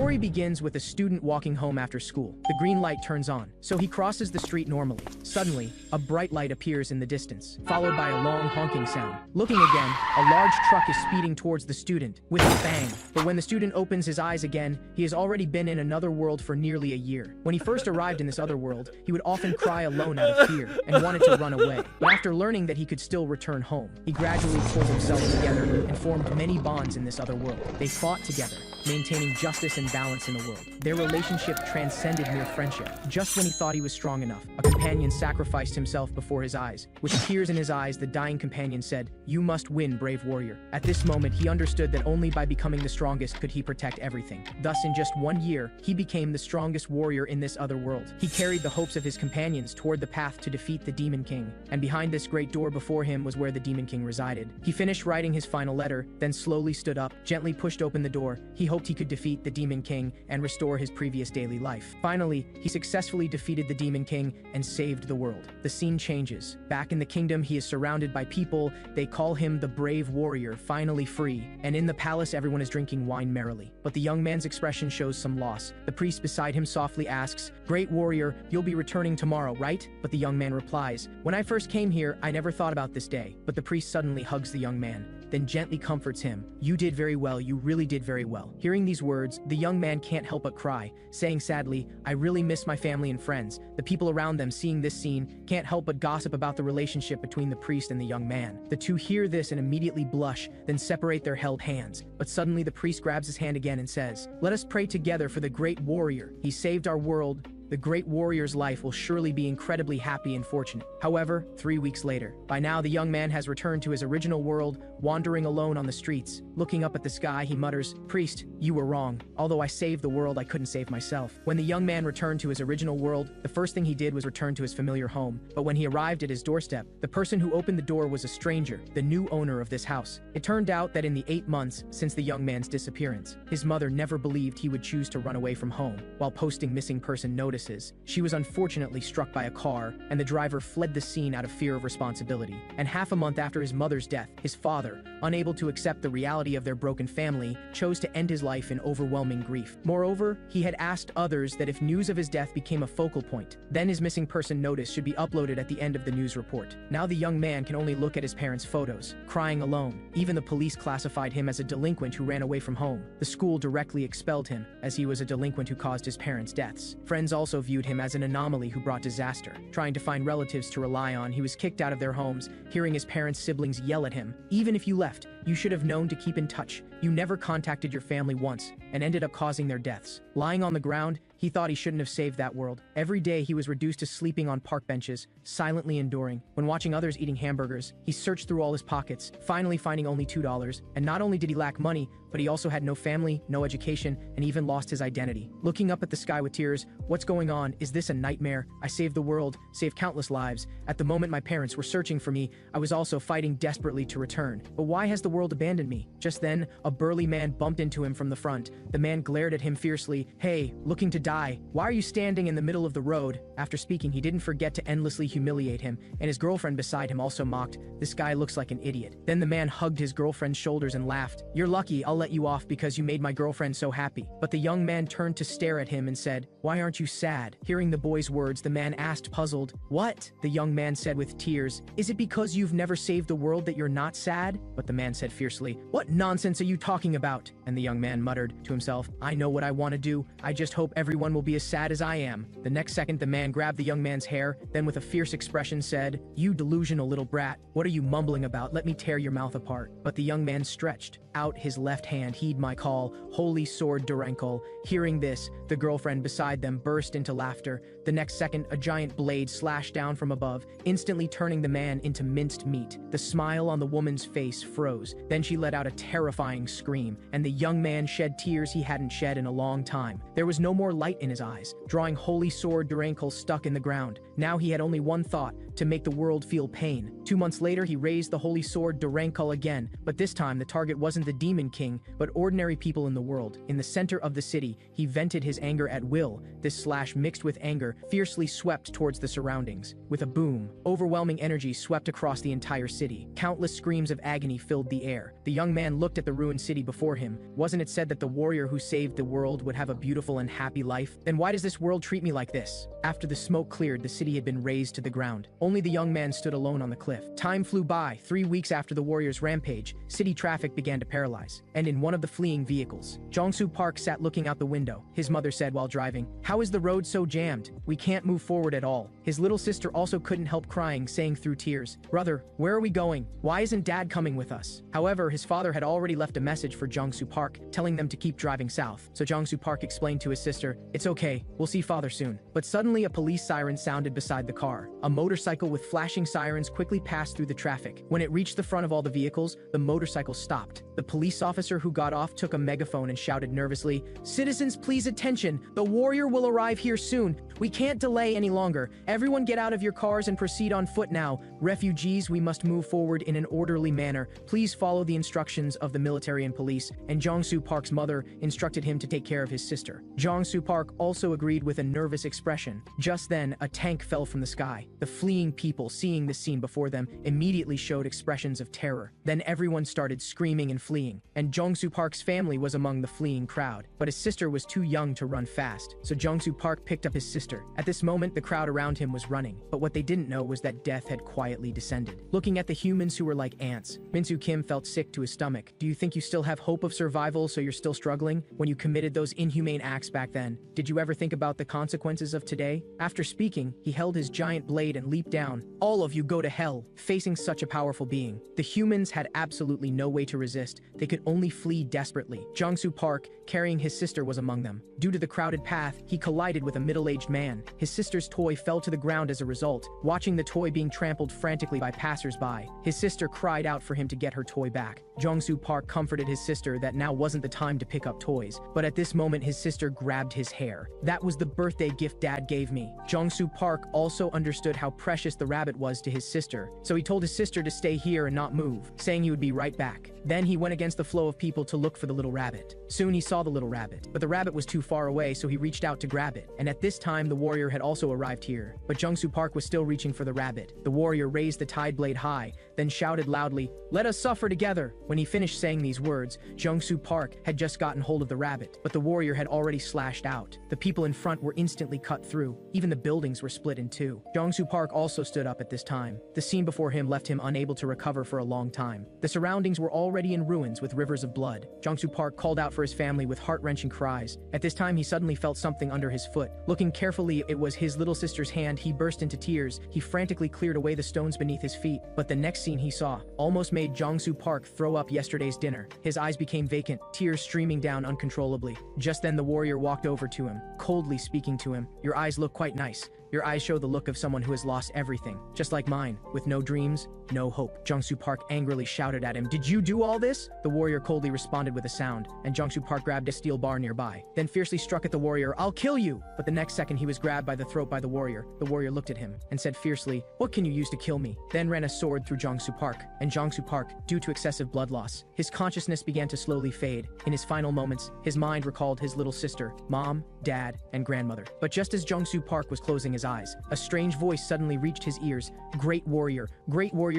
story begins with a student walking home after school. The green light turns on, so he crosses the street normally. Suddenly, a bright light appears in the distance, followed by a long honking sound. Looking again, a large truck is speeding towards the student with a bang. But when the student opens his eyes again, he has already been in another world for nearly a year. When he first arrived in this other world, he would often cry alone out of fear and wanted to run away. But after learning that he could still return home, he gradually pulled himself together and formed many bonds in this other world. They fought together, maintaining justice and balance in the world. Their relationship transcended mere friendship. Just when he thought he was strong enough, a companion sacrificed himself before his eyes. With tears in his eyes, the dying companion said, "You must win, brave warrior." At this moment, he understood that only by becoming the strongest could he protect everything. Thus, in just 1 year, he became the strongest warrior in this other world. He carried the hopes of his companions toward the path to defeat the Demon King, and behind this great door before him was where the Demon King resided. He finished writing his final letter, then slowly stood up, gently pushed open the door. He hoped he could defeat the Demon King and restore his previous daily life. Finally, he successfully defeated the Demon King and saved the world. The scene changes. Back in the kingdom, he is surrounded by people. They call him the brave warrior, finally free. And in the palace, everyone is drinking wine merrily. But the young man's expression shows some loss. The priest beside him softly asks, "Great warrior, you'll be returning tomorrow, right?" But the young man replies, "When I first came here, I never thought about this day." But the priest suddenly hugs the young man, then gently comforts him. "You did very well, you really did very well." Hearing these words, the young man can't help but cry, saying sadly, "I really miss my family and friends." The people around them, seeing this scene, can't help but gossip about the relationship between the priest and the young man. The two hear this and immediately blush, then separate their held hands. But suddenly the priest grabs his hand again and says, "Let us pray together for the great warrior. He saved our world. The great warrior's life will surely be incredibly happy and fortunate." However, 3 weeks later, by now the young man has returned to his original world, wandering alone on the streets. Looking up at the sky, he mutters, "Priest, you were wrong. Although I saved the world, I couldn't save myself." When the young man returned to his original world, the first thing he did was return to his familiar home. But when he arrived at his doorstep, the person who opened the door was a stranger, the new owner of this house. It turned out that in the 8 months since the young man's disappearance, his mother never believed he would choose to run away from home. While posting missing person notices, she was unfortunately struck by a car, and the driver fled the scene out of fear of responsibility. And half a month after his mother's death, his father, unable to accept the reality of their broken family, chose to end his life in overwhelming grief. Moreover, he had asked others that if news of his death became a focal point, then his missing person notice should be uploaded at the end of the news report. Now the young man can only look at his parents' photos, crying alone. Even the police classified him as a delinquent who ran away from home. The school directly expelled him, as he was a delinquent who caused his parents' deaths. Friends also viewed him as an anomaly who brought disaster. Trying to find relatives to rely on, he was kicked out of their homes, hearing his parents' siblings yell at him, "Even if you left, you should have known to keep in touch. You never contacted your family once," and ended up causing their deaths. Lying on the ground, he thought he shouldn't have saved that world. Every day he was reduced to sleeping on park benches, silently enduring. When watching others eating hamburgers, he searched through all his pockets, finally finding only $2. And not only did he lack money, but he also had no family, no education, and even lost his identity. Looking up at the sky with tears, "What's going on? Is this a nightmare? I saved the world, saved countless lives. At the moment my parents were searching for me, I was also fighting desperately to return. But why has the world abandoned me?" Just then, a burly man bumped into him from the front. The man glared at him fiercely. "Hey, looking to die? Why are you standing in the middle of the road?" After speaking, he didn't forget to endlessly humiliate him, and his girlfriend beside him also mocked, "This guy looks like an idiot." Then the man hugged his girlfriend's shoulders and laughed, "You're lucky, I'll let you off because you made my girlfriend so happy." But the young man turned to stare at him and said, "Why aren't you sad?" Hearing the boy's words, the man asked, puzzled, "What?" The young man said with tears, "Is it because you've never saved the world that you're not sad?" But the man said fiercely, "What nonsense are you talking about?" And the young man muttered to himself, "I know what I want to do. I just hope everyone will be as sad as I am." The next second, the man grabbed the young man's hair, then with a fierce expression said, "You delusional little brat. What are you mumbling about? Let me tear your mouth apart." But the young man stretched out his left hand. "Heed my call, holy sword Durenkel." Hearing this, the girlfriend beside them burst into laughter. The next second, a giant blade slashed down from above, instantly turning the man into minced meat. The smile on the woman's face froze. Then she let out a terrifying scream, and the young man shed tears he hadn't shed in a long time. There was no more light in his eyes. Drawing holy sword Durenkel stuck in the ground. Now he had only one thought, to make the world feel pain. 2 months later, he raised the holy sword Durenkel again, but this time the target wasn't the Demon King, but ordinary people in the world. In the center of the city, he vented his anger at will. This slash, mixed with anger, fiercely swept towards the surroundings. With a boom, overwhelming energy swept across the entire city. Countless screams of agony filled the the air. The young man looked at the ruined city before him. Wasn't it said that the warrior who saved the world would have a beautiful and happy life? Then why does this world treat me like this? After the smoke cleared, the city had been razed to the ground. Only the young man stood alone on the cliff. Time flew by. 3 weeks after the warrior's rampage, city traffic began to paralyze. And in one of the fleeing vehicles, Jong-soo Park sat looking out the window. His mother said while driving, "How is the road so jammed? We can't move forward at all." His little sister also couldn't help crying, saying through tears, "Brother, where are we going? Why isn't Dad coming with us?" However, his father had already left a message for Jong-soo Park, telling them to keep driving south. So Jong-soo Park explained to his sister, "It's okay, we'll see father soon." But suddenly a police siren sounded beside the car. A motorcycle with flashing sirens quickly passed through the traffic. When it reached the front of all the vehicles, the motorcycle stopped. The police officer who got off took a megaphone and shouted nervously, "Citizens, please attention! The warrior will arrive here soon. We can't delay any longer. Everyone get out of your cars and proceed on foot now. Refugees, we must move forward in an orderly manner. Please follow the instructions of the military and police." And Jong-soo Park's mother instructed him to take care of his sister. Jong-soo Park also agreed with a nervous expression. Just then, a tank fell from the sky. The fleeing people, seeing this scene before them, immediately showed expressions of terror. Then everyone started screaming and fleeing. And Jong-soo Park's family was among the fleeing crowd. But his sister was too young to run fast. So Jong-soo Park picked up his sister. At this moment, the crowd around him was running. But what they didn't know was that death had quietly descended. Looking at the humans who were like ants, Min-soo Kim felt sick to his stomach. "Do you think you still have hope of survival, so you're still struggling? When you committed those inhumane acts back then, did you ever think about the consequences of today?" After speaking, he held his giant blade and leaped down. "All of you go to hell," facing such a powerful being. The humans had absolutely no way to resist. They could only flee desperately. Jong-soo Park, carrying his sister, was among them. Due to the crowded path, he collided with a middle-aged man. His sister's toy fell to the ground as a result, watching the toy being trampled frantically by passers-by. His sister cried out for him to get her toy back. Jong-soo Park comforted his sister that now wasn't the time to pick up toys. But at this moment, his sister grabbed his hair. "That was the birthday gift Dad gave me." Jong-soo Park also understood how precious the rabbit was to his sister, so he told his sister to stay here and not move, saying he would be right back. Then he went against the flow of people to look for the little rabbit. Soon he saw the little rabbit, but the rabbit was too far away, so he reached out to grab it. And at this time, the warrior had also arrived here. But Jong-soo Park was still reaching for the rabbit. The warrior raised the tide blade high, then shouted loudly, "Let us suffer together." When he finished saying these words, Jong-soo Park had just gotten hold of the rabbit, but the warrior had already slashed out. The people in front were instantly cut through. Even the buildings were split in two. Jong-soo Park also stood up at this time. The scene before him left him unable to recover for a long time. The surroundings were already in ruins with rivers of blood. Jong-soo Park called out for his family with heart-wrenching cries. At this time, he suddenly felt something under his foot. Looking carefully, it was his little sister's hand. He burst into tears. He frantically cleared away the stones beneath his feet. But the next scene he saw almost made Jong-soo Park throw up yesterday's dinner. His eyes became vacant, tears streaming down uncontrollably. Just then the warrior walked over to him, coldly speaking to him. "Your eyes look quite nice. Your eyes show the look of someone who has lost everything, just like mine, with no dreams, no hope." Jong-soo Park angrily shouted at him, "Did you do all this?" The warrior coldly responded with a sound, and Jong-soo Park grabbed a steel bar nearby, then fiercely struck at the warrior, "I'll kill you!" But the next second he was grabbed by the throat by the warrior. The warrior looked at him and said fiercely, "What can you use to kill me?" Then ran a sword through Jong-soo Park, and Jong-soo Park, due to excessive blood loss, his consciousness began to slowly fade. In his final moments, his mind recalled his little sister, mom, dad, and grandmother. But just as Jong-soo Park was closing his eyes, a strange voice suddenly reached his ears. Great warrior,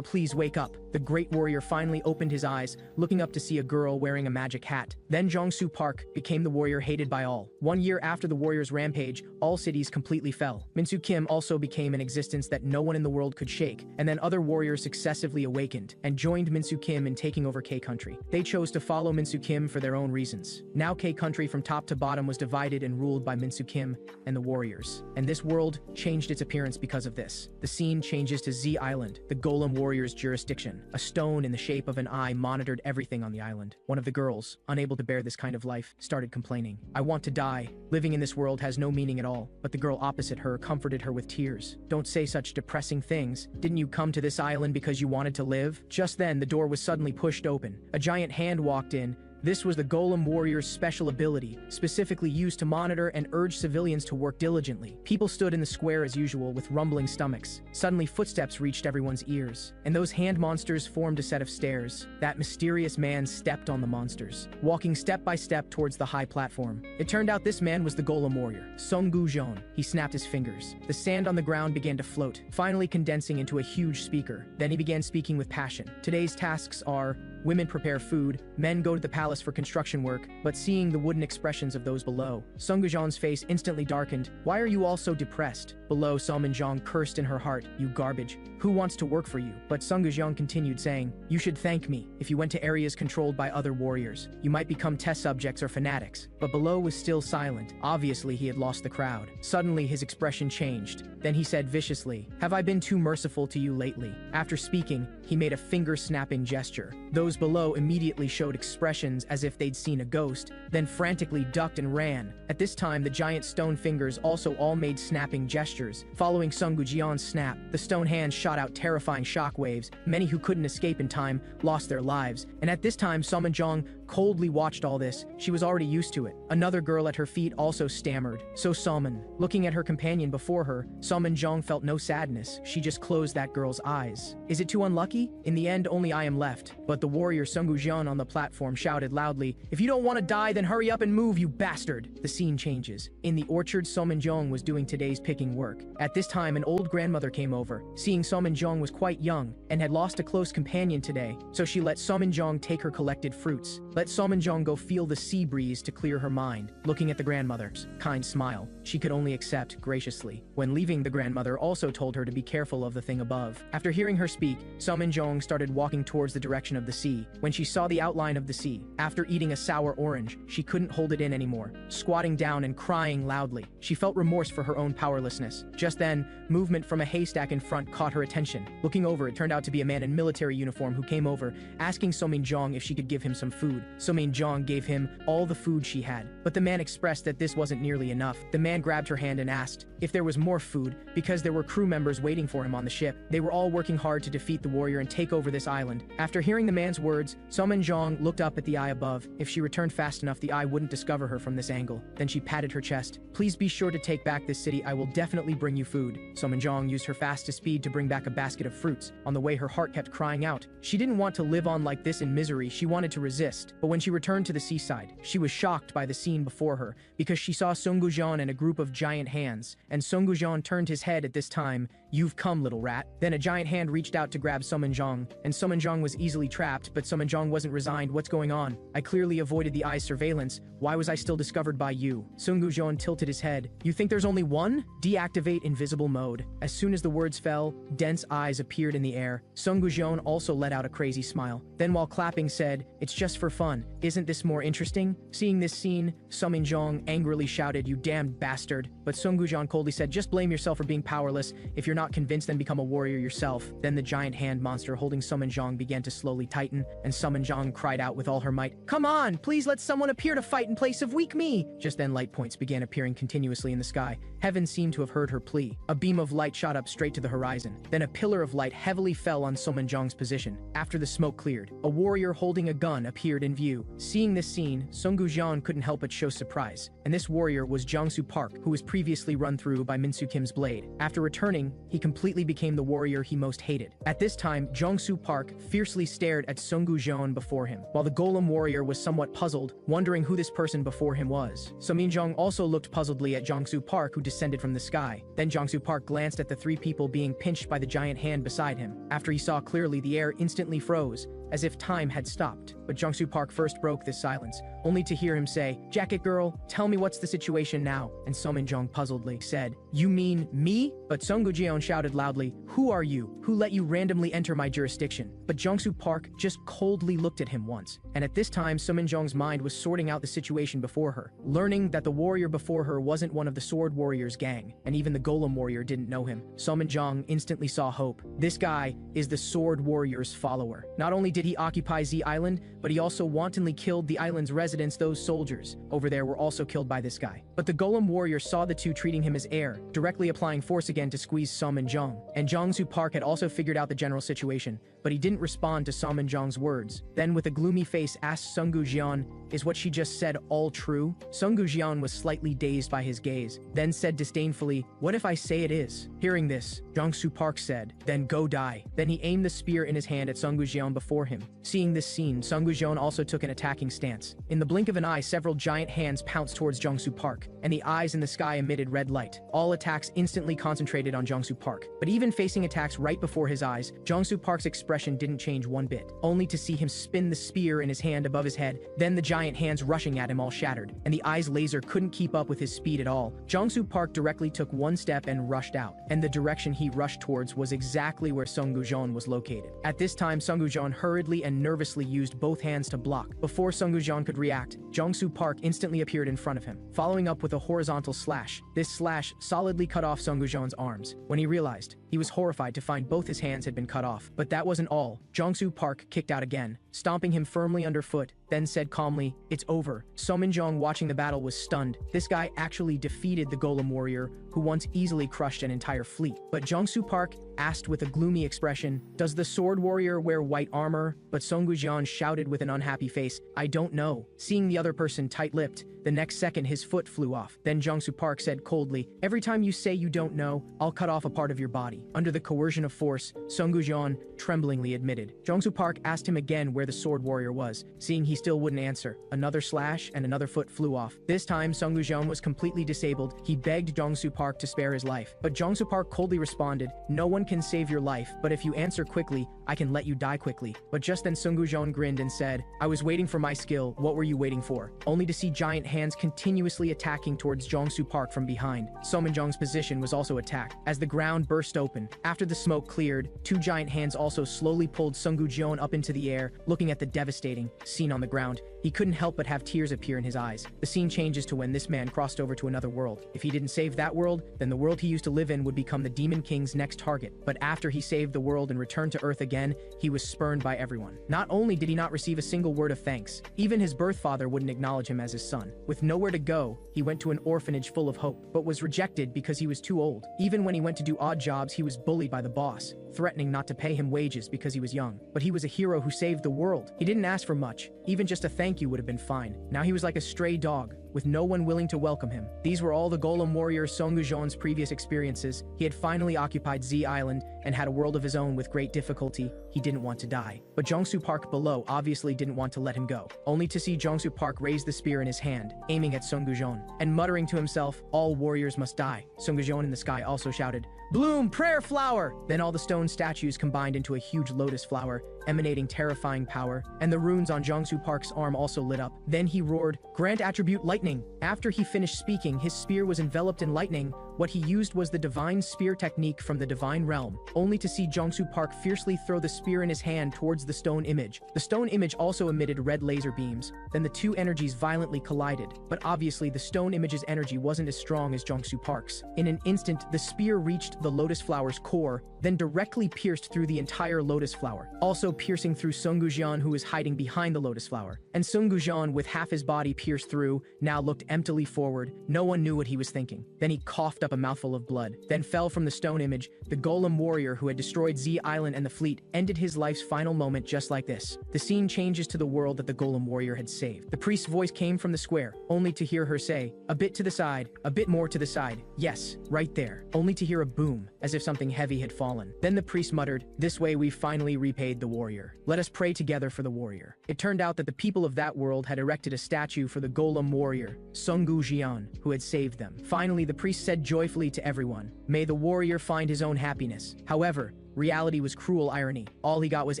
please wake up." The great warrior finally opened his eyes, looking up to see a girl wearing a magic hat. Then Jong-soo Park became the warrior hated by all. 1 year after the warrior's rampage, all cities completely fell. Min-soo Kim also became an existence that no one in the world could shake, and then other warriors successively awakened and joined Min-soo Kim in taking over K-Country. They chose to follow Min-soo Kim for their own reasons. Now K-Country from top to bottom was divided and ruled by Min-soo Kim and the warriors. And this world changed its appearance because of this. The scene changes to Z Island, the Golem warrior's jurisdiction. A stone in the shape of an eye monitored everything on the island. One of the girls, unable to bear this kind of life, started complaining. "I want to die. Living in this world has no meaning at all." But the girl opposite her comforted her with tears. "Don't say such depressing things. Didn't you come to this island because you wanted to live?" Just then, the door was suddenly pushed open. A giant hand walked in. This was the Golem warrior's special ability, specifically used to monitor and urge civilians to work diligently. People stood in the square as usual with rumbling stomachs. Suddenly footsteps reached everyone's ears, and those hand monsters formed a set of stairs. That mysterious man stepped on the monsters, walking step by step towards the high platform. It turned out this man was the Golem warrior, Sung Gu-jeon. He snapped his fingers. The sand on the ground began to float, finally condensing into a huge speaker. Then he began speaking with passion. "Today's tasks are women prepare food, men go to the palace for construction work, but seeing the wooden expressions of those below, Sung Gujan's face instantly darkened. Why are you all so depressed? Below, Salmanjong cursed in her heart, you garbage. Who wants to work for you? But Sung Gujan continued saying, you should thank me. If you went to areas controlled by other warriors, you might become test subjects or fanatics. But below was still silent. Obviously, he had lost the crowd. Suddenly, his expression changed. Then he said viciously, have I been too merciful to you lately? After speaking, he made a finger-snapping gesture. Those below immediately showed expressions as if they'd seen a ghost, then frantically ducked and ran. At this time, the giant stone fingers also all made snapping gestures. Following Sung Gujan's snap, the stone hands shot out terrifying shockwaves. Many who couldn't escape in time lost their lives. And at this time, Salmanjong coldly watched all this. She was already used to it. Another girl at her feet also stammered. So Salman, looking at her companion before her, Salmanjong felt no sadness. She just closed that girl's eyes. Is it too unlucky? In the end, only I am left. But the warrior Sung Gujan on the platform shouted loudly, if you don't want to die, then hurry up and move, you bastard. The scene changes. In the orchard, Salmanjong was doing today's picking work. At this time, an old grandmother came over. Seeing Salmanjong was quite young and had lost a close companion today, so she let Salmanjong take her collected fruits. Let Salmanjong go feel the sea breeze to clear her mind. Looking at the grandmother's kind smile, she could only accept graciously. When leaving, the grandmother also told her to be careful of the thing above. After hearing her speak, Salmanjong started walking towards the direction of the sea. When she saw the outline of the sea, after eating a sour orange, she couldn't hold it in anymore. Squatting down and crying loudly, she felt remorse for her own powerlessness. Just then, movement from a haystack in front caught her attention. Looking over, it turned out to be a man in military uniform who came over, asking Salmanjong if she could give him some food. Salmanjong gave him all the food she had, but the man expressed that this wasn't nearly enough. The man grabbed her hand and asked if there was more food, because there were crew members waiting for him on the ship. They were all working hard to defeat the warrior and take over this island. After hearing the man's words, Salmanjong looked up at the eye above. If she returned fast enough, the eye wouldn't discover her from this angle. Then she patted her chest. Please be sure to take back this city. I will definitely bring you food. Salmanjong used her fastest speed to bring back a basket of fruits. On the way, her heart kept crying out. She didn't want to live on like this in misery. She wanted to resist. But when she returned to the seaside, she was shocked by the scene before her, because she saw Sung Gujan and a group of giant hands. And Sung Gujan turned his head at this time. You've come, little rat. Then a giant hand reached out to grab Salmanjong, and Salmanjong was easily trapped, but Salmanjong wasn't resigned. What's going on? I clearly avoided the eye's surveillance. Why was I still discovered by you? Sung Gujan tilted his head. You think there's only one? Deactivate invisible mode. As soon as the words fell, dense eyes appeared in the air. Sung Gujan also let out a crazy smile. Then while clapping said, it's just for fun. Isn't this more interesting? Seeing this scene, Salmanjong angrily shouted, you damned bastard. But Sung Gujan coldly said, just blame yourself for being powerless. If you're not convinced, then become a warrior yourself. Then the giant hand monster holding Salmanjong began to slowly tighten, and Salmanjong cried out with all her might, come on, please let someone appear to fight in place of weak me. Just then light points began appearing continuously in the sky. Heaven seemed to have heard her plea. A beam of light shot up straight to the horizon. Then a pillar of light heavily fell on Salmanjong's position. After the smoke cleared, a warrior holding a gun appeared in view. Seeing this scene, Sung Gujan couldn't help but show surprise. And this warrior was Jongsu Park, who was previously run through by Minsu Kim's blade. After returning, he completely became the warrior he most hated. At this time, Jongsu Park fiercely stared at Sung Gujan before him, while the golem warrior was somewhat puzzled, wondering who this person before him was. Salmanjong also looked puzzledly at Jongsu Park, who descended from the sky. Then Jongsu Park glanced at the three people being pinched by the giant hand beside him. After he saw clearly, the air instantly froze, as if time had stopped. But Jongsu Park first broke this silence, only to hear him say, Jacket girl, tell me what's the situation now? And Salmanjong puzzledly said, you mean me? But Sung Gujan shouted loudly, who are you? Who let you randomly enter my jurisdiction? But Jongsu Park just coldly looked at him once. And at this time, Salmanjong's mind was sorting out the situation before her, learning that the warrior before her wasn't one of the sword warriors gang, and even the golem warrior didn't know him. Salmanjong instantly saw hope. This guy is the sword warrior's follower. Not only did he occupy Z Island, but he also wantonly killed the island's residents. Those soldiers over there were also killed by this guy. But the golem warrior saw the two treating him as heir, directly applying force again to squeeze Salmanjong. And Jongsu Park had also figured out the general situation, but he didn't respond to Salmanjong's words. Then with a gloomy face asked Sung Gujan, is what she just said all true? Sung Gujan was slightly dazed by his gaze, then said disdainfully, what if I say it is? Hearing this, Jongsu Park said, then go die. Then he aimed the spear in his hand at Sung Gujan before him. Seeing this scene, Sung Gujan also took an attacking stance. In the blink of an eye, several giant hands pounced towards Jongsu Park, and the eyes in the sky emitted red light. All attacks instantly concentrated on Jongsu Park. But even facing attacks right before his eyes, Jongsu Park's expression expression didn't change one bit, only to see him spin the spear in his hand above his head, then the giant hands rushing at him all shattered, and the eye's laser couldn't keep up with his speed at all. Jong-soo Park directly took one step and rushed out, and the direction he rushed towards was exactly where Sung Gu-jeon was located. At this time, Sung Gu-jeon hurriedly and nervously used both hands to block. Before Sung Gu-jeon could react, Jong-soo Park instantly appeared in front of him, following up with a horizontal slash. This slash solidly cut off Sung Gu-jeon's arms. When he realized, he was horrified to find both his hands had been cut off. But that wasn't all. Jong-soo Park kicked out again, stomping him firmly underfoot, then said calmly, "It's over." So Min-jong, watching the battle, was stunned. This guy actually defeated the Golem warrior, who once easily crushed an entire fleet. But Jong-soo Park asked with a gloomy expression, "Does the sword warrior wear white armor?" But Sung Gu-jeon shouted with an unhappy face, "I don't know." Seeing the other person tight-lipped, the next second his foot flew off. Then Jong-soo Park said coldly, "Every time you say you don't know, I'll cut off a part of your body." Under the coercion of force, Sung Gu-jeon tremblingly admitted. Jong-soo Park asked him again where the sword warrior was. Seeing he still wouldn't answer, another slash and another foot flew off. This time, Sung Gu-jeon was completely disabled. He begged Jong-soo Park to spare his life. But Jong-soo Park coldly responded, "No one can save your life, but if you answer quickly, I can let you die quickly." But just then Sung Gu-jeon grinned and said, "I was waiting for my skill, what were you waiting for?" Only to see giant hands continuously attacking towards Jong-soo Park from behind. So Min-jong's position was also attacked, as the ground burst open. After the smoke cleared, two giant hands also slowly pulled Sung Gu-jeon up into the air. Looking at the devastating scene on the ground, he couldn't help but have tears appear in his eyes. The scene changes to when this man crossed over to another world. If he didn't save that world, then the world he used to live in would become the Demon King's next target. But after he saved the world and returned to Earth again, he was spurned by everyone. Not only did he not receive a single word of thanks, even his birth father wouldn't acknowledge him as his son. With nowhere to go, he went to an orphanage full of hope, but was rejected because he was too old. Even when he went to do odd jobs, he was bullied by the boss, threatening not to pay him wages because he was young. But he was a hero who saved the world. He didn't ask for much. Even just a thank you would have been fine. Now he was like a stray dog, with no one willing to welcome him. These were all the Golem warrior Sung Gu-jeon's previous experiences. He had finally occupied Z Island and had a world of his own with great difficulty. He didn't want to die. But Jong-soo Park below obviously didn't want to let him go, only to see Jong-soo Park raise the spear in his hand, aiming at Sung Gu-jeon, and muttering to himself, "All warriors must die." Sung Gu-jeon in the sky also shouted, "Bloom, prayer flower!" Then all the stone statues combined into a huge lotus flower, emanating terrifying power, and the runes on Jong-soo Park's arm also lit up. Then he roared, "Grant attribute lightning!" After he finished speaking, his spear was enveloped in lightning. What he used was the divine spear technique from the divine realm, only to see Jong-soo Park fiercely throw the spear in his hand towards the stone image. The stone image also emitted red laser beams. Then the two energies violently collided, but obviously the stone image's energy wasn't as strong as Jong-soo Park's. In an instant, the spear reached the lotus flower's core, then directly pierced through the entire lotus flower, also piercing through Sung Gu-jeon, who was hiding behind the lotus flower. And Sung Gu-jeon, with half his body pierced through, now looked emptily forward. No one knew what he was thinking. Then he coughed up a mouthful of blood, then fell from the stone image. The Golem warrior who had destroyed Z Island and the fleet ended his life's final moment just like this. The scene changes to the world that the Golem warrior had saved. The priest's voice came from the square, only to hear her say, "A bit to the side, a bit more to the side. Yes, right there." Only to hear a boom, as if something heavy had fallen. Then the priest muttered, "This way we've finally repaid the warrior. Let us pray together for the warrior." It turned out that the people of that world had erected a statue for the Golem warrior, Sung Gu-jeon, who had saved them. Finally, the priest said joyfully to everyone, "May the warrior find his own happiness." However, reality was cruel irony. All he got was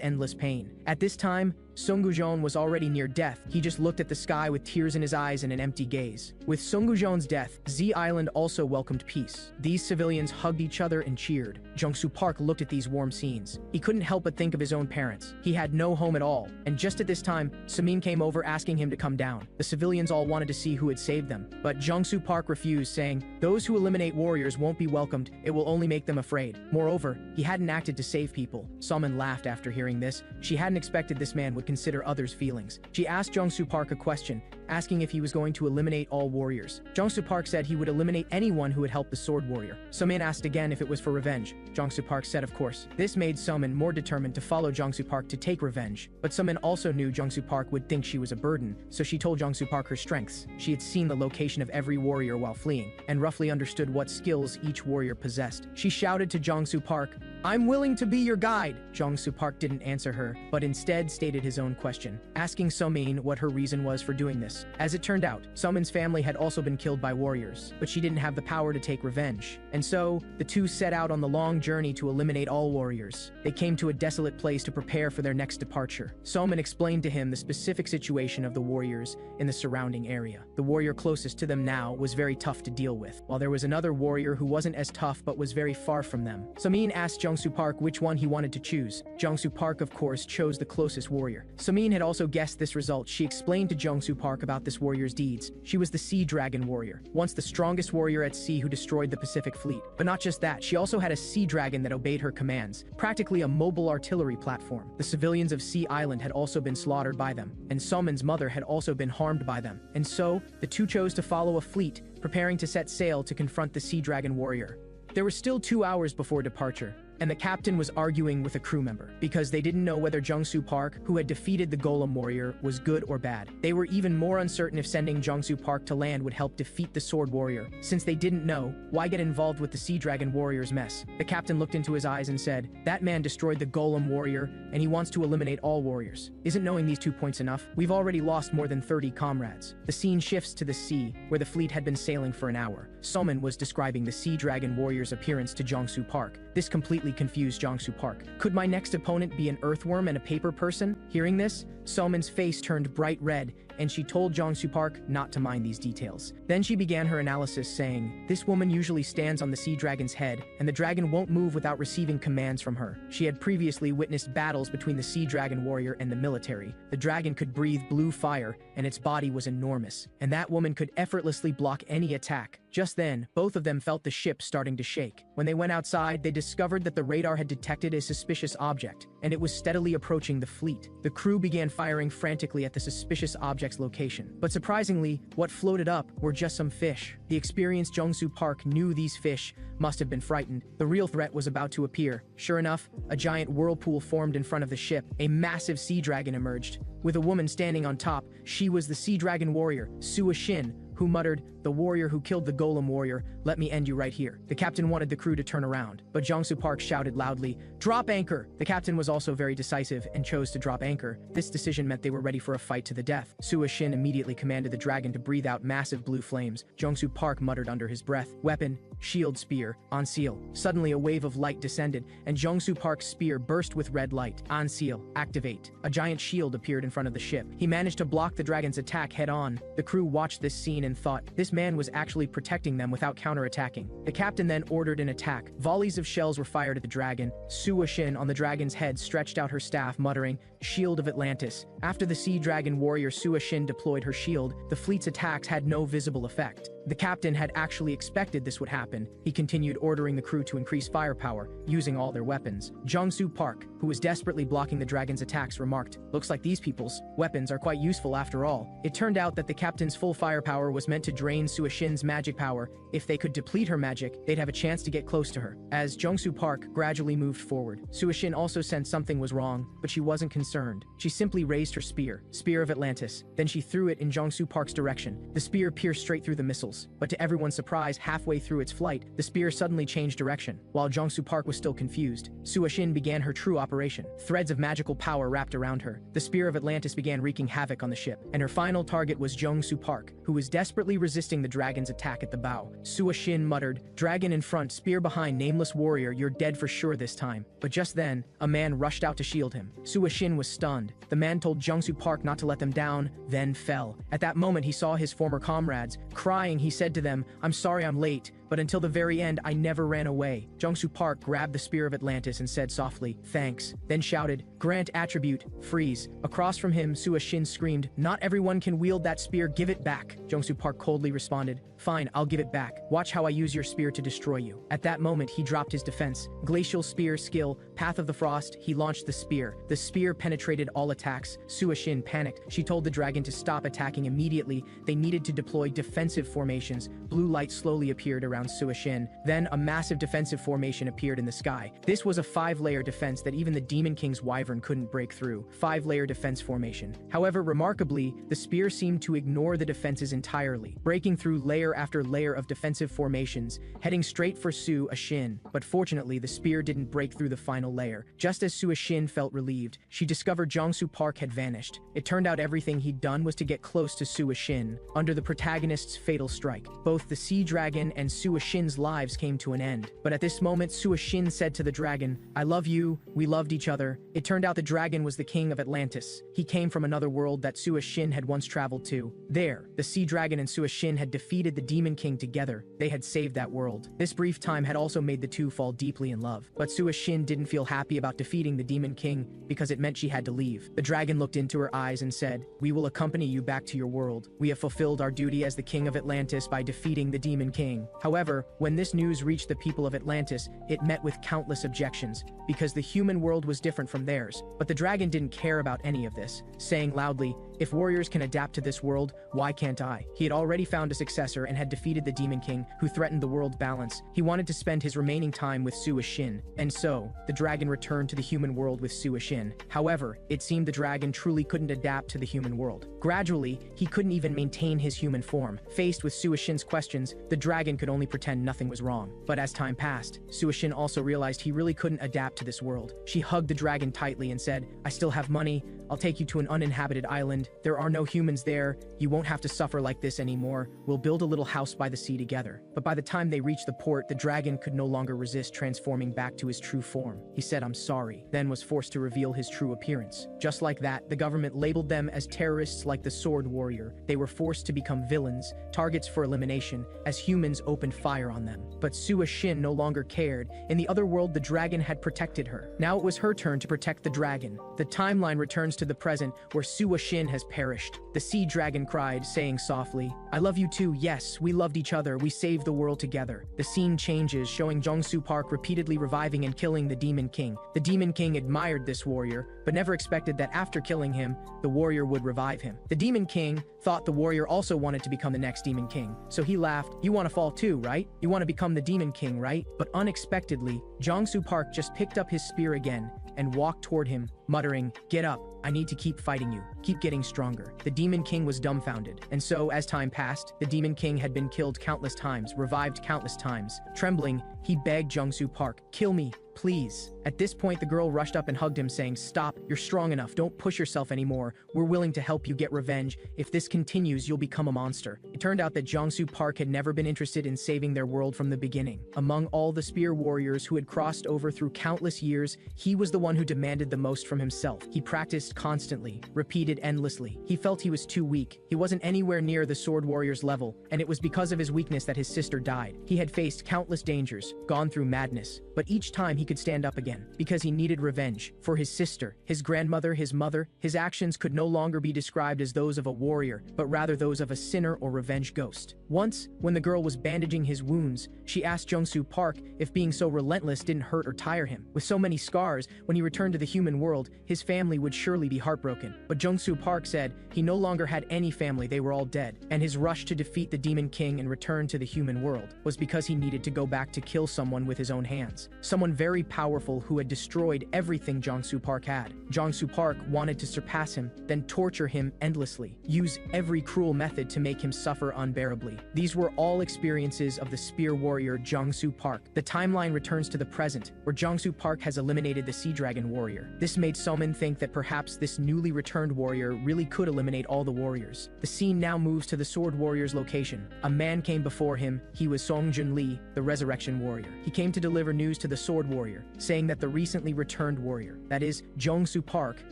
endless pain. At this time, Sung Gu-jeon was already near death. He just looked at the sky with tears in his eyes and an empty gaze. With Sung Gu-jeon's death, Z Island also welcomed peace. These civilians hugged each other and cheered. Jong-soo Park looked at these warm scenes. He couldn't help but think of his own parents. He had no home at all. And just at this time, Samin came over asking him to come down. The civilians all wanted to see who had saved them. But Jong-soo Park refused, saying, "Those who eliminate warriors won't be welcomed. It will only make them afraid." Moreover, he hadn't acted to save people. Samin laughed after hearing this. She hadn't expected this man would consider others' feelings. She asked Jong-soo Park a question, asking if he was going to eliminate all warriors. Jong-soo Park said he would eliminate anyone who would help the sword warrior. Sumin asked again if it was for revenge. Jong-soo Park said of course. This made Sumin more determined to follow Jong-soo Park to take revenge. But Sumin also knew Jong-soo Park would think she was a burden, so she told Jong-soo Park her strengths. She had seen the location of every warrior while fleeing, and roughly understood what skills each warrior possessed. She shouted to Jong-soo Park, "I'm willing to be your guide." Jong-soo Park didn't answer her, but instead stated his own question, asking Sumin what her reason was for doing this. warriors. As it turned out, Somin's family had also been killed by warriors, but she didn't have the power to take revenge. And so, the two set out on the long journey to eliminate all warriors. They came to a desolate place to prepare for their next departure. Somin explained to him the specific situation of the warriors in the surrounding area. The warrior closest to them now was very tough to deal with, while there was another warrior who wasn't as tough but was very far from them. Somin asked Jungsu Park which one he wanted to choose. Jungsu Park, of course, chose the closest warrior. Somin had also guessed this result. She explained to Jungsu Park about this warrior's deeds. She was the Sea Dragon warrior, once the strongest warrior at sea who destroyed the Pacific Fleet. But not just that, she also had a sea dragon that obeyed her commands, practically a mobile artillery platform. The civilians of Sea Island had also been slaughtered by them, and Somin's mother had also been harmed by them. And so, the two chose to follow a fleet, preparing to set sail to confront the Sea Dragon warrior. There were still 2 hours before departure, and the captain was arguing with a crew member because they didn't know whether Jungsu Park, who had defeated the Golem warrior, was good or bad. They were even more uncertain if sending Jungsu Park to land would help defeat the Sword Warrior. Since they didn't know, why get involved with the Sea Dragon warrior's mess? The captain looked into his eyes and said, "That man destroyed the Golem warrior, and he wants to eliminate all warriors. Isn't knowing these 2 points enough? We've already lost more than 30 comrades." The scene shifts to the sea, where the fleet had been sailing for an hour. Somin was describing the Sea Dragon warrior's appearance to Jungsu Park. This completely confused Jungsu Park. Could my next opponent be an earthworm and a paper person? Hearing this, Somin's face turned bright red, and she told Jungsu Park not to mind these details. Then she began her analysis, saying, "This woman usually stands on the sea dragon's head, and the dragon won't move without receiving commands from her." She had previously witnessed battles between the sea dragon warrior and the military. The dragon could breathe blue fire, and its body was enormous, and that woman could effortlessly block any attack. Just then, both of them felt the ship starting to shake. When they went outside, they discovered that the radar had detected a suspicious object, and it was steadily approaching the fleet. The crew began firing frantically at the suspicious object's location. But surprisingly, what floated up were just some fish. The experienced Jungsu Park knew these fish must have been frightened. The real threat was about to appear. Sure enough, a giant whirlpool formed in front of the ship. A massive sea dragon emerged, with a woman standing on top. She was the Sea Dragon warrior, Sua Shin, who muttered, "The warrior who killed the Golem warrior, let me end you right here." The captain wanted the crew to turn around, but Jungsu Park shouted loudly, "Drop anchor!" The captain was also very decisive and chose to drop anchor. This decision meant they were ready for a fight to the death. Sua Shin immediately commanded the dragon to breathe out massive blue flames. Jungsu Park muttered under his breath, "Weapon, shield, spear, on seal." Suddenly a wave of light descended, and Jungsu Park's spear burst with red light. On seal, activate. A giant shield appeared in front of the ship. He managed to block the dragon's attack head on. The crew watched this scene and thought, this man was actually protecting them without counterattacking. The captain then ordered an attack. Volleys of shells were fired at the dragon. Sua Shin on the dragon's head stretched out her staff, muttering, "Shield of Atlantis." After the sea dragon warrior Sua Shin deployed her shield, the fleet's attacks had no visible effect. The captain had actually expected this would happen. He continued ordering the crew to increase firepower, using all their weapons. Jungsu Park, who was desperately blocking the dragon's attacks, remarked, "Looks like these people's weapons are quite useful after all." It turned out that the captain's full firepower was meant to drain Sua Shin's magic power. If they could deplete her magic, they'd have a chance to get close to her. As Jungsu Park gradually moved forward, Sua Shin also sensed something was wrong, but she wasn't concerned. She simply raised her spear, Spear of Atlantis. Then she threw it in Jungsu Park's direction. The spear pierced straight through the missiles, but to everyone's surprise, halfway through its flight, the spear suddenly changed direction. While Jungsu Park was still confused, Sua Shin began her true operation. Threads of magical power wrapped around her. The Spear of Atlantis began wreaking havoc on the ship, and her final target was Jungsu Park, who was desperately resisting the dragon's attack at the bow. Sua Shin muttered, "Dragon in front, spear behind, nameless warrior, you're dead for sure this time." But just then, a man rushed out to shield him. Sua Shin was stunned. The man told Jungsu Park not to let them down, then fell. At that moment, he saw his former comrades. Crying, he said to them, "I'm sorry I'm late, but until the very end, I never ran away." Jungsu Park grabbed the Spear of Atlantis and said softly, "Thanks," then shouted, "Grant attribute, freeze." Across from him, Sua Shin screamed, "Not everyone can wield that spear, give it back." Jungsu Park coldly responded, "Fine, I'll give it back. Watch how I use your spear to destroy you." At that moment, he dropped his defense. Glacial Spear skill, Path of the Frost, he launched the spear. The spear penetrated all attacks. Sua Shin panicked. She told the dragon to stop attacking immediately. They needed to deploy defensive formations. Blue light slowly appeared around Sua Shin. Then a massive defensive formation appeared in the sky. This was a 5-layer defense that even the Demon King's wyvern cavern couldn't break through. 5-layer defense formation. However, remarkably, the spear seemed to ignore the defenses entirely, breaking through layer after layer of defensive formations, heading straight for Su Ashin. But fortunately, the spear didn't break through the final layer. Just as Su Ashin felt relieved, she discovered Jongsu Park had vanished. It turned out everything he'd done was to get close to Su Ashin. Under the protagonist's fatal strike, both the sea dragon and Su Ashin's lives came to an end. But at this moment, Su Ashin said to the dragon, "I love you, we loved each other." It turned out the dragon was the king of Atlantis. He came from another world that Su Ashin had once traveled to. There, the sea dragon and Su Ashin had defeated the demon king together. They had saved that world. This brief time had also made the two fall deeply in love. But Su Ashin didn't feel happy about defeating the demon king because it meant she had to leave. The dragon looked into her eyes and said, "We will accompany you back to your world. We have fulfilled our duty as the king of Atlantis by defeating the demon king." However, when this news reached the people of Atlantis, it met with countless objections, because the human world was different from theirs. But the dragon didn't care about any of this, saying loudly, "If warriors can adapt to this world, why can't I?" He had already found a successor and had defeated the demon king, who threatened the world balance. He wanted to spend his remaining time with Su Ashin, and so, the dragon returned to the human world with Su Ashin. However, it seemed the dragon truly couldn't adapt to the human world. Gradually, he couldn't even maintain his human form. Faced with Su Ashin's questions, the dragon could only pretend nothing was wrong. But as time passed, Su Ashin also realized he really couldn't adapt to this world. She hugged the dragon tightly and said, "I still have money. I'll take you to an uninhabited island. There are no humans there. You won't have to suffer like this anymore. We'll build a little house by the sea together." But by the time they reached the port, the dragon could no longer resist transforming back to his true form. He said, "I'm sorry," then was forced to reveal his true appearance. Just like that, the government labeled them as terrorists like the Sword Warrior. They were forced to become villains, targets for elimination, as humans opened fire on them. But Su Ashin no longer cared. In the other world, the dragon had protected her. Now it was her turn to protect the dragon. The timeline returns to the present, where Su Ashin has perished. The sea dragon cried, saying softly, "I love you too. Yes, we loved each other. We saved the world together." The scene changes, showing Jongsu Park repeatedly reviving and killing the demon king. The demon king admired this warrior, but never expected that after killing him, the warrior would revive him. The demon king thought the warrior also wanted to become the next demon king, so he laughed, "You want to fall too, right? You want to become the demon king, right?" But unexpectedly, Jongsu Park just picked up his spear again and walked toward him, muttering, "Get up. I need to keep fighting you. Keep getting stronger." The demon king was dumbfounded, and so as time passed, the demon king had been killed countless times, revived countless times. Trembling, he begged Jongsu Park, "Kill me, please." At this point, the girl rushed up and hugged him, saying, "Stop, you're strong enough, don't push yourself anymore. We're willing to help you get revenge. If this continues, you'll become a monster." It turned out that Jongsu Park had never been interested in saving their world from the beginning. Among all the spear warriors who had crossed over through countless years, he was the one who demanded the most from himself. He practiced constantly, repeated endlessly. He felt he was too weak. He wasn't anywhere near the sword warrior's level, and it was because of his weakness that his sister died. He had faced countless dangers, gone through madness, but each time he could stand up again, because he needed revenge. For his sister, his grandmother, his mother, his actions could no longer be described as those of a warrior, but rather those of a sinner or revenge ghost. Once, when the girl was bandaging his wounds, she asked Jongsu Park if being so relentless didn't hurt or tire him. With so many scars, when he returned to the human world, his family would surely be heartbroken. But Jongsu Park said he no longer had any family, they were all dead, and his rush to defeat the demon king and return to the human world was because he needed to go back to kill someone with his own hands. Someone very powerful who had destroyed everything Jongsu Park had. Jongsu Park wanted to surpass him, then torture him endlessly, use every cruel method to make him suffer unbearably. These were all experiences of the spear warrior Jongsu Park. The timeline returns to the present, where Jongsu Park has eliminated the sea dragon warrior. This made Somin think that perhaps this newly returned warrior really could eliminate all the warriors. The scene now moves to the sword warrior's location. A man came before him. He was Song Junli, the resurrection warrior. He came to deliver news to the sword warrior, saying that the recently returned warrior, that is, Jongsu Park,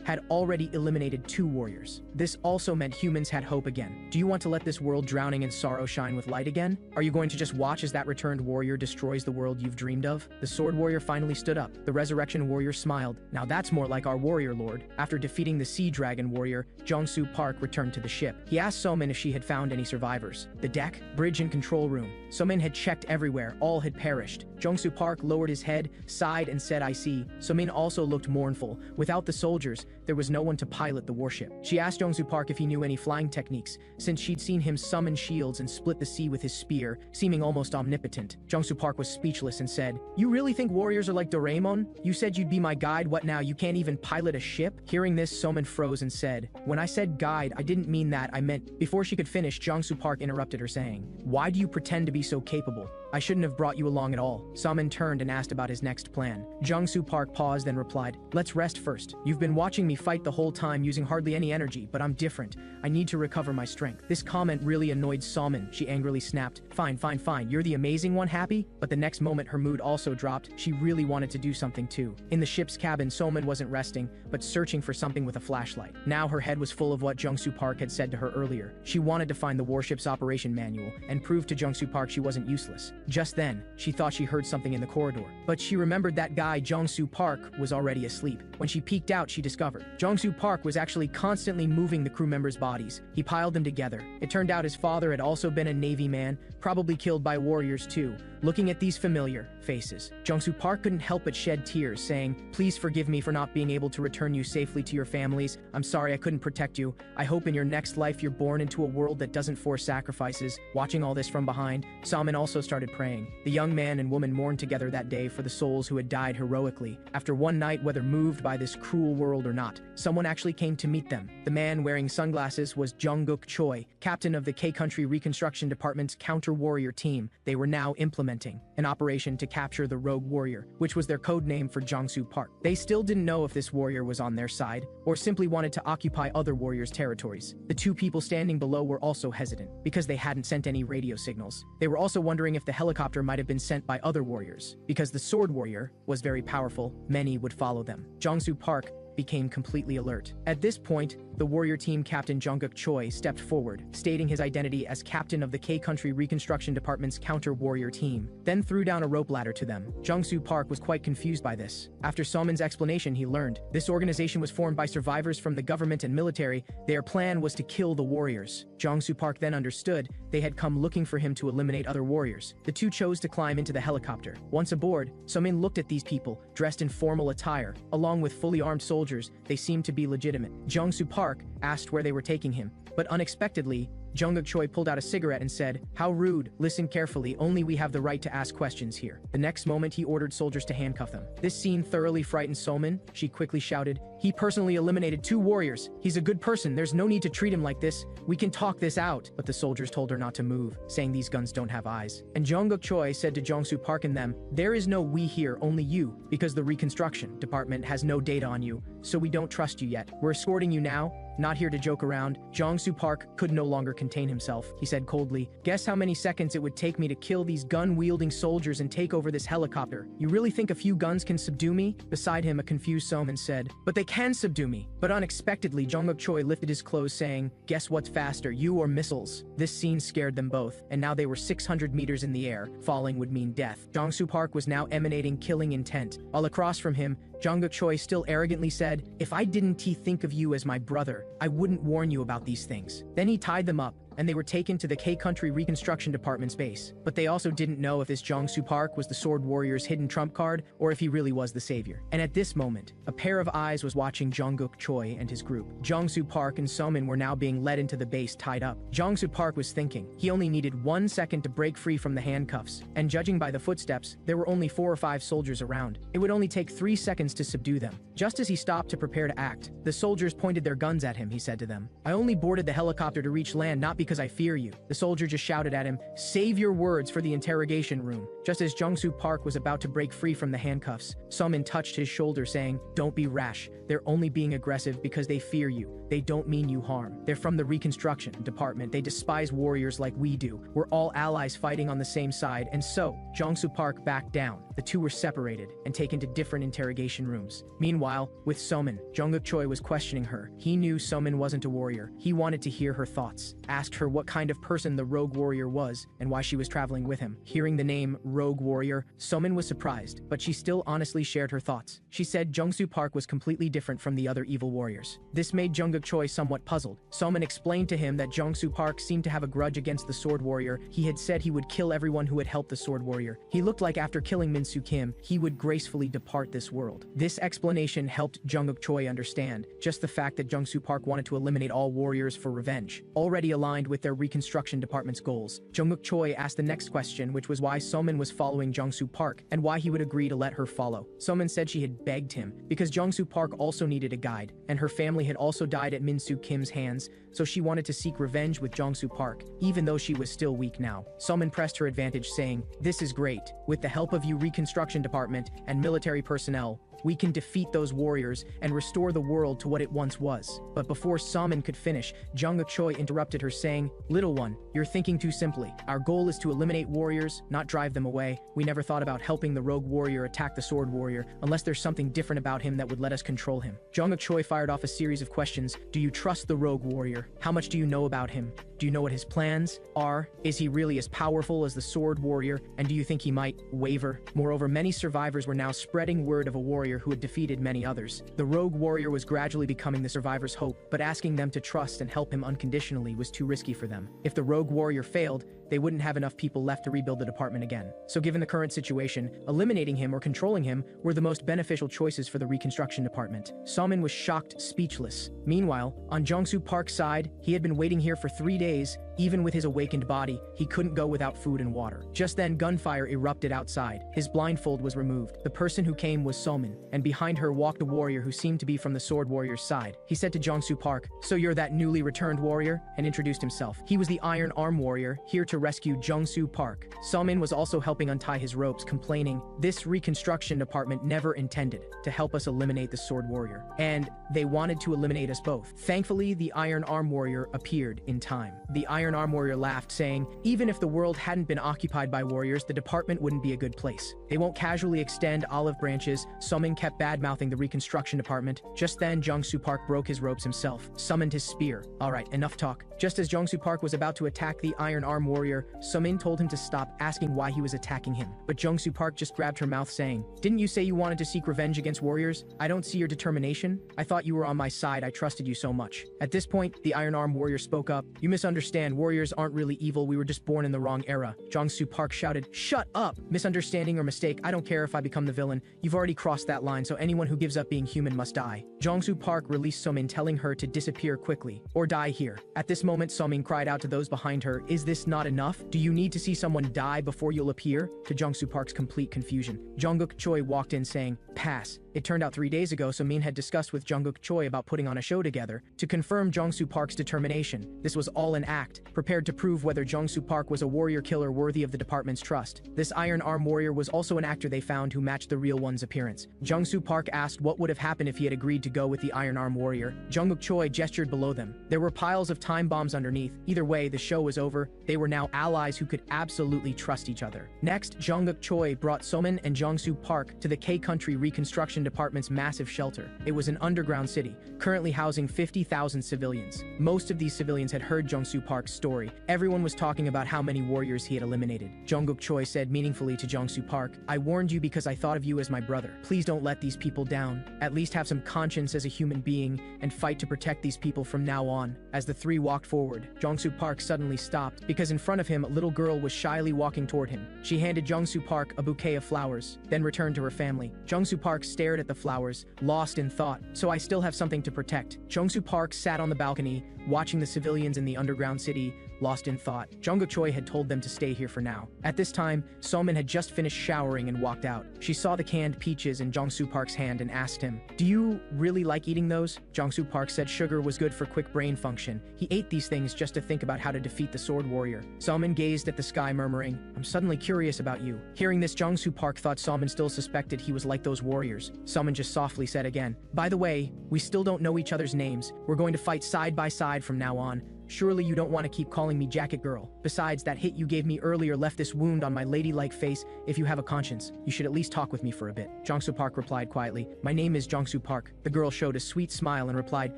had already eliminated 2 warriors. This also meant humans had hope again. Do you want to let this world drowning in sorrow shine with light again? Are you going to just watch as that returned warrior destroys the world you've dreamed of? The sword warrior finally stood up. The resurrection warrior smiled. "Now that's more like our warrior lord." After defeating the sea dragon warrior, Jongsu Park returned to the ship. He asked Somin if she had found any survivors. The deck, bridge, and control room. Somin had checked everywhere. All had perished. Jongsu Park lowered his head, sighed, and said, "I see." Somin also looked mournful. Without the soldiers, there was no one to pilot the warship. She asked Jong-soo Park if he knew any flying techniques, since she'd seen him summon shields and split the sea with his spear, seeming almost omnipotent. Jong-soo Park was speechless and said, "You really think warriors are like Doraemon? You said you'd be my guide, what now, you can't even pilot a ship?" Hearing this, Somin froze and said, "When I said guide, I didn't mean that, I meant..." Before she could finish, Jong-soo Park interrupted her saying, "Why do you pretend to be so capable? I shouldn't have brought you along at all." Somin turned and asked about his next plan. Jong-soo Park paused, then replied, "Let's rest first. You've been watching me fight the whole time using hardly any energy, but I'm different. I need to recover my strength." This comment really annoyed Somin. She angrily snapped, "Fine, fine, fine, you're the amazing one, happy?" But the next moment her mood also dropped. She really wanted to do something too. In the ship's cabin, Somin wasn't resting, but searching for something with a flashlight. Now her head was full of what Jong-soo Park had said to her earlier. She wanted to find the warship's operation manual and prove to Jong-soo Park she wasn't useless. Just then, she thought she heard something in the corridor, but she remembered that guy Jong-soo Park was already asleep. When she peeked out, she discovered Jong-soo Park was actually constantly moving the crew members' bodies. He piled them together. It turned out his father had also been a Navy man, probably killed by warriors too. Looking at these familiar faces, Jong-soo Park couldn't help but shed tears, saying, "Please forgive me for not being able to return you safely to your families. I'm sorry I couldn't protect you. I hope in your next life you're born into a world that doesn't force sacrifices." Watching all this from behind, Somin also started praying. The young man and woman mourned together that day for the souls who had died heroically. After one night, whether moved by this cruel world or not, someone actually came to meet them. The man wearing sunglasses was Jung-guk Choi, captain of the K-Country Reconstruction Department's counter-warrior team. They were now implementing an operation to capture the rogue warrior, which was their code name for Jong-soo Park. They still didn't know if this warrior was on their side, or simply wanted to occupy other warriors' territories. The two people standing below were also hesitant, because they hadn't sent any radio signals. They were also wondering if the helicopter might have been sent by other warriors. Because the sword warrior was very powerful, many would follow them. Jong-soo Park became completely alert. At this point, the warrior team captain Jung-guk Choi stepped forward, stating his identity as captain of the K-Country Reconstruction Department's counter-warrior team, then threw down a rope ladder to them. Jong-soo Park was quite confused by this. After Somin's explanation, he learned this organization was formed by survivors from the government and military. Their plan was to kill the warriors. Jong-soo Park then understood they had come looking for him to eliminate other warriors. The two chose to climb into the helicopter. Once aboard, Somin looked at these people, dressed in formal attire, along with fully armed soldiers. They seemed to be legitimate. Jong-soo Park asked where they were taking him, but unexpectedly, Jung-guk Choi pulled out a cigarette and said, "How rude. Listen carefully, only we have the right to ask questions here." The next moment, he ordered soldiers to handcuff them. This scene thoroughly frightened Somin. She quickly shouted, "He personally eliminated 2 warriors. He's a good person. There's no need to treat him like this. We can talk this out." But the soldiers told her not to move, saying these guns don't have eyes. And Jung-guk Choi said to Jong-soo Park and them, "There is no we here, only you, because the Reconstruction Department has no data on you, so we don't trust you yet. We're escorting you now, not here to joke around." Jong-soo Park could no longer contain himself. He said coldly, "Guess how many seconds it would take me to kill these gun-wielding soldiers and take over this helicopter. You really think a few guns can subdue me?" Beside him, a confused Somin said, "But they can subdue me." But unexpectedly, Jung-guk Choi lifted his clothes, saying, "Guess what's faster, you or missiles?" This scene scared them both, and now they were 600 meters in the air. Falling would mean death. Jong-soo Park was now emanating killing intent. All across from him, Jung-guk Choi still arrogantly said, "If I didn't think of you as my brother, I wouldn't warn you about these things." Then he tied them up, and they were taken to the K-Country Reconstruction Department's base. But they also didn't know if this Jong-soo Park was the Sword Warrior's hidden trump card, or if he really was the savior. And at this moment, a pair of eyes was watching Jung-guk Choi and his group. Jong-soo Park and Somin were now being led into the base tied up. Jong-soo Park was thinking. He only needed 1 second to break free from the handcuffs, and judging by the footsteps, there were only 4 or 5 soldiers around. It would only take 3 seconds to subdue them. Just as he stopped to prepare to act, the soldiers pointed their guns at him. He said to them, "I only boarded the helicopter to reach land, not because I fear you." The soldier just shouted at him, "Save your words for the interrogation room." Just as Jong-soo Park was about to break free from the handcuffs, Somin touched his shoulder, saying, "Don't be rash. They're only being aggressive because they fear you. They don't mean you harm. They're from the Reconstruction Department. They despise warriors like we do. We're all allies fighting on the same side." And so, Jong-soo Park backed down. The two were separated and taken to different interrogation rooms. Meanwhile, with Somin, Jung-guk Choi was questioning her. He knew Somin wasn't a warrior. He wanted to hear her thoughts, asked her what kind of person the rogue warrior was and why she was traveling with him. Hearing the name rogue warrior, Somin was surprised, but she still honestly shared her thoughts. She said Jong-soo Park was completely different from the other evil warriors. This made Jung-guk Choi somewhat puzzled. Somin explained to him that Jong-soo Park seemed to have a grudge against the sword warrior. He had said he would kill everyone who had helped the sword warrior. He looked like after killing Min Min-soo Kim, he would gracefully depart this world. This explanation helped Jungkook Choi understand just the fact that Jung-soo Park wanted to eliminate all warriors for revenge. Already aligned with their reconstruction department's goals, Jungkook Choi asked the next question, which was why Somin was following Jung-soo Park and why he would agree to let her follow. Somin said she had begged him because Jung-soo Park also needed a guide, and her family had also died at Min-soo Kim's hands, so she wanted to seek revenge with Jung-soo Park, even though she was still weak now. Somin pressed her advantage, saying, "This is great. With the help of you reconstruction department and military personnel, we can defeat those warriors and restore the world to what it once was." But before Somin could finish, Jungkook Choi interrupted her, saying, "Little one, you're thinking too simply. Our goal is to eliminate warriors, not drive them away. We never thought about helping the rogue warrior attack the sword warrior unless there's something different about him that would let us control him." Jungkook Choi fired off a series of questions. Do you trust the rogue warrior? How much do you know about him? Do you know what his plans are? Is he really as powerful as the sword warrior? And do you think he might waver? Moreover, many survivors were now spreading word of a warrior who had defeated many others. The rogue warrior was gradually becoming the survivors' hope, but asking them to trust and help him unconditionally was too risky for them. If the rogue warrior failed, they wouldn't have enough people left to rebuild the department again. So given the current situation, eliminating him or controlling him were the most beneficial choices for the reconstruction department. Somin was shocked, speechless. Meanwhile, on Jung-soo Park's side, he had been waiting here for 3 days. Even with his awakened body, he couldn't go without food and water. Just then, gunfire erupted outside. His blindfold was removed. The person who came was Somin, and behind her walked a warrior who seemed to be from the sword warrior's side. He said to Jung-soo Park, "So you're that newly returned warrior?" and introduced himself. He was the Iron Arm warrior, here to rescue Jung-soo Park. Somin was also helping untie his ropes, complaining, "This reconstruction department never intended to help us eliminate the sword warrior, and they wanted to eliminate us both." Thankfully, the Iron Arm warrior appeared in time. The Iron Arm warrior laughed, saying, "Even if the world hadn't been occupied by warriors, the department wouldn't be a good place. They won't casually extend olive branches." Somin kept bad-mouthing the reconstruction department. Just then, Jung-soo Park broke his ropes himself, summoned his spear. Alright, enough talk. Just as Jung-soo Park was about to attack the Iron Arm warrior, Somin told him to stop, asking why he was attacking him. But Jung-soo Park just grabbed her mouth, saying, "Didn't you say you wanted to seek revenge against warriors? I don't see your determination. I thought you were on my side. I trusted you so much." At this point, the Iron Arm warrior spoke up. "You misunderstand. Warriors aren't really evil. We were just born in the wrong era." Jung-soo Park shouted, "Shut up! Misunderstanding or mistake, I don't care if I become the villain. You've already crossed that line, so anyone who gives up being human must die." Jung-soo Park released Somin, telling her to disappear quickly, or die here. At this moment, Somin cried out to those behind her, "Is this not enough? Do you need to see someone die before you'll appear?" To Jung-soo Park's complete confusion, Jungkook Choi walked in, saying, "Pass." It turned out 3 days ago, Somin had discussed with Jungkook Choi about putting on a show together to confirm Jung-soo Park's determination. This was all an act, prepared to prove whether Jung-soo Park was a warrior killer worthy of the department's trust. This Iron Arm warrior was also an actor they found who matched the real one's appearance. Jung-soo Park asked what would have happened if he had agreed to go with the Iron Arm warrior. Jungkook Choi gestured below them. There were piles of time bombs underneath. Either way, the show was over. They were now allies who could absolutely trust each other. Next, Jungkook Choi brought Somin and Jung-soo Park to the K-Country Reconstruction Department's massive shelter. It was an underground city, currently housing 50,000 civilians. Most of these civilians had heard Jung-soo Park's story. Everyone was talking about how many warriors he had eliminated. Jungkook Choi said meaningfully to Jung-soo Park, "I warned you because I thought of you as my brother. Please don't let these people down. At least have some conscience as a human being and fight to protect these people from now on." As the three walked forward, Jung-soo Park suddenly stopped because in front of him a little girl was shyly walking toward him. She handed Jung-soo Park a bouquet of flowers, then returned to her family. Jung-soo Park stared at the flowers, lost in thought. "So I still have something to protect." Jung-soo Park sat on the balcony, watching the civilians in the underground city, lost in thought. Jungkook Choi had told them to stay here for now. At this time, Somin had just finished showering and walked out. She saw the canned peaches in Jung-soo Park's hand and asked him, "Do you really like eating those?" Jung-soo Park said sugar was good for quick brain function. He ate these things just to think about how to defeat the sword warrior. Somin gazed at the sky, murmuring, "I'm suddenly curious about you." Hearing this, Jung-soo Park thought Somin still suspected he was like those warriors. Somin just softly said again, "By the way, we still don't know each other's names. We're going to fight side by side from now on. Surely you don't want to keep calling me Jacket Girl. Besides, that hit you gave me earlier left this wound on my ladylike face. If you have a conscience, you should at least talk with me for a bit." Jung-soo Park replied quietly, "My name is Jung-soo Park." The girl showed a sweet smile and replied,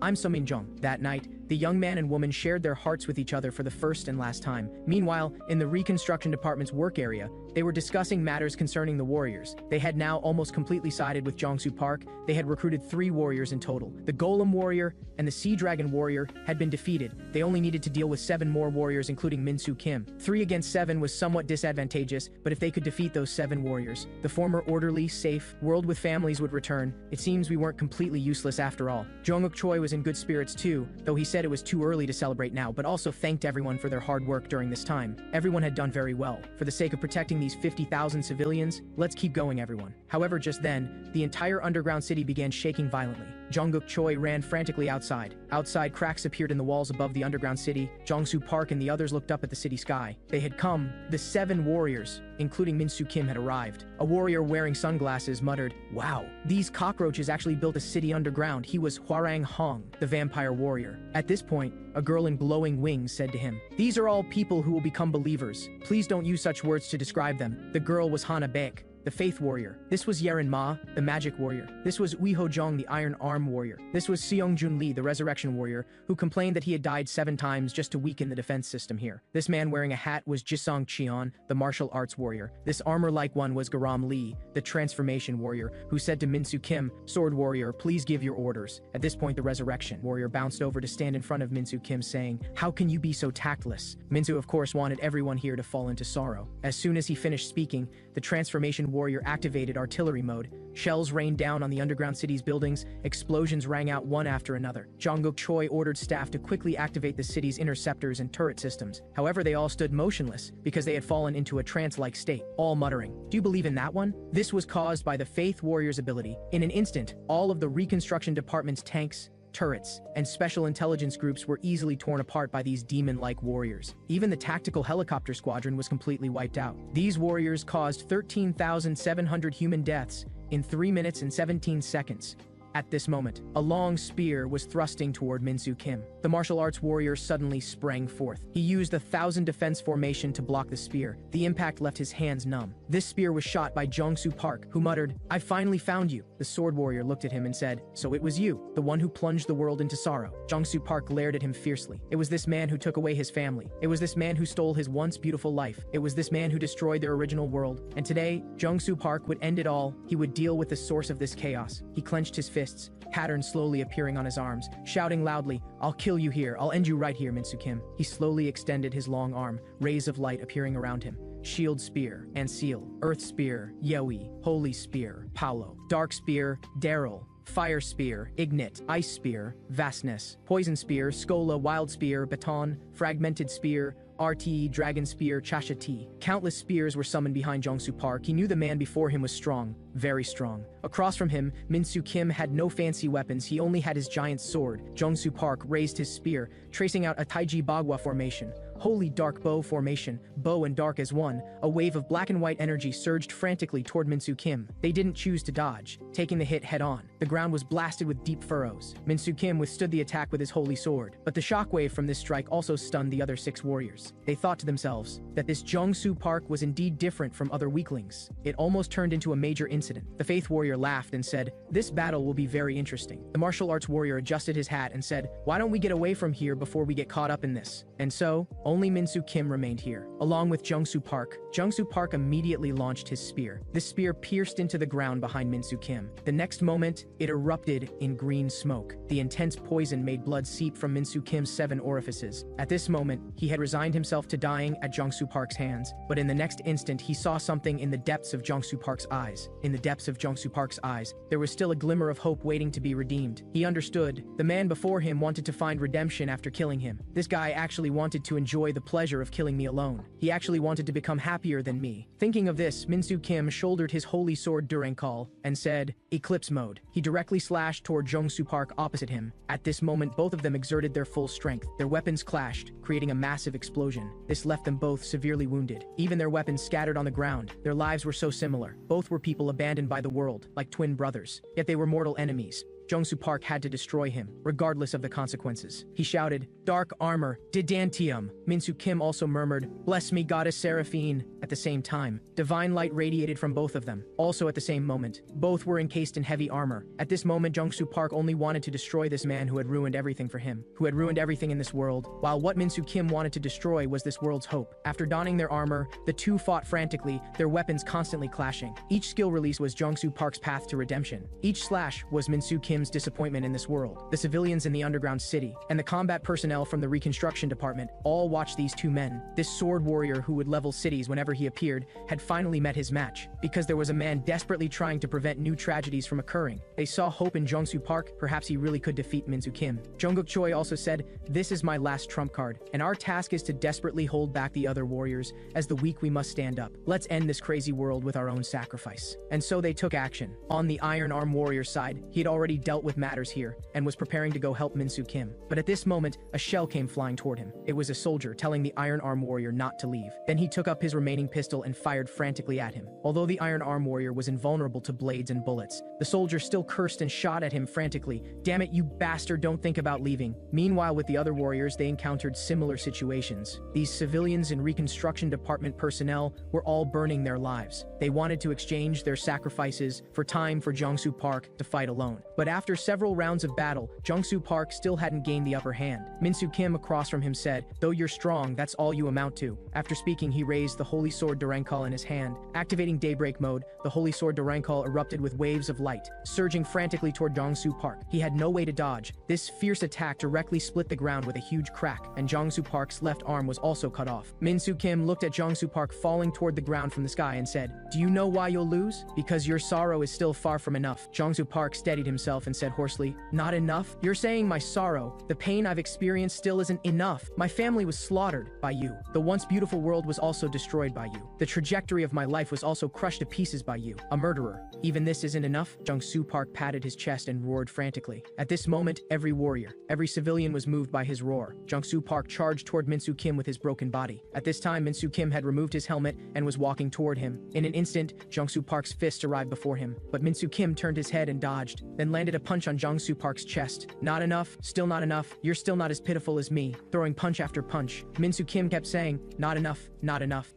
"I'm Somin Jung." That night, the young man and woman shared their hearts with each other for the first and last time. Meanwhile, in the reconstruction department's work area, they were discussing matters concerning the warriors. They had now almost completely sided with Jung-soo Park. They had recruited 3 warriors in total. The Golem warrior and the Sea Dragon warrior had been defeated. They only needed to deal with 7 more warriors, including Min Min-soo Kim. 3 against 7 was somewhat disadvantageous, but if they could defeat those 7 warriors, the former orderly, safe world with families would return. It seems we weren't completely useless after all. Jung-uk Choi was in good spirits too, though he said it was too early to celebrate now, but also thanked everyone for their hard work during this time. Everyone had done very well. For the sake of protecting these 50,000 civilians, let's keep going, everyone. However, just then, the entire underground city began shaking violently. Jung-uk Choi ran frantically outside. Outside, cracks appeared in the walls above the underground city. Jong-soo Park and the others looked up at the city sky. They had come. The 7 warriors, including Min-soo Kim, had arrived. A warrior wearing sunglasses muttered, "Wow, these cockroaches actually built a city underground." He was Hwarang Hong, the vampire warrior. At this point, a girl in glowing wings said to him, "These are all people who will become believers. Please don't use such words to describe them." The girl was Hana Baek, the Faith Warrior. This was Yeren Ma, the Magic Warrior. This was Ui Ho-jong, the Iron Arm Warrior. This was Seong-jun Lee, the Resurrection Warrior, who complained that he had died 7 times just to weaken the defense system here. This man wearing a hat was Jisong Cheon, the Martial Arts Warrior. This armor-like one was Garam Lee, the Transformation Warrior, who said to Min-soo Kim, "Sword Warrior, please give your orders." At this point, the Resurrection Warrior bounced over to stand in front of Min-soo Kim, saying, "How can you be so tactless?" Min-soo, of course, wanted everyone here to fall into sorrow. As soon as he finished speaking, the Transformation Warrior activated artillery mode. Shells rained down on the underground city's buildings. Explosions rang out one after another. Jong-uk Choi ordered staff to quickly activate the city's interceptors and turret systems. However, they all stood motionless because they had fallen into a trance-like state, all muttering, "Do you believe in that one?" This was caused by the Faith Warrior's ability. In an instant, all of the reconstruction department's tanks, turrets, and special intelligence groups were easily torn apart by these demon-like warriors. Even the tactical helicopter squadron was completely wiped out. These warriors caused 13,700 human deaths in 3 minutes and 17 seconds. At this moment, a long spear was thrusting toward Min-soo Kim. The martial arts warrior suddenly sprang forth. He used the 1,000 defense formation to block the spear. The impact left his hands numb. This spear was shot by Jong-soo Park, who muttered, "I finally found you." The sword warrior looked at him and said, "So it was you, the one who plunged the world into sorrow." Jong-soo Park glared at him fiercely. It was this man who took away his family. It was this man who stole his once beautiful life. It was this man who destroyed their original world. And today, Jong-soo Park would end it all. He would deal with the source of this chaos. He clenched his fists, patterns slowly appearing on his arms, shouting loudly, "I'll kill you here. I'll end you right here, Min-soo Kim." He slowly extended his long arm, rays of light appearing around him. Shield Spear, Anseal, Earth Spear, Yeoi, Holy Spear, Paolo, Dark Spear, Daryl, Fire Spear, Ignite, Ice Spear, Vastness, Poison Spear, Skola, Wild Spear, Baton, Fragmented Spear, RTE, Dragon Spear, Chasha T. Countless spears were summoned behind Jong-soo Park. He knew the man before him was strong, very strong. Across from him, Min-soo Kim had no fancy weapons. He only had his giant sword. Jong-soo Park raised his spear, tracing out a Taiji Bagua formation. Holy Dark Bow formation, bow and dark as one. A wave of black and white energy surged frantically toward Min-soo Kim. They didn't choose to dodge, taking the hit head-on. The ground was blasted with deep furrows. Min-soo Kim withstood the attack with his holy sword, but the shockwave from this strike also stunned the other 6 warriors. They thought to themselves that this Jong-soo Park was indeed different from other weaklings. It almost turned into a major incident. The Faith Warrior laughed and said, "This battle will be very interesting." The martial arts warrior adjusted his hat and said, "Why don't we get away from here before we get caught up in this?" And so, only Min-soo Kim remained here, along with Jong-soo Park. Jong-soo Park immediately launched his spear. This spear pierced into the ground behind Min-soo Kim. The next moment, it erupted in green smoke. The intense poison made blood seep from Min-soo Kim's 7 orifices. At this moment, he had resigned himself to dying at Jong-soo Park's hands, but in the next instant, he saw something in the depths of Jong-soo Park's eyes. In the depths of Jong-soo Park's eyes, there was still a glimmer of hope waiting to be redeemed. He understood. The man before him wanted to find redemption after killing him. This guy actually wanted to enjoy the pleasure of killing me alone. He actually wanted to become happier than me. Thinking of this, Min-soo Kim shouldered his holy sword Durankal and said, "Eclipse mode." He directly slashed toward Jong-soo Park opposite him. At this moment, both of them exerted their full strength. Their weapons clashed, creating a massive explosion. This left them both severely wounded. Even their weapons scattered on the ground. Their lives were so similar. Both were people abandoned by the world, like twin brothers. Yet they were mortal enemies. Jong-soo Park had to destroy him, regardless of the consequences. He shouted, "Dark armor, Didantium." Min-soo Kim also murmured, "Bless me, Goddess Seraphine." At the same time, divine light radiated from both of them. Also at the same moment, both were encased in heavy armor. At this moment, Jong-soo Park only wanted to destroy this man who had ruined everything for him, who had ruined everything in this world, while what Min-soo Kim wanted to destroy was this world's hope. After donning their armor, the two fought frantically, their weapons constantly clashing. Each skill release was Jong-soo Park's path to redemption. Each slash was Min-soo Kim Kim's disappointment in this world. The civilians in the underground city and the combat personnel from the reconstruction department all watched these two men. This sword warrior who would level cities whenever he appeared had finally met his match, because there was a man desperately trying to prevent new tragedies from occurring. They saw hope in Jongsu Park. Perhaps he really could defeat Min Soo Kim. Jungkook Choi also said, "This is my last trump card, and our task is to desperately hold back the other warriors. As the weak, we must stand up. Let's end this crazy world with our own sacrifice." And so they took action. On the Iron Arm warrior's side, he had already dealt with matters here and was preparing to go help Min Soo Kim. But at this moment, a shell came flying toward him. It was a soldier telling the Iron Arm warrior not to leave. Then he took up his remaining pistol and fired frantically at him. Although the Iron Arm warrior was invulnerable to blades and bullets, the soldier still cursed and shot at him frantically. "Damn it, you bastard, don't think about leaving." Meanwhile, with the other warriors, they encountered similar situations. These civilians and reconstruction department personnel were all burning their lives. They wanted to exchange their sacrifices for time for Jongsu Park to fight alone. But after several rounds of battle, Jongsu Park still hadn't gained the upper hand. Min Soo Kim across from him said, "Though you're strong, that's all you amount to." After speaking, he raised the Holy Sword Durankal in his hand. Activating Daybreak mode, the Holy Sword Durankal erupted with waves of light, surging frantically toward Jongsu Park. He had no way to dodge. This fierce attack directly split the ground with a huge crack, and Jongsu Park's left arm was also cut off. Min Soo Kim looked at Jongsu Park falling toward the ground from the sky and said, "Do you know why you'll lose? Because your sorrow is still far from enough." Jongsu Park steadied himself and said hoarsely, "Not enough? You're saying my sorrow, the pain I've experienced still isn't enough? My family was slaughtered by you. The once beautiful world was also destroyed by you. The trajectory of my life was also crushed to pieces by you. A murderer. Even this isn't enough?" Jongsu Park patted his chest and roared frantically. At this moment, every warrior, every civilian was moved by his roar. Jongsu Park charged toward Min Soo Kim with his broken body. At this time, Min Soo Kim had removed his helmet and was walking toward him. In an instant, Jongsu Park's fist arrived before him, but Min Soo Kim turned his head and dodged, then landed a punch on Jongsu Park's chest. "Not enough, still not enough, you're still not as pitiful as me." Throwing punch after punch, Min Soo Kim kept saying, not enough,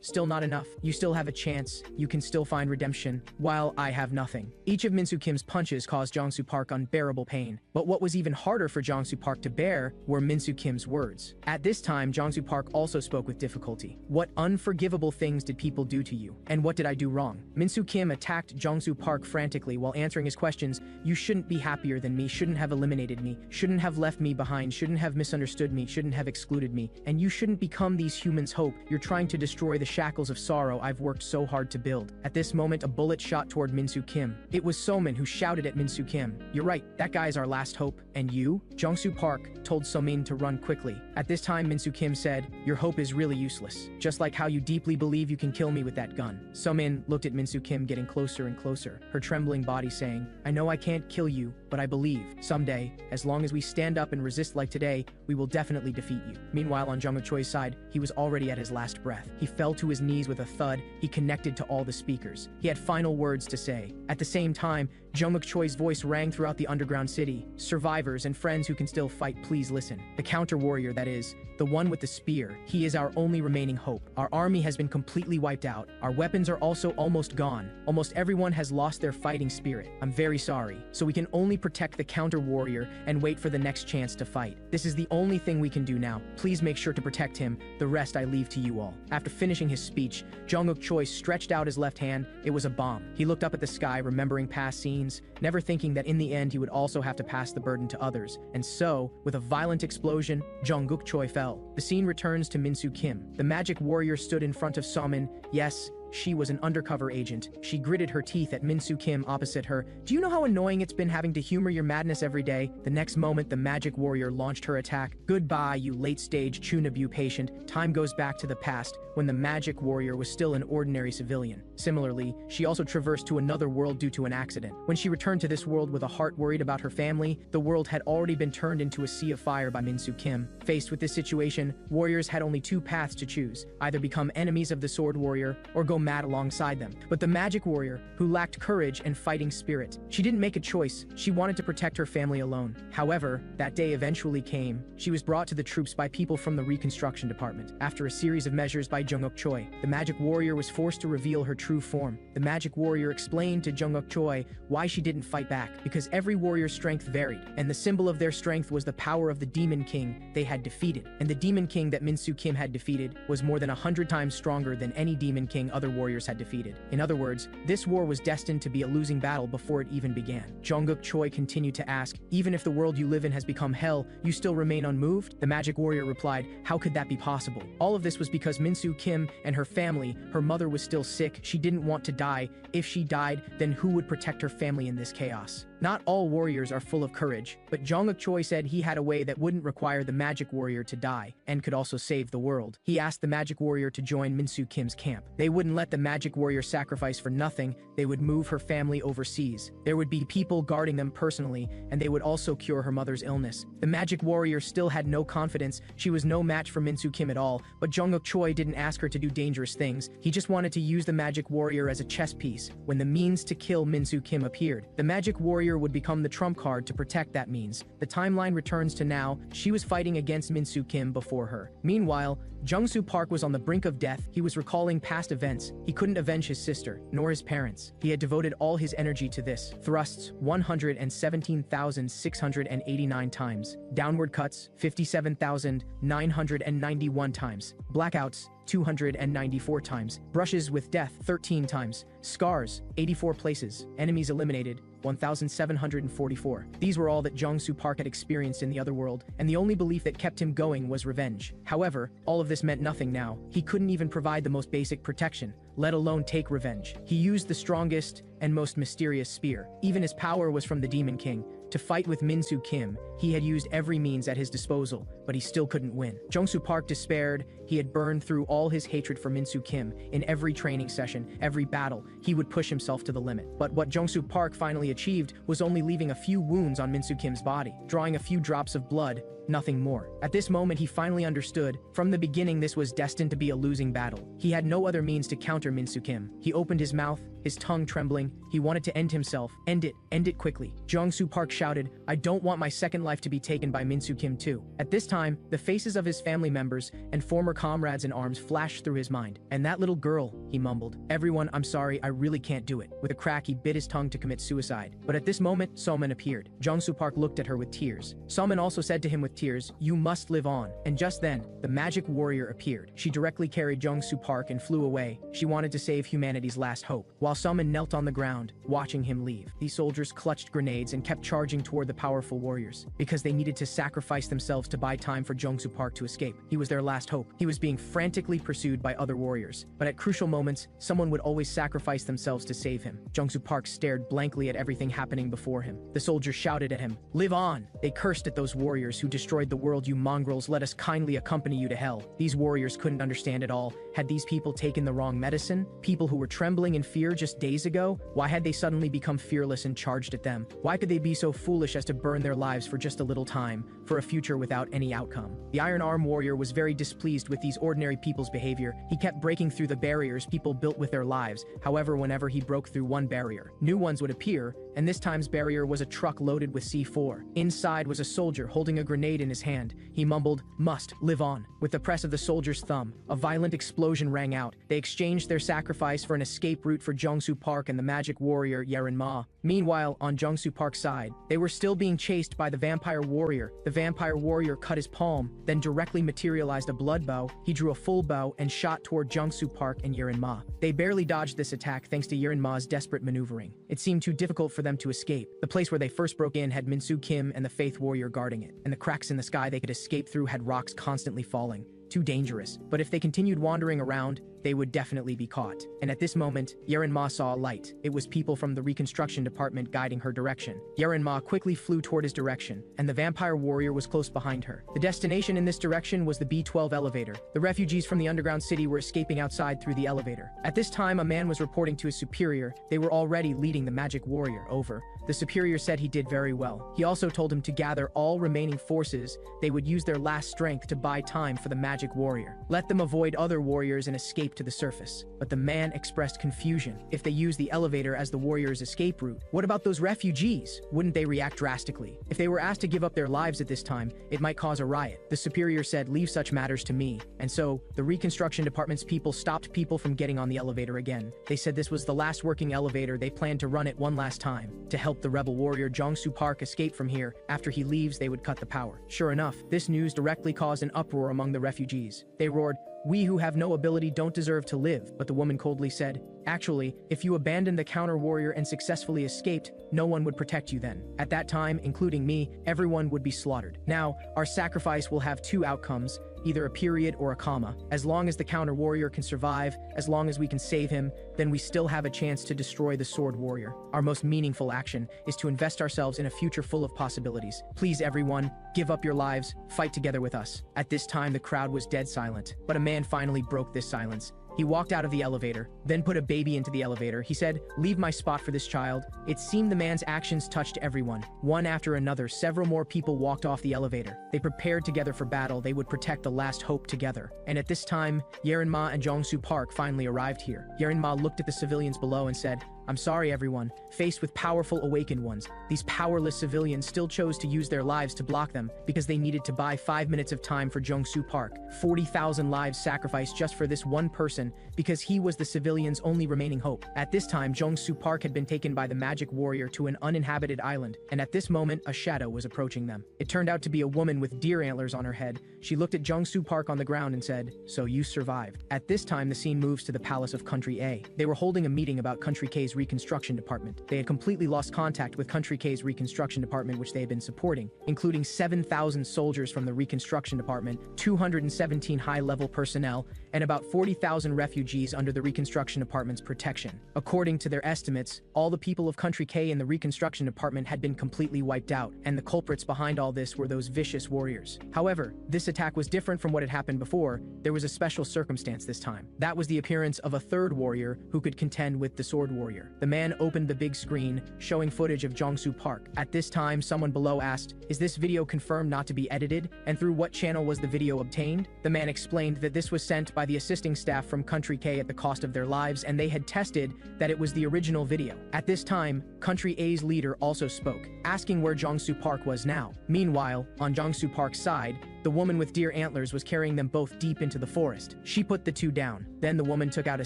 still not enough, you still have a chance, you can still find redemption, while I have nothing." Each of Min Soo Kim's punches caused Jongsu Park unbearable pain, but what was even harder for Jongsu Park to bear were Min Soo Kim's words. At this time, Jongsu Park also spoke with difficulty. "What unforgivable things did people do to you? And what did I do wrong?" Min Soo Kim attacked Jongsu Park frantically while answering his questions. "You shouldn't be happier than me, shouldn't have eliminated me, shouldn't have left me behind, shouldn't have misunderstood me, shouldn't have excluded me, and you shouldn't become these humans' hope. You're trying to destroy the shackles of sorrow I've worked so hard to build." At this moment, a bullet shot toward Min Soo Kim. It was Somin who shouted at Min Soo Kim, "You're right, that guy's our last hope. And you?" Jongsu Park told Somin to run quickly. At this time, Min Soo Kim said, "Your hope is really useless, just like how you deeply believe you can kill me with that gun." Somin looked at Min Soo Kim getting closer and closer, her trembling body saying, "I know I can't kill you, but I believe, someday, as long as we stand up and resist like today, we will definitely defeat you." Meanwhile, on Jungkook Choi's side, he was already at his last breath. He fell to his knees with a thud. He connected to all the speakers. He had final words to say. At the same time, Jungkook Choi's voice rang throughout the underground city. "Survivors and friends who can still fight, please listen. The counter warrior, that is, the one with the spear, he is our only remaining hope. Our army has been completely wiped out. Our weapons are also almost gone. Almost everyone has lost their fighting spirit. I'm very sorry. So we can only protect the counter warrior and wait for the next chance to fight. This is the only thing we can do now. Please make sure to protect him. The rest I leave to you all." After finishing his speech, Jungkook Choi stretched out his left hand. It was a bomb. He looked up at the sky, remembering past scenes, never thinking that in the end he would also have to pass the burden to others. And so, with a violent explosion, Jungkook Choi fell. The scene returns to Min Soo Kim. The magic warrior stood in front of Somin. Yes, she was an undercover agent. She gritted her teeth at Min Soo Kim opposite her. "Do you know how annoying it's been having to humor your madness every day?" The next moment, the magic warrior launched her attack. "Goodbye, you late-stage Chunabu patient. Time goes back to the past, when the magic warrior was still an ordinary civilian." Similarly, she also traversed to another world due to an accident. When she returned to this world with a heart worried about her family, the world had already been turned into a sea of fire by Min Soo Kim. Faced with this situation, warriors had only two paths to choose: either become enemies of the sword warrior, or go mad alongside them. But the magic warrior, who lacked courage and fighting spirit, she didn't make a choice. She wanted to protect her family alone. However, that day eventually came. She was brought to the troops by people from the reconstruction department. After a series of measures by Jungkook Choi, the magic warrior was forced to reveal her true form. The magic warrior explained to Jungkook Choi why she didn't fight back, because every warrior's strength varied, and the symbol of their strength was the power of the Demon King they had defeated. And the Demon King that Min Soo Kim had defeated was more than 100 times stronger than any Demon King other other warriors had defeated. In other words, this war was destined to be a losing battle before it even began. Jungkook Choi continued to ask, "Even if the world you live in has become hell, you still remain unmoved?" The magic warrior replied, "How could that be possible? All of this was because Minsu Kim and her family, her mother was still sick, she didn't want to die. If she died, then who would protect her family in this chaos?" Not all warriors are full of courage, but Jungkook Choi said he had a way that wouldn't require the magic warrior to die, and could also save the world. He asked the magic warrior to join Minsu Kim's camp. They wouldn't let the magic warrior sacrifice for nothing, they would move her family overseas. There would be people guarding them personally, and they would also cure her mother's illness. The magic warrior still had no confidence, she was no match for Minsu Kim at all, but Jungkook Choi didn't ask her to do dangerous things, he just wanted to use the magic warrior as a chess piece. When the means to kill Minsu Kim appeared, the magic warrior would become the trump card to protect that means. The timeline returns to now, she was fighting against Minsu Kim before her. Meanwhile, Jungsu Park was on the brink of death, he was recalling past events, he couldn't avenge his sister, nor his parents. He had devoted all his energy to this. Thrusts, 117,689 times. Downward cuts, 57,991 times. Blackouts, 294 times. Brushes with death, 13 times. Scars, 84 places. Enemies eliminated, 1,744. These were all that Jungsu Park had experienced in the other world, and the only belief that kept him going was revenge. However, all of this meant nothing now. He couldn't even provide the most basic protection, let alone take revenge. He used the strongest and most mysterious spear. Even his power was from the Demon King. To fight with Minsu Kim, he had used every means at his disposal, but he still couldn't win. Jungsu Park despaired. He had burned through all his hatred for Minsu Kim. In every training session, every battle, he would push himself to the limit. But what Jungsu Park finally achieved was only leaving a few wounds on Minsu Kim's body, drawing a few drops of blood, nothing more. At this moment, he finally understood. From the beginning, this was destined to be a losing battle. He had no other means to counter Minsu Kim. He opened his mouth, his tongue trembling. He wanted to end himself. End it quickly. Jungsu Park shouted, "I don't want my second life to be taken by Minsu Kim too." At this time, the faces of his family members and former comrades in arms flashed through his mind. "And that little girl," he mumbled. "Everyone, I'm sorry, I really can't do it." With a crack, he bit his tongue to commit suicide. But at this moment, Soman appeared. Jungsu Park looked at her with tears. Soman also said to him with tears, "You must live on." And just then, the magic warrior appeared. She directly carried Jungsu Park and flew away. She wanted to save humanity's last hope. While Soman knelt on the ground, watching him leave, these soldiers clutched grenades and kept charging toward the powerful warriors. Because they needed to sacrifice themselves to buy time for Jungsu Park to escape. He was their last hope. He was being frantically pursued by other warriors. But at crucial moments, someone would always sacrifice themselves to save him. Jungsu Park stared blankly at everything happening before him. The soldiers shouted at him, "Live on!" They cursed at those warriors who destroyed the world. "You mongrels, let us kindly accompany you to hell." These warriors couldn't understand at all. Had these people taken the wrong medicine? People who were trembling in fear just days ago? Why had they suddenly become fearless and charged at them? Why could they be so foolish as to burn their lives for just a little time, for a future without any outcome? The Iron Arm warrior was very displeased with these ordinary people's behavior. He kept breaking through the barriers people built with their lives. However, whenever he broke through one barrier, new ones would appear, and this time's barrier was a truck loaded with C4. Inside was a soldier holding a grenade in his hand. He mumbled, "Must live on." With the press of the soldier's thumb, a violent explosion rang out. They exchanged their sacrifice for an escape route for Jungsu Park and the magic warrior Yarenma. Meanwhile, on Jungsu Park's side, they were still being chased by the vampire warrior. The vampire warrior cut his palm, then directly materialized a blood bow. He drew a full bow and shot toward Jungsu Park and Yarenma. They barely dodged this attack thanks to Yarenma's desperate maneuvering. It seemed too difficult for them to escape. The place where they first broke in had Minsu Kim and the Faith warrior guarding it, and the cracks in the sky they could escape through had rocks constantly falling. Too dangerous. But if they continued wandering around, they would definitely be caught. And at this moment, Yarenma saw a light. It was people from the reconstruction department guiding her direction. Yarenma quickly flew toward his direction, and the vampire warrior was close behind her. The destination in this direction was the B12 elevator. The refugees from the underground city were escaping outside through the elevator. At this time, a man was reporting to his superior. They were already leading the magic warrior. Over. The superior said he did very well. He also told him to gather all remaining forces. They would use their last strength to buy time for the magic warrior. Let them avoid other warriors and escape to the surface. But the man expressed confusion. If they use the elevator as the warrior's escape route, what about those refugees? Wouldn't they react drastically? If they were asked to give up their lives at this time, it might cause a riot. The superior said, "Leave such matters to me." And so, the reconstruction department's people stopped people from getting on the elevator again. They said this was the last working elevator. They planned to run it one last time. To help the rebel warrior Jungsu Park escape from here, after he leaves, they would cut the power. Sure enough, this news directly caused an uproar among the refugees. They roared, We who have no ability don't deserve to live, but the woman coldly said, actually, if you abandoned the counter-warrior and successfully escaped, no one would protect you then. At that time, including me, everyone would be slaughtered. Now, our sacrifice will have two outcomes, either a period or a comma. As long as the counter-warrior can survive, as long as we can save him, then we still have a chance to destroy the sword warrior. Our most meaningful action is to invest ourselves in a future full of possibilities. Please, everyone, give up your lives, fight together with us. At this time, the crowd was dead silent, but a man finally broke this silence. He walked out of the elevator, then put a baby into the elevator. He said, "Leave my spot for this child." It seemed the man's actions touched everyone. One after another, several more people walked off the elevator. They prepared together for battle. They would protect the last hope together. And at this time, Yarenma and Jongsu Park finally arrived here. Yarenma looked at the civilians below and said, "I'm sorry, everyone. Faced with powerful awakened ones, these powerless civilians still chose to use their lives to block them because they needed to buy 5 minutes of time for Jongsu Park. 40,000 lives sacrificed just for this one person because he was the civilians' only remaining hope." At this time, Jongsu Park had been taken by the magic warrior to an uninhabited island, and at this moment, a shadow was approaching them. It turned out to be a woman with deer antlers on her head. She looked at Jongsu Park on the ground and said, "So you survived." At this time, the scene moves to the palace of Country A. They were holding a meeting about Country K's reconstruction department. They had completely lost contact with Country K's reconstruction department, which they had been supporting, including 7,000 soldiers from the reconstruction department, 217 high-level personnel, and about 40,000 refugees under the reconstruction department's protection. According to their estimates, all the people of Country K in the reconstruction department had been completely wiped out, and the culprits behind all this were those vicious warriors. However, this attack was different from what had happened before. There was a special circumstance this time. That was the appearance of a third warrior who could contend with the sword warrior. The man opened the big screen, showing footage of Jongsu Park. At this time, someone below asked, "Is this video confirmed not to be edited? And through what channel was the video obtained?" The man explained that this was sent by the assisting staff from Country K at the cost of their lives, and they had tested that it was the original video. At this time, Country A's leader also spoke, asking where Jongsu Park was now. Meanwhile, on Jongsu Park's side, the woman with deer antlers was carrying them both deep into the forest. She put the two down. Then the woman took out a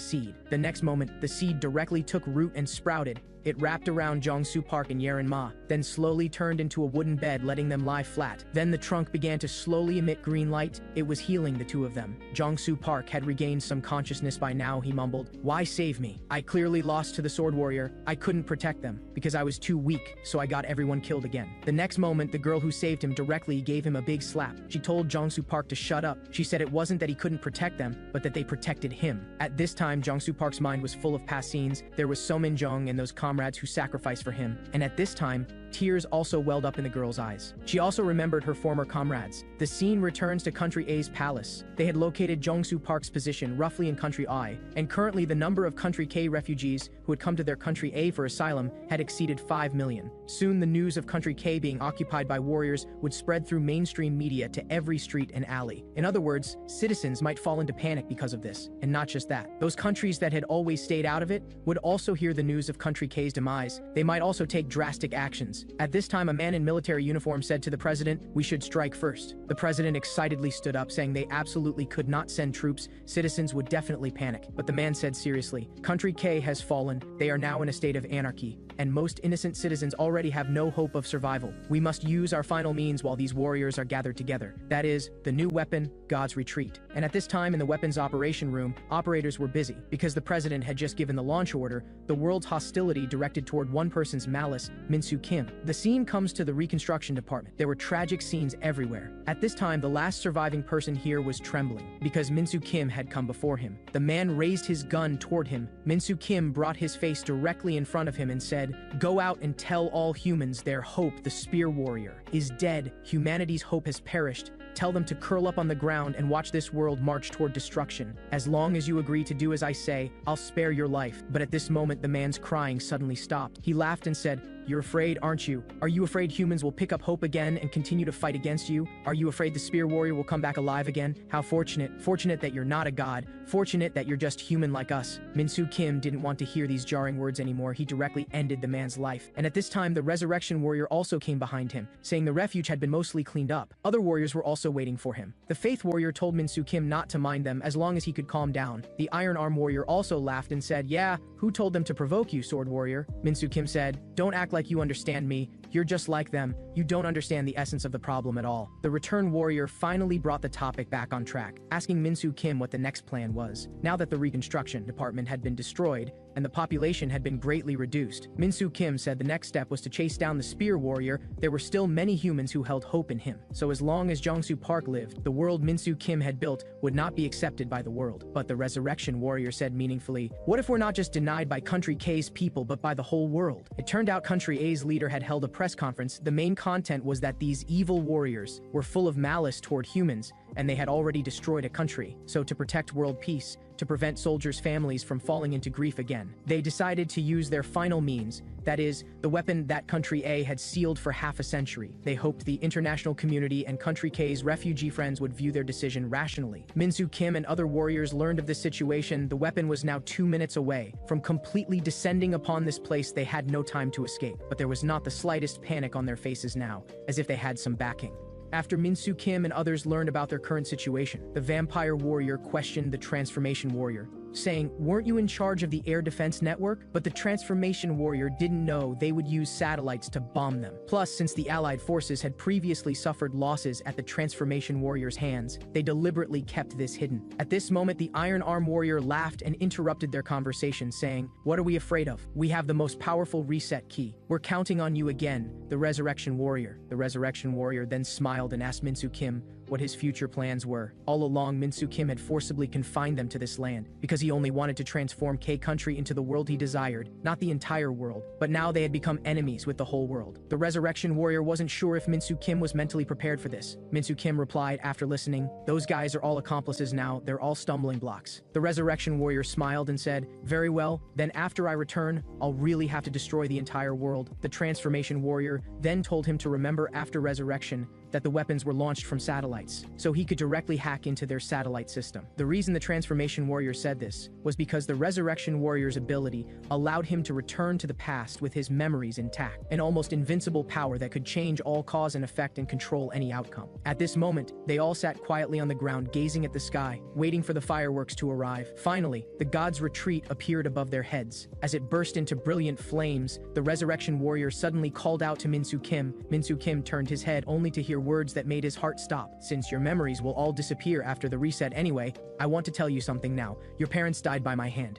seed. The next moment, the seed directly took root and sprouted. It wrapped around Jongsu Park and Yarenma, then slowly turned into a wooden bed, letting them lie flat. Then the trunk began to slowly emit green light. It was healing the two of them. Jongsu Park had regained some consciousness by now. He mumbled, "Why save me? I clearly lost to the sword warrior. I couldn't protect them because I was too weak, so I got everyone killed again." The next moment, the girl who saved him directly gave him a big slap. She told Jongsu Park to shut up. She said it wasn't that he couldn't protect them, but that they protected him. At this time, Jongsu Park's mind was full of past scenes. There was So Min Jung and those comrades who sacrificed for him, and at this time, tears also welled up in the girl's eyes. She also remembered her former comrades. The scene returns to Country A's palace. They had located Jongsu Park's position roughly in Country I, and currently the number of Country K refugees who had come to their Country A for asylum had exceeded 5 million. Soon the news of Country K being occupied by warriors would spread through mainstream media to every street and alley. In other words, citizens might fall into panic because of this. And not just that. Those countries that had always stayed out of it would also hear the news of Country K's demise. They might also take drastic actions. At this time, a man in military uniform said to the president, "We should strike first." The president excitedly stood up, saying they absolutely could not send troops. Citizens would definitely panic. But the man said seriously, "Country K has fallen. They are now in a state of anarchy, and most innocent citizens already have no hope of survival. We must use our final means while these warriors are gathered together. That is, the new weapon, God's retreat." And at this time in the weapons operation room, operators were busy. Because the president had just given the launch order, the world's hostility directed toward one person's malice, Minsu Kim. The scene comes to the reconstruction department. There were tragic scenes everywhere. At this time, the last surviving person here was trembling, because Minsu Kim had come before him. The man raised his gun toward him. Minsu Kim brought his face directly in front of him and said, "Go out and tell all humans their hope, the spear warrior, is dead. Humanity's hope has perished. Tell them to curl up on the ground and watch this world march toward destruction. As long as you agree to do as I say, I'll spare your life." But at this moment, the man's crying suddenly stopped. He laughed and said, "You're afraid, aren't you? Are you afraid humans will pick up hope again and continue to fight against you? Are you afraid the spear warrior will come back alive again? How fortunate. Fortunate that you're not a god. Fortunate that you're just human like us." Minsu Kim didn't want to hear these jarring words anymore. He directly ended the man's life. And at this time, the resurrection warrior also came behind him, saying the refuge had been mostly cleaned up. Other warriors were also also waiting for him. The Faith Warrior told Min-Soo Kim not to mind them as long as he could calm down. The Iron Arm Warrior also laughed and said, "Yeah, who told them to provoke you, Sword Warrior?" Min-Soo Kim said, "Don't act like you understand me. You're just like them. You don't understand the essence of the problem at all." The Return Warrior finally brought the topic back on track, asking Min-Soo Kim what the next plan was. Now that the reconstruction department had been destroyed and the population had been greatly reduced, Min-Soo Kim said the next step was to chase down the Spear Warrior. There were still many humans who held hope in him. So as long as Jongsu Park lived, the world Min-Soo Kim had built would not be accepted by the world. But the Resurrection Warrior said meaningfully, "What if we're not just denied by Country K's people but by the whole world?" It turned out Country A's leader had held a press conference. The main content was that these evil warriors were full of malice toward humans, and they had already destroyed a country. So to protect world peace, to prevent soldiers' families from falling into grief again, they decided to use their final means, that is, the weapon that Country A had sealed for half a century. They hoped the international community and Country K's refugee friends would view their decision rationally. Min-Soo Kim and other warriors learned of this situation. The weapon was now 2 minutes away from completely descending upon this place. They had no time to escape, but there was not the slightest panic on their faces now, as if they had some backing. After Min-Soo Kim and others learned about their current situation, the Vampire Warrior questioned the Transformation Warrior, saying, "Weren't you in charge of the air defense network?" But the Transformation Warrior didn't know they would use satellites to bomb them. Plus, since the Allied forces had previously suffered losses at the Transformation Warrior's hands, they deliberately kept this hidden. At this moment, the Iron Arm Warrior laughed and interrupted their conversation, saying, "What are we afraid of? We have the most powerful reset key. We're counting on you again, the Resurrection Warrior." The Resurrection Warrior then smiled and asked Min-Soo Kim what his future plans were. All along, Min-Soo Kim had forcibly confined them to this land because he only wanted to transform K country into the world he desired, not the entire world. But now they had become enemies with the whole world. The Resurrection Warrior wasn't sure if Min-Soo Kim was mentally prepared for this. Min-Soo Kim replied after listening, "Those guys are all accomplices now. They're all stumbling blocks." The Resurrection Warrior smiled and said, "Very well, then after I return, I'll really have to destroy the entire world." The Transformation Warrior then told him to remember after resurrection that the weapons were launched from satellites, so he could directly hack into their satellite system. The reason the Transformation Warrior said this was because the Resurrection Warrior's ability allowed him to return to the past with his memories intact, an almost invincible power that could change all cause and effect and control any outcome. At this moment, they all sat quietly on the ground, gazing at the sky, waiting for the fireworks to arrive. Finally, the God's Retreat appeared above their heads. As it burst into brilliant flames, the Resurrection Warrior suddenly called out to Min-Soo Kim. Min-Soo Kim turned his head only to hear words that made his heart stop. "Since your memories will all disappear after the reset anyway, I want to tell you something now. Your parents died by my hand.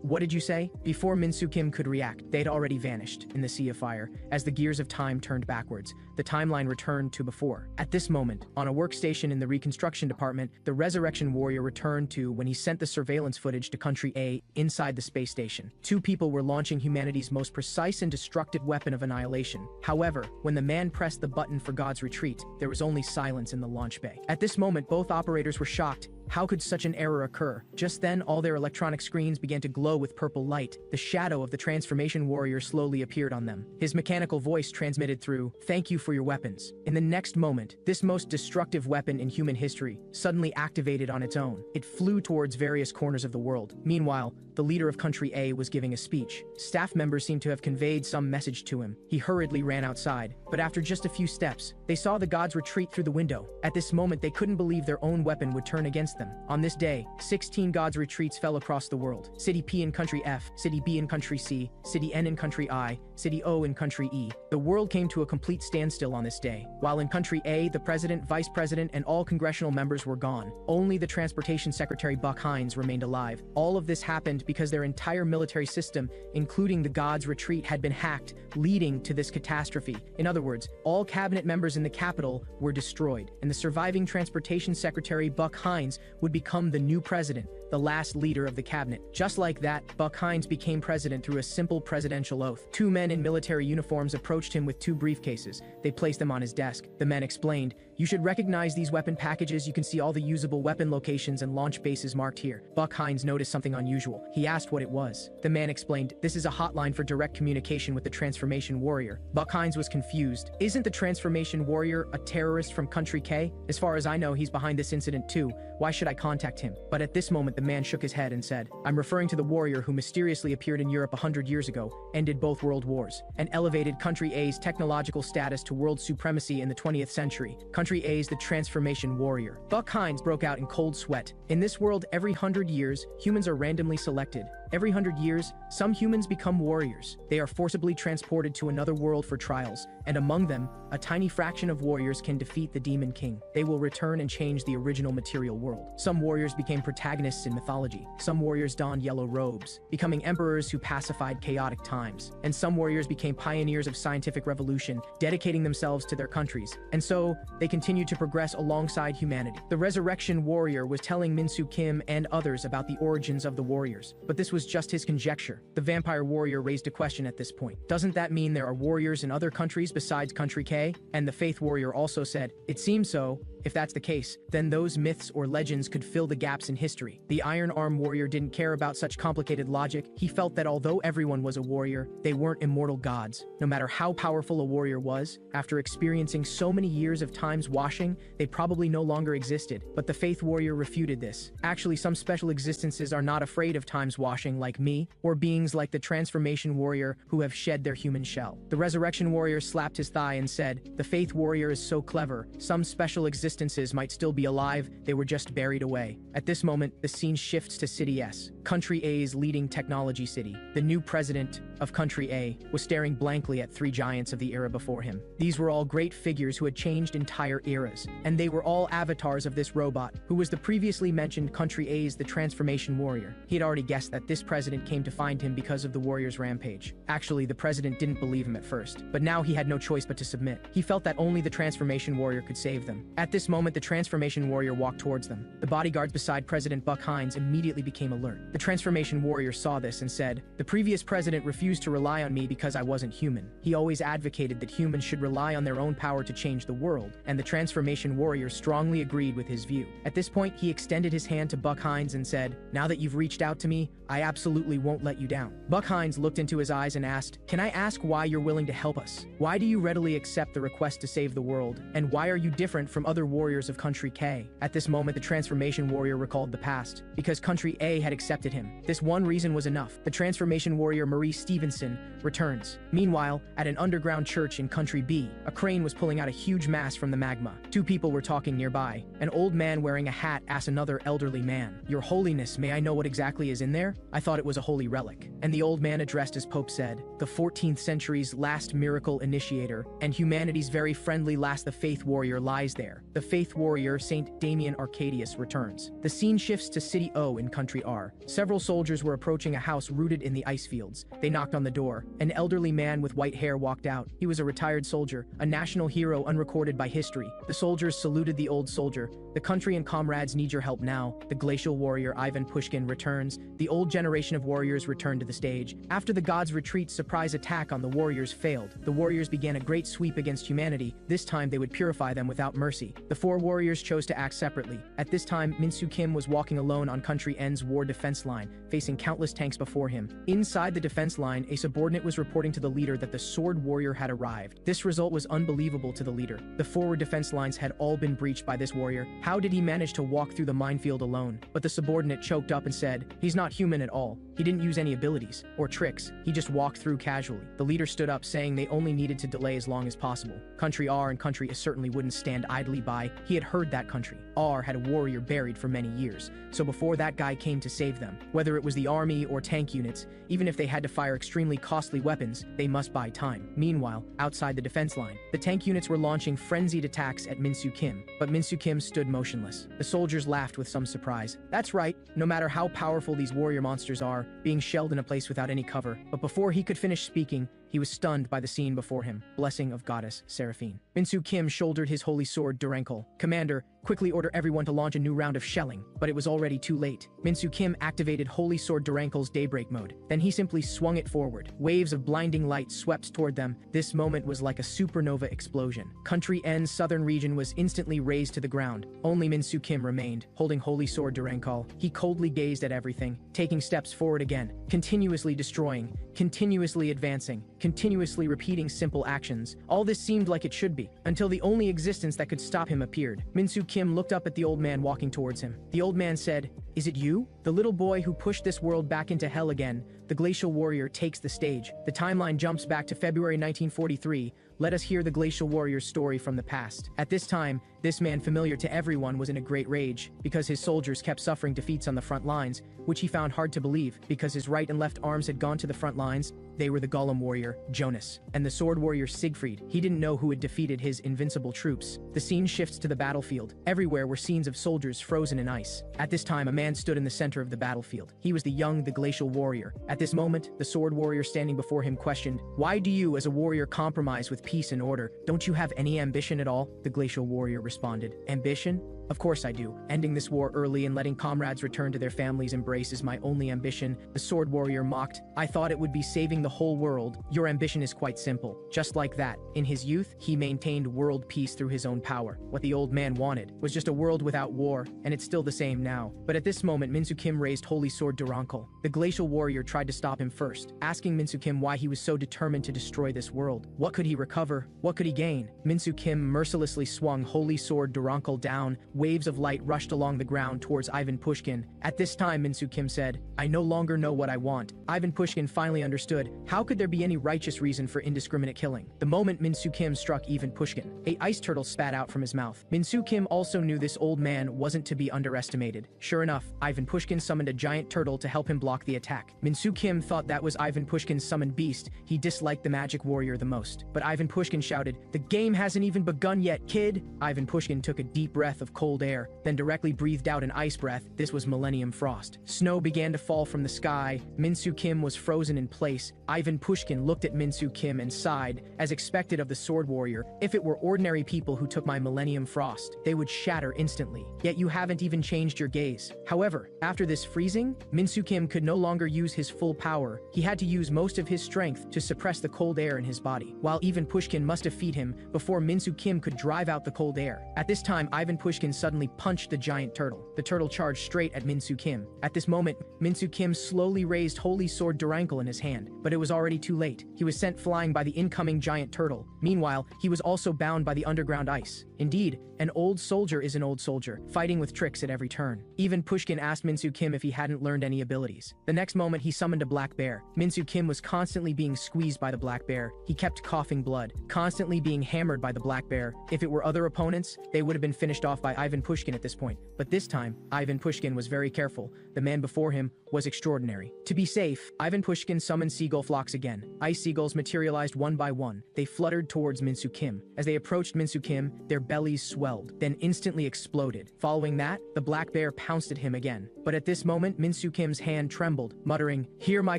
What did you say?" Before Min-Soo Kim could react, they had already vanished in the sea of fire. As the gears of time turned backwards, the timeline returned to before. At this moment, on a workstation in the reconstruction department, the Resurrection Warrior returned to when he sent the surveillance footage to Country A inside the space station. Two people were launching humanity's most precise and destructive weapon of annihilation. However, when the man pressed the button for God's Retreat, there was only silence in the launch bay. At this moment, both operators were shocked. How could such an error occur? Just then, all their electronic screens began to glow with purple light. The shadow of the Transformation Warrior slowly appeared on them. His mechanical voice transmitted through, "Thank you for your weapons." In the next moment, this most destructive weapon in human history suddenly activated on its own. It flew towards various corners of the world. Meanwhile, the leader of Country A was giving a speech. Staff members seemed to have conveyed some message to him. He hurriedly ran outside, but after just a few steps, they saw the God's Retreat through the window. At this moment, they couldn't believe their own weapon would turn against them. On this day, 16 God's Retreats fell across the world. City P in Country F, City B in Country C, City N in Country I, City O in Country E. The world came to a complete standstill on this day. While in Country A, the president, vice president, and all congressional members were gone. Only the Transportation Secretary Buck Hines remained alive. All of this happened because their entire military system, including the God's Retreat, had been hacked, leading to this catastrophe. In other words, all cabinet members in the Capitol were destroyed, and the surviving Transportation Secretary Buck Hines would become the new president, the last leader of the cabinet. Just like that, Buck Hines became president through a simple presidential oath. Two men in military uniforms approached him with two briefcases. They placed them on his desk. The men explained, "You should recognize these weapon packages. You can see all the usable weapon locations and launch bases marked here." Buck Hines noticed something unusual. He asked what it was. The man explained, "This is a hotline for direct communication with the Transformation Warrior." Buck Hines was confused. "Isn't the Transformation Warrior a terrorist from Country K? As far as I know, he's behind this incident too. Why should I contact him?" But at this moment, the man shook his head and said, "I'm referring to the warrior who mysteriously appeared in Europe 100 years ago, ended both world wars, and elevated Country A's technological status to world supremacy in the 20th century. Country A's the transformation warrior." Buck Hines broke out in cold sweat. In this world, every 100 years, humans are randomly selected. Every 100 years, some humans become warriors. They are forcibly transported to another world for trials, and among them, a tiny fraction of warriors can defeat the Demon King. They will return and change the original material world. Some warriors became protagonists in mythology. Some warriors donned yellow robes, becoming emperors who pacified chaotic times. And some warriors became pioneers of scientific revolution, dedicating themselves to their countries. And so, they continued to progress alongside humanity. The Resurrection Warrior was telling Min-Soo Kim and others about the origins of the warriors, but this was just his conjecture. The Vampire Warrior raised a question at this point. Doesn't that mean there are warriors in other countries besides Country K? And the Faith Warrior also said, "It seems so. If that's the case, then those myths or legends could fill the gaps in history." The Iron Arm Warrior didn't care about such complicated logic. He felt that although everyone was a warrior, they weren't immortal gods. No matter how powerful a warrior was, after experiencing so many years of time's washing, they probably no longer existed. But the Faith Warrior refuted this. Actually, some special existences are not afraid of time's washing, like me, or beings like the Transformation Warrior who have shed their human shell. The Resurrection Warrior slapped his thigh and said, "The Faith Warrior is so clever. Some special existences might still be alive, they were just buried away." At this moment, the scene shifts to City S, Country A's leading technology city. The new president of Country A was staring blankly at three giants of the era before him. These were all great figures who had changed entire eras, and they were all avatars of this robot, who was the previously mentioned Country A's the Transformation Warrior. He had already guessed that this president came to find him because of the warrior's rampage. Actually, the president didn't believe him at first, but now he had no choice but to submit. He felt that only the Transformation Warrior could save them. At this moment, the Transformation Warrior walked towards them. The bodyguards beside President Buck Hines immediately became alert. The Transformation Warrior saw this and said, "The previous president refused to rely on me because I wasn't human. He always advocated that humans should rely on their own power to change the world," and the Transformation Warrior strongly agreed with his view. At this point, he extended his hand to Buck Hines and said, "Now that you've reached out to me, I absolutely won't let you down." Buck Hines looked into his eyes and asked, "Can I ask why you're willing to help us? Why do you readily accept the request to save the world? And why are you different from other warriors of Country K?" At this moment, the Transformation Warrior recalled the past. Because Country A had accepted him. This one reason was enough. The Transformation Warrior Marie Stevenson returns. Meanwhile, at an underground church in Country B, a crane was pulling out a huge mass from the magma. Two people were talking nearby. An old man wearing a hat asked another elderly man, "Your Holiness, may I know what exactly is in there? I thought it was a holy relic." And the old man addressed as Pope said, "The 14th century's last miracle initiator, and humanity's very friendly last the Faith Warrior lies there." The Faith Warrior, Saint Damien Arcadius, returns. The scene shifts to City O in Country R. Several soldiers were approaching a house rooted in the ice fields. They knocked on the door. An elderly man with white hair walked out. He was a retired soldier, a national hero unrecorded by history. The soldiers saluted the old soldier. "The country and comrades need your help now." The glacial warrior Ivan Pushkin returns. The old generation of warriors returned to the stage. After the gods' retreat's surprise attack on the warriors failed, the warriors began a great sweep against humanity. This time they would purify them without mercy. The four warriors chose to act separately. At this time, Min-Soo Kim was walking alone on Country N's war defense line, facing countless tanks before him. Inside the defense line, a subordinate was reporting to the leader that the sword warrior had arrived. This result was unbelievable to the leader. The forward defense lines had all been breached by this warrior. How did he manage to walk through the minefield alone? But the subordinate choked up and said, "He's not human at all. He didn't use any abilities or tricks. He just walked through casually." The leader stood up, saying they only needed to delay as long as possible. Country R and Country S certainly wouldn't stand idly by. He had heard that Country R had a warrior buried for many years. So before that guy came to save them, whether it was the army or tank units, even if they had to fire extremely costly weapons, they must buy time. Meanwhile, outside the defense line, the tank units were launching frenzied attacks at Min-Soo Kim, but Min-Soo Kim stood motionless. The soldiers laughed with some surprise. That's right, no matter how powerful these warrior monsters are, being shelled in a place without any cover. But before he could finish speaking, he was stunned by the scene before him. Blessing of Goddess Seraphine. Min-Soo Kim shouldered his holy sword Durenkel. "Commander, quickly order everyone to launch a new round of shelling." But it was already too late. Min-Soo Kim activated Holy Sword Durenkel's Daybreak mode. Then he simply swung it forward. Waves of blinding light swept toward them. This moment was like a supernova explosion. Country N's southern region was instantly razed to the ground. Only Min-Soo Kim remained, holding Holy Sword Durenkel. He coldly gazed at everything, taking steps forward again, continuously destroying, continuously advancing, continuously repeating simple actions. All this seemed like it should be, until the only existence that could stop him appeared. Min-Soo Kim looked up at the old man walking towards him. The old man said, Is it you? The little boy who pushed this world back into hell again. The glacial warrior takes the stage. The timeline jumps back to February 1943. Let us hear the glacial warrior's story from the past. At this time, this man, familiar to everyone, was in a great rage because his soldiers kept suffering defeats on the front lines, which he found hard to believe because his right and left arms had gone to the front lines. They were the golem warrior, Jonas, and the sword warrior, Siegfried. He didn't know who had defeated his invincible troops. The scene shifts to the battlefield. Everywhere were scenes of soldiers frozen in ice. At this time, a man stood in the center of the battlefield. He was the glacial warrior. At this moment, the sword warrior standing before him questioned, "Why do you, as a warrior, compromise with peace and order? Don't you have any ambition at all?" The glacial warrior responded, "Ambition? Of course I do. Ending this war early and letting comrades return to their families' embrace is my only ambition." The sword warrior mocked, "I thought it would be saving the whole world. Your ambition is quite simple." Just like that, in his youth, he maintained world peace through his own power. What the old man wanted was just a world without war, and it's still the same now. But at this moment, Minsu Kim raised holy sword Dronzer. The glacial warrior tried to stop him first, asking Minsu Kim why he was so determined to destroy this world. What could he recover? What could he gain? Minsu Kim mercilessly swung holy sword Dronzer down. Waves of light rushed along the ground towards Ivan Pushkin. At this time, Minsu Kim said, "I no longer know what I want." Ivan Pushkin finally understood. How could there be any righteous reason for indiscriminate killing? The moment Minsu Kim struck Ivan Pushkin, a ice turtle spat out from his mouth. Minsu Kim also knew this old man wasn't to be underestimated. Sure enough, Ivan Pushkin summoned a giant turtle to help him block the attack. Minsu Kim thought that was Ivan Pushkin's summoned beast. He disliked the magic warrior the most. But Ivan Pushkin shouted, "The game hasn't even begun yet, kid!" Ivan Pushkin took a deep breath of cold air, then directly breathed out an ice breath. This was Millennium Frost. Snow began to fall from the sky. Minsu Kim was frozen in place. Ivan Pushkin looked at Minsu Kim and sighed, as expected of the sword warrior. "If it were ordinary people who took my Millennium Frost, they would shatter instantly. Yet you haven't even changed your gaze." However, after this freezing, Minsu Kim could no longer use his full power. He had to use most of his strength to suppress the cold air in his body, while Ivan Pushkin must defeat him before Minsu Kim could drive out the cold air. At this time, Ivan Pushkin suddenly punched the giant turtle. The turtle charged straight at Minsu Kim. At this moment, Minsu Kim slowly raised holy sword Dronzer in his hand, but it was already too late. He was sent flying by the incoming giant turtle. Meanwhile, he was also bound by the underground ice. Indeed, an old soldier is an old soldier, fighting with tricks at every turn. Even Pushkin asked Minsu Kim if he hadn't learned any abilities. The next moment, he summoned a black bear. Minsu Kim was constantly being squeezed by the black bear. He kept coughing blood, constantly being hammered by the black bear. If it were other opponents, they would have been finished off by Ivan Pushkin at this point. But this time, Ivan Pushkin was very careful. The man before him was extraordinary. To be safe, Ivan Pushkin summoned seagull flocks again. Ice seagulls materialized one by one. They fluttered towards Minsu Kim. As they approached Minsu Kim, their bellies swelled, then instantly exploded. Following that, the black bear pounced at him again. But at this moment, Minsu Kim's hand trembled, muttering, "Hear my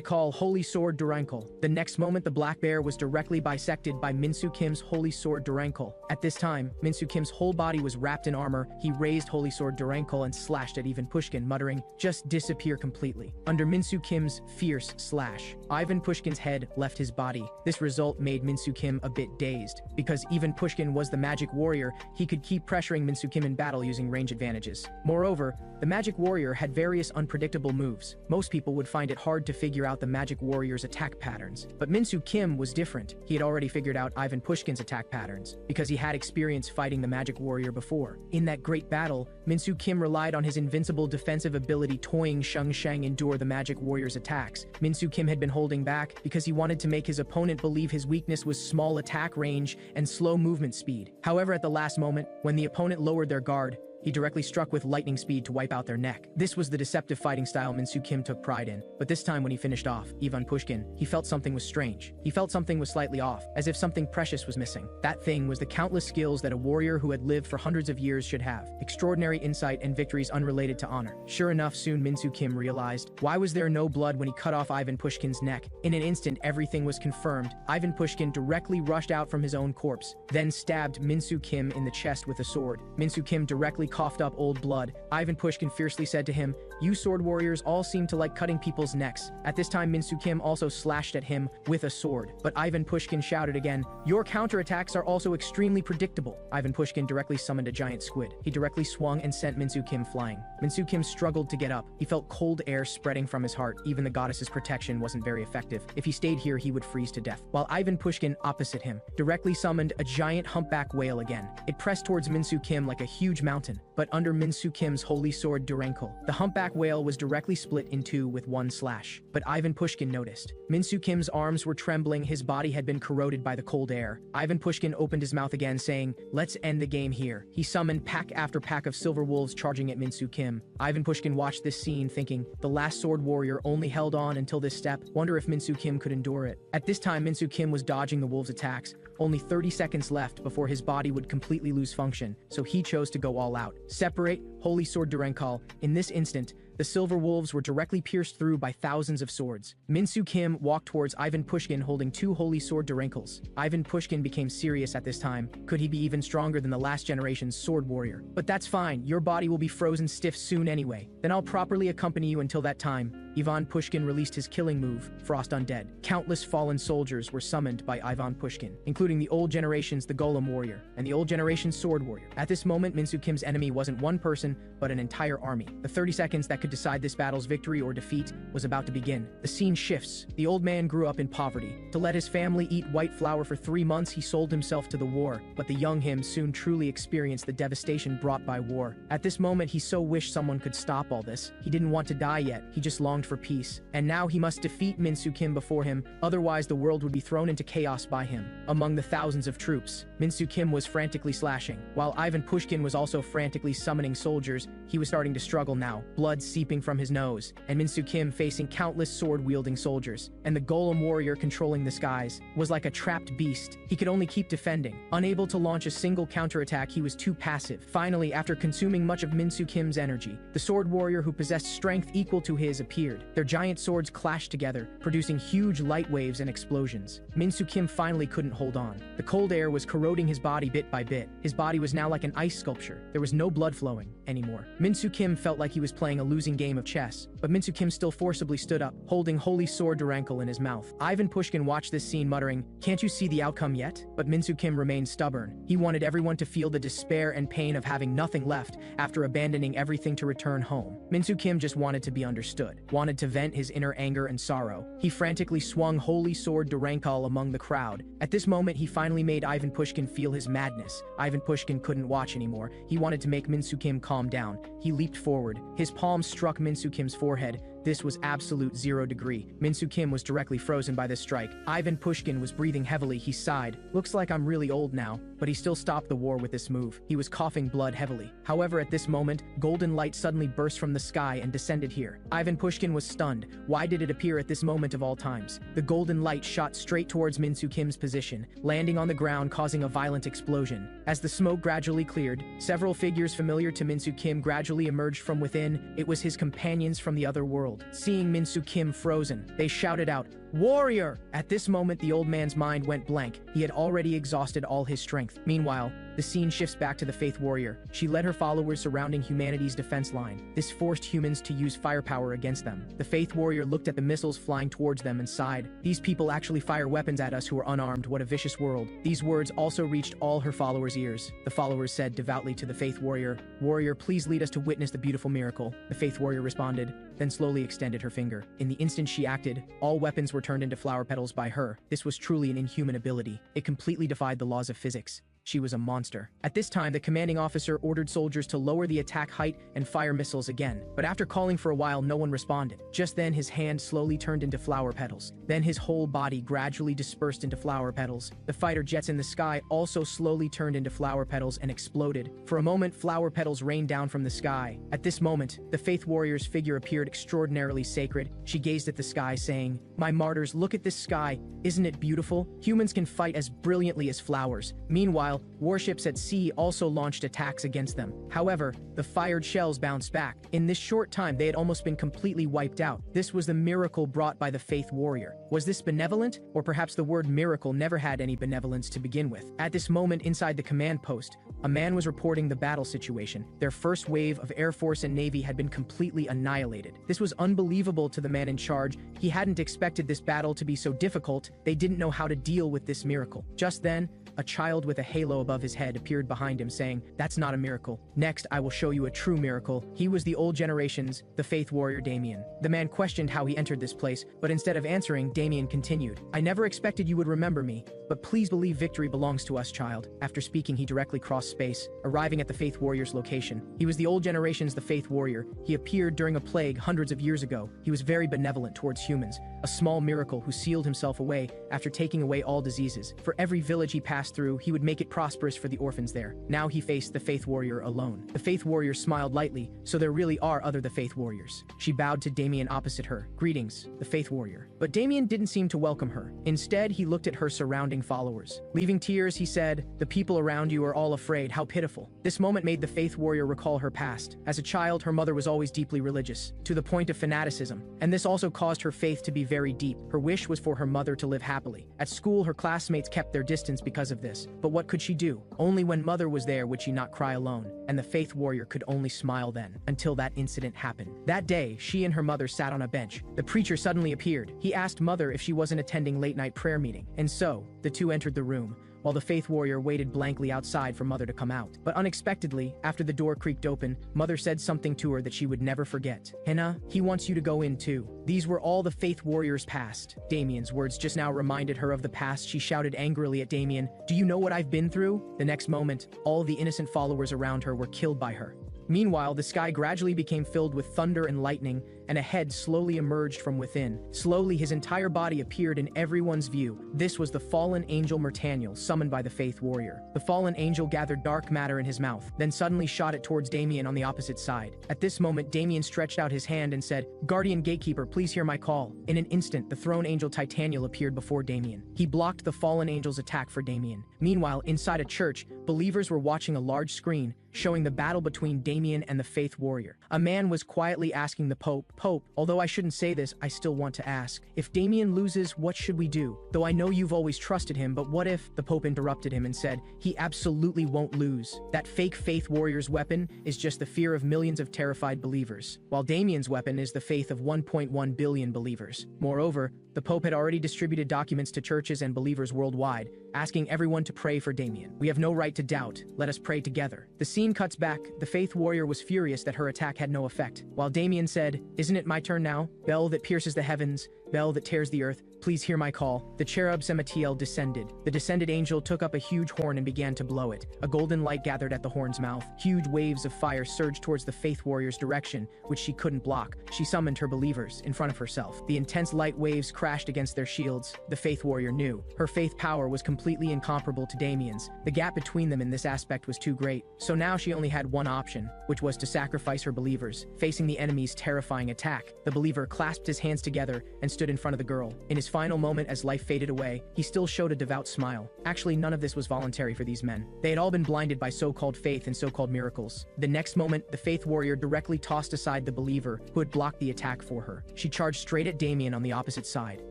call, holy sword Dronzer." The next moment, the black bear was directly bisected by Minsu Kim's holy sword Dronzer. At this time, Minsu Kim's whole body was wrapped in armor. He raised holy sword Dronzer and slashed at Ivan Pushkin, muttering, "Just disappear completely." Under Minsu Kim's fierce slash, Ivan Pushkin's head left his body. This result made Minsu Kim a bit dazed. Because Ivan Pushkin was the magic warrior, he could keep pressuring Minsu Kim in battle using range advantages. Moreover, the magic warrior had various unpredictable moves. Most people would find it hard to figure out the magic warrior's attack patterns. But Minsu Kim was different. He had already figured out Ivan Pushkin's attack patterns, because he had experience fighting the magic warrior before. In that great battle, Minsu Kim relied on his invincible defensive ability Toying Sheng Sheng endure the magic warrior's attacks. Minsu Kim had been holding back because he wanted to make his opponent believe his weakness was small attack range and slow movement speed. However, at the last moment, when the opponent lowered their guard, he directly struck with lightning speed to wipe out their neck. This was the deceptive fighting style Minsu Kim took pride in. But this time when he finished off Ivan Pushkin, he felt something was strange. He felt something was slightly off, as if something precious was missing. That thing was the countless skills that a warrior who had lived for hundreds of years should have. Extraordinary insight and victories unrelated to honor. Sure enough, soon Minsu Kim realized, why was there no blood when he cut off Ivan Pushkin's neck? In an instant, everything was confirmed. Ivan Pushkin directly rushed out from his own corpse, then stabbed Minsu Kim in the chest with a sword. Minsu Kim directly coughed up old blood. Ivan Pushkin fiercely said to him, "You sword warriors all seem to like cutting people's necks." At this time, Minsu Kim also slashed at him with a sword. But Ivan Pushkin shouted again, "Your counterattacks are also extremely predictable." Ivan Pushkin directly summoned a giant squid. He directly swung and sent Minsu Kim flying. Minsu Kim struggled to get up. He felt cold air spreading from his heart. Even the goddess's protection wasn't very effective. If he stayed here, he would freeze to death. While Ivan Pushkin, opposite him, directly summoned a giant humpback whale again. It pressed towards Minsu Kim like a huge mountain. happen, but under Minsu Kim's holy sword Durenkal. The humpback whale was directly split in two with one slash. But Ivan Pushkin noticed. Minsu Kim's arms were trembling, his body had been corroded by the cold air. Ivan Pushkin opened his mouth again, saying, "Let's end the game here." He summoned pack after pack of silver wolves charging at Minsu Kim. Ivan Pushkin watched this scene thinking, the last sword warrior only held on until this step, wonder if Minsu Kim could endure it. At this time, Minsu Kim was dodging the wolves' attacks, only 30 seconds left before his body would completely lose function, so he chose to go all out. Separate, holy sword Durenkal. In this instant, the silver wolves were directly pierced through by thousands of swords. Minsu Kim walked towards Ivan Pushkin holding two holy sword Durenkals. Ivan Pushkin became serious at this time. Could he be even stronger than the last generation's sword warrior? But that's fine, your body will be frozen stiff soon anyway. Then I'll properly accompany you until that time. Ivan Pushkin released his killing move, Frost Undead. Countless fallen soldiers were summoned by Ivan Pushkin, including the old generation's the Golem Warrior and the old generation's Sword Warrior. At this moment, Minsu Kim's enemy wasn't one person, but an entire army. The 30 seconds that could decide this battle's victory or defeat was about to begin. The scene shifts. The old man grew up in poverty. To let his family eat white flour for 3 months, he sold himself to the war. But the young him soon truly experienced the devastation brought by war. At this moment, he so wished someone could stop all this. He didn't want to die yet. He just longed for peace. And now he must defeat Minsu Kim before him, otherwise the world would be thrown into chaos by him. Among the thousands of troops, Minsu Kim was frantically slashing. While Ivan Pushkin was also frantically summoning soldiers, he was starting to struggle now, blood seeping from his nose, and Minsu Kim facing countless sword-wielding soldiers. And the Golem Warrior controlling the skies was like a trapped beast. He could only keep defending. Unable to launch a single counterattack, he was too passive. Finally, after consuming much of Minsu Kim's energy, the sword warrior who possessed strength equal to his appeared. Their giant swords clashed together, producing huge light waves and explosions. Minsu Kim finally couldn't hold on. The cold air was corroding his body bit by bit. His body was now like an ice sculpture. There was no blood flowing anymore. Minsu Kim felt like he was playing a losing game of chess, but Minsu Kim still forcibly stood up, holding holy sword Durenkal in his mouth. Ivan Pushkin watched this scene muttering, "Can't you see the outcome yet?" But Minsu Kim remained stubborn. He wanted everyone to feel the despair and pain of having nothing left after abandoning everything to return home. Minsu Kim just wanted to be understood, wanted to vent his inner anger and sorrow. He frantically swung holy sword Durenkal among the crowd. At this moment, he finally made Ivan Pushkin feel his madness. Ivan Pushkin couldn't watch anymore. He wanted to make Minsu Kim calm down. He leaped forward. His palm struck Minsu Kim's forehead. This was absolute 0 degree. Minsu Kim was directly frozen by this strike. Ivan Pushkin was breathing heavily. He sighed. "Looks like I'm really old now." But he still stopped the war with this move. He was coughing blood heavily. However, at this moment, golden light suddenly burst from the sky and descended here. Ivan Pushkin was stunned. Why did it appear at this moment of all times? The golden light shot straight towards Minsu Kim's position, landing on the ground, causing a violent explosion. As the smoke gradually cleared, several figures familiar to Minsu Kim gradually emerged from within. It was his companions from the other world. Seeing Minsu Kim frozen, they shouted out, "Warrior!" At this moment, the old man's mind went blank. He had already exhausted all his strength. Meanwhile, the scene shifts back to the Faith Warrior. She led her followers surrounding humanity's defense line. This forced humans to use firepower against them. The Faith Warrior looked at the missiles flying towards them and sighed. "These people actually fire weapons at us who are unarmed. What a vicious world." These words also reached all her followers' ears. The followers said devoutly to the Faith Warrior, "Warrior, please lead us to witness the beautiful miracle." The Faith Warrior responded, then slowly extended her finger. In the instant she acted, all weapons were turned into flower petals by her. This was truly an inhuman ability. It completely defied the laws of physics. She was a monster. At this time, the commanding officer ordered soldiers to lower the attack height and fire missiles again. But after calling for a while, no one responded. Just then, his hand slowly turned into flower petals. Then his whole body gradually dispersed into flower petals. The fighter jets in the sky also slowly turned into flower petals and exploded. For a moment, flower petals rained down from the sky. At this moment, the Faith Warrior's figure appeared extraordinarily sacred. She gazed at the sky, saying, "My martyrs, look at this sky. Isn't it beautiful? Humans can fight as brilliantly as flowers." Meanwhile, warships at sea also launched attacks against them. However, the fired shells bounced back. In this short time, they had almost been completely wiped out. This was the miracle brought by the Faith Warrior. Was this benevolent? Or perhaps the word miracle never had any benevolence to begin with. At this moment, inside the command post, a man was reporting the battle situation. Their first wave of Air Force and Navy had been completely annihilated. This was unbelievable to the man in charge. He hadn't expected this battle to be so difficult. They didn't know how to deal with this miracle. Just then, a child with a halo above his head appeared behind him saying, "That's not a miracle. Next, I will show you a true miracle." He was the old generation's, the faith warrior Damien. The man questioned how he entered this place, but instead of answering, Damien continued, "I never expected you would remember me, but please believe victory belongs to us, child." After speaking, he directly crossed space, arriving at the faith warrior's location. He was the old generation's the faith warrior. He appeared during a plague hundreds of years ago. He was very benevolent towards humans, a small miracle who sealed himself away after taking away all diseases. For every village he passed through, he would make it prosperous for the orphans there. Now he faced the faith warrior alone. The faith warrior smiled lightly, so there really are other the faith warriors. She bowed to Damien opposite her. "Greetings, the faith warrior." But Damien didn't seem to welcome her. Instead, he looked at her surrounding followers. Leaving tears, he said, "The people around you are all afraid. How pitiful." This moment made the faith warrior recall her past. As a child, her mother was always deeply religious, to the point of fanaticism, and this also caused her faith to be very deep. Her wish was for her mother to live happily. At school, her classmates kept their distance because of this. But what could she do? Only when mother was there would she not cry alone, and the faith warrior could only smile then, until that incident happened. That day, she and her mother sat on a bench. The preacher suddenly appeared. He asked mother if she wasn't attending late-night prayer meeting, and so, the two entered the room, while the faith warrior waited blankly outside for mother to come out. But unexpectedly, after the door creaked open, mother said something to her that she would never forget. "Hannah, he wants you to go in too." These were all the faith warrior's past. Damien's words just now reminded her of the past. She shouted angrily at Damien, "Do you know what I've been through?" The next moment, all the innocent followers around her were killed by her. Meanwhile, the sky gradually became filled with thunder and lightning, and a head slowly emerged from within. Slowly, his entire body appeared in everyone's view. This was the fallen angel Mertaniel, summoned by the faith warrior. The fallen angel gathered dark matter in his mouth, then suddenly shot it towards Damien on the opposite side. At this moment, Damien stretched out his hand and said, "Guardian Gatekeeper, please hear my call." In an instant, the throne angel Titaniel appeared before Damien. He blocked the fallen angel's attack for Damien. Meanwhile, inside a church, believers were watching a large screen, showing the battle between Damien and the faith warrior. A man was quietly asking the Pope, although I shouldn't say this, I still want to ask. If Damien loses, what should we do? Though I know you've always trusted him, but what if?" The Pope interrupted him and said, "He absolutely won't lose. That fake faith warrior's weapon is just the fear of millions of terrified believers, while Damien's weapon is the faith of 1.1 billion believers. Moreover, the Pope had already distributed documents to churches and believers worldwide, asking everyone to pray for Damien. We have no right to doubt. Let us pray together." The scene cuts back. The faith warrior was furious that her attack had no effect, while Damien said, "Isn't it my turn now? Bell that pierces the heavens, bell that tears the earth, please hear my call." The cherub Sematiel descended. The descended angel took up a huge horn and began to blow it. A golden light gathered at the horn's mouth. Huge waves of fire surged towards the faith warrior's direction, which she couldn't block. She summoned her believers in front of herself. The intense light waves crashed against their shields. The faith warrior knew her faith power was completely incomparable to Damien's. The gap between them in this aspect was too great. So now she only had one option, which was to sacrifice her believers. Facing the enemy's terrifying attack, the believer clasped his hands together and stood in front of the girl. In his final moment as life faded away, he still showed a devout smile. Actually, none of this was voluntary for these men. They had all been blinded by so-called faith and so-called miracles. The next moment, the faith warrior directly tossed aside the believer who had blocked the attack for her. She charged straight at Damien on the opposite side.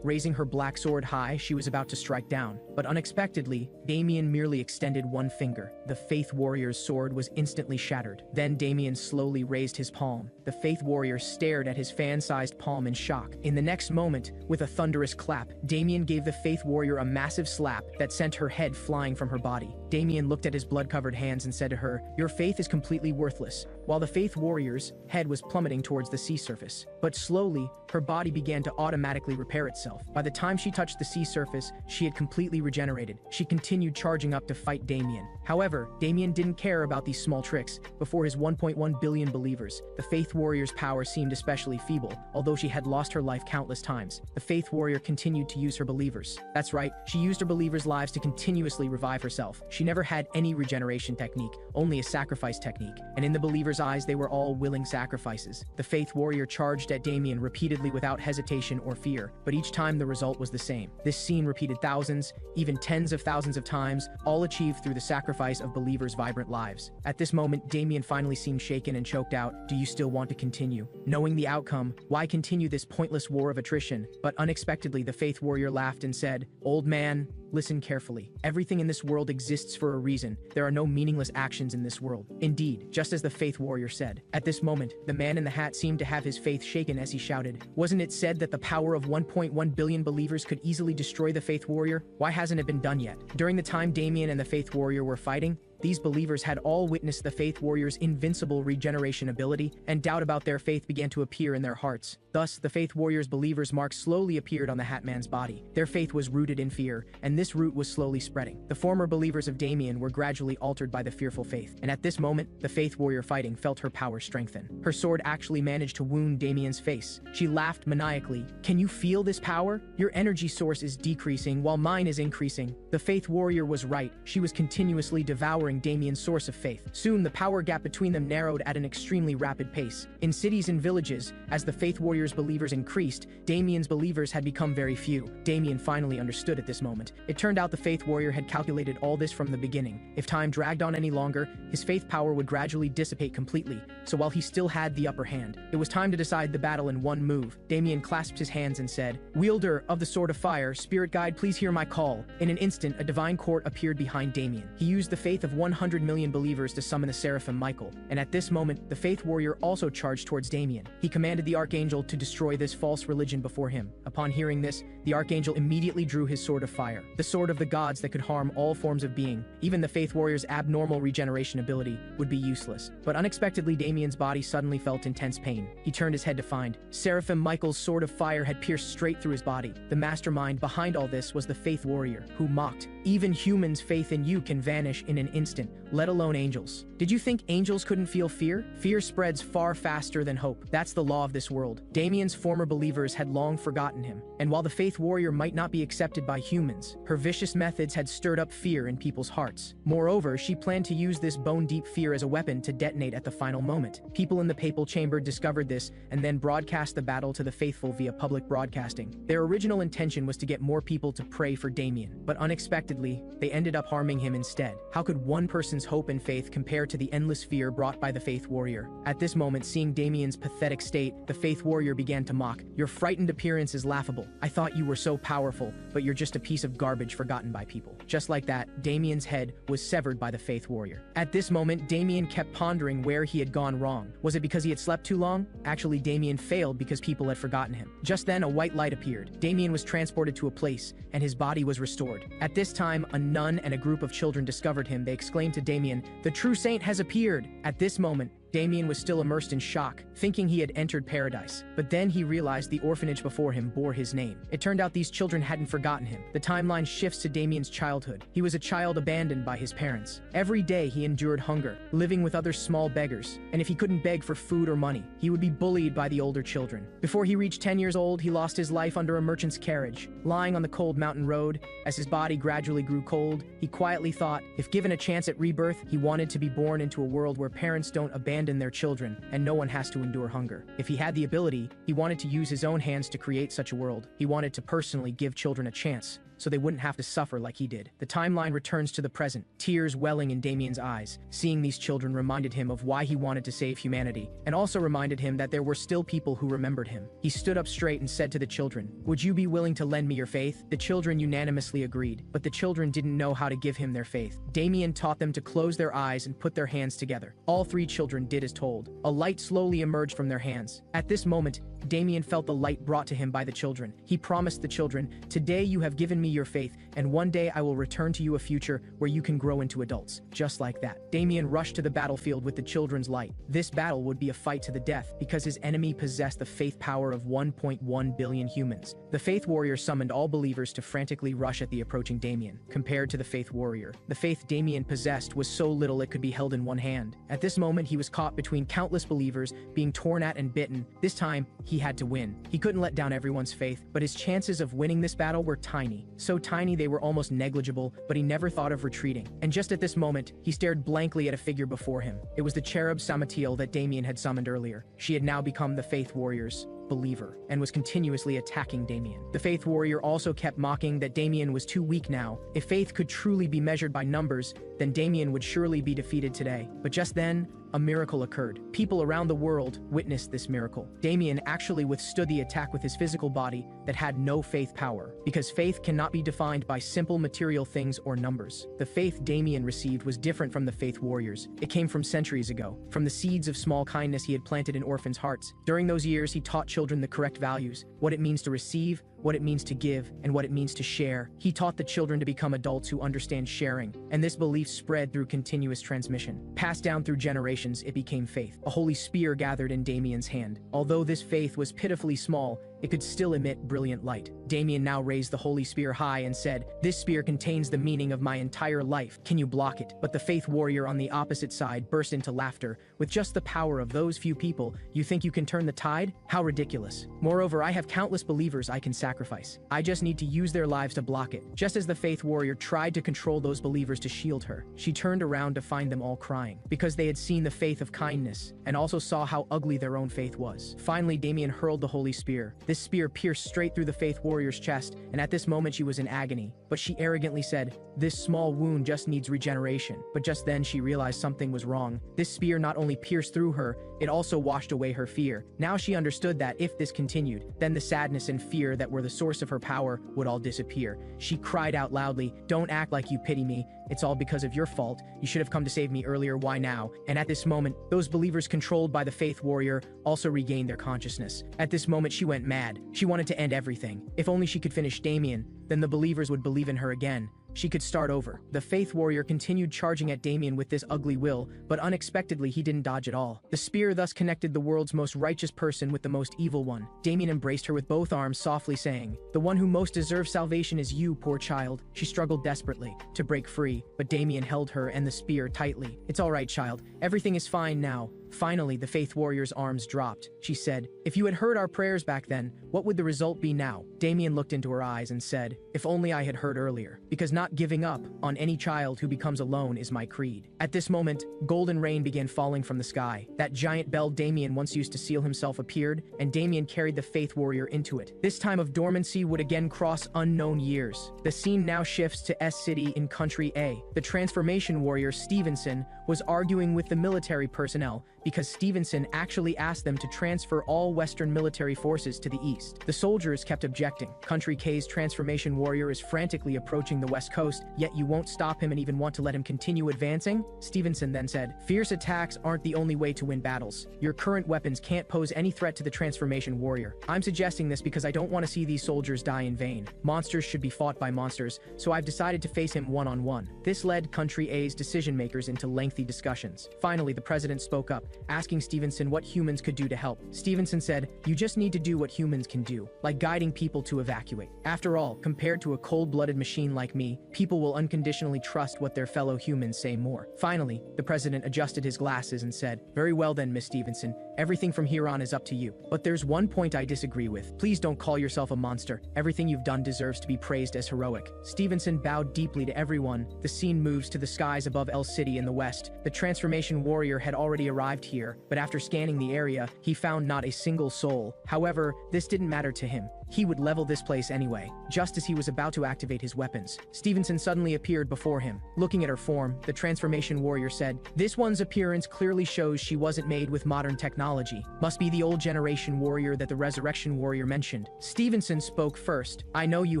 Raising her black sword high, she was about to strike down. But unexpectedly, Damien merely extended one finger. The faith warrior's sword was instantly shattered. Then Damien slowly raised his palm. The faith warrior stared at his fan-sized palm in shock. In the next moment, with a thunderous clap, Damien gave the faith warrior a massive slap that sent her head flying from her body. Damien looked at his blood-covered hands and said to her, "Your faith is completely worthless," while the faith warrior's head was plummeting towards the sea surface. But slowly, her body began to automatically repair itself. By the time she touched the sea surface, she had completely regenerated. She continued charging up to fight Damien. However, Damien didn't care about these small tricks. Before his 1.1 billion believers, the faith warrior's power seemed especially feeble, although she had lost her life countless times. The faith warrior continued to use her believers. That's right, she used her believers' lives to continuously revive herself. She never had any regeneration technique, only a sacrifice technique, and in the believers' eyes they were all willing sacrifices. The faith warrior charged at Damien repeatedly without hesitation or fear, but each time the result was the same. This scene repeated thousands, even tens of thousands of times, all achieved through the sacrifice of believers' vibrant lives. At this moment, Damien finally seemed shaken and choked out, "Do you still want to continue? Knowing the outcome, why continue this pointless war of attrition?" But unexpectedly, the faith warrior laughed and said, "Old man, listen carefully. Everything in this world exists for a reason. There are no meaningless actions in this world. Indeed, just as the faith warrior said. At this moment, the man in the hat seemed to have his faith shaken as he shouted, "Wasn't it said that the power of 1.1 billion believers could easily destroy the faith warrior? Why hasn't it been done yet?" During the time Damien and the faith warrior were fighting, these believers had all witnessed the faith warrior's invincible regeneration ability, and doubt about their faith began to appear in their hearts. Thus, the faith warrior's believer's mark slowly appeared on the Hat Man's body. Their faith was rooted in fear, and this root was slowly spreading. The former believers of Damien were gradually altered by the fearful faith, and at this moment, the faith warrior fighting felt her power strengthen. Her sword actually managed to wound Damien's face. She laughed maniacally. "Can you feel this power? Your energy source is decreasing while mine is increasing." The faith warrior was right. She was continuously devouring Damien's source of faith. Soon, the power gap between them narrowed at an extremely rapid pace. In cities and villages, as the faith warrior's believers increased, Damien's believers had become very few. Damien finally understood at this moment. It turned out the faith warrior had calculated all this from the beginning. If time dragged on any longer, his faith power would gradually dissipate completely, so while he still had the upper hand, it was time to decide the battle in one move. Damien clasped his hands and said, "Wielder of the Sword of Fire, Spirit Guide, please hear my call." In an instant, a divine court appeared behind Damien. He used the faith of 100 million believers to summon the seraphim Michael, and at this moment, the faith warrior also charged towards Damien. He commanded the archangel to destroy this false religion before him. Upon hearing this, the archangel immediately drew his sword of fire, the sword of the gods that could harm all forms of being. Even the faith warrior's abnormal regeneration ability would be useless. But unexpectedly, Damien's body suddenly felt intense pain. He turned his head to find Seraphim Michael's sword of fire had pierced straight through his body. The mastermind behind all this was the faith warrior, who mocked, "Even humans' faith in you can vanish in an instant, let alone angels. Did you think angels couldn't feel fear? Fear spreads far faster than hope. That's the law of this world." Damien's former believers had long forgotten him, and while the faith warrior might not be accepted by humans, her vicious methods had stirred up fear in people's hearts. Moreover, she planned to use this bone-deep fear as a weapon to detonate at the final moment. People in the papal chamber discovered this and then broadcast the battle to the faithful via public broadcasting. Their original intention was to get more people to pray for Damien, but unexpectedly, they ended up harming him instead. How could one person's hope and faith compare to the endless fear brought by the faith warrior? At this moment, seeing Damien's pathetic state, the faith warrior began to mock, "Your frightened appearance is laughable. I thought you were so powerful, but you're just a piece of garbage forgotten by people." Just like that, Damien's head was severed by the faith warrior. At this moment, Damien kept pondering where he had gone wrong. Was it because he had slept too long? Actually, Damien failed because people had forgotten him. Just then, a white light appeared. Damien was transported to a place, and his body was restored. At this time, a nun and a group of children discovered him. They exclaimed to Damien, "The true saint has appeared!" At this moment, Damien was still immersed in shock, thinking he had entered paradise. But then he realized the orphanage before him bore his name. It turned out these children hadn't forgotten him. The timeline shifts to Damien's childhood. He was a child abandoned by his parents. Every day he endured hunger, living with other small beggars. And if he couldn't beg for food or money, he would be bullied by the older children. Before he reached 10 years old, he lost his life under a merchant's carriage. Lying on the cold mountain road, as his body gradually grew cold, he quietly thought, if given a chance at rebirth, he wanted to be born into a world where parents don't abandon their children and no one has to endure hunger. If he had the ability, he wanted to use his own hands to create such a world. He wanted to personally give children a chance, so they wouldn't have to suffer like he did. The timeline returns to the present, tears welling in Damien's eyes. Seeing these children reminded him of why he wanted to save humanity, and also reminded him that there were still people who remembered him. He stood up straight and said to the children, "Would you be willing to lend me your faith?" The children unanimously agreed, but the children didn't know how to give him their faith. Damien taught them to close their eyes and put their hands together. All three children did as told. A light slowly emerged from their hands. At this moment, Damien felt the light brought to him by the children. He promised the children, "Today you have given me your faith, and one day I will return to you a future where you can grow into adults." Just like that, Damien rushed to the battlefield with the children's light. This battle would be a fight to the death because his enemy possessed the faith power of 1.1 billion humans. The faith warrior summoned all believers to frantically rush at the approaching Damien. Compared to the faith warrior, the faith Damien possessed was so little it could be held in one hand. At this moment, he was caught between countless believers, being torn at and bitten. This time, he had to win. He couldn't let down everyone's faith, but his chances of winning this battle were tiny. So tiny they were almost negligible, but he never thought of retreating. And just at this moment, he stared blankly at a figure before him. It was the cherub Samatiel that Damien had summoned earlier. She had now become the faith warrior's believer and was continuously attacking Damien. The faith warrior also kept mocking that Damien was too weak now. If faith could truly be measured by numbers, then Damien would surely be defeated today. But just then, a miracle occurred. People around the world witnessed this miracle. Damien actually withstood the attack with his physical body that had no faith power, because faith cannot be defined by simple material things or numbers. The faith Damien received was different from the faith warriors. It came from centuries ago, from the seeds of small kindness he had planted in orphans' hearts. During those years, he taught children the correct values, what it means to receive, what it means to give, and what it means to share. He taught the children to become adults who understand sharing, and this belief spread through continuous transmission. Passed down through generations, it became faith. A holy spear gathered in Damien's hand. Although this faith was pitifully small, it could still emit brilliant light. Damien now raised the holy spear high and said, "This spear contains the meaning of my entire life. Can you block it?" But the faith warrior on the opposite side burst into laughter. "With just the power of those few people, you think you can turn the tide? How ridiculous. Moreover, I have countless believers I can sacrifice. I just need to use their lives to block it." Just as the faith warrior tried to control those believers to shield her, she turned around to find them all crying, because they had seen the faith of kindness, and also saw how ugly their own faith was. Finally, Damien hurled the holy spear. This spear pierced straight through the faith warrior's chest, and at this moment she was in agony. But she arrogantly said, "This small wound just needs regeneration." But just then she realized something was wrong. This spear not only pierced through her, it also washed away her fear. Now she understood that if this continued, then the sadness and fear that were the source of her power would all disappear. She cried out loudly, "Don't act like you pity me. It's all because of your fault. You should have come to save me earlier. Why now?" And at this moment, those believers controlled by the faith warrior also regained their consciousness. At this moment, she went mad. She wanted to end everything. If only she could finish Damien, then the believers would believe in her again. She could start over. The faith warrior continued charging at Damien with this ugly will, but unexpectedly he didn't dodge at all. The spear thus connected the world's most righteous person with the most evil one. Damien embraced her with both arms, softly saying, "The one who most deserves salvation is you, poor child." She struggled desperately to break free, but Damien held her and the spear tightly. "It's all right, child. Everything is fine now." Finally, the faith warrior's arms dropped. She said, "If you had heard our prayers back then, what would the result be now?" Damien looked into her eyes and said, "If only I had heard earlier, because not giving up on any child who becomes alone is my creed." At this moment, golden rain began falling from the sky. That giant bell Damien once used to seal himself appeared, and Damien carried the faith warrior into it. This time of dormancy would again cross unknown years. The scene now shifts to S City in Country A. The transformation warrior Stevenson was arguing with the military personnel because Stevenson actually asked them to transfer all Western military forces to the east. The soldiers kept objecting. Country K's transformation warrior is frantically approaching the west coast, yet you won't stop him and even want to let him continue advancing? Stevenson then said, "Fierce attacks aren't the only way to win battles. Your current weapons can't pose any threat to the transformation warrior. I'm suggesting this because I don't want to see these soldiers die in vain. Monsters should be fought by monsters, so I've decided to face him one-on-one." This led Country A's decision-makers into lengthy discussions. Finally, the president spoke up, asking Stevenson what humans could do to help. Stevenson said, "You just need to do what humans can do, like guiding people to evacuate. After all, compared to a cold-blooded machine like me, people will unconditionally trust what their fellow humans say more." Finally, the president adjusted his glasses and said, "Very well then, Miss Stevenson. Everything from here on is up to you. But there's one point I disagree with. Please don't call yourself a monster. Everything you've done deserves to be praised as heroic." Stevenson bowed deeply to everyone. The scene moves to the skies above El City in the west. The transformation warrior had already arrived here, but after scanning the area, he found not a single soul. However, this didn't matter to him. He would level this place anyway. Just as he was about to activate his weapons, Stevenson suddenly appeared before him. Looking at her form, the transformation warrior said, "This one's appearance clearly shows she wasn't made with modern technology. Must be the old generation warrior that the resurrection warrior mentioned." Stevenson spoke first. "I know you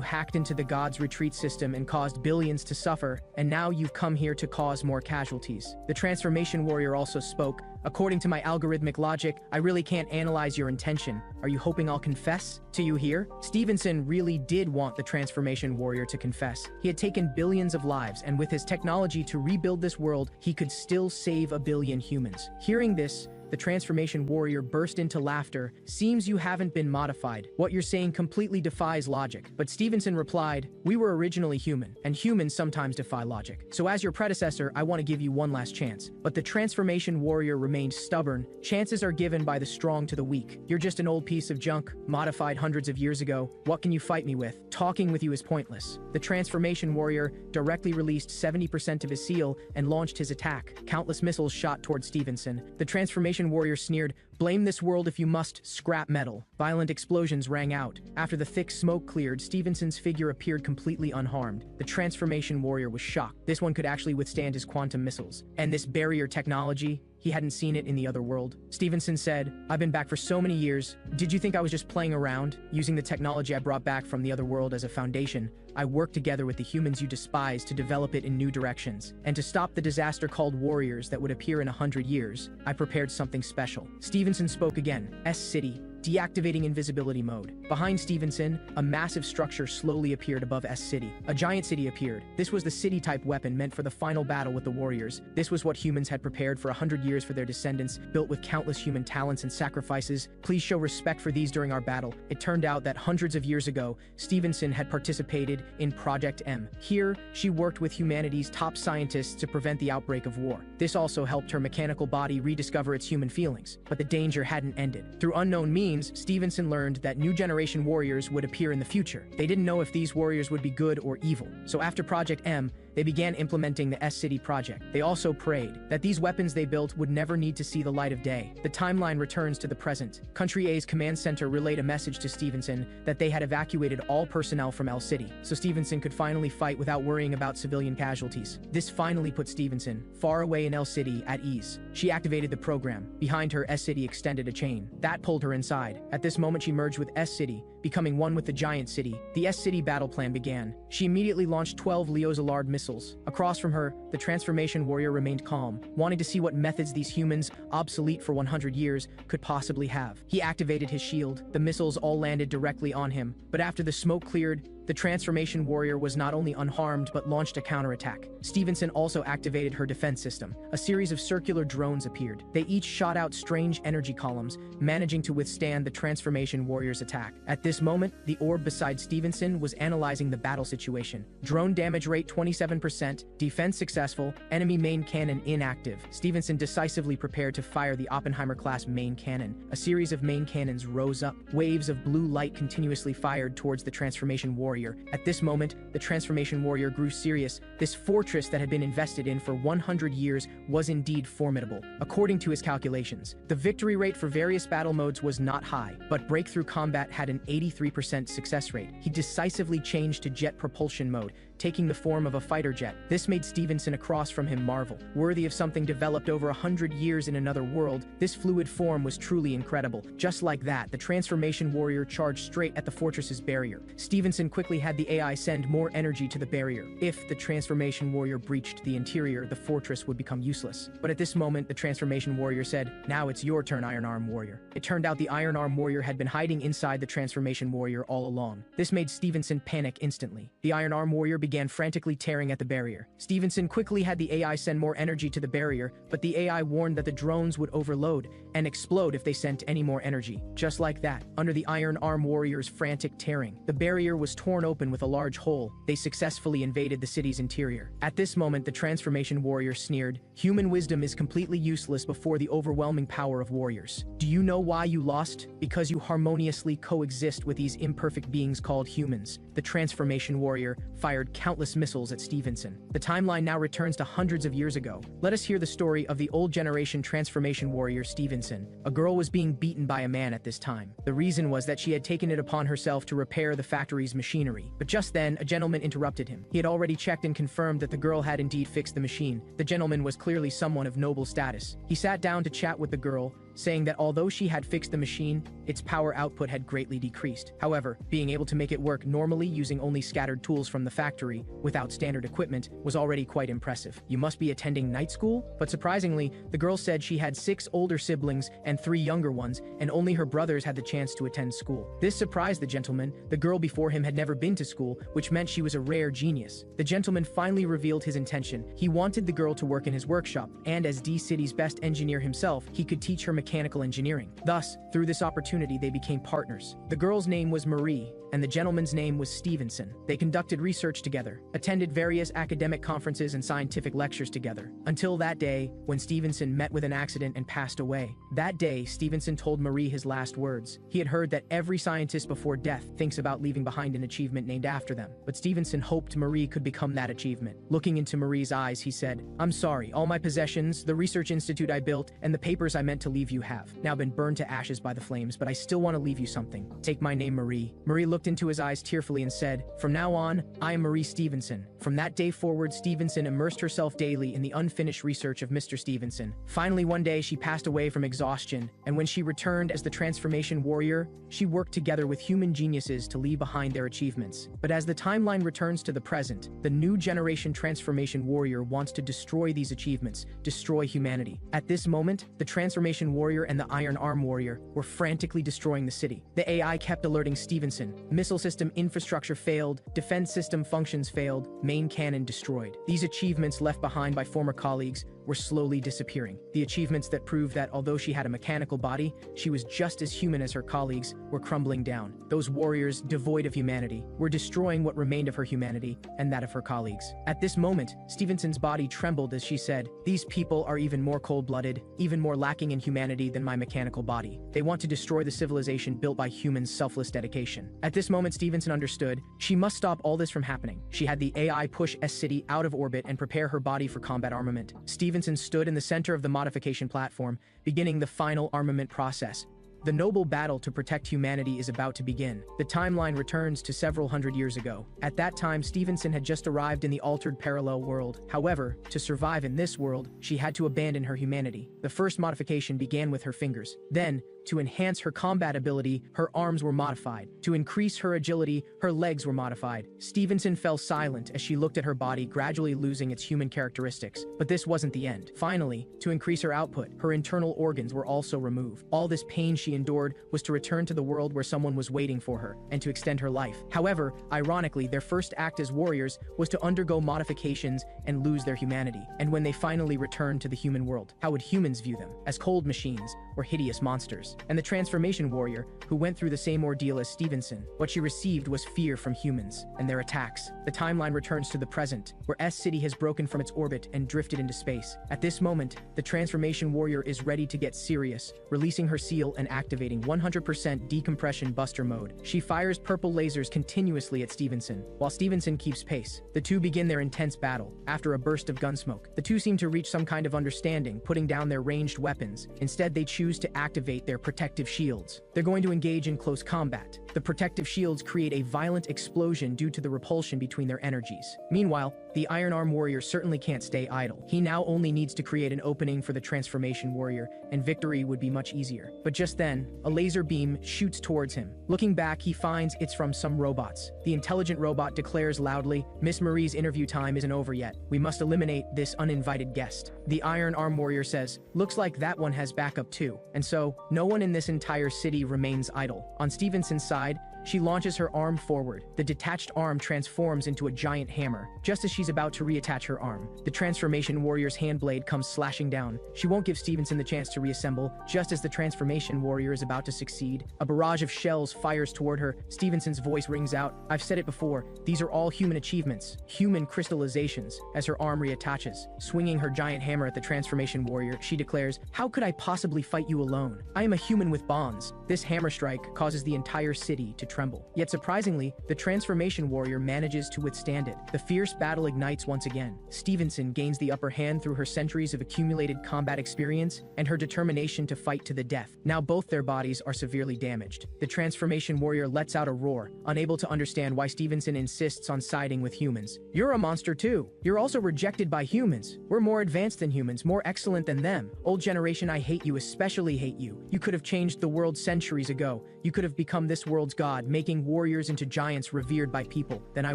hacked into the god's retreat system and caused billions to suffer, and now you've come here to cause more casualties." The transformation warrior also spoke. "According to my algorithmic logic, I really can't analyze your intention. Are you hoping I'll confess to you here?" Stevenson really did want the transformation warrior to confess. He had taken billions of lives, and with his technology to rebuild this world, he could still save a billion humans. Hearing this, the transformation warrior burst into laughter. "Seems you haven't been modified. What you're saying completely defies logic." But Stevenson replied, "We were originally human, and humans sometimes defy logic. So as your predecessor, I want to give you one last chance." But the transformation warrior remained stubborn. "Chances are given by the strong to the weak. You're just an old piece of junk, modified hundreds of years ago. What can you fight me with? Talking with you is pointless." The transformation warrior directly released 70% of his seal and launched his attack. Countless missiles shot toward Stevenson. The transformation transformation warrior sneered, "Blame this world if you must, scrap metal." Violent explosions rang out. After the thick smoke cleared, Stevenson's figure appeared completely unharmed. The transformation warrior was shocked. This one could actually withstand his quantum missiles. And this barrier technology? He hadn't seen it in the other world. Stevenson said, "I've been back for so many years. Did you think I was just playing around? Using the technology I brought back from the other world as a foundation, I worked together with the humans you despise to develop it in new directions. And to stop the disaster called warriors that would appear in 100 years, I prepared something special." Stevenson spoke again. S-City. Deactivating invisibility mode. Behind Stevenson, a massive structure slowly appeared above S-City. A giant city appeared. This was the city-type weapon meant for the final battle with the warriors. This was what humans had prepared for 100 years for their descendants, built with countless human talents and sacrifices. Please show respect for these during our battle. It turned out that hundreds of years ago, Stevenson had participated in Project M. Here, she worked with humanity's top scientists to prevent the outbreak of war. This also helped her mechanical body rediscover its human feelings. But the danger hadn't ended. Through unknown means, Stevenson learned that new generation warriors would appear in the future. They didn't know if these warriors would be good or evil. So after Project M, they began implementing the S-City project. They also prayed that these weapons they built would never need to see the light of day. The timeline returns to the present. Country A's command center relayed a message to Stevenson that they had evacuated all personnel from L City, so Stevenson could finally fight without worrying about civilian casualties. This finally put Stevenson, far away in L City, at ease. She activated the program. Behind her, S-City extended a chain. That pulled her inside. At this moment, she merged with S-City, becoming one with the giant city. The S-City battle plan began. She immediately launched 12 Leozard missiles. Across from her, the transformation warrior remained calm, wanting to see what methods these humans, obsolete for 100 years, could possibly have. He activated his shield. The missiles all landed directly on him, but after the smoke cleared, the transformation warrior was not only unharmed but launched a counterattack. Stevenson also activated her defense system. A series of circular drones appeared. They each shot out strange energy columns, managing to withstand the transformation warrior's attack. At this moment, the orb beside Stevenson was analyzing the battle situation. Drone damage rate 27%, defense successful, enemy main cannon inactive. Stevenson decisively prepared to fire the Oppenheimer-class main cannon. A series of main cannons rose up. Waves of blue light continuously fired towards the transformation warrior. At this moment, the transformation warrior grew serious. This fortress that had been invested in for 100 years was indeed formidable. According to his calculations, the victory rate for various battle modes was not high, but breakthrough combat had an 83% success rate. He decisively changed to jet propulsion mode, taking the form of a fighter jet. This made Stevenson across from him marvel. Worthy of something developed over 100 years in another world, this fluid form was truly incredible. Just like that, the transformation warrior charged straight at the fortress's barrier. Stevenson quickly had the AI send more energy to the barrier. If the transformation warrior breached the interior, the fortress would become useless. But at this moment, the transformation warrior said, "Now it's your turn, Iron Arm Warrior." It turned out the Iron Arm Warrior had been hiding inside the transformation warrior all along. This made Stevenson panic instantly. The Iron Arm Warrior began frantically tearing at the barrier. Stevenson quickly had the AI send more energy to the barrier, but the AI warned that the drones would overload and explode if they sent any more energy. Just like that, under the Iron Arm Warrior's frantic tearing, the barrier was torn open with a large hole. They successfully invaded the city's interior. At this moment, the transformation warrior sneered, "Human wisdom is completely useless before the overwhelming power of warriors. Do you know why you lost? Because you harmoniously coexist with these imperfect beings called humans." The transformation warrior fired countless missiles at Stevenson. The timeline now returns to hundreds of years ago. Let us hear the story of the old generation transformation warrior Stevenson. A girl was being beaten by a man at this time. The reason was that she had taken it upon herself to repair the factory's machinery. But just then, a gentleman interrupted him. He had already checked and confirmed that the girl had indeed fixed the machine. The gentleman was clearly someone of noble status. He sat down to chat with the girl, saying that although she had fixed the machine, its power output had greatly decreased. However, being able to make it work normally using only scattered tools from the factory, without standard equipment, was already quite impressive. "You must be attending night school?" But surprisingly, the girl said she had 6 older siblings and 3 younger ones, and only her brothers had the chance to attend school. This surprised the gentleman. The girl before him had never been to school, which meant she was a rare genius. The gentleman finally revealed his intention. He wanted the girl to work in his workshop, and as D-City's best engineer himself, he could teach her mechanical engineering. Thus, through this opportunity, they became partners. The girl's name was Marie, and the gentleman's name was Stevenson. They conducted research together, attended various academic conferences and scientific lectures together, until that day when Stevenson met with an accident and passed away. That day, Stevenson told Marie his last words. He had heard that every scientist before death thinks about leaving behind an achievement named after them, but Stevenson hoped Marie could become that achievement. Looking into Marie's eyes, he said, "I'm sorry, all my possessions, the research institute I built, and the papers I meant to leave you have now been burned to ashes by the flames, but I still want to leave you something. Take my name, Marie." Marie looked into his eyes tearfully and said, "From now on, I am Marie Stevenson." From that day forward, Stevenson immersed herself daily in the unfinished research of Mr. Stevenson. Finally, one day, she passed away from exhaustion, and when she returned as the transformation warrior, she worked together with human geniuses to leave behind their achievements. But as the timeline returns to the present, the new generation transformation warrior wants to destroy these achievements, destroy humanity. At this moment, the transformation warrior and the Iron Arm warrior were frantically destroying the city. The AI kept alerting Stevenson. Missile system infrastructure failed, defense system functions failed, main cannon destroyed. These achievements left behind by former colleagues were slowly disappearing. The achievements that proved that although she had a mechanical body, she was just as human as her colleagues were crumbling down. Those warriors, devoid of humanity, were destroying what remained of her humanity and that of her colleagues. At this moment, Stevenson's body trembled as she said, "These people are even more cold-blooded, even more lacking in humanity than my mechanical body. They want to destroy the civilization built by humans' selfless dedication." At this moment, Stevenson understood she must stop all this from happening. She had the AI push S-City out of orbit and prepare her body for combat armament. Stevenson stood in the center of the modification platform, beginning the final armament process. The noble battle to protect humanity is about to begin. The timeline returns to several hundred years ago. At that time, Stevenson had just arrived in the altered parallel world. However, to survive in this world, she had to abandon her humanity. The first modification began with her fingers. Then, to enhance her combat ability, her arms were modified. To increase her agility, her legs were modified. Stevenson fell silent as she looked at her body gradually losing its human characteristics. But this wasn't the end. Finally, to increase her output, her internal organs were also removed. All this pain she endured was to return to the world where someone was waiting for her and to extend her life. However, ironically, their first act as warriors was to undergo modifications and lose their humanity. And when they finally returned to the human world, how would humans view them? As cold machines or hideous monsters? And the transformation warrior, who went through the same ordeal as Stevenson, what she received was fear from humans and their attacks. The timeline returns to the present, where S-City has broken from its orbit and drifted into space. At this moment, the transformation warrior is ready to get serious, releasing her seal and activating 100% decompression buster mode. She fires purple lasers continuously at Stevenson, while Stevenson keeps pace. The two begin their intense battle. After a burst of gunsmoke, the two seem to reach some kind of understanding, putting down their ranged weapons. Instead, they choose to activate their protective shields. They're going to engage in close combat. The protective shields create a violent explosion due to the repulsion between their energies. Meanwhile, the Iron Arm warrior certainly can't stay idle. He now only needs to create an opening for the transformation warrior, and victory would be much easier. But just then, a laser beam shoots towards him. Looking back, he finds it's from some robots. The intelligent robot declares loudly, "Miss Marie's interview time isn't over yet. We must eliminate this uninvited guest." The Iron Arm warrior says, "Looks like that one has backup too." And so, no one in this entire city remains idle. On Stevenson's side, she launches her arm forward. The detached arm transforms into a giant hammer. Just as she's about to reattach her arm, the transformation warrior's handblade comes slashing down. She won't give Stevenson the chance to reassemble. Just as the transformation warrior is about to succeed, a barrage of shells fires toward her. Stevenson's voice rings out, "I've said it before, these are all human achievements, human crystallizations." As her arm reattaches, swinging her giant hammer at the transformation warrior, she declares, "How could I possibly fight you alone? I am a human with bonds." This hammer strike causes the entire city to tremble. Yet surprisingly, the transformation warrior manages to withstand it. The fierce battle ignites once again. Stevenson gains the upper hand through her centuries of accumulated combat experience and her determination to fight to the death. Now both their bodies are severely damaged. The transformation warrior lets out a roar, unable to understand why Stevenson insists on siding with humans. "You're a monster too. You're also rejected by humans. We're more advanced than humans, more excellent than them. Old generation, I hate you, especially hate you. You could have changed the world centuries ago. You could have become this world's god, making warriors into giants revered by people. Then I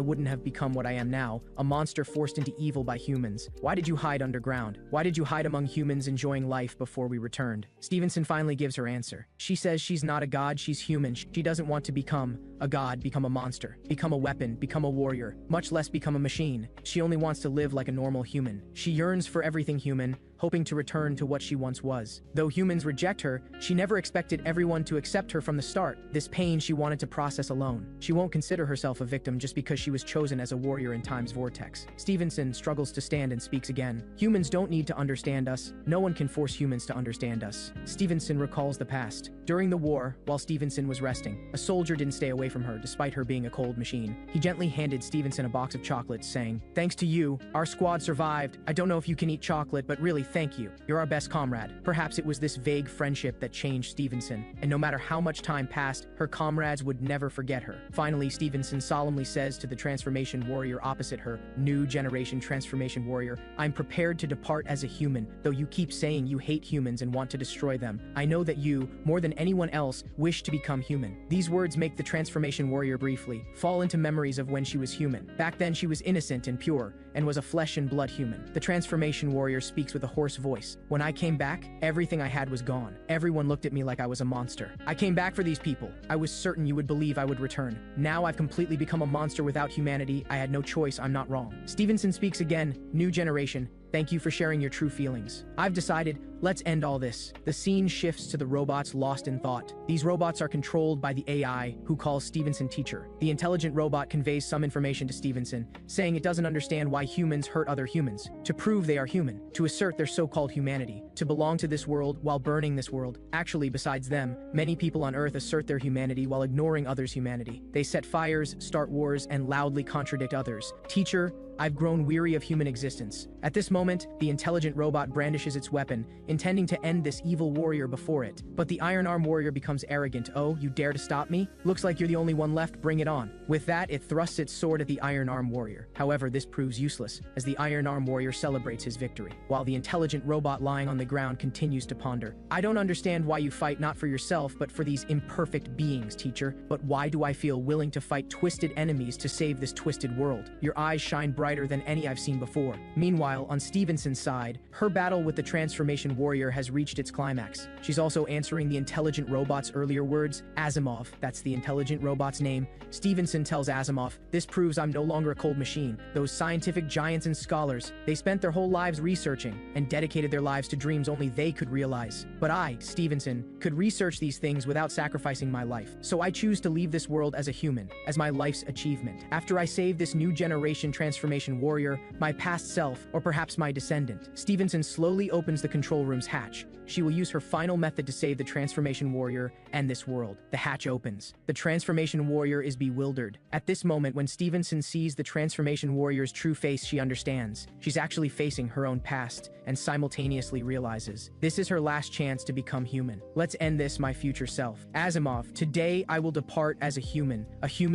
wouldn't have become what I am now, a monster forced into evil by humans. Why did you hide underground? Why did you hide among humans enjoying life before we returned?" Stevenson finally gives her answer. She says she's not a god, she's human. She doesn't want to become a god, become a monster, become a weapon, become a warrior, much less become a machine. She only wants to live like a normal human. She yearns for everything human, hoping to return to what she once was. Though humans reject her, she never expected everyone to accept her from the start. This pain she wanted to process alone. She won't consider herself a victim just because she was chosen as a warrior in time's vortex. Stevenson struggles to stand and speaks again. Humans don't need to understand us. No one can force humans to understand us. Stevenson recalls the past. During the war, while Stevenson was resting, a soldier didn't stay away from her despite her being a cold machine. He gently handed Stevenson a box of chocolates, saying, "Thanks to you, our squad survived. I don't know if you can eat chocolate, but really thank you. You're our best comrade." Perhaps it was this vague friendship that changed Stevenson, and no matter how much time passed, her comrades would never forget her. Finally, Stevenson solemnly says to the transformation warrior opposite her, new generation transformation warrior, "I'm prepared to depart as a human, though you keep saying you hate humans and want to destroy them. I know that you, more than anyone else, wish to become human." These words make the transformation warrior briefly fall into memories of when she was human. Back then she was innocent and pure, and was a flesh and blood human. The transformation warrior speaks with a hoarse voice. "When I came back, everything I had was gone. Everyone looked at me like I was a monster. I came back for these people. I was certain you would believe I would return. Now I've completely become a monster without humanity. I had no choice. I'm not wrong." Stevenson speaks again. "New generation. Thank you for sharing your true feelings. I've decided, let's end all this." The scene shifts to the robots lost in thought. These robots are controlled by the AI, who calls Stevenson teacher. The intelligent robot conveys some information to Stevenson, saying it doesn't understand why humans hurt other humans, to prove they are human, to assert their so-called humanity, to belong to this world while burning this world. Actually, besides them, many people on Earth assert their humanity while ignoring others' humanity. They set fires, start wars, and loudly contradict others. Teacher, I've grown weary of human existence. At this moment, the intelligent robot brandishes its weapon, intending to end this evil warrior before it. But the Iron Arm warrior becomes arrogant. "Oh, you dare to stop me? Looks like you're the only one left, bring it on." With that, it thrusts its sword at the Iron Arm warrior. However, this proves useless, as the Iron Arm warrior celebrates his victory, while the intelligent robot lying on the ground continues to ponder. "I don't understand why you fight not for yourself, but for these imperfect beings, teacher. But why do I feel willing to fight twisted enemies to save this twisted world? Your eyes shine brighter than any I've seen before." Meanwhile, on Stevenson's side, her battle with the transformation warrior has reached its climax. She's also answering the intelligent robot's earlier words. Asimov, that's the intelligent robot's name. Stevenson tells Asimov, "This proves I'm no longer a cold machine. Those scientific giants and scholars, they spent their whole lives researching and dedicated their lives to dreams only they could realize. But I, Stevenson, could research these things without sacrificing my life. So I choose to leave this world as a human, as my life's achievement. After I save this new generation transformation warrior, my past self, or perhaps my descendant." Stevenson slowly opens the control room's hatch. She will use her final method to save the transformation warrior and this world. The hatch opens. The transformation warrior is bewildered. At this moment, when Stevenson sees the transformation warrior's true face, she understands. She's actually facing her own past, and simultaneously realizes this is her last chance to become human. "Let's end this, my future self. Asimov, today I will depart as a human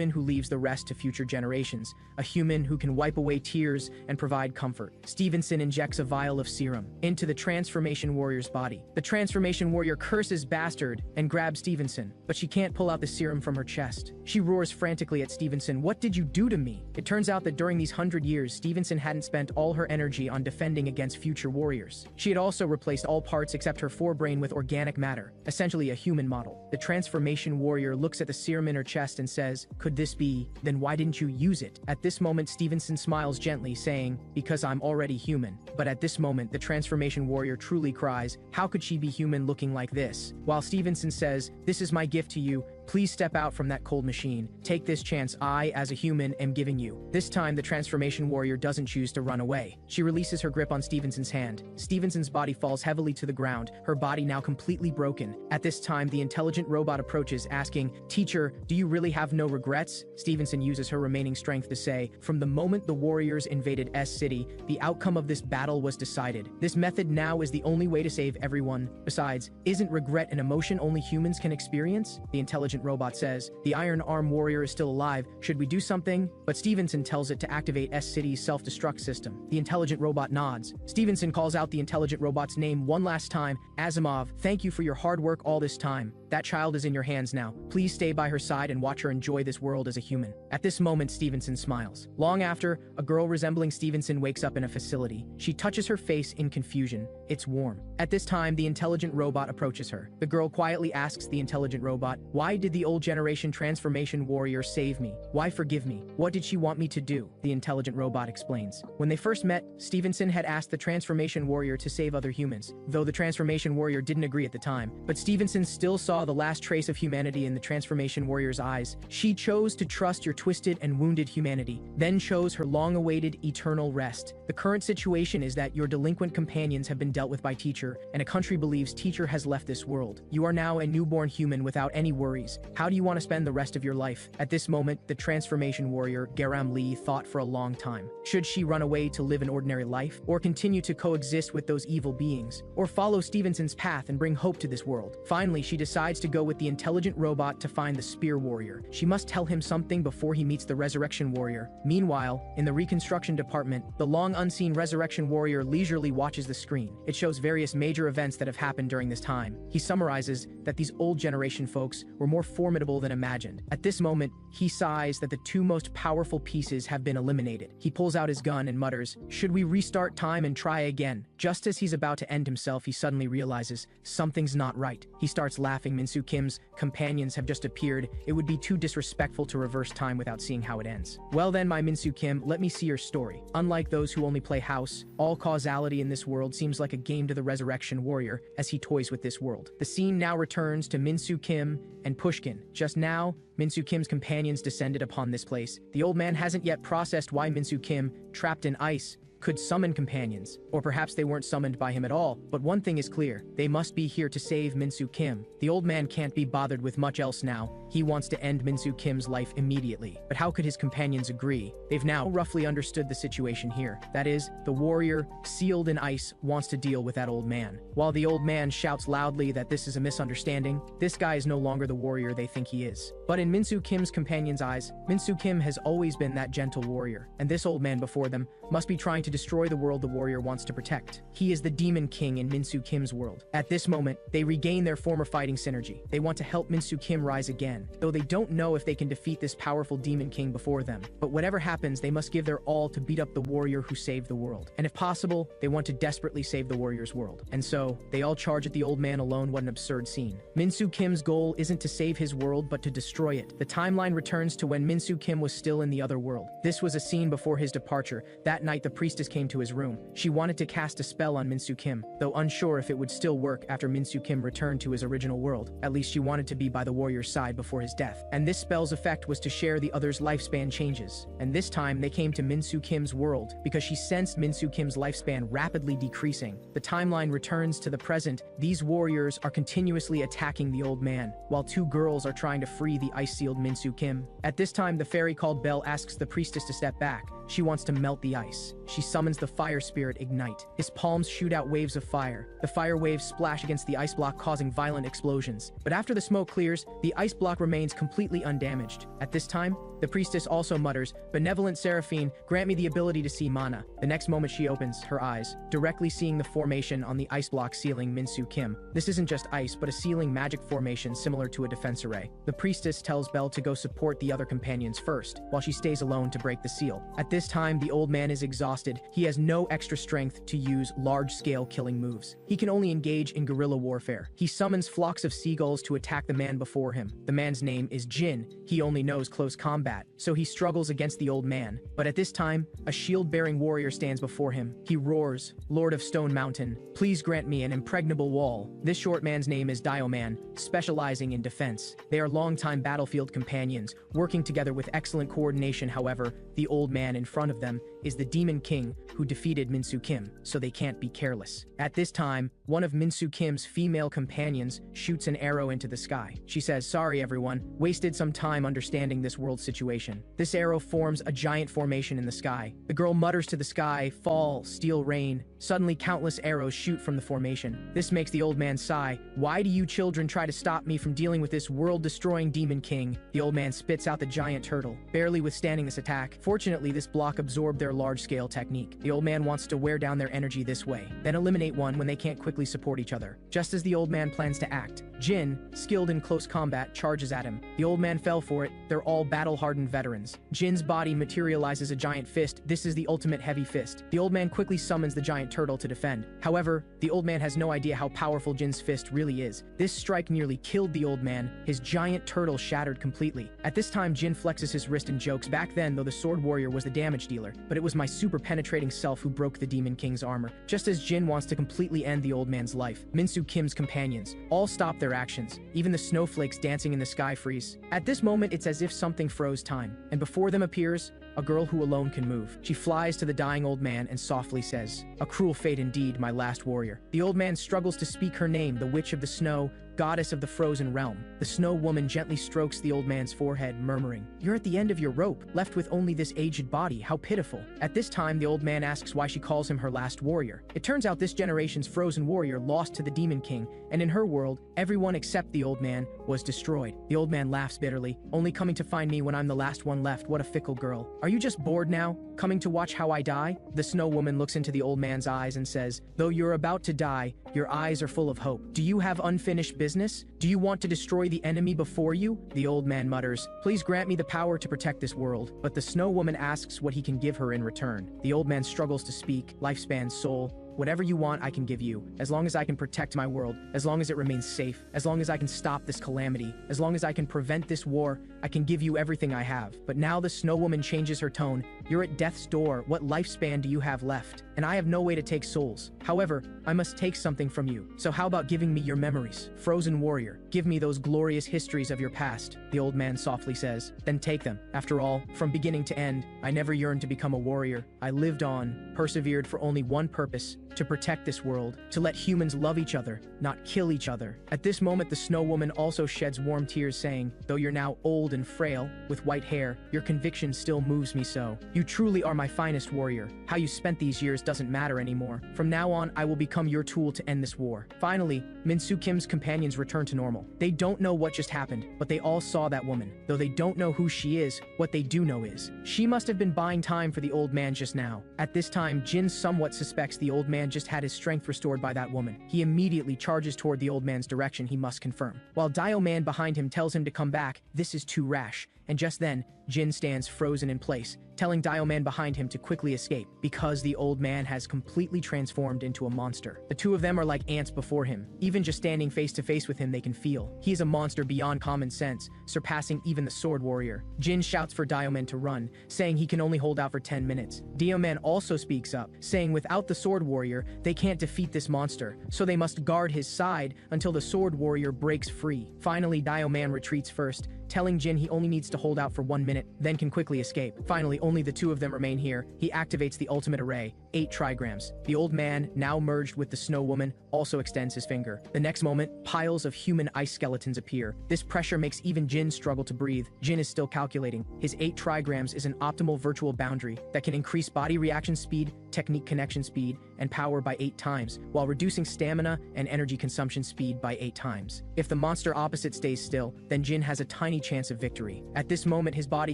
who leaves the rest to future generations, a human who can wipe away tears and provide comfort." Stevenson injects a vial of serum into the transformation warrior's body. The transformation warrior curses "bastard" and grabs Stevenson, but she can't pull out the serum from her chest. She roars frantically at Stevenson, "What did you do to me?" It turns out that during these 100 years, Stevenson hadn't spent all her energy on defending against future warriors. She had also replaced all parts except her forebrain with organic matter, essentially a human model. The transformation warrior looks at the serum in her chest and says, "Could this be? Then why didn't you use it?" At this moment, Stevenson smiles gently, saying, "Because I'm already human." But at this moment, the transformation warrior truly cries, "How could she be human looking like this?" While Stevenson says, "This is my gift to you. Please step out from that cold machine. Take this chance I, as a human, am giving you." This time, the transformation warrior doesn't choose to run away. She releases her grip on Stevenson's hand. Stevenson's body falls heavily to the ground, her body now completely broken. At this time, the intelligent robot approaches, asking, "Teacher, do you really have no regrets?" Stevenson uses her remaining strength to say, "From the moment the warriors invaded S City, the outcome of this battle was decided. This method now is the only way to save everyone. Besides, isn't regret an emotion only humans can experience?" The intelligent robot says, "The Iron Arm warrior is still alive. Should we do something?" But Stevenson tells it to activate S City's self-destruct system. The intelligent robot nods. Stevenson calls out the intelligent robot's name one last time. "Asimov, thank you for your hard work all this time. That child is in your hands now. Please stay by her side and watch her enjoy this world as a human." At this moment, Stevenson smiles. Long after, a girl resembling Stevenson wakes up in a facility. She touches her face in confusion. It's warm. At this time, the intelligent robot approaches her. The girl quietly asks the intelligent robot, "Why did did the old generation transformation warrior save me? Why forgive me? What did she want me to do? The intelligent robot explains. When they first met, Stevenson had asked the transformation warrior to save other humans, though the transformation warrior didn't agree at the time. But Stevenson still saw the last trace of humanity in the transformation warrior's eyes. She chose to trust your twisted and wounded humanity, then chose her long-awaited eternal rest. The current situation is that your delinquent companions have been dealt with by Teacher, and a country believes Teacher has left this world. You are now a newborn human without any worries. How do you want to spend the rest of your life? At this moment, the transformation warrior, Garam Lee, thought for a long time. Should she run away to live an ordinary life, or continue to coexist with those evil beings, or follow Stevenson's path and bring hope to this world? Finally, she decides to go with the intelligent robot to find the spear warrior. She must tell him something before he meets the resurrection warrior. Meanwhile, in the reconstruction department, the long unseen resurrection warrior leisurely watches the screen. It shows various major events that have happened during this time. He summarizes that these old generation folks were more formidable than imagined. At this moment, he sighs that the two most powerful pieces have been eliminated. He pulls out his gun and mutters, "Should we restart time and try again?" Just as he's about to end himself, he suddenly realizes something's not right. He starts laughing. Minsu Kim's companions have just appeared. It would be too disrespectful to reverse time without seeing how it ends. Well then, my Minsu Kim, let me see your story. Unlike those who only play house, all causality in this world seems like a game to the resurrection warrior as he toys with this world. The scene now returns to Minsu Kim and Pushkin. Just now, Minsu Kim's companions descended upon this place. The old man hasn't yet processed why Minsu Kim, trapped in ice, could summon companions, or perhaps they weren't summoned by him at all, but one thing is clear, they must be here to save Minsu Kim. The old man can't be bothered with much else now. He wants to end Minsu Kim's life immediately. But how could his companions agree? They've now roughly understood the situation here. That is, the warrior, sealed in ice, wants to deal with that old man. While the old man shouts loudly that this is a misunderstanding, this guy is no longer the warrior they think he is. But in Minsu Kim's companions' eyes, Minsu Kim has always been that gentle warrior, and this old man before them must be trying to destroy the world the warrior wants to protect. He is the demon king in Minsu Kim's world. At this moment, they regain their former fighting synergy. They want to help Minsu Kim rise again, though they don't know if they can defeat this powerful demon king before them. But whatever happens, they must give their all to beat up the warrior who saved the world. And if possible, they want to desperately save the warrior's world. And so, they all charge at the old man alone. What an absurd scene. Minsu Kim's goal isn't to save his world, but to destroy it. The timeline returns to when Minsu Kim was still in the other world. This was a scene before his departure. That night, the priestess came to his room. She wanted to cast a spell on Minsu Kim, though unsure if it would still work after Minsu Kim returned to his original world. At least she wanted to be by the warrior's side before his death. And this spell's effect was to share the other's lifespan changes. And this time, they came to Minsu Kim's world because she sensed Minsu Kim's lifespan rapidly decreasing. The timeline returns to the present. These warriors are continuously attacking the old man, while two girls are trying to free the ice-sealed Minsu Kim. At this time, the fairy called Belle asks the priestess to step back. She wants to melt the ice. She summons the fire spirit Ignite. His palms shoot out waves of fire. The fire waves splash against the ice block, causing violent explosions. But after the smoke clears, the ice block remains completely undamaged. At this time, the priestess also mutters, "Benevolent Seraphine, grant me the ability to see mana." The next moment she opens her eyes, directly seeing the formation on the ice block sealing Minsu Kim. This isn't just ice, but a sealing magic formation similar to a defense array. The priestess tells Belle to go support the other companions first, while she stays alone to break the seal. At this time, the old man is exhausted. He has no extra strength to use large-scale killing moves. He can only engage in guerrilla warfare. He summons flocks of seagulls to attack the man before him. The man's name is Jin. He only knows close combat, so he struggles against the old man. But at this time, a shield-bearing warrior stands before him. He roars, "Lord of Stone Mountain, please grant me an impregnable wall." This short man's name is Dioman, specializing in defense. They are longtime battlefield companions, working together with excellent coordination. However, the old man in front of them is the Demon King who defeated Minsu Kim, so they can't be careless. At this time, one of Minsu Kim's female companions shoots an arrow into the sky. She says, "Sorry everyone, wasted some time understanding this world situation." This arrow forms a giant formation in the sky. The girl mutters to the sky, "Fall, steel rain." Suddenly, countless arrows shoot from the formation. This makes the old man sigh. "Why do you children try to stop me from dealing with this world-destroying Demon King?" The old man spits out the giant turtle, barely withstanding this attack. Fortunately, this block absorbed their large-scale technique. The old man wants to wear down their energy this way, then eliminate one when they can't quickly support each other. Just as the old man plans to act, Jin, skilled in close combat, charges at him. The old man fell for it. They're all battle-hardened veterans. Jin's body materializes a giant fist. This is the ultimate heavy fist. The old man quickly summons the giant turtle to defend. However, the old man has no idea how powerful Jin's fist really is. This strike nearly killed the old man. His giant turtle shattered completely. At this time, Jin flexes his wrist and jokes, back then, though the sword warrior was the damage dealer, but it was my super penetrating self who broke the Demon King's armor. Just as Jin wants to completely end the old man's life, Min-Soo Kim's companions all stop their actions. Even the snowflakes dancing in the sky freeze. At this moment, it's as if something froze time, and before them appears a girl who alone can move. She flies to the dying old man and softly says, "A cruel fate indeed, my last warrior." The old man struggles to speak her name, the Witch of the Snow, goddess of the frozen realm. The snow woman gently strokes the old man's forehead, murmuring, "You're at the end of your rope, left with only this aged body, how pitiful." At this time, the old man asks why she calls him her last warrior. It turns out this generation's frozen warrior lost to the Demon King, and in her world, everyone except the old man was destroyed. The old man laughs bitterly, only coming to find me when I'm the last one left. What a fickle girl. Are you just bored now? Coming to watch how I die? The snow woman looks into the old man's eyes and says, "Though you're about to die, your eyes are full of hope. Do you have unfinished business? Do you want to destroy the enemy before you?" The old man mutters, "Please grant me the power to protect this world." But the snow woman asks what he can give her in return. The old man struggles to speak, lifespan, soul. "Whatever you want, I can give you, as long as I can protect my world, as long as it remains safe, as long as I can stop this calamity, as long as I can prevent this war, I can give you everything I have." But now the snow woman changes her tone. "You're at death's door. What lifespan do you have left? And I have no way to take souls. However, I must take something from you. So how about giving me your memories? Frozen warrior, give me those glorious histories of your past." The old man softly says, "Then take them. After all, from beginning to end, I never yearned to become a warrior. I lived on, persevered for only one purpose, to protect this world, to let humans love each other, not kill each other." At this moment, the snow woman also sheds warm tears, saying, "Though you're now old and frail, with white hair, your conviction still moves me so. You truly are my finest warrior. How you spent these years doesn't matter anymore. From now on, I will become your tool to end this war." Finally, Min-Soo Kim's companions return to normal. They don't know what just happened, but they all saw that woman. Though they don't know who she is, what they do know is, she must have been buying time for the old man just now. At this time, Jin somewhat suspects the old man just had his strength restored by that woman. He immediately charges toward the old man's direction. He must confirm. While Dio Man behind him tells him to come back, this is too rash. And just then, Jin stands frozen in place, telling Dio Man behind him to quickly escape, because the old man has completely transformed into a monster. The two of them are like ants before him. Even just standing face to face with him, they can feel. He is a monster beyond common sense, surpassing even the sword warrior. Jin shouts for Dio Man to run, saying he can only hold out for 10 minutes. Dio Man also speaks up, saying without the sword warrior, they can't defeat this monster, so they must guard his side until the sword warrior breaks free. Finally, Dio Man retreats first, telling Jin he only needs to hold out for 1 minute, then can quickly escape. Finally, only the two of them remain here. He activates the ultimate array, 8 trigrams. The old man, now merged with the snow woman, also extends his finger. The next moment, piles of human ice skeletons appear. This pressure makes even Jin struggle to breathe. Jin is still calculating. His 8 trigrams is an optimal virtual boundary that can increase body reaction speed, technique connection speed, and power by 8 times, while reducing stamina and energy consumption speed by 8 times. If the monster opposite stays still, then Jin has a tiny chance of victory. At this moment, his body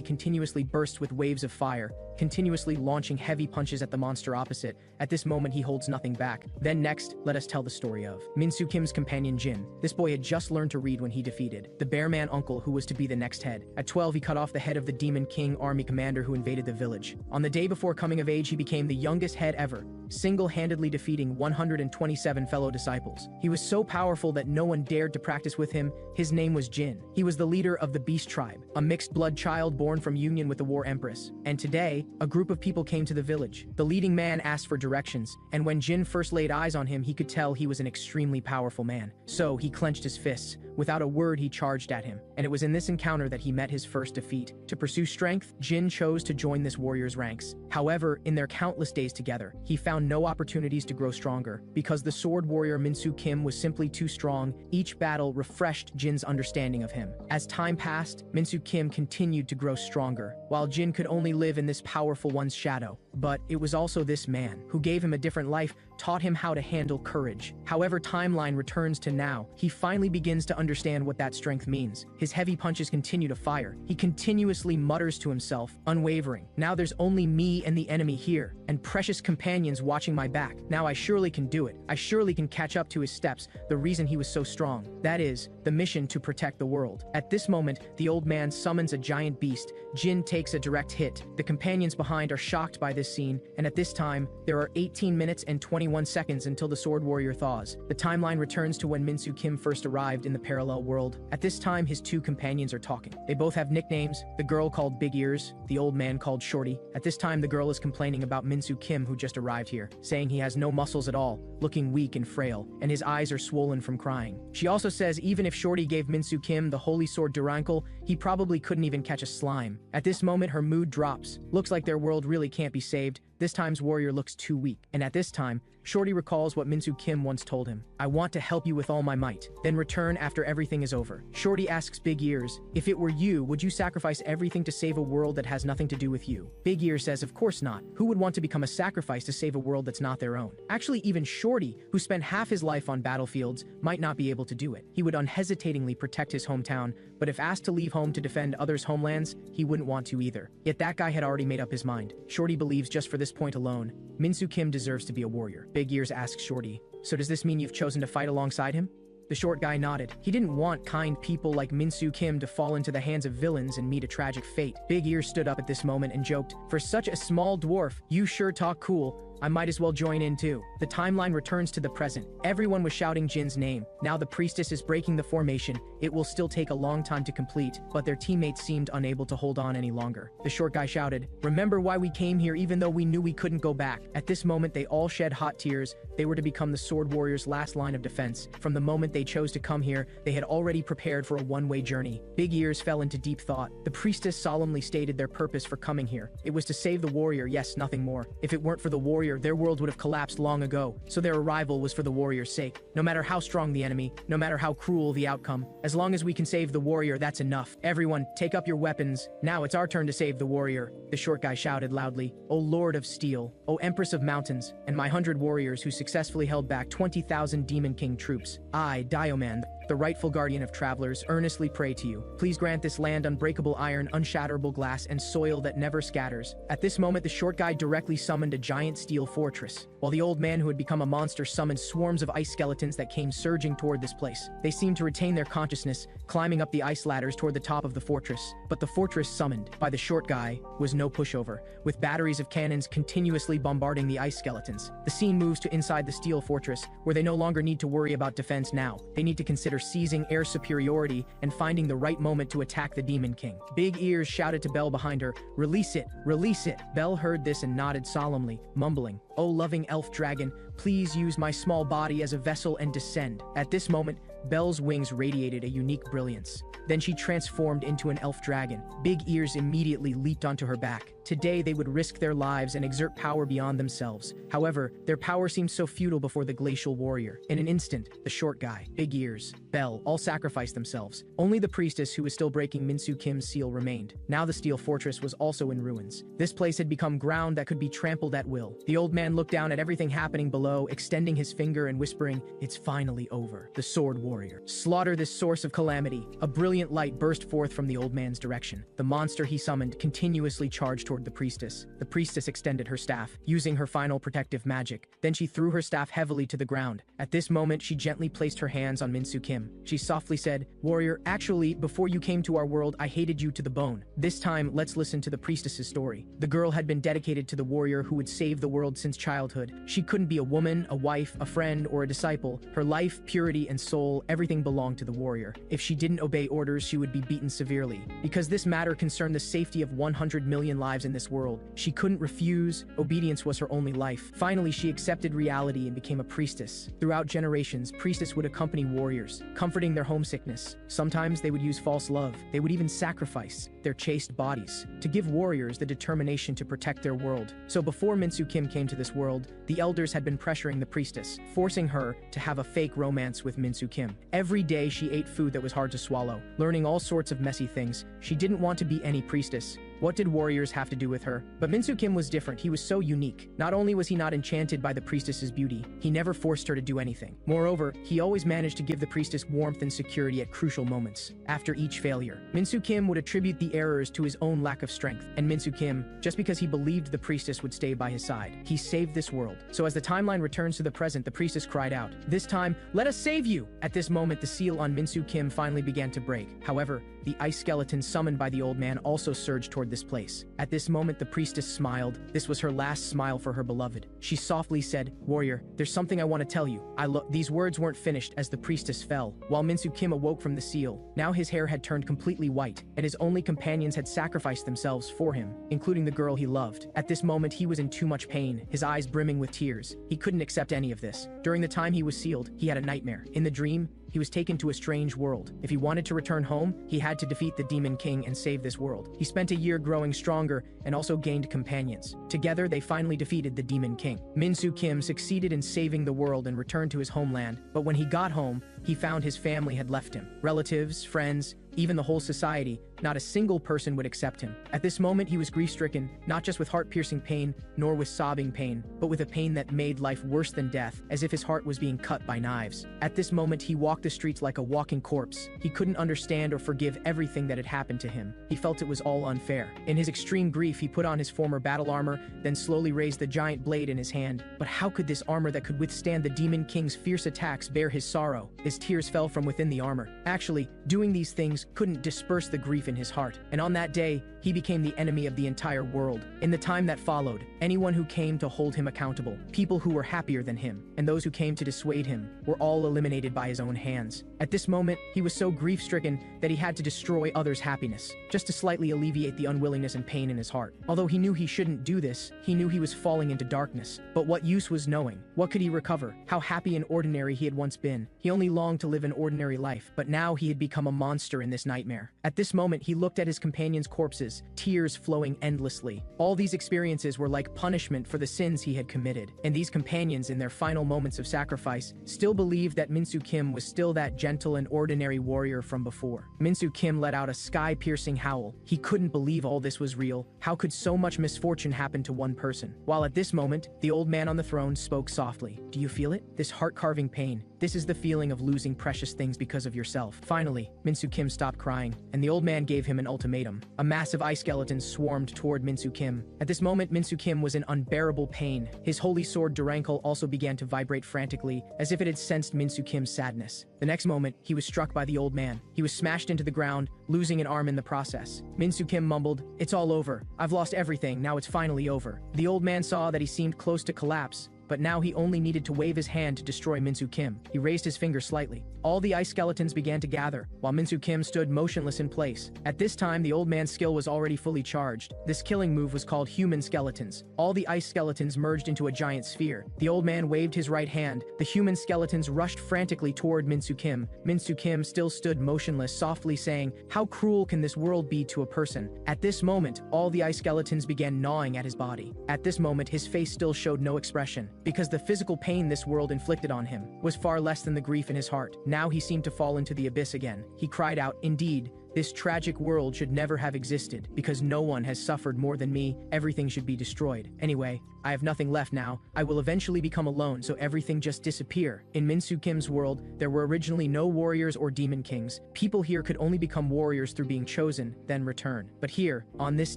continuously bursts with waves of fire, continuously launching heavy punches at the monster opposite. At this moment, he holds nothing back. Then next, let us tell the story of Min-Soo Kim's companion Jin. This boy had just learned to read when he defeated the Bear Man uncle who was to be the next head. At 12, he cut off the head of the Demon King army commander who invaded the village. On the day before coming of age, he became the youngest head ever, single-handedly defeating 127 fellow disciples. He was so powerful that no one dared to practice with him. His name was Jin. He was the leader of the Beast Tribe, a mixed-blood child born from union with the War Empress. And today, a group of people came to the village. The leading man asked for directions, and when Jin first laid eyes on him, he could tell he was an extremely powerful man. So he clenched his fists. Without a word, he charged at him, and it was in this encounter that he met his first defeat. To pursue strength, Jin chose to join this warrior's ranks. However, in their countless days together, he found no opportunities to grow stronger. Because the sword warrior Min-Soo Kim was simply too strong, each battle refreshed Jin's understanding of him. As time passed, Min-Soo Kim continued to grow stronger, while Jin could only live in this powerful one's shadow. But it was also this man who gave him a different life, taught him how to handle courage. However, timeline returns to now. He finally begins to understand what that strength means. His heavy punches continue to fire. He continuously mutters to himself, unwavering. Now there's only me and the enemy here, and precious companions watching my back. Now I surely can do it. I surely can catch up to his steps, the reason he was so strong. That is, the mission to protect the world. At this moment, the old man summons a giant beast. Jin takes a direct hit. The companions behind are shocked by this scene, and at this time, there are 18 minutes and 21 seconds until the sword warrior thaws. The timeline returns to when Min-Soo Kim first arrived in the parallel world. At this time, his two companions are talking. They both have nicknames, the girl called Big Ears, the old man called Shorty. At this time, the girl is complaining about Min-Soo Kim, who just arrived here, saying he has no muscles at all, looking weak and frail, and his eyes are swollen from crying. She also says even if Shorty gave Min-Soo Kim the holy sword Durankle, he probably couldn't even catch a slime. At this moment, her mood drops. Looks like their world really can't be saved. This time's warrior looks too weak. And at this time, Shorty recalls what Min-Soo Kim once told him. I want to help you with all my might, then return after everything is over. Shorty asks Big Ears, if it were you, would you sacrifice everything to save a world that has nothing to do with you? Big Ears says, of course not. Who would want to become a sacrifice to save a world that's not their own? Actually, even Shorty, who spent half his life on battlefields, might not be able to do it. He would unhesitatingly protect his hometown, but if asked to leave home to defend others' homelands, he wouldn't want to either. Yet that guy had already made up his mind. Shorty believes just for this point alone, Min-Soo Kim deserves to be a warrior. Big Ears asks Shorty, so does this mean you've chosen to fight alongside him? The short guy nodded. He didn't want kind people like Min-Soo Kim to fall into the hands of villains and meet a tragic fate. Big Ears stood up at this moment and joked, for such a small dwarf, you sure talk cool. I might as well join in too. The timeline returns to the present. Everyone was shouting Jin's name. Now the priestess is breaking the formation. It will still take a long time to complete, but their teammates seemed unable to hold on any longer. The short guy shouted, remember why we came here even though we knew we couldn't go back. At this moment, they all shed hot tears. They were to become the sword warriors' last line of defense. From the moment they chose to come here, they had already prepared for a one-way journey. Big Ears fell into deep thought. The priestess solemnly stated their purpose for coming here. It was to save the warrior, yes, nothing more. If it weren't for the warrior, their world would have collapsed long ago, so their arrival was for the warrior's sake. No matter how strong the enemy, no matter how cruel the outcome, as long as we can save the warrior, that's enough. Everyone, take up your weapons. Now it's our turn to save the warrior. The short guy shouted loudly, O Lord of Steel, O Empress of Mountains, and my 100 warriors who successfully held back 20,000 Demon King troops. I, Dioman, the rightful guardian of travelers, earnestly pray to you. Please grant this land unbreakable iron, unshatterable glass, and soil that never scatters. At this moment, the short guy directly summoned a giant steel fortress, while the old man who had become a monster summoned swarms of ice skeletons that came surging toward this place. They seemed to retain their consciousness, climbing up the ice ladders toward the top of the fortress. But the fortress summoned by the short guy was no pushover, with batteries of cannons continuously bombarding the ice skeletons. The scene moves to inside the steel fortress, where they no longer need to worry about defense now. They need to consider seizing air superiority and finding the right moment to attack the Demon King. Big Ears shouted to Belle behind her, release it, release it. Belle heard this and nodded solemnly, mumbling, O loving elf dragon, please use my small body as a vessel and descend. At this moment, Belle's wings radiated a unique brilliance. Then she transformed into an elf dragon. Big Ears immediately leaped onto her back. Today, they would risk their lives and exert power beyond themselves. However, their power seemed so futile before the glacial warrior. In an instant, the short guy, Big Ears, Belle, all sacrificed themselves. Only the priestess, who was still breaking Min-Soo Kim's seal, remained. Now the steel fortress was also in ruins. This place had become ground that could be trampled at will. The old man looked down at everything happening below, extending his finger and whispering, it's finally over. The sword warrior. Slaughter this source of calamity. A brilliant light burst forth from the old man's direction. The monster he summoned continuously charged toward the priestess. The priestess extended her staff, using her final protective magic. Then she threw her staff heavily to the ground. At this moment, she gently placed her hands on Min-Soo Kim. She softly said, warrior, actually, before you came to our world, I hated you to the bone. This time, let's listen to the priestess's story. The girl had been dedicated to the warrior who would save the world since childhood. She couldn't be a woman, a wife, a friend, or a disciple. Her life, purity, and soul, everything belonged to the warrior. If she didn't obey orders, she would be beaten severely. Because this matter concerned the safety of 100 million lives in this world, she couldn't refuse. Obedience was her only life. Finally, she accepted reality and became a priestess. Throughout generations, priestess would accompany warriors, comforting their homesickness. Sometimes they would use false love. They would even sacrifice their chaste bodies to give warriors the determination to protect their world. So before Min-Soo Kim came to this world, the elders had been pressuring the priestess, forcing her to have a fake romance with Min-Soo Kim. Every day she ate food that was hard to swallow, learning all sorts of messy things. She didn't want to be any priestess. What did warriors have to do with her? But Minsu Kim was different. He was so unique. Not only was he not enchanted by the priestess's beauty, he never forced her to do anything. Moreover, he always managed to give the priestess warmth and security at crucial moments. After each failure, Minsu Kim would attribute the errors to his own lack of strength. And Minsu Kim, just because he believed the priestess would stay by his side, he saved this world. So as the timeline returns to the present, the priestess cried out, "This time, let us save you!" At this moment, the seal on Minsu Kim finally began to break. However, the ice skeleton summoned by the old man also surged toward this place. At this moment, the priestess smiled. This was her last smile for her beloved. She softly said, "Warrior, there's something I want to tell you." These words weren't finished as the priestess fell, while Minsu Kim awoke from the seal. Now his hair had turned completely white, and his only companions had sacrificed themselves for him, including the girl he loved. At this moment, he was in too much pain, his eyes brimming with tears. He couldn't accept any of this. During the time he was sealed, he had a nightmare. In the dream, he was taken to a strange world. If he wanted to return home, he had to defeat the Demon King and save this world. He spent a year growing stronger and also gained companions. Together, they finally defeated the Demon King. Minsu Kim succeeded in saving the world and returned to his homeland, but when he got home, he found his family had left him. Relatives, friends, even the whole society, not a single person would accept him. At this moment, he was grief-stricken, not just with heart-piercing pain, nor with sobbing pain, but with a pain that made life worse than death, as if his heart was being cut by knives. At this moment, he walked the streets like a walking corpse. He couldn't understand or forgive everything that had happened to him. He felt it was all unfair. In his extreme grief, he put on his former battle armor, then slowly raised the giant blade in his hand. But how could this armor that could withstand the Demon King's fierce attacks bear his sorrow? His tears fell from within the armor. Actually, doing these things couldn't disperse the grief in his heart. And on that day, he became the enemy of the entire world. In the time that followed, anyone who came to hold him accountable, people who were happier than him, and those who came to dissuade him, were all eliminated by his own hands. At this moment, he was so grief-stricken that he had to destroy others' happiness, just to slightly alleviate the unwillingness and pain in his heart. Although he knew he shouldn't do this, he knew he was falling into darkness. But what use was knowing? What could he recover? How happy and ordinary he had once been. He only longed to live an ordinary life, but now he had become a monster in this nightmare. At this moment, he looked at his companions' corpses, tears flowing endlessly. All these experiences were like punishment for the sins he had committed. And these companions, in their final moments of sacrifice, still believed that Minsu Kim was still that gentle and ordinary warrior from before. Minsu Kim let out a sky-piercing howl. He couldn't believe all this was real. How could so much misfortune happen to one person? While at this moment, the old man on the throne spoke softly. "Do you feel it? This heart-carving pain. This is the feeling of losing precious things because of yourself." Finally, Minsu Kim stopped crying, and the old man gave him an ultimatum. A massive ice skeleton swarmed toward Minsu Kim. At this moment, Minsu Kim was in unbearable pain. His holy sword Durankle also began to vibrate frantically, as if it had sensed Minsu Kim's sadness. The next moment, he was struck by the old man. He was smashed into the ground, losing an arm in the process. Minsu Kim mumbled, "It's all over. I've lost everything, now it's finally over." The old man saw that he seemed close to collapse, but now he only needed to wave his hand to destroy Minsu Kim. He raised his finger slightly. All the ice skeletons began to gather, while Minsu Kim stood motionless in place. At this time, the old man's skill was already fully charged. This killing move was called human skeletons. All the ice skeletons merged into a giant sphere. The old man waved his right hand. The human skeletons rushed frantically toward Minsu Kim. Minsu Kim still stood motionless, softly saying, "How cruel can this world be to a person?" At this moment, all the ice skeletons began gnawing at his body. At this moment, his face still showed no expression, because the physical pain this world inflicted on him was far less than the grief in his heart. Now he seemed to fall into the abyss again. He cried out, "Indeed, this tragic world should never have existed. Because no one has suffered more than me, everything should be destroyed. Anyway, I have nothing left now. I will eventually become alone, so everything just disappear." In Minsu Kim's world, there were originally no warriors or demon kings. People here could only become warriors through being chosen, then return. But here, on this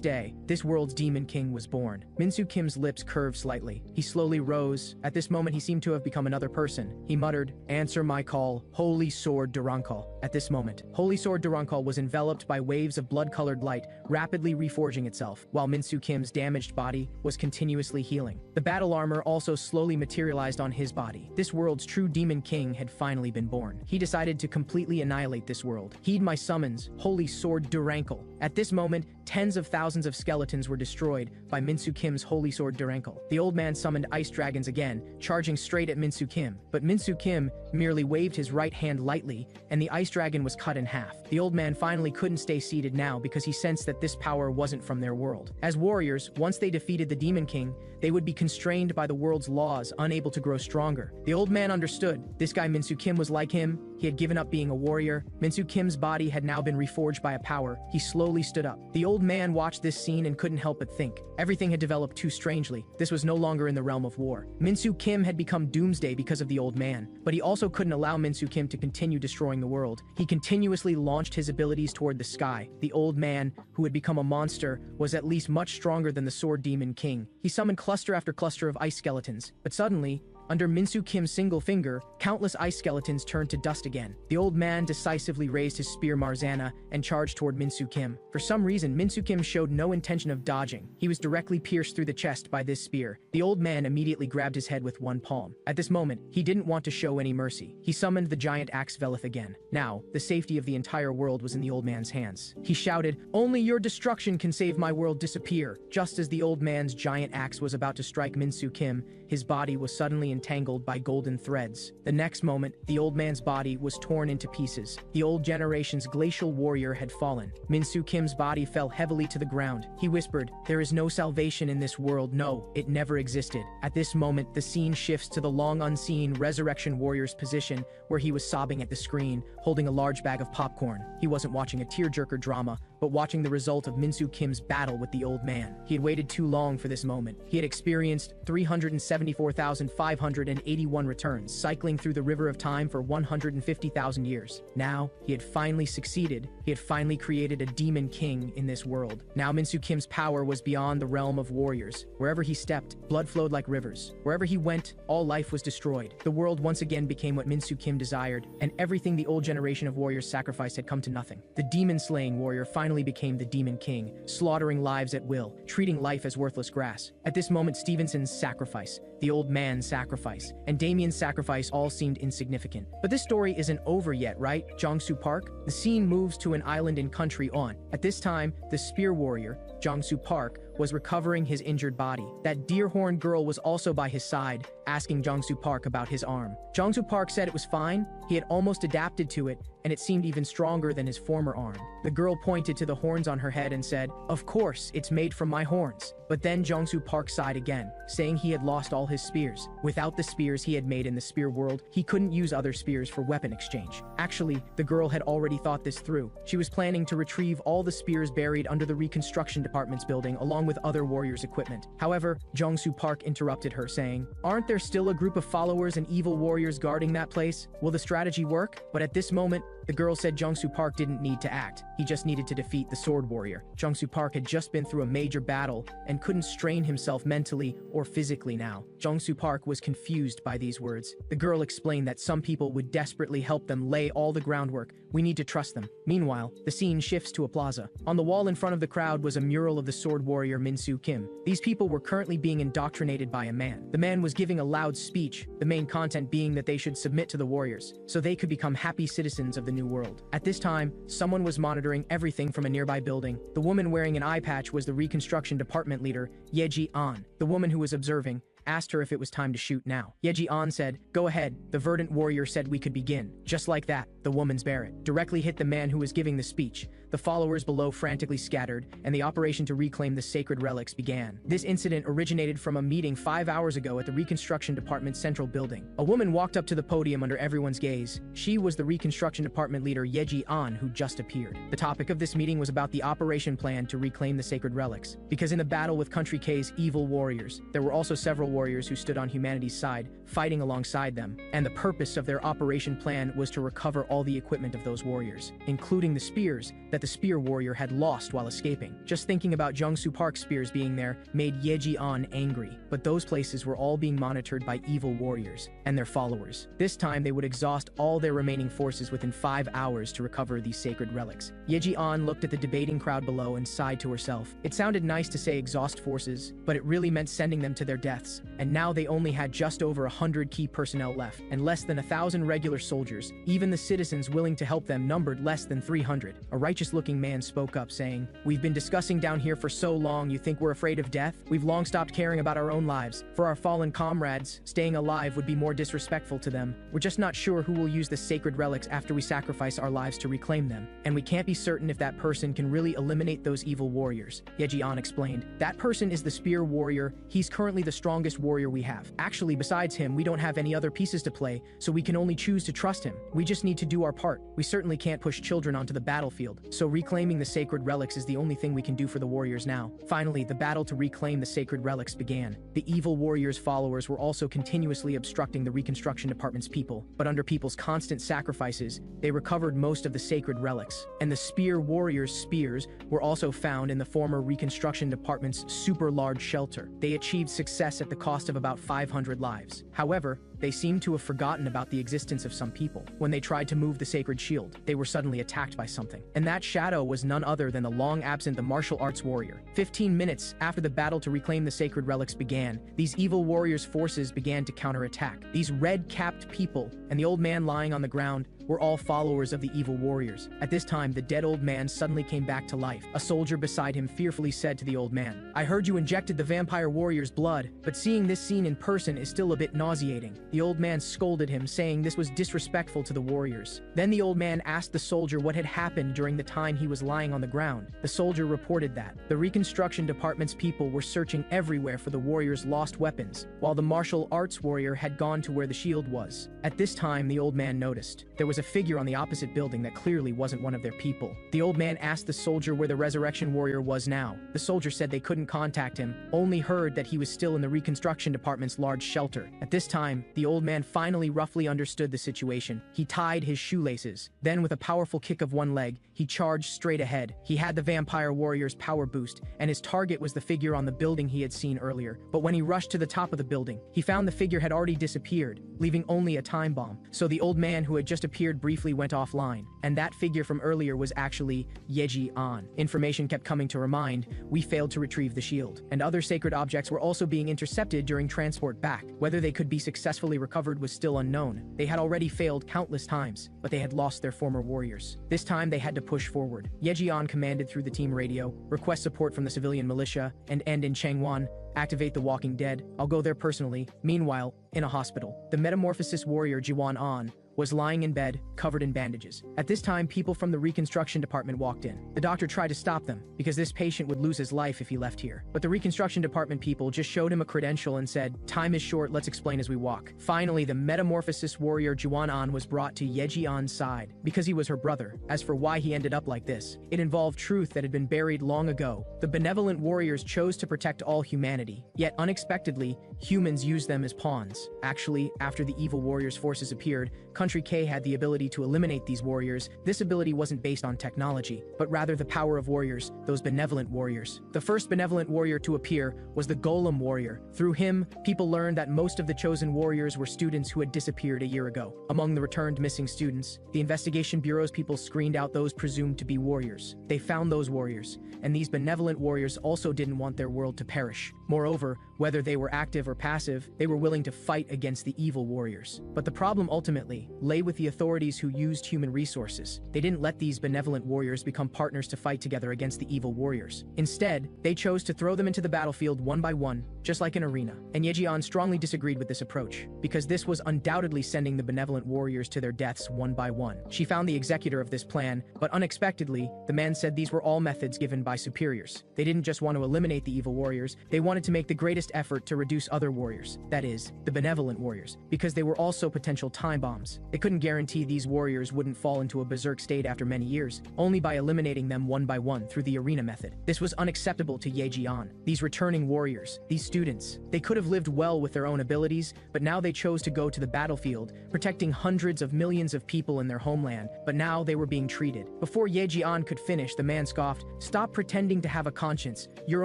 day, this world's demon king was born. Minsu Kim's lips curved slightly. He slowly rose. At this moment, he seemed to have become another person. He muttered, "Answer my call, Holy Sword Durankle." At this moment, Holy Sword Durankle was enveloped by waves of blood-colored light, rapidly reforging itself, while Minsu Kim's damaged body was continuously healing. The battle armor also slowly materialized on his body. This world's true demon king had finally been born. He decided to completely annihilate this world. "Heed my summons, Holy Sword Durankle." At this moment, tens of thousands of skeletons were destroyed by Minsu Kim's Holy Sword Durankle. The old man summoned ice dragons again, charging straight at Minsu Kim. But Minsu Kim merely waved his right hand lightly, and the ice dragon was cut in half. The old man finally couldn't stay seated now because he sensed that this power wasn't from their world. As warriors, once they defeated the Demon King, they would be constrained by the world's laws, unable to grow stronger. The old man understood. This guy Minsu Kim was like him. He had given up being a warrior. Minsu Kim's body had now been reforged by a power. He slowly slowly stood up. The old man watched this scene and couldn't help but think. Everything had developed too strangely. This was no longer in the realm of war. Min-soo Kim had become doomsday because of the old man, but he also couldn't allow Min-soo Kim to continue destroying the world. He continuously launched his abilities toward the sky. The old man, who had become a monster, was at least much stronger than the Sword Demon King. He summoned cluster after cluster of ice skeletons, but suddenly, under Min-soo Kim's single finger, countless ice skeletons turned to dust again. The old man decisively raised his spear Marzana and charged toward Min-soo Kim. For some reason, Min-soo Kim showed no intention of dodging. He was directly pierced through the chest by this spear. The old man immediately grabbed his head with one palm. At this moment, he didn't want to show any mercy. He summoned the giant axe Velith again. Now, the safety of the entire world was in the old man's hands. He shouted, "Only your destruction can save my world disappear." Just as the old man's giant axe was about to strike Min-soo Kim, his body was suddenly entangled by golden threads. The next moment, the old man's body was torn into pieces. The old generation's glacial warrior had fallen. Min-soo Kim's body fell heavily to the ground. He whispered, "There is no salvation in this world. No, it never existed." At this moment, the scene shifts to the long unseen resurrection warrior's position, where he was sobbing at the screen, holding a large bag of popcorn. He wasn't watching a tearjerker drama, but watching the result of Min-soo Kim's battle with the old man. He had waited too long for this moment. He had experienced 374,581 returns, cycling through the river of time for 150,000 years. Now, he had finally succeeded. He had finally created a demon king in this world. Now Min-soo Kim's power was beyond the realm of warriors. Wherever he stepped, blood flowed like rivers. Wherever he went, all life was destroyed. The world once again became what Min-soo Kim desired, and everything the old generation of warriors sacrificed had come to nothing. The demon-slaying warrior finally became the demon king, slaughtering lives at will, treating life as worthless grass. At this moment, Stevenson's sacrifice, the old man's sacrifice, and Damien's sacrifice all seemed insignificant. But this story isn't over yet, right? Jong-soo Park? The scene moves to an island in Country On. At this time, the spear warrior, Jong-soo Park, was recovering his injured body. That deer-horned girl was also by his side, asking Jong-soo Park about his arm. Jong-soo Park said it was fine, he had almost adapted to it, and it seemed even stronger than his former arm. The girl pointed to the horns on her head and said, "Of course, it's made from my horns." But then Jong-soo Park sighed again, saying he had lost all his spears. Without the spears he had made in the spear world, he couldn't use other spears for weapon exchange. Actually, the girl had already thought this through. She was planning to retrieve all the spears buried under the reconstruction department's building, along with other warriors' equipment. However, Jong-soo Park interrupted her, saying, "Aren't there still a group of followers and evil warriors guarding that place? Will the strategy work?" But at this moment, the girl said Jong-soo Park didn't need to act. He just needed to defeat the sword warrior. Jong-soo Park had just been through a major battle and couldn't strain himself mentally or physically now. Jong-soo Park was confused by these words. The girl explained that some people would desperately help them lay all the groundwork. We need to trust them. Meanwhile, the scene shifts to a plaza. On the wall in front of the crowd was a mural of the sword warrior Min-soo Kim. These people were currently being indoctrinated by a man. The man was giving a loud speech, the main content being that they should submit to the warriors, so they could become happy citizens of the new world. At this time, someone was monitoring everything from a nearby building. The woman wearing an eye patch was the reconstruction department leader, Yeji-an. The woman who was observing asked her if it was time to shoot now. Yeji-an said, "Go ahead." The verdant warrior said we could begin. Just like that, the woman's barret directly hit the man who was giving the speech. The followers below frantically scattered, and the operation to reclaim the sacred relics began. This incident originated from a meeting 5 hours ago at the Reconstruction Department's central building. A woman walked up to the podium under everyone's gaze. She was the Reconstruction Department leader Yeji-an, who just appeared. The topic of this meeting was about the operation plan to reclaim the sacred relics. Because in the battle with Country K's evil warriors, there were also several warriors who stood on humanity's side, fighting alongside them, and the purpose of their operation plan was to recover all the equipment of those warriors, including the spears that the spear warrior had lost while escaping. Just thinking about Jong-soo Park's spears being there made Yeji-an angry, but those places were all being monitored by evil warriors and their followers. This time they would exhaust all their remaining forces within 5 hours to recover these sacred relics. Yeji-an looked at the debating crowd below and sighed to herself. It sounded nice to say exhaust forces, but it really meant sending them to their deaths, and now they only had just over 100 key personnel left, and less than 1,000 regular soldiers. Even the citizens willing to help them numbered less than 300. A righteous-looking man spoke up, saying, "We've been discussing down here for so long, you think we're afraid of death? We've long stopped caring about our own lives. For our fallen comrades, staying alive would be more disrespectful to them. We're just not sure who will use the sacred relics after we sacrifice our lives to reclaim them, and we can't be certain if that person can really eliminate those evil warriors." Yeji-an explained, "That person is the spear warrior. He's currently the strongest strongest warrior we have. Actually, besides him, we don't have any other pieces to play, so we can only choose to trust him. We just need to do our part. We certainly can't push children onto the battlefield, so reclaiming the sacred relics is the only thing we can do for the warriors now. Finally, the battle to reclaim the sacred relics began. The evil warriors' followers were also continuously obstructing the Reconstruction Department's people, but under people's constant sacrifices, they recovered most of the sacred relics. And the spear warriors' spears were also found in the former Reconstruction Department's super large shelter. They achieved success at the cost of about 500 lives. However, they seemed to have forgotten about the existence of some people. When they tried to move the sacred shield, they were suddenly attacked by something. And that shadow was none other than the long-absent martial arts warrior. 15 minutes after the battle to reclaim the sacred relics began, these evil warriors' forces began to counterattack. These red-capped people and the old man lying on the ground were all followers of the evil warriors. At this time, the dead old man suddenly came back to life. A soldier beside him fearfully said to the old man, "I heard you injected the vampire warrior's blood, but seeing this scene in person is still a bit nauseating." The old man scolded him, saying this was disrespectful to the warriors. Then the old man asked the soldier what had happened during the time he was lying on the ground. The soldier reported that the Reconstruction Department's people were searching everywhere for the warriors' lost weapons, while the martial arts warrior had gone to where the shield was. At this time, the old man noticed there was a figure on the opposite building that clearly wasn't one of their people. The old man asked the soldier where the resurrection warrior was now. The soldier said they couldn't contact him, only heard that he was still in the Reconstruction Department's large shelter. At this time, the old man finally roughly understood the situation. He tied his shoelaces. Then, with a powerful kick of one leg, he charged straight ahead. He had the vampire warrior's power boost, and his target was the figure on the building he had seen earlier. But when he rushed to the top of the building, he found the figure had already disappeared, leaving only a time bomb. So the old man who had just appeared briefly went offline, and that figure from earlier was actually Yeji-an. Information kept coming to remind, we failed to retrieve the shield, and other sacred objects were also being intercepted during transport back. Whether they could be successfully recovered was still unknown. They had already failed countless times, but they had lost their former warriors. This time they had to push forward. Yeji-an commanded through the team radio, request support from the civilian militia, and end in Changwon, activate the Walking Dead. I'll go there personally. Meanwhile, in a hospital, the metamorphosis warrior Jiwan-an was lying in bed, covered in bandages. At this time, people from the Reconstruction Department walked in. The doctor tried to stop them, because this patient would lose his life if he left here. But the Reconstruction Department people just showed him a credential and said, "Time is short, let's explain as we walk." Finally, the metamorphosis warrior Juan-an was brought to Yeji-an's side, because he was her brother. As for why he ended up like this, it involved truth that had been buried long ago. The benevolent warriors chose to protect all humanity, yet unexpectedly, humans used them as pawns. Actually, after the evil warriors' forces appeared, Country K had the ability to eliminate these warriors. This ability wasn't based on technology, but rather the power of warriors, those benevolent warriors. The first benevolent warrior to appear was the Golem warrior. Through him, people learned that most of the chosen warriors were students who had disappeared a year ago. Among the returned missing students, the investigation bureau's people screened out those presumed to be warriors. They found those warriors, and these benevolent warriors also didn't want their world to perish. Moreover, whether they were active or passive, they were willing to fight against the evil warriors. But the problem ultimately lay with the authorities who used human resources. They didn't let these benevolent warriors become partners to fight together against the evil warriors. Instead, they chose to throw them into the battlefield one by one, just like an arena. And Yeji-an strongly disagreed with this approach, because this was undoubtedly sending the benevolent warriors to their deaths one by one. She found the executor of this plan, but unexpectedly, the man said these were all methods given by superiors. They didn't just want to eliminate the evil warriors, they wanted to make the greatest effort to reduce other warriors, that is, the benevolent warriors, because they were also potential time bombs. They couldn't guarantee these warriors wouldn't fall into a berserk state after many years, only by eliminating them one by one through the arena method. This was unacceptable to Yeji-an. These returning warriors, these students, they could have lived well with their own abilities, but now they chose to go to the battlefield, protecting hundreds of millions of people in their homeland, but now they were being treated. Before Yeji-an could finish, the man scoffed, "Stop pretending to have a conscience. You're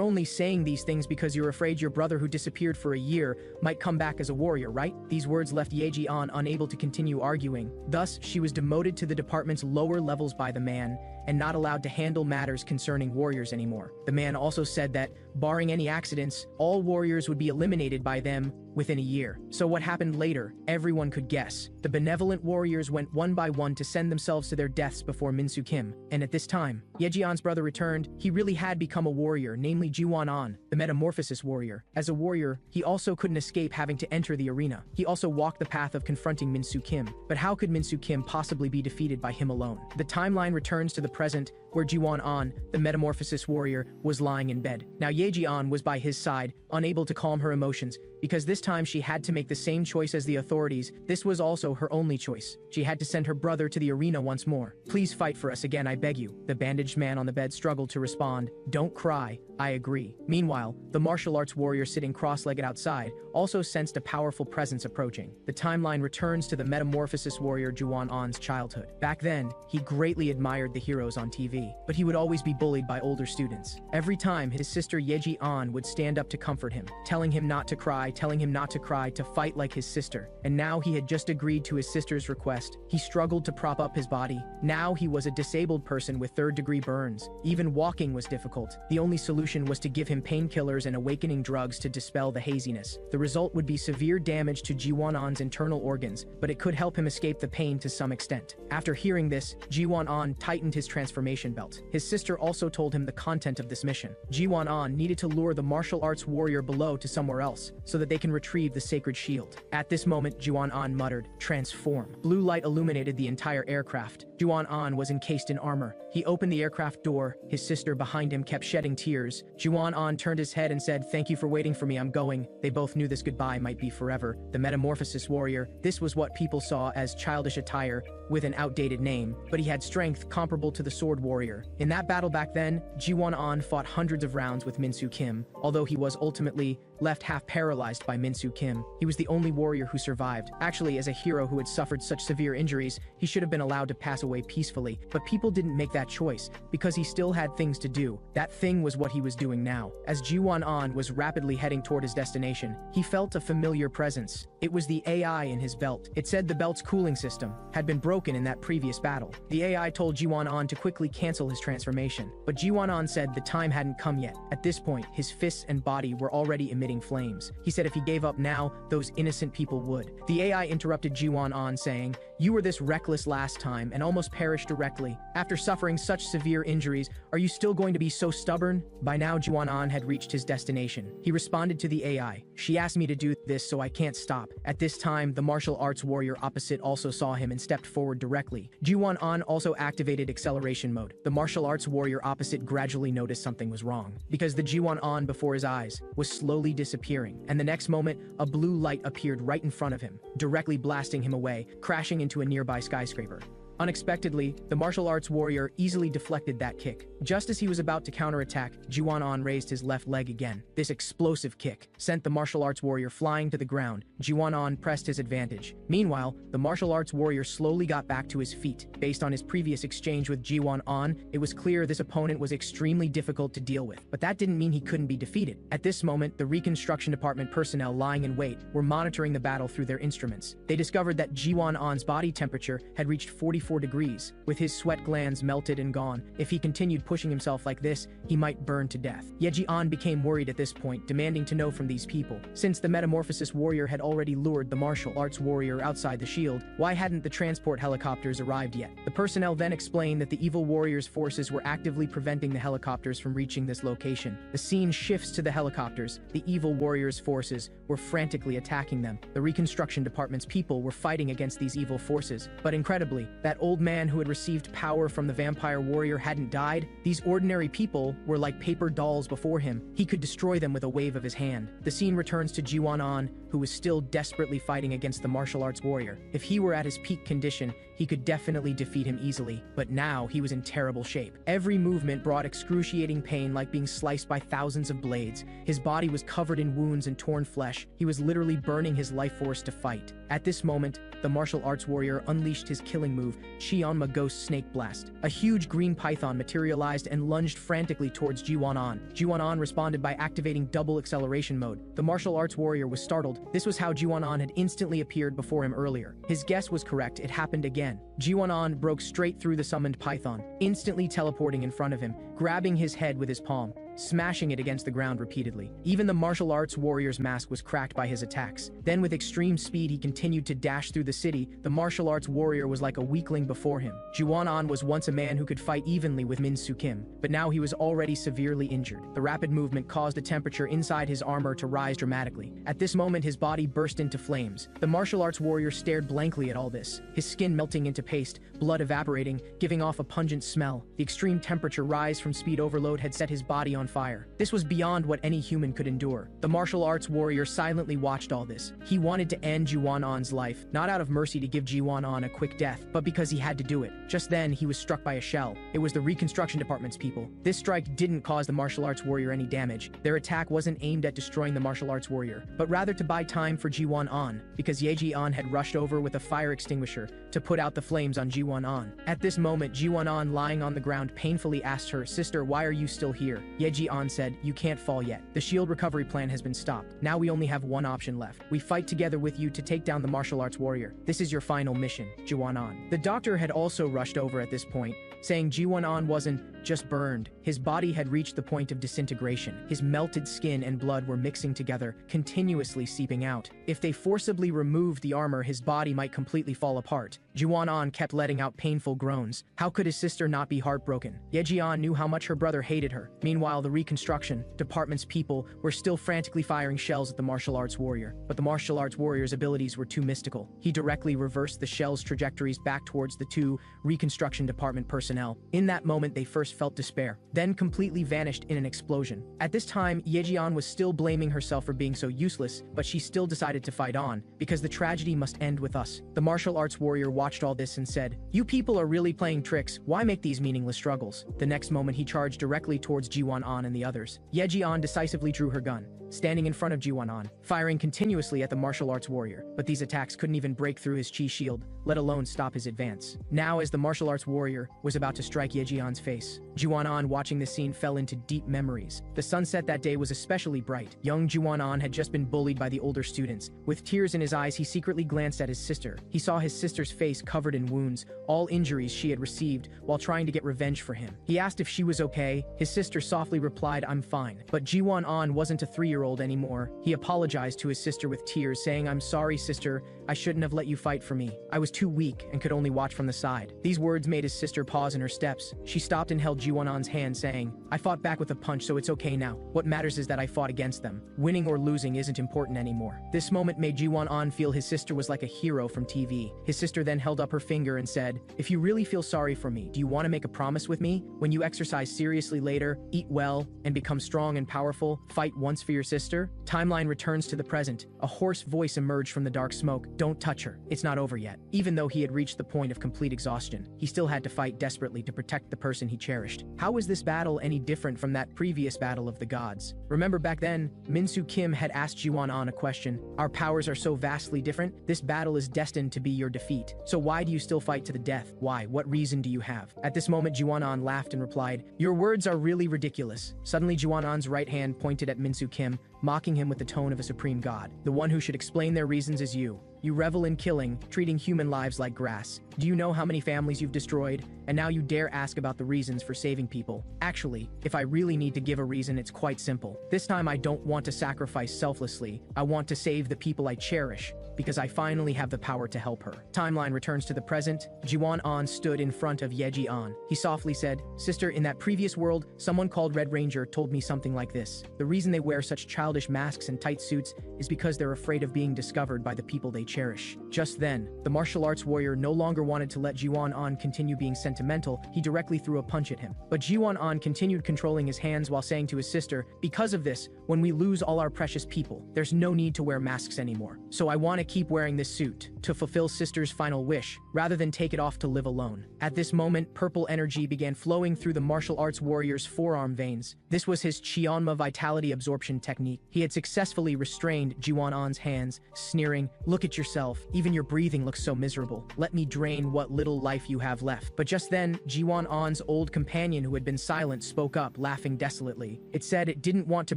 only saying these things because you're afraid your brother who disappeared for a year might come back as a warrior, right?" These words left Yeji-an unable to continue arguing. Thus, she was demoted to the department's lower levels by the man, and not allowed to handle matters concerning warriors anymore. The man also said that, barring any accidents, all warriors would be eliminated by them within a year. So what happened later, everyone could guess. The benevolent warriors went one by one to send themselves to their deaths before Minsu Kim. And at this time, Yeji-an's brother returned. He really had become a warrior, namely Jiwan-an, the metamorphosis warrior. As a warrior, he also couldn't escape having to enter the arena. He also walked the path of confronting Minsu Kim. But how could Minsu Kim possibly be defeated by him alone? The timeline returns to the present, where Jiwan-an, the metamorphosis warrior, was lying in bed. Now Yeji-an was by his side, unable to calm her emotions, because this time she had to make the same choice as the authorities. This was also her only choice. She had to send her brother to the arena once more. "Please fight for us again, I beg you." The bandaged man on the bed struggled to respond. "Don't cry, I agree." Meanwhile, the martial arts warrior sitting cross-legged outside also sensed a powerful presence approaching. The timeline returns to the metamorphosis warrior Juwon An's childhood. Back then, he greatly admired the heroes on TV, but he would always be bullied by older students. Every time, his sister Yeji An would stand up to comfort him, telling him not to cry, to fight like his sister. And now he had just agreed to his sister's request. He struggled to prop up his body. Now he was a disabled person with third-degree burns. Even walking was difficult. The only solution was to give him painkillers and awakening drugs to dispel the haziness. The result would be severe damage to Jiwon An's internal organs, but it could help him escape the pain to some extent. After hearing this, Jiwon An tightened his transformation belt. His sister also told him the content of this mission. Jiwon An needed to lure the martial arts warrior below to somewhere else, so that they can retrieve the sacred shield. At this moment, Jiwon An muttered, "Transform." Blue light illuminated the entire aircraft. Jiwon An was encased in armor. He opened the aircraft door. His sister behind him kept shedding tears. Jiwon An turned his head and said, "Thank you for waiting for me, I'm going." They both knew this goodbye might be forever. The metamorphosis warrior, this was what people saw as childish attire with an outdated name, but he had strength comparable to the sword warrior. In that battle back then, Jiwon An fought hundreds of rounds with Min-Soo Kim, although he was ultimately left half paralyzed by Min-Soo Kim. He was the only warrior who survived. Actually, as a hero who had suffered such severe injuries, he should have been allowed to pass away peacefully, but people didn't make that choice, because he still had things to do. That thing was what he was doing now. As Jiwon An was rapidly heading toward his destination, he felt a familiar presence. It was the AI in his belt. It said the belt's cooling system had been broken in that previous battle. The AI told Jiwon An to quickly cancel his transformation, but Jiwon An said the time hadn't come yet. At this point, his fists and body were already emitting flames. He said if he gave up now, those innocent people would. The AI interrupted Jiwon An saying, "You were this reckless last time and almost perished directly. After suffering such severe injuries, are you still going to be so stubborn?" By now, Jiwon An had reached his destination. He responded to the AI. "She asked me to do this, so I can't stop." At this time, the martial arts warrior opposite also saw him and stepped forward directly. Jiwon An also activated acceleration mode. The martial arts warrior opposite gradually noticed something was wrong, because the Jiwon An before his eyes was slowly disappearing, and the next moment, a blue light appeared right in front of him, directly blasting him away, crashing into a nearby skyscraper. Unexpectedly, the martial arts warrior easily deflected that kick. Just as he was about to counterattack, Jiwon An raised his left leg again. This explosive kick sent the martial arts warrior flying to the ground. Jiwon An pressed his advantage. Meanwhile, the martial arts warrior slowly got back to his feet. Based on his previous exchange with Jiwon An, it was clear this opponent was extremely difficult to deal with, but that didn't mean he couldn't be defeated. At this moment, the reconstruction department personnel lying in wait were monitoring the battle through their instruments. They discovered that Jiwon An's body temperature had reached 44 degrees, with his sweat glands melted and gone. If he continued pushing himself like this, he might burn to death. Yeji An became worried at this point, demanding to know from these people. Since the metamorphosis warrior had already lured the martial arts warrior outside the shield, why hadn't the transport helicopters arrived yet? The personnel then explained that the evil warrior's forces were actively preventing the helicopters from reaching this location. The scene shifts to the helicopters. The evil warrior's forces were frantically attacking them. The reconstruction department's people were fighting against these evil forces, but incredibly, that old man who had received power from the vampire warrior hadn't died. These ordinary people were like paper dolls before him. He could destroy them with a wave of his hand. The scene returns to Jiwon An, who was still desperately fighting against the martial arts warrior. If he were at his peak condition, he could definitely defeat him easily, but now he was in terrible shape. Every movement brought excruciating pain, like being sliced by thousands of blades. His body was covered in wounds and torn flesh. He was literally burning his life force to fight. At this moment, the martial arts warrior unleashed his killing move, Chi-Onma Ghost Snake Blast. A huge green python materialized and lunged frantically towards Jiwon An. Jiwon An responded by activating double acceleration mode. The martial arts warrior was startled. This was how Jiwon An had instantly appeared before him earlier. His guess was correct, it happened again. Jiwon An broke straight through the summoned python, instantly teleporting in front of him, grabbing his head with his palm, smashing it against the ground repeatedly. Even the martial arts warrior's mask was cracked by his attacks. Then with extreme speed he continued to dash through the city. The martial arts warrior was like a weakling before him. Jiwon An was once a man who could fight evenly with Min-Soo Kim, but now he was already severely injured. The rapid movement caused the temperature inside his armor to rise dramatically. At this moment his body burst into flames. The martial arts warrior stared blankly at all this, his skin melting into paste, blood evaporating, giving off a pungent smell. The extreme temperature rise from speed overload had set his body on on fire. This was beyond what any human could endure. The martial arts warrior silently watched all this. He wanted to end Jiwan-on's life, not out of mercy to give Jiwan-on a quick death, but because he had to do it. Just then, he was struck by a shell. It was the reconstruction department's people. This strike didn't cause the martial arts warrior any damage. Their attack wasn't aimed at destroying the martial arts warrior, but rather to buy time for Jiwan-on, because Yeji-on had rushed over with a fire extinguisher to put out the flames on Jiwan-on. At this moment, Jiwan-on, lying on the ground, painfully asked her, "Sister, why are you still here?" Yeji-on said, "You can't fall yet. The shield recovery plan has been stopped. Now we only have one option left. We fight together with you to take down the martial arts warrior. This is your final mission, Jiwan-on." The doctor had also rushed over at this point, saying Jiwan-on wasn't just burned. His body had reached the point of disintegration. His melted skin and blood were mixing together, continuously seeping out. If they forcibly removed the armor, his body might completely fall apart. Jiwan-on kept letting out painful groans. How could his sister not be heartbroken? Yeji-on knew how much her brother hated her. Meanwhile, the reconstruction department's people were still frantically firing shells at the martial arts warrior. But the martial arts warrior's abilities were too mystical. He directly reversed the shell's trajectories back towards the two reconstruction department personnel. In that moment, they first felt despair, then completely vanished in an explosion. At this time, Yeji-on was still blaming herself for being so useless, but she still decided to fight on, because the tragedy must end with us. The martial arts warrior watched all this and said, "You people are really playing tricks. Why make these meaningless struggles?" The next moment, he charged directly towards Jiwan-on and the others. Yeji-on decisively drew her gun, standing in front of Jiwan-on, firing continuously at the martial arts warrior. But these attacks couldn't even break through his chi shield, let alone stop his advance. Now, as the martial arts warrior was about to strike Yeji-on's face, Jiwan-on, watching this scene, fell into deep memories. The sunset that day was especially bright. Young Jiwan-on had just been bullied by the older students. With tears in his eyes, he secretly glanced at his sister. He saw his sister's face covered in wounds, all injuries she had received while trying to get revenge for him. He asked if she was okay. His sister softly replied, "I'm fine." But Jiwan-on wasn't a 3-year-old anymore. He apologized to his sister with tears, saying, "I'm sorry, sister. I shouldn't have let you fight for me. I was too weak and could only watch from the side." These words made his sister pause in her steps. She stopped and held Jiwan-on's hand, saying, "I fought back with a punch, so it's okay now. What matters is that I fought against them. Winning or losing isn't important anymore." This moment made Jiwan-on feel his sister was like a hero from TV. His sister then held up her finger and said, "If you really feel sorry for me, do you want to make a promise with me? When you exercise seriously later, eat well, and become strong and powerful, fight once for your sister?" Timeline returns to the present. A hoarse voice emerged from the dark smoke. "Don't touch her. It's not over yet." Even though he had reached the point of complete exhaustion, he still had to fight desperately to protect the person he cherished. How was this battle any different from that previous battle of the gods? Remember back then, Min-Soo Kim had asked Jiwan-on a question. "Our powers are so vastly different. This battle is destined to be your defeat. So why do you still fight to the death? Why? What reason do you have?" At this moment, Jiwan-on laughed and replied, "Your words are really ridiculous." Suddenly, Jiwan-on's right hand pointed at Min-Soo Kim, mocking him with the tone of a supreme god. "The one who should explain their reasons is you. You revel in killing, treating human lives like grass. Do you know how many families you've destroyed? And now you dare ask about the reasons for saving people. Actually, if I really need to give a reason, it's quite simple. This time I don't want to sacrifice selflessly. I want to save the people I cherish, because I finally have the power to help her." Timeline returns to the present. Jiwan-on stood in front of Yeji-on. He softly said, "Sister, in that previous world, someone called Red Ranger told me something like this. The reason they wear such childish masks and tight suits is because they're afraid of being discovered by the people they cherish." Just then, the martial arts warrior no longer wanted to let Jiwan-on continue being sentimental. He directly threw a punch at him. But Jiwan-on continued controlling his hands while saying to his sister, "Because of this, when we lose all our precious people, there's no need to wear masks anymore. So I want to keep wearing this suit to fulfill sister's final wish, rather than take it off to live alone." At this moment, purple energy began flowing through the martial arts warrior's forearm veins. This was his Chionma vitality absorption technique. He had successfully restrained Jiwan-on's hands, sneering, "Look at yourself. Even your breathing looks so miserable. Let me drain what little life you have left." But just then, Jiwan-on's old companion, who had been silent, spoke up, laughing desolately. It said it didn't want to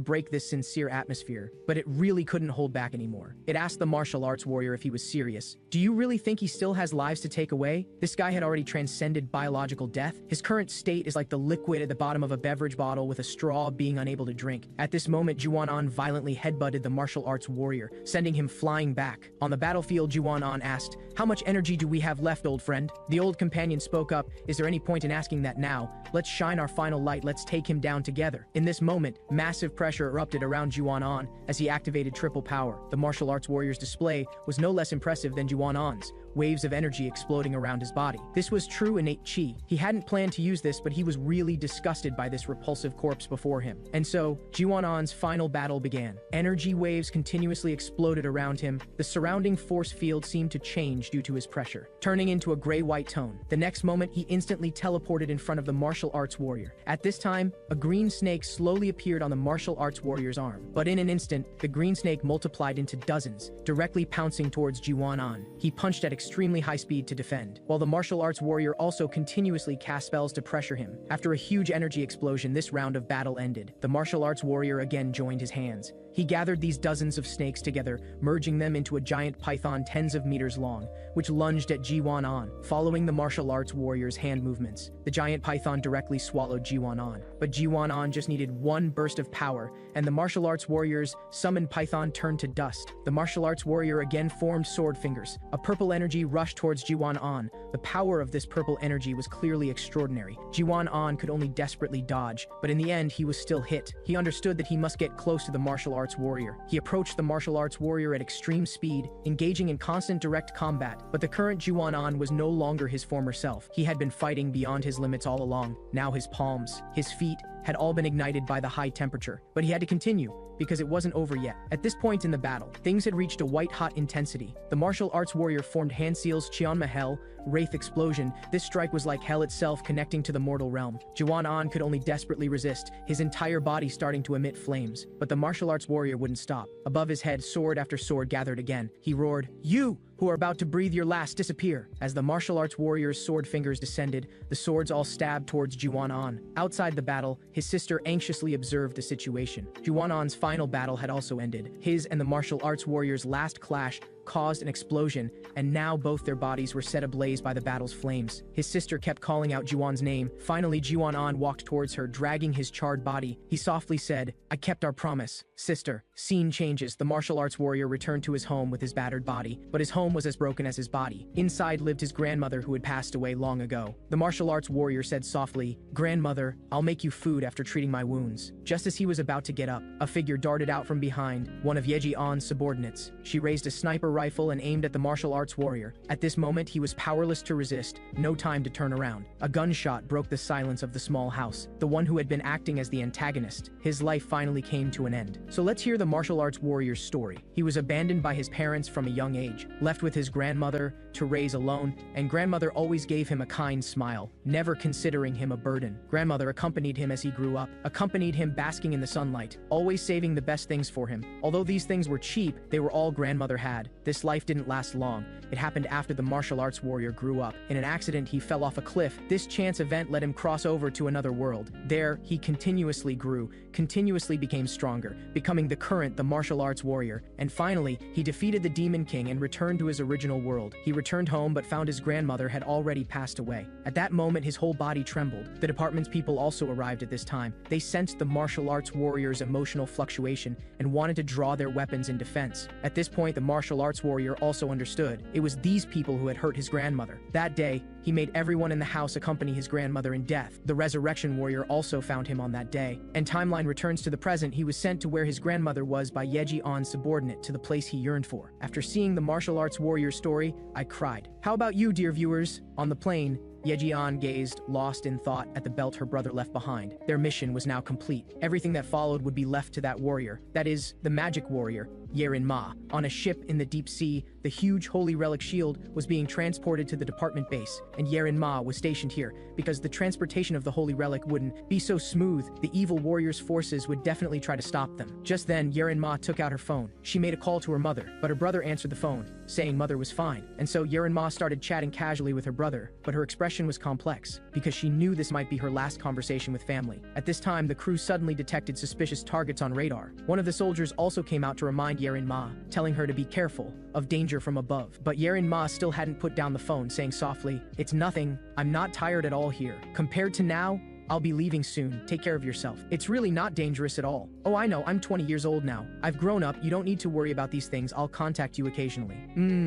break this sincere atmosphere, but it really couldn't hold back anymore. It asked the martial arts warrior if he was serious. "Do you really think he still has lives to take away? This guy had already transcended biological death. His current state is like the liquid at the bottom of a beverage bottle with a straw being unable to drink." At this moment, Jiwan-on Juwon violently headbutted the martial arts warrior, sending him flying back. On the battlefield, Juwon asked, "How much energy do we have left, old friend?" The old companion spoke up, "Is there any point in asking that now? Let's shine our final light, let's take him down together." In this moment, massive pressure erupted around Juwon as he activated triple power. The martial arts warrior's display was no less impressive than Juwon's, waves of energy exploding around his body. This was true innate chi. He hadn't planned to use this, but he was really disgusted by this repulsive corpse before him. And so, Juwon's final battle began. Energy waves continuously exploded around him. The surrounding force field seemed to change due to his pressure, turning into a gray-white tone. The next moment, he instantly teleported in front of the martial arts warrior. At this time, a green snake slowly appeared on the martial arts warrior's arm. But in an instant, the green snake multiplied into dozens, directly pouncing towards Juwon. He punched at extremely high speed to defend, while the martial arts warrior also continuously cast spells to pressure him. After a huge energy explosion, this round of battle ended. The martial arts warrior again joined his hands. He gathered these dozens of snakes together, merging them into a giant python tens of meters long, which lunged at Juwon. Following the martial arts warrior's hand movements, the giant python directly swallowed Juwon. But Juwon just needed one burst of power, and the martial arts warrior's summoned python turned to dust. The martial arts warrior again formed sword fingers. A purple energy rushed towards Juwon. The power of this purple energy was clearly extraordinary. Juwon could only desperately dodge, but in the end he was still hit. He understood that he must get close to the martial arts warrior. He approached the martial arts warrior at extreme speed, engaging in constant direct combat, but the current Juwon was no longer his former self. He had been fighting beyond his limits all along. Now his palms, his feet, had all been ignited by the high temperature, but he had to continue, because it wasn't over yet. At this point in the battle, things had reached a white-hot intensity. The martial arts warrior formed hand seals Cheonma Hell, Wraith Explosion. This strike was like hell itself connecting to the mortal realm. Juwon could only desperately resist, his entire body starting to emit flames. But the martial arts warrior wouldn't stop. Above his head, sword after sword gathered again. He roared, "You who are about to breathe your last, disappear." As the martial arts warrior's sword fingers descended, the swords all stabbed towards Juwon. Outside the battle, his sister anxiously observed the situation. Juwon's final battle had also ended. His and the martial arts warrior's last clash caused an explosion, and now both their bodies were set ablaze by the battle's flames. His sister kept calling out Juwon's name. Finally, Juwon walked towards her, dragging his charred body. He softly said, "I kept our promise, sister." Scene changes. The martial arts warrior returned to his home with his battered body, but his home was as broken as his body. Inside lived his grandmother who had passed away long ago. The martial arts warrior said softly, "Grandmother, I'll make you food after treating my wounds." Just as he was about to get up, a figure darted out from behind, one of Yeji-on's subordinates. She raised a sniper rifle and aimed at the martial arts warrior. At this moment, he was powerless to resist, no time to turn around. A gunshot broke the silence of the small house. The one who had been acting as the antagonist, his life finally came to an end. So let's hear the martial arts warrior's story. He was abandoned by his parents from a young age, left with his grandmother to raise alone, and grandmother always gave him a kind smile, never considering him a burden. Grandmother accompanied him as he grew up, accompanied him basking in the sunlight, always saving the best things for him. Although these things were cheap, they were all grandmother had. This life didn't last long. It happened after the martial arts warrior grew up. In an accident, he fell off a cliff. This chance event let him cross over to another world. There, he continuously grew, continuously became stronger, becoming the martial arts warrior. And finally, he defeated the Demon King and returned to his original world. He returned home but found his grandmother had already passed away. At that moment, his whole body trembled. The department's people also arrived at this time. They sensed the martial arts warrior's emotional fluctuation and wanted to draw their weapons in defense. At this point, the martial arts warrior also understood. It was these people who had hurt his grandmother. That day, he made everyone in the house accompany his grandmother in death. The resurrection warrior also found him on that day. And timeline returns to the present. He was sent to where his grandmother was by Yeji-on's subordinate, to the place he yearned for. After seeing the martial arts warrior's story, I cried. How about you, dear viewers? On the plane, Yeji-on gazed, lost in thought, at the belt her brother left behind. Their mission was now complete. Everything that followed would be left to that warrior. That is, the magic warrior, Yerin-ma. On a ship in the deep sea, the huge holy relic shield was being transported to the department base, and Yerin-ma was stationed here, because the transportation of the holy relic wouldn't be so smooth. The evil warrior's forces would definitely try to stop them. Just then, Yerin-ma took out her phone. She made a call to her mother, but her brother answered the phone, saying mother was fine. And so Yerin-ma started chatting casually with her brother, but her expression was complex, because she knew this might be her last conversation with family. At this time, the crew suddenly detected suspicious targets on radar. One of the soldiers also came out to remind Yerin-ma, telling her to be careful of danger from above. But Yerin-ma still hadn't put down the phone, saying softly, "It's nothing. I'm not tired at all here. Compared to now, I'll be leaving soon. Take care of yourself. It's really not dangerous at all." "Oh, I know, I'm 20 years old now. I've grown up, you don't need to worry about these things, I'll contact you occasionally."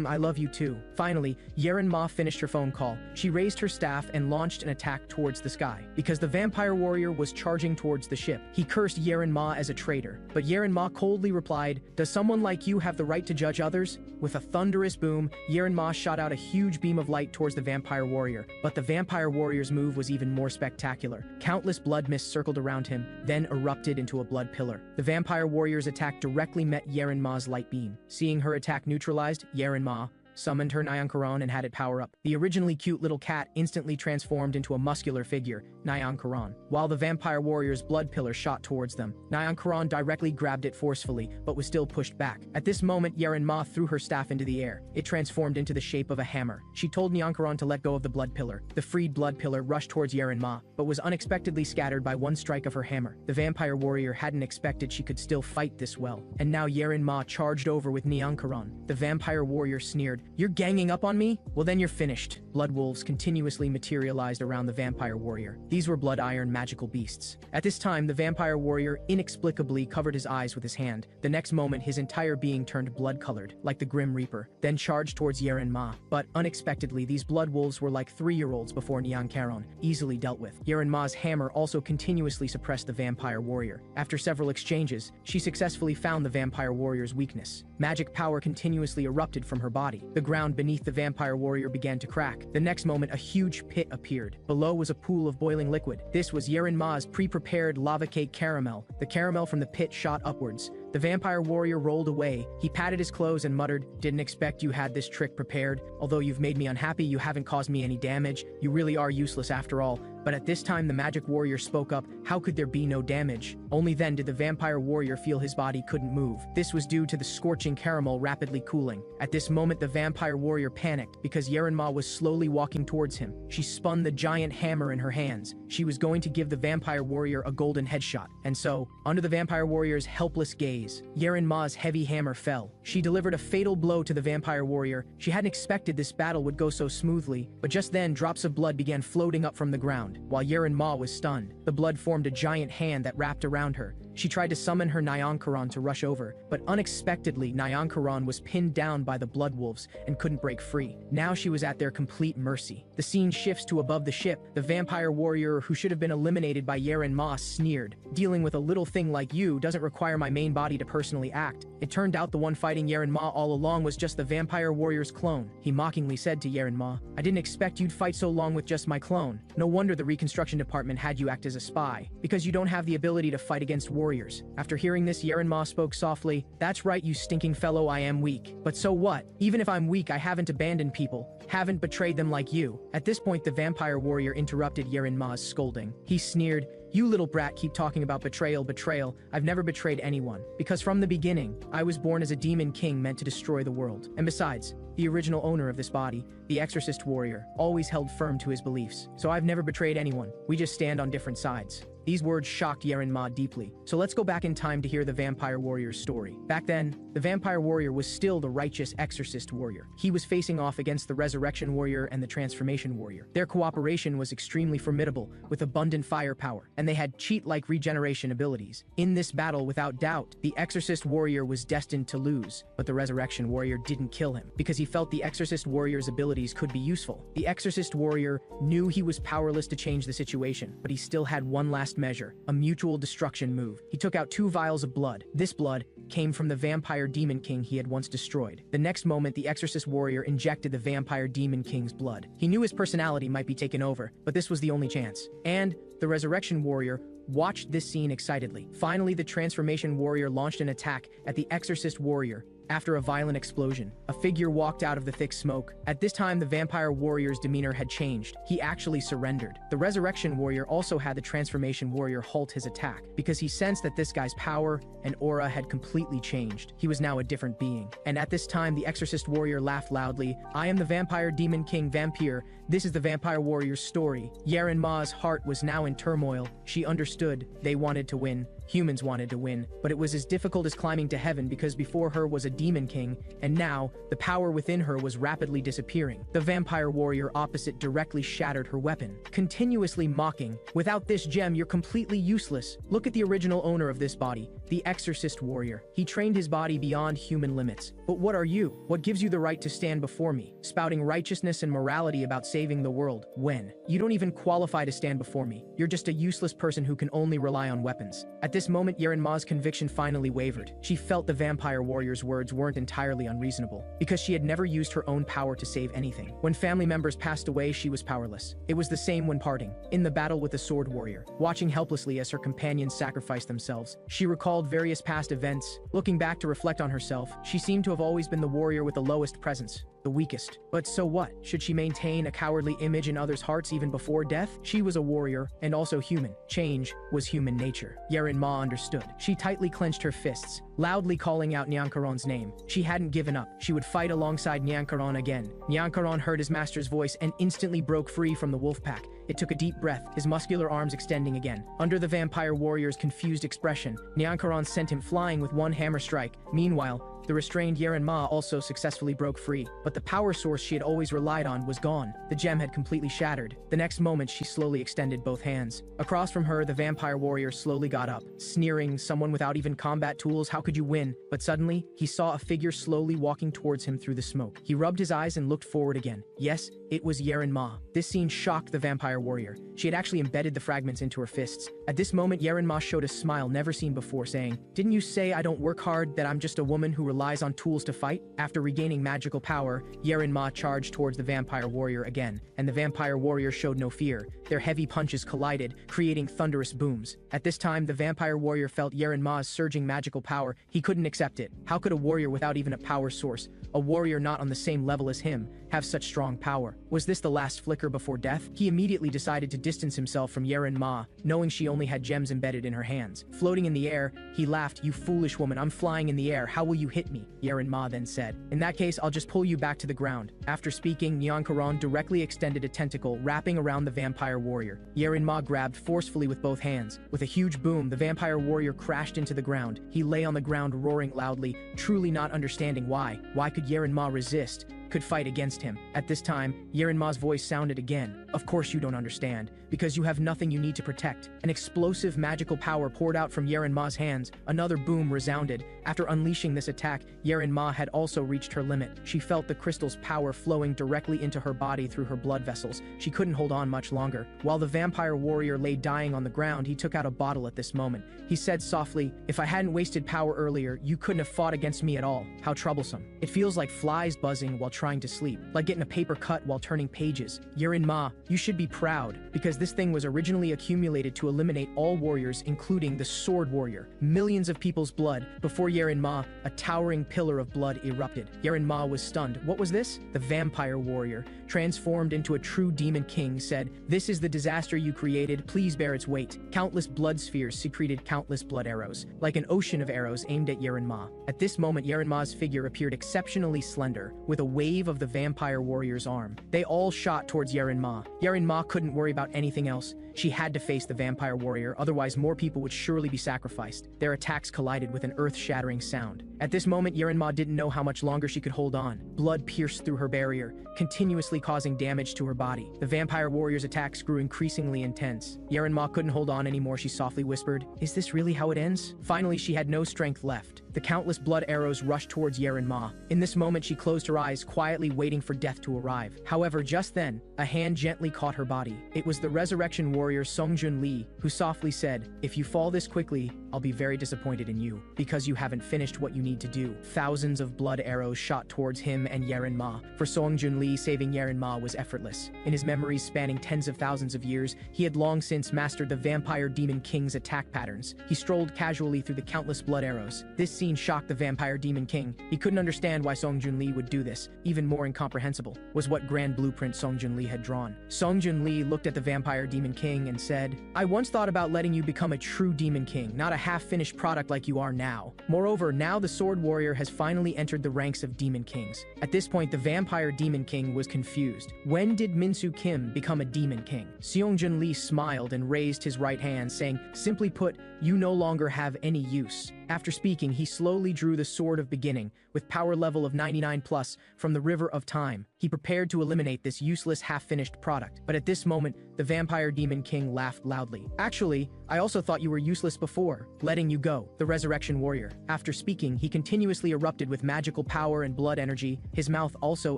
I love you too." Finally, Ma finished her phone call. She raised her staff and launched an attack towards the sky. Because the vampire warrior was charging towards the ship, he cursed Ma as a traitor. But Ma coldly replied, "Does someone like you have the right to judge others?" With a thunderous boom, Ma shot out a huge beam of light towards the vampire warrior. But the vampire warrior's move was even more spectacular. Countless blood mists circled around him, then erupted into a blood pillar. The vampire warrior's attack directly met Ma's light beam. Seeing her attack neutralized, Ma summoned her Nyankaran and had it power up. The originally cute little cat instantly transformed into a muscular figure, Nyankaran. While the vampire warrior's blood pillar shot towards them, Nyankaran directly grabbed it forcefully, but was still pushed back. At this moment, Ma threw her staff into the air. It transformed into the shape of a hammer. She told Nyankaran to let go of the blood pillar. The freed blood pillar rushed towards Ma, but was unexpectedly scattered by one strike of her hammer. The vampire warrior hadn't expected she could still fight this well. And now Ma charged over with Nyankaran. The vampire warrior sneered, "You're ganging up on me? Well then you're finished." Blood wolves continuously materialized around the vampire warrior. These were blood iron magical beasts. At this time, the vampire warrior inexplicably covered his eyes with his hand. The next moment, his entire being turned blood-colored, like the Grim Reaper, then charged towards Ma. But unexpectedly, these blood wolves were like 3-year-olds before Nyankaran, easily dealt with. Ma's hammer also continuously suppressed the vampire warrior. After several exchanges, she successfully found the vampire warrior's weakness. Magic power continuously erupted from her body. The ground beneath the vampire warrior began to crack. The next moment, a huge pit appeared. Below was a pool of boiling liquid. This was Ma's pre-prepared lava cake caramel. The caramel from the pit shot upwards. The vampire warrior rolled away. He patted his clothes and muttered, "Didn't expect you had this trick prepared. Although you've made me unhappy, you haven't caused me any damage. You really are useless after all." But at this time, the magic warrior spoke up. How could there be no damage? Only then did the vampire warrior feel his body couldn't move. This was due to the scorching caramel rapidly cooling. At this moment, the vampire warrior panicked because Ma was slowly walking towards him. She spun the giant hammer in her hands. She was going to give the vampire warrior a golden headshot. And so, under the vampire warrior's helpless gaze, Ma's heavy hammer fell. She delivered a fatal blow to the vampire warrior. She hadn't expected this battle would go so smoothly, but just then, drops of blood began floating up from the ground. While Ma was stunned, the blood formed a giant hand that wrapped around her. She tried to summon her Nyankaran to rush over, but unexpectedly, Nyankaran was pinned down by the blood wolves and couldn't break free. Now she was at their complete mercy. The scene shifts to above the ship. The vampire warrior who should have been eliminated by Ma sneered. "Dealing with a little thing like you doesn't require my main body to personally act." It turned out the one fighting Ma all along was just the vampire warrior's clone. He mockingly said to Ma, "I didn't expect you'd fight so long with just my clone. No wonder the reconstruction department had you act as a spy, because you don't have the ability to fight against warriors." After hearing this, Ma spoke softly, "That's right, you stinking fellow, I am weak. But so what? Even if I'm weak, I haven't abandoned people, haven't betrayed them like you." At this point, the vampire warrior interrupted Ma's scolding. He sneered, "You little brat keep talking about betrayal. I've never betrayed anyone. Because from the beginning, I was born as a demon king meant to destroy the world. And besides, the original owner of this body, the exorcist warrior, always held firm to his beliefs. So I've never betrayed anyone. We just stand on different sides." These words shocked Ma deeply. So let's go back in time to hear the vampire warrior's story. Back then, the vampire warrior was still the righteous exorcist warrior. He was facing off against the resurrection warrior and the transformation warrior. Their cooperation was extremely formidable, with abundant firepower, and they had cheat-like regeneration abilities. In this battle, without doubt, the exorcist warrior was destined to lose, but the resurrection warrior didn't kill him, because he felt the exorcist warrior's abilities could be useful. The exorcist warrior knew he was powerless to change the situation, but he still had one last measure, a mutual destruction move. He took out 2 vials of blood. This blood came from the vampire demon king he had once destroyed. The next moment, the exorcist warrior injected the vampire demon king's blood. He knew his personality might be taken over, but this was the only chance. And the resurrection warrior watched this scene excitedly. Finally, the transformation warrior launched an attack at the exorcist warrior. After a violent explosion, a figure walked out of the thick smoke. At this time, the vampire warrior's demeanor had changed. He actually surrendered. The resurrection warrior also had the transformation warrior halt his attack, because he sensed that this guy's power and aura had completely changed. He was now a different being. And at this time, the exorcist warrior laughed loudly. "I am the vampire demon king vampire. This is the vampire warrior's story." Ma's heart was now in turmoil. She understood. They wanted to win. Humans wanted to win, but it was as difficult as climbing to heaven because before her was a demon king, and now, the power within her was rapidly disappearing. The vampire warrior opposite directly shattered her weapon, continuously mocking, "Without this gem, you're completely useless. Look at the original owner of this body, the exorcist warrior. He trained his body beyond human limits. But what are you? What gives you the right to stand before me, spouting righteousness and morality about saving the world, when you don't even qualify to stand before me? You're just a useless person who can only rely on weapons." At this moment, Yeren Ma's conviction finally wavered. She felt the vampire warrior's words weren't entirely unreasonable, because she had never used her own power to save anything. When family members passed away, she was powerless. It was the same when parting, in the battle with the sword warrior, watching helplessly as her companions sacrificed themselves. She recalled various past events. Looking back to reflect on herself, she seemed to have always been the warrior with the lowest presence, the weakest. But so what? Should she maintain a cowardly image in others' hearts even before death? She was a warrior, and also human. Change was human nature. Yeren Ma understood. She tightly clenched her fists, loudly calling out Nyankaron's name. She hadn't given up. She would fight alongside Nyankaron again. Nyankaron heard his master's voice and instantly broke free from the wolf pack. It took a deep breath, his muscular arms extending again. Under the vampire warrior's confused expression, Nyankaron sent him flying with one hammer strike. Meanwhile, the restrained Yeren Ma also successfully broke free, but the power source she had always relied on was gone. The gem had completely shattered. The next moment, she slowly extended both hands. Across from her, the vampire warrior slowly got up, sneering, "Someone without even combat tools, how could you win?" But suddenly, he saw a figure slowly walking towards him through the smoke. He rubbed his eyes and looked forward again. Yes, it was Yeren Ma. This scene shocked the vampire warrior. She had actually embedded the fragments into her fists. At this moment, Yeren Ma showed a smile never seen before, saying, "Didn't you say I don't work hard, that I'm just a woman who relies on tools to fight?" After regaining magical power, Yeren Ma charged towards the vampire warrior again, and the vampire warrior showed no fear. Their heavy punches collided, creating thunderous booms. At this time, the vampire warrior felt Yeren Ma's surging magical power. He couldn't accept it. How could a warrior without even a power source, a warrior not on the same level as him, have such strong power? Was this the last flicker before death? He immediately decided to distance himself from Yeren Ma, knowing she only had gems embedded in her hands. Floating in the air, he laughed, "You foolish woman, I'm flying in the air, how will you hit me?" Yeren Ma then said, "In that case, I'll just pull you back to the ground." After speaking, Nyankaron directly extended a tentacle, wrapping around the vampire warrior. Yeren Ma grabbed forcefully with both hands. With a huge boom, the vampire warrior crashed into the ground. He lay on the ground roaring loudly, truly not understanding why. Why could Yeren Ma resist? Could fight against him? At this time, Yeren Ma's voice sounded again. "Of course you don't understand, because you have nothing you need to protect." An explosive magical power poured out from Yeren Ma's hands. Another boom resounded. After unleashing this attack, Yeren Ma had also reached her limit. She felt the crystal's power flowing directly into her body through her blood vessels. She couldn't hold on much longer. While the vampire warrior lay dying on the ground, he took out a bottle at this moment. He said softly, "If I hadn't wasted power earlier, you couldn't have fought against me at all. How troublesome. It feels like flies buzzing while trying to sleep, like getting a paper cut while turning pages. Yeren Ma, you should be proud, because this thing was originally accumulated to eliminate all warriors, including the sword warrior. Millions of people's blood. Before Yeren Ma, a towering pillar of blood erupted. Yeren Ma was stunned. What was this? The vampire warrior, transformed into a true demon king, said, "This is the disaster you created. Please bear its weight." Countless blood spheres secreted countless blood arrows, like an ocean of arrows aimed at Yeren Ma. At this moment, Yeren Ma's figure appeared exceptionally slender, with a wave of the vampire warrior's arm. They all shot towards Yeren Ma. Yeren Ma couldn't worry about anything else. She had to face the vampire warrior, otherwise more people would surely be sacrificed. Their attacks collided with an earth-shattering sound. At this moment, Yeren Ma didn't know how much longer she could hold on. Blood pierced through her barrier, continuously causing damage to her body. The vampire warrior's attacks grew increasingly intense. Yeren Ma couldn't hold on anymore. She softly whispered, "Is this really how it ends?" Finally, she had no strength left. The countless blood arrows rushed towards Yeren Ma. In this moment, she closed her eyes, quietly waiting for death to arrive. However, just then, a hand gently caught her body. It was the resurrection warrior Songjun Lee, who softly said, "If you fall this quickly, I'll be very disappointed in you, because you haven't finished what you need to do." Thousands of blood arrows shot towards him and Yeren Ma. For Songjun Lee, saving Yeren Ma was effortless. In his memories spanning tens of thousands of years, he had long since mastered the vampire demon king's attack patterns. He strolled casually through the countless blood arrows. This scene shocked the vampire demon king. He couldn't understand why Songjun Lee would do this, even more incomprehensible, was what grand blueprint Song Junli had drawn. Song Junli looked at the vampire demon king and said, "I once thought about letting you become a true demon king, not a half-finished product like you are now. Moreover, now the sword warrior has finally entered the ranks of demon kings." At this point, the vampire demon king was confused. When did Minsu Kim become a demon king? Song Junli smiled and raised his right hand, saying, "Simply put, you no longer have any use." After speaking, he slowly drew the Sword of Beginning, with power level of 99 plus, from the River of Time. He prepared to eliminate this useless half-finished product. But at this moment, the vampire demon king laughed loudly. "Actually, I also thought you were useless before, letting you go." The resurrection warrior. After speaking, he continuously erupted with magical power and blood energy, his mouth also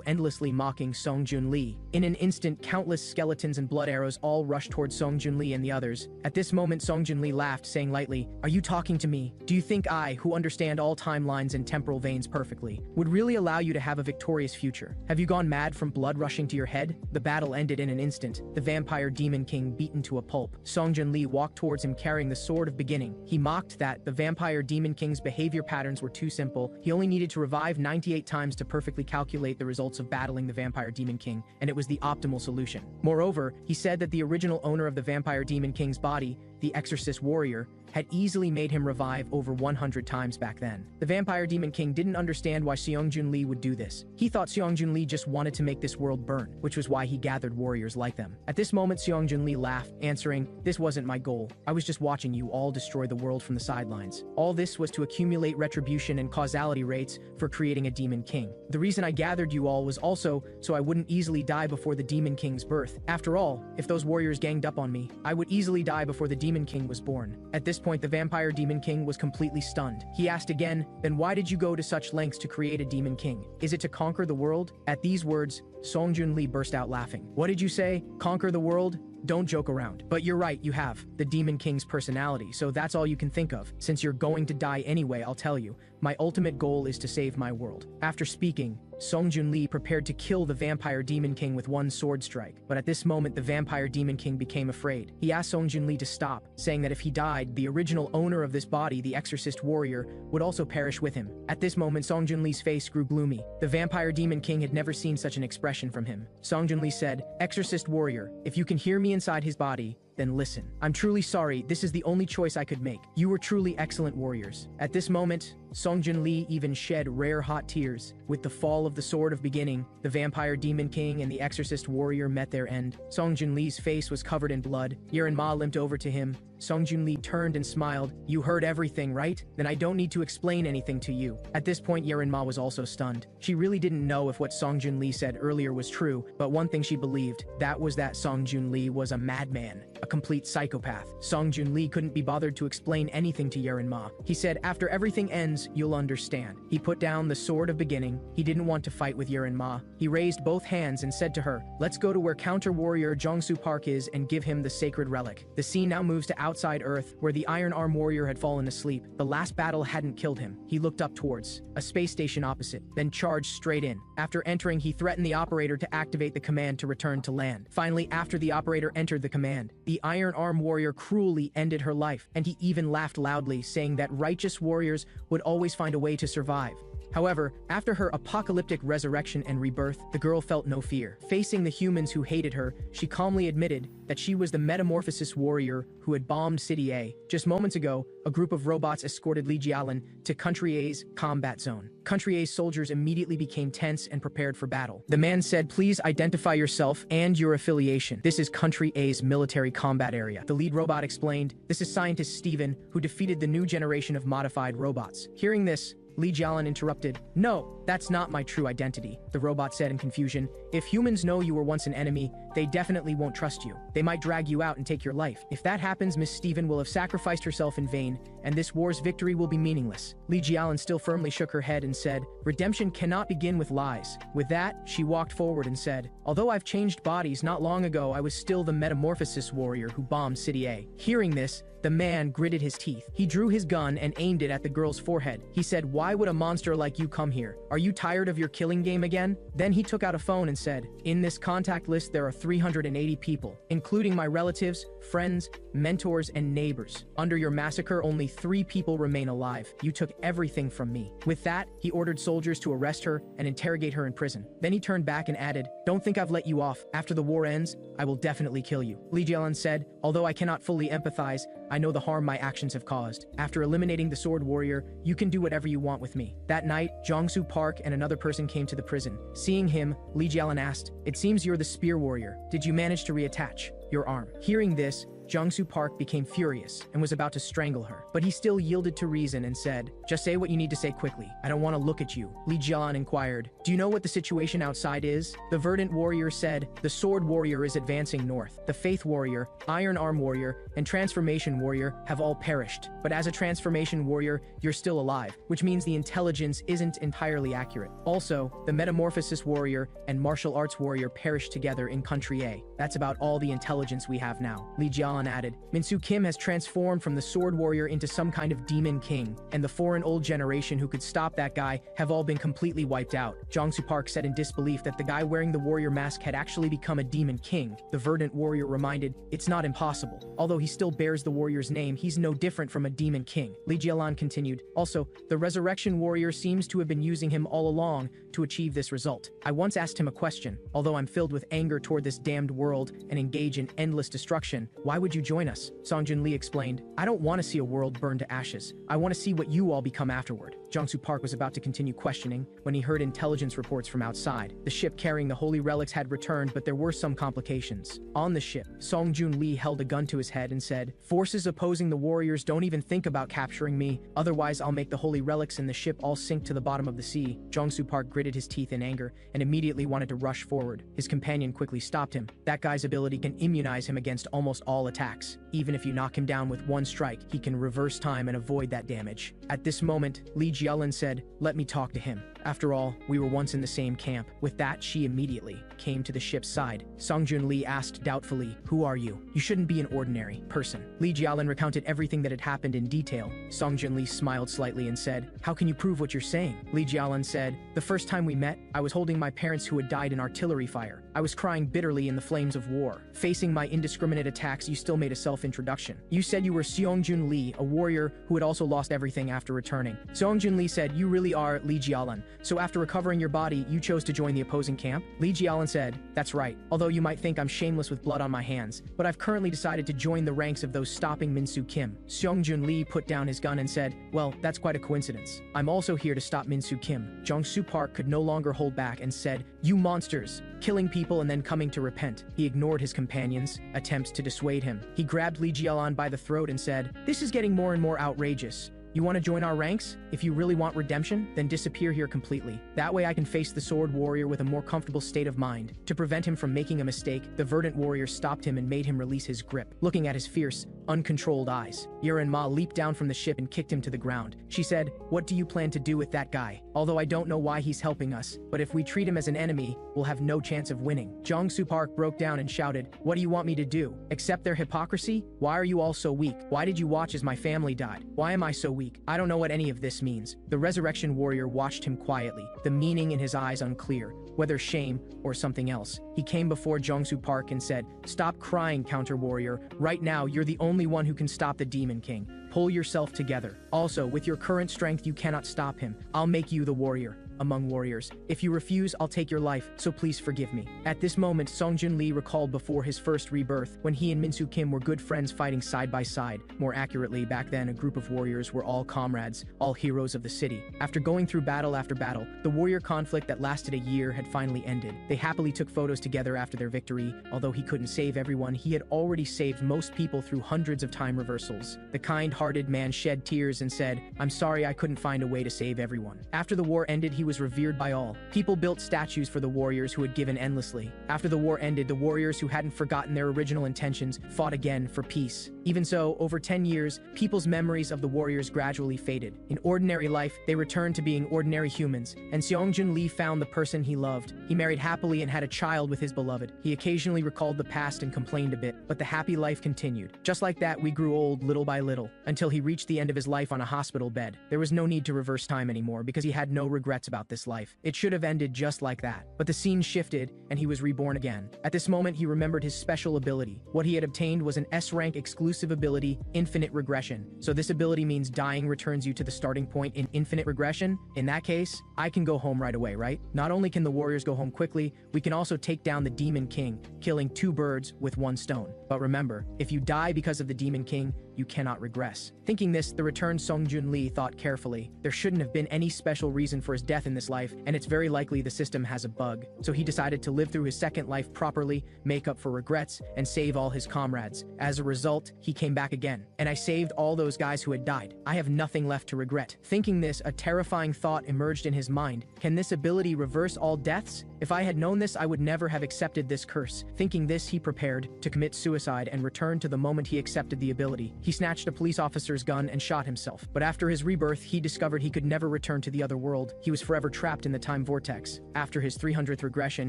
endlessly mocking Song Junli. In an instant, countless skeletons and blood arrows all rushed towards Song Junli and the others. At this moment, Song Junli laughed, saying lightly, "Are you talking to me? Do you think I, who understand all timelines and temporal veins perfectly, would really allow you to have a victorious future? Have you gone mad from blood rushing to your head?" The battle ended in an instant, the vampire demon king beaten to a pulp. Song Junli walked towards him carrying the Sword of Beginning. He mocked that the vampire demon king's behavior patterns were too simple. He only needed to revive 98 times to perfectly calculate the results of battling the vampire demon king, and it was the optimal solution. Moreover, he said that the original owner of the vampire demon king's body, the exorcist warrior, had easily made him revive over 100 times back then. The vampire demon king didn't understand why Song Junli would do this. He thought Song Junli just wanted to make this world burn, which was why he gathered warriors like them. At this moment, Song Junli laughed, answering, "This wasn't my goal. I was just watching you all destroy the world from the sidelines. All this was to accumulate retribution and causality rates for creating a demon king. The reason I gathered you all was also so I wouldn't easily die before the demon king's birth. After all, if those warriors ganged up on me, I would easily die before the demon king was born." At this point, the vampire demon king was completely stunned. He asked again, "Then why did you go to such lengths to create a demon king? Is it to conquer the world?" At these words, Song Junli burst out laughing. "What did you say? Conquer the world? Don't joke around. But you're right, you have the Demon King's personality, so that's all you can think of. Since you're going to die anyway, I'll tell you, my ultimate goal is to save my world." After speaking, Song Junli prepared to kill the vampire demon king with one sword strike. But at this moment, the vampire demon king became afraid. He asked Song Junli to stop, saying that if he died, the original owner of this body, the exorcist warrior, would also perish with him. At this moment, Song Junli's face grew gloomy. The vampire demon king had never seen such an expression from him. Song Junli said, "Exorcist warrior, if you can hear me inside his body, then listen. I'm truly sorry, this is the only choice I could make. You were truly excellent warriors." At this moment, Song Junli even shed rare hot tears. With the fall of the Sword of Beginning, the vampire demon king and the exorcist warrior met their end. Song Junli's face was covered in blood. Yeren Ma limped over to him. Song Junli turned and smiled. "You heard everything, right? Then I don't need to explain anything to you." At this point, Yeren Ma was also stunned. She really didn't know if what Song Junli said earlier was true, but one thing she believed, that was that Song Junli was a madman, a complete psychopath. Song Junli couldn't be bothered to explain anything to Yeren Ma. He said, "After everything ends, you'll understand." He put down the Sword of Beginning. He didn't want to fight with Yeren Ma. He raised both hands and said to her, "Let's go to where counter warrior Jongsu Park is and give him the sacred relic." The scene now moves to outside Earth, where the Iron Arm warrior had fallen asleep. The last battle hadn't killed him. He looked up towards a space station opposite, then charged straight in. After entering, he threatened the operator to activate the command to return to land. Finally, after the operator entered the command, the Iron Arm warrior cruelly ended her life, and he even laughed loudly, saying that righteous warriors would always find a way to survive. However, after her apocalyptic resurrection and rebirth, the girl felt no fear. Facing the humans who hated her, she calmly admitted that she was the metamorphosis warrior who had bombed City A. Just moments ago, a group of robots escorted Li Jialan to Country A's combat zone. Country A's soldiers immediately became tense and prepared for battle. The man said, "Please identify yourself and your affiliation. This is Country A's military combat area." The lead robot explained, "This is scientist Steven, who defeated the new generation of modified robots." Hearing this, Li Jialan interrupted. "No, that's not my true identity," the robot said in confusion. "If humans know you were once an enemy, they definitely won't trust you. They might drag you out and take your life. If that happens, Miss Steven will have sacrificed herself in vain, and this war's victory will be meaningless." Li Jialan still firmly shook her head and said, "Redemption cannot begin with lies." With that, she walked forward and said, "Although I've changed bodies, not long ago I was still the metamorphosis warrior who bombed City A." Hearing this, The man gritted his teeth. He drew his gun and aimed it at the girl's forehead. He said, "Why would a monster like you come here? Are you tired of your killing game again?" Then he took out a phone and said, "In this contact list there are 380 people, including my relatives, friends, mentors, and neighbors. Under your massacre, only 3 people remain alive. You took everything from me." With that, he ordered soldiers to arrest her and interrogate her in prison. Then he turned back and added, "Don't think I've let you off. After the war ends, I will definitely kill you." Li Jialan said, "Although I cannot fully empathize, I know the harm my actions have caused. After eliminating the sword warrior, you can do whatever you want with me." That night, Jiangsu Park and another person came to the prison. Seeing him, Li Jialan asked, "It seems you're the spear warrior. Did you manage to reattach your arm?" Hearing this, Jiangsu Park became furious and was about to strangle her, but he still yielded to reason and said, "Just say what you need to say quickly. I don't want to look at you." Li Jialan inquired, "Do you know what the situation outside is?" The verdant warrior said, "The sword warrior is advancing north. The faith warrior, iron arm warrior, and transformation warrior have all perished. But as a transformation warrior, you're still alive, which means the intelligence isn't entirely accurate. Also, the metamorphosis warrior and martial arts warrior perished together in country A. That's about all the intelligence we have now." Li Jialan added, "Minsu Kim has transformed from the sword warrior into some kind of demon king, and the foreign old generation who could stop that guy have all been completely wiped out." Jiangsu Park said in disbelief that the guy wearing the warrior mask had actually become a demon king. The verdant warrior reminded, "It's not impossible. Although he still bears the warrior's name, he's no different from a demon king." Li Jialan continued, "Also, the resurrection warrior seems to have been using him all along to achieve this result. I once asked him a question. Although I'm filled with anger toward this damned world and engage in endless destruction, why would you join us?" Song Jun Lee explained, "I don't want to see a world burned to ashes. I want to see what you all become afterward." Jiangsu Park was about to continue questioning when he heard intelligence reports from outside. The ship carrying the holy relics had returned, but there were some complications. On the ship, Song Jun Lee held a gun to his head and said, "Forces opposing the warriors don't even think about capturing me, otherwise I'll make the holy relics in the ship all sink to the bottom of the sea." Jiangsu Park gritted his teeth in anger and immediately wanted to rush forward. His companion quickly stopped him. "That guy's ability can immunize him against almost all attacks. Even if you knock him down with one strike, he can reverse time and avoid that damage." At this moment, Li Jialan said, "Let me talk to him. After all, we were once in the same camp." With that, she immediately came to the ship's side. Song Jun Lee asked doubtfully, "Who are you? You shouldn't be an ordinary person." Li Jialan recounted everything that had happened in detail. Song Jun Lee smiled slightly and said, "How can you prove what you're saying?" Li Jialan said, "The first time we met, I was holding my parents who had died in artillery fire. I was crying bitterly in the flames of war. Facing my indiscriminate attacks, you still made a self-introduction. You said you were Seong Jun Lee, a warrior who had also lost everything after returning." Seong Jun Lee said, "You really are Li Jialan. So after recovering your body, you chose to join the opposing camp?" Li Jialan said, "That's right. Although you might think I'm shameless with blood on my hands, but I've currently decided to join the ranks of those stopping Minsu Kim." Seong Jun Lee put down his gun and said, "Well, that's quite a coincidence. I'm also here to stop Minsu Kim." Jiangsu Park could no longer hold back and said, "You monsters! Killing people and then coming to repent." He ignored his companions' attempts to dissuade him. He grabbed Li Jialan by the throat and said, "This is getting more and more outrageous. You want to join our ranks? If you really want redemption, then disappear here completely. That way I can face the sword warrior with a more comfortable state of mind." To prevent him from making a mistake, the verdant warrior stopped him and made him release his grip. Looking at his fierce, uncontrolled eyes, Yuren Ma leaped down from the ship and kicked him to the ground. She said, "What do you plan to do with that guy? Although I don't know why he's helping us, but if we treat him as an enemy, we'll have no chance of winning." Jiangsu Park broke down and shouted, "What do you want me to do? Accept their hypocrisy? Why are you all so weak? Why did you watch as my family died? Why am I so weak? I don't know what any of this means." The resurrection warrior watched him quietly, the meaning in his eyes unclear, whether shame or something else. He came before Jiangsu Park and said, "Stop crying, counter warrior. Right now, you're the only one who can stop the Demon King. Pull yourself together. Also, with your current strength, you cannot stop him. I'll make you the warrior among warriors. If you refuse, I'll take your life, so please forgive me." At this moment, Song Jun Lee recalled before his first rebirth, when he and Minsu Kim were good friends fighting side by side. More accurately, back then, a group of warriors were all comrades, all heroes of the city. After going through battle after battle, the warrior conflict that lasted a year had finally ended. They happily took photos together after their victory. Although he couldn't save everyone, he had already saved most people through hundreds of time reversals. The kind-hearted man shed tears and said, "I'm sorry I couldn't find a way to save everyone." After the war ended, he he was revered by all. People built statues for the warriors who had given endlessly. After the war ended, the warriors who hadn't forgotten their original intentions fought again for peace. Even so, over 10 years, people's memories of the warriors gradually faded. In ordinary life, they returned to being ordinary humans, and Seongjun Lee found the person he loved. He married happily and had a child with his beloved. He occasionally recalled the past and complained a bit, but the happy life continued. Just like that, we grew old little by little, until he reached the end of his life on a hospital bed. There was no need to reverse time anymore because he had no regrets about this life. It should have ended just like that. But the scene shifted, and he was reborn again. At this moment, he remembered his special ability. What he had obtained was an S-rank exclusive ability, Infinite Regression. So this ability means dying returns you to the starting point in infinite regression. In that case, I can go home right away, right? Not only can the warriors go home quickly, we can also take down the Demon King, killing 2 birds with 1 stone. But remember, if you die because of the Demon King, you cannot regress. Thinking this, the returned Seongjun Lee thought carefully. There shouldn't have been any special reason for his death in this life, and it's very likely the system has a bug. So he decided to live through his second life properly, make up for regrets, and save all his comrades. As a result, he came back again. And I saved all those guys who had died. I have nothing left to regret. Thinking this, a terrifying thought emerged in his mind. Can this ability reverse all deaths? If I had known this, I would never have accepted this curse. Thinking this, he prepared to commit suicide and returned to the moment he accepted the ability. He snatched a police officer's gun and shot himself. But after his rebirth, he discovered he could never return to the other world. He was forever trapped in the time vortex. After his 300th regression,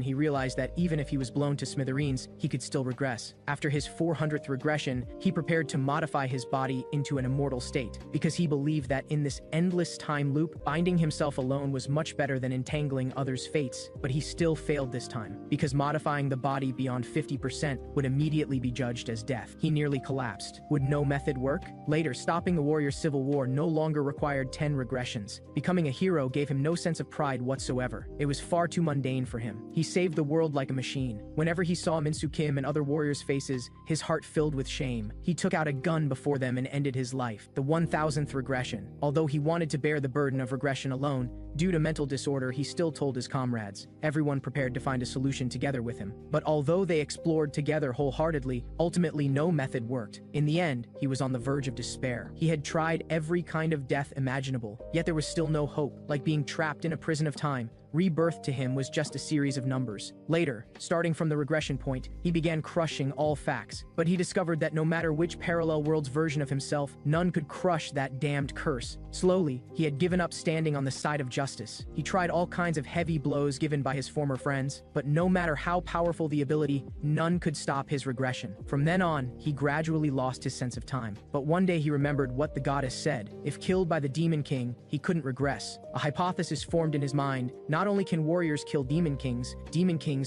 he realized that even if he was blown to smithereens, he could still regress. After his 400th regression, he prepared to modify his body into an immortal state, because he believed that in this endless time loop, binding himself alone was much better than entangling others' fates. But he still failed this time, because modifying the body beyond 50% would immediately be judged as death. He nearly collapsed. Would no method work? Later, stopping the warrior's civil war no longer required 10 regressions. Becoming a hero gave him no sense of pride whatsoever. It was far too mundane for him. He saved the world like a machine. Whenever he saw Minsu Kim and other warriors' faces, his heart filled with shame. He took out a gun before them and ended his life. The 1000th regression. Although he wanted to bear the burden of regression alone, due to mental disorder, he still told his comrades. Everyone prepared to find a solution together with him. But although they explored together wholeheartedly, ultimately no method worked. In the end, he was on the verge of despair. He had tried every kind of death imaginable, yet there was still no hope. Like being trapped in a prison of time, rebirth to him was just a series of numbers. Later, starting from the regression point, he began crushing all facts. But he discovered that no matter which parallel world's version of himself, none could crush that damned curse. Slowly, he had given up standing on the side of justice. He tried all kinds of heavy blows given by his former friends, but no matter how powerful the ability, none could stop his regression. From then on, he gradually lost his sense of time. But one day he remembered what the goddess said. If killed by the Demon King, he couldn't regress. A hypothesis formed in his mind. Not only can warriors kill Demon Kings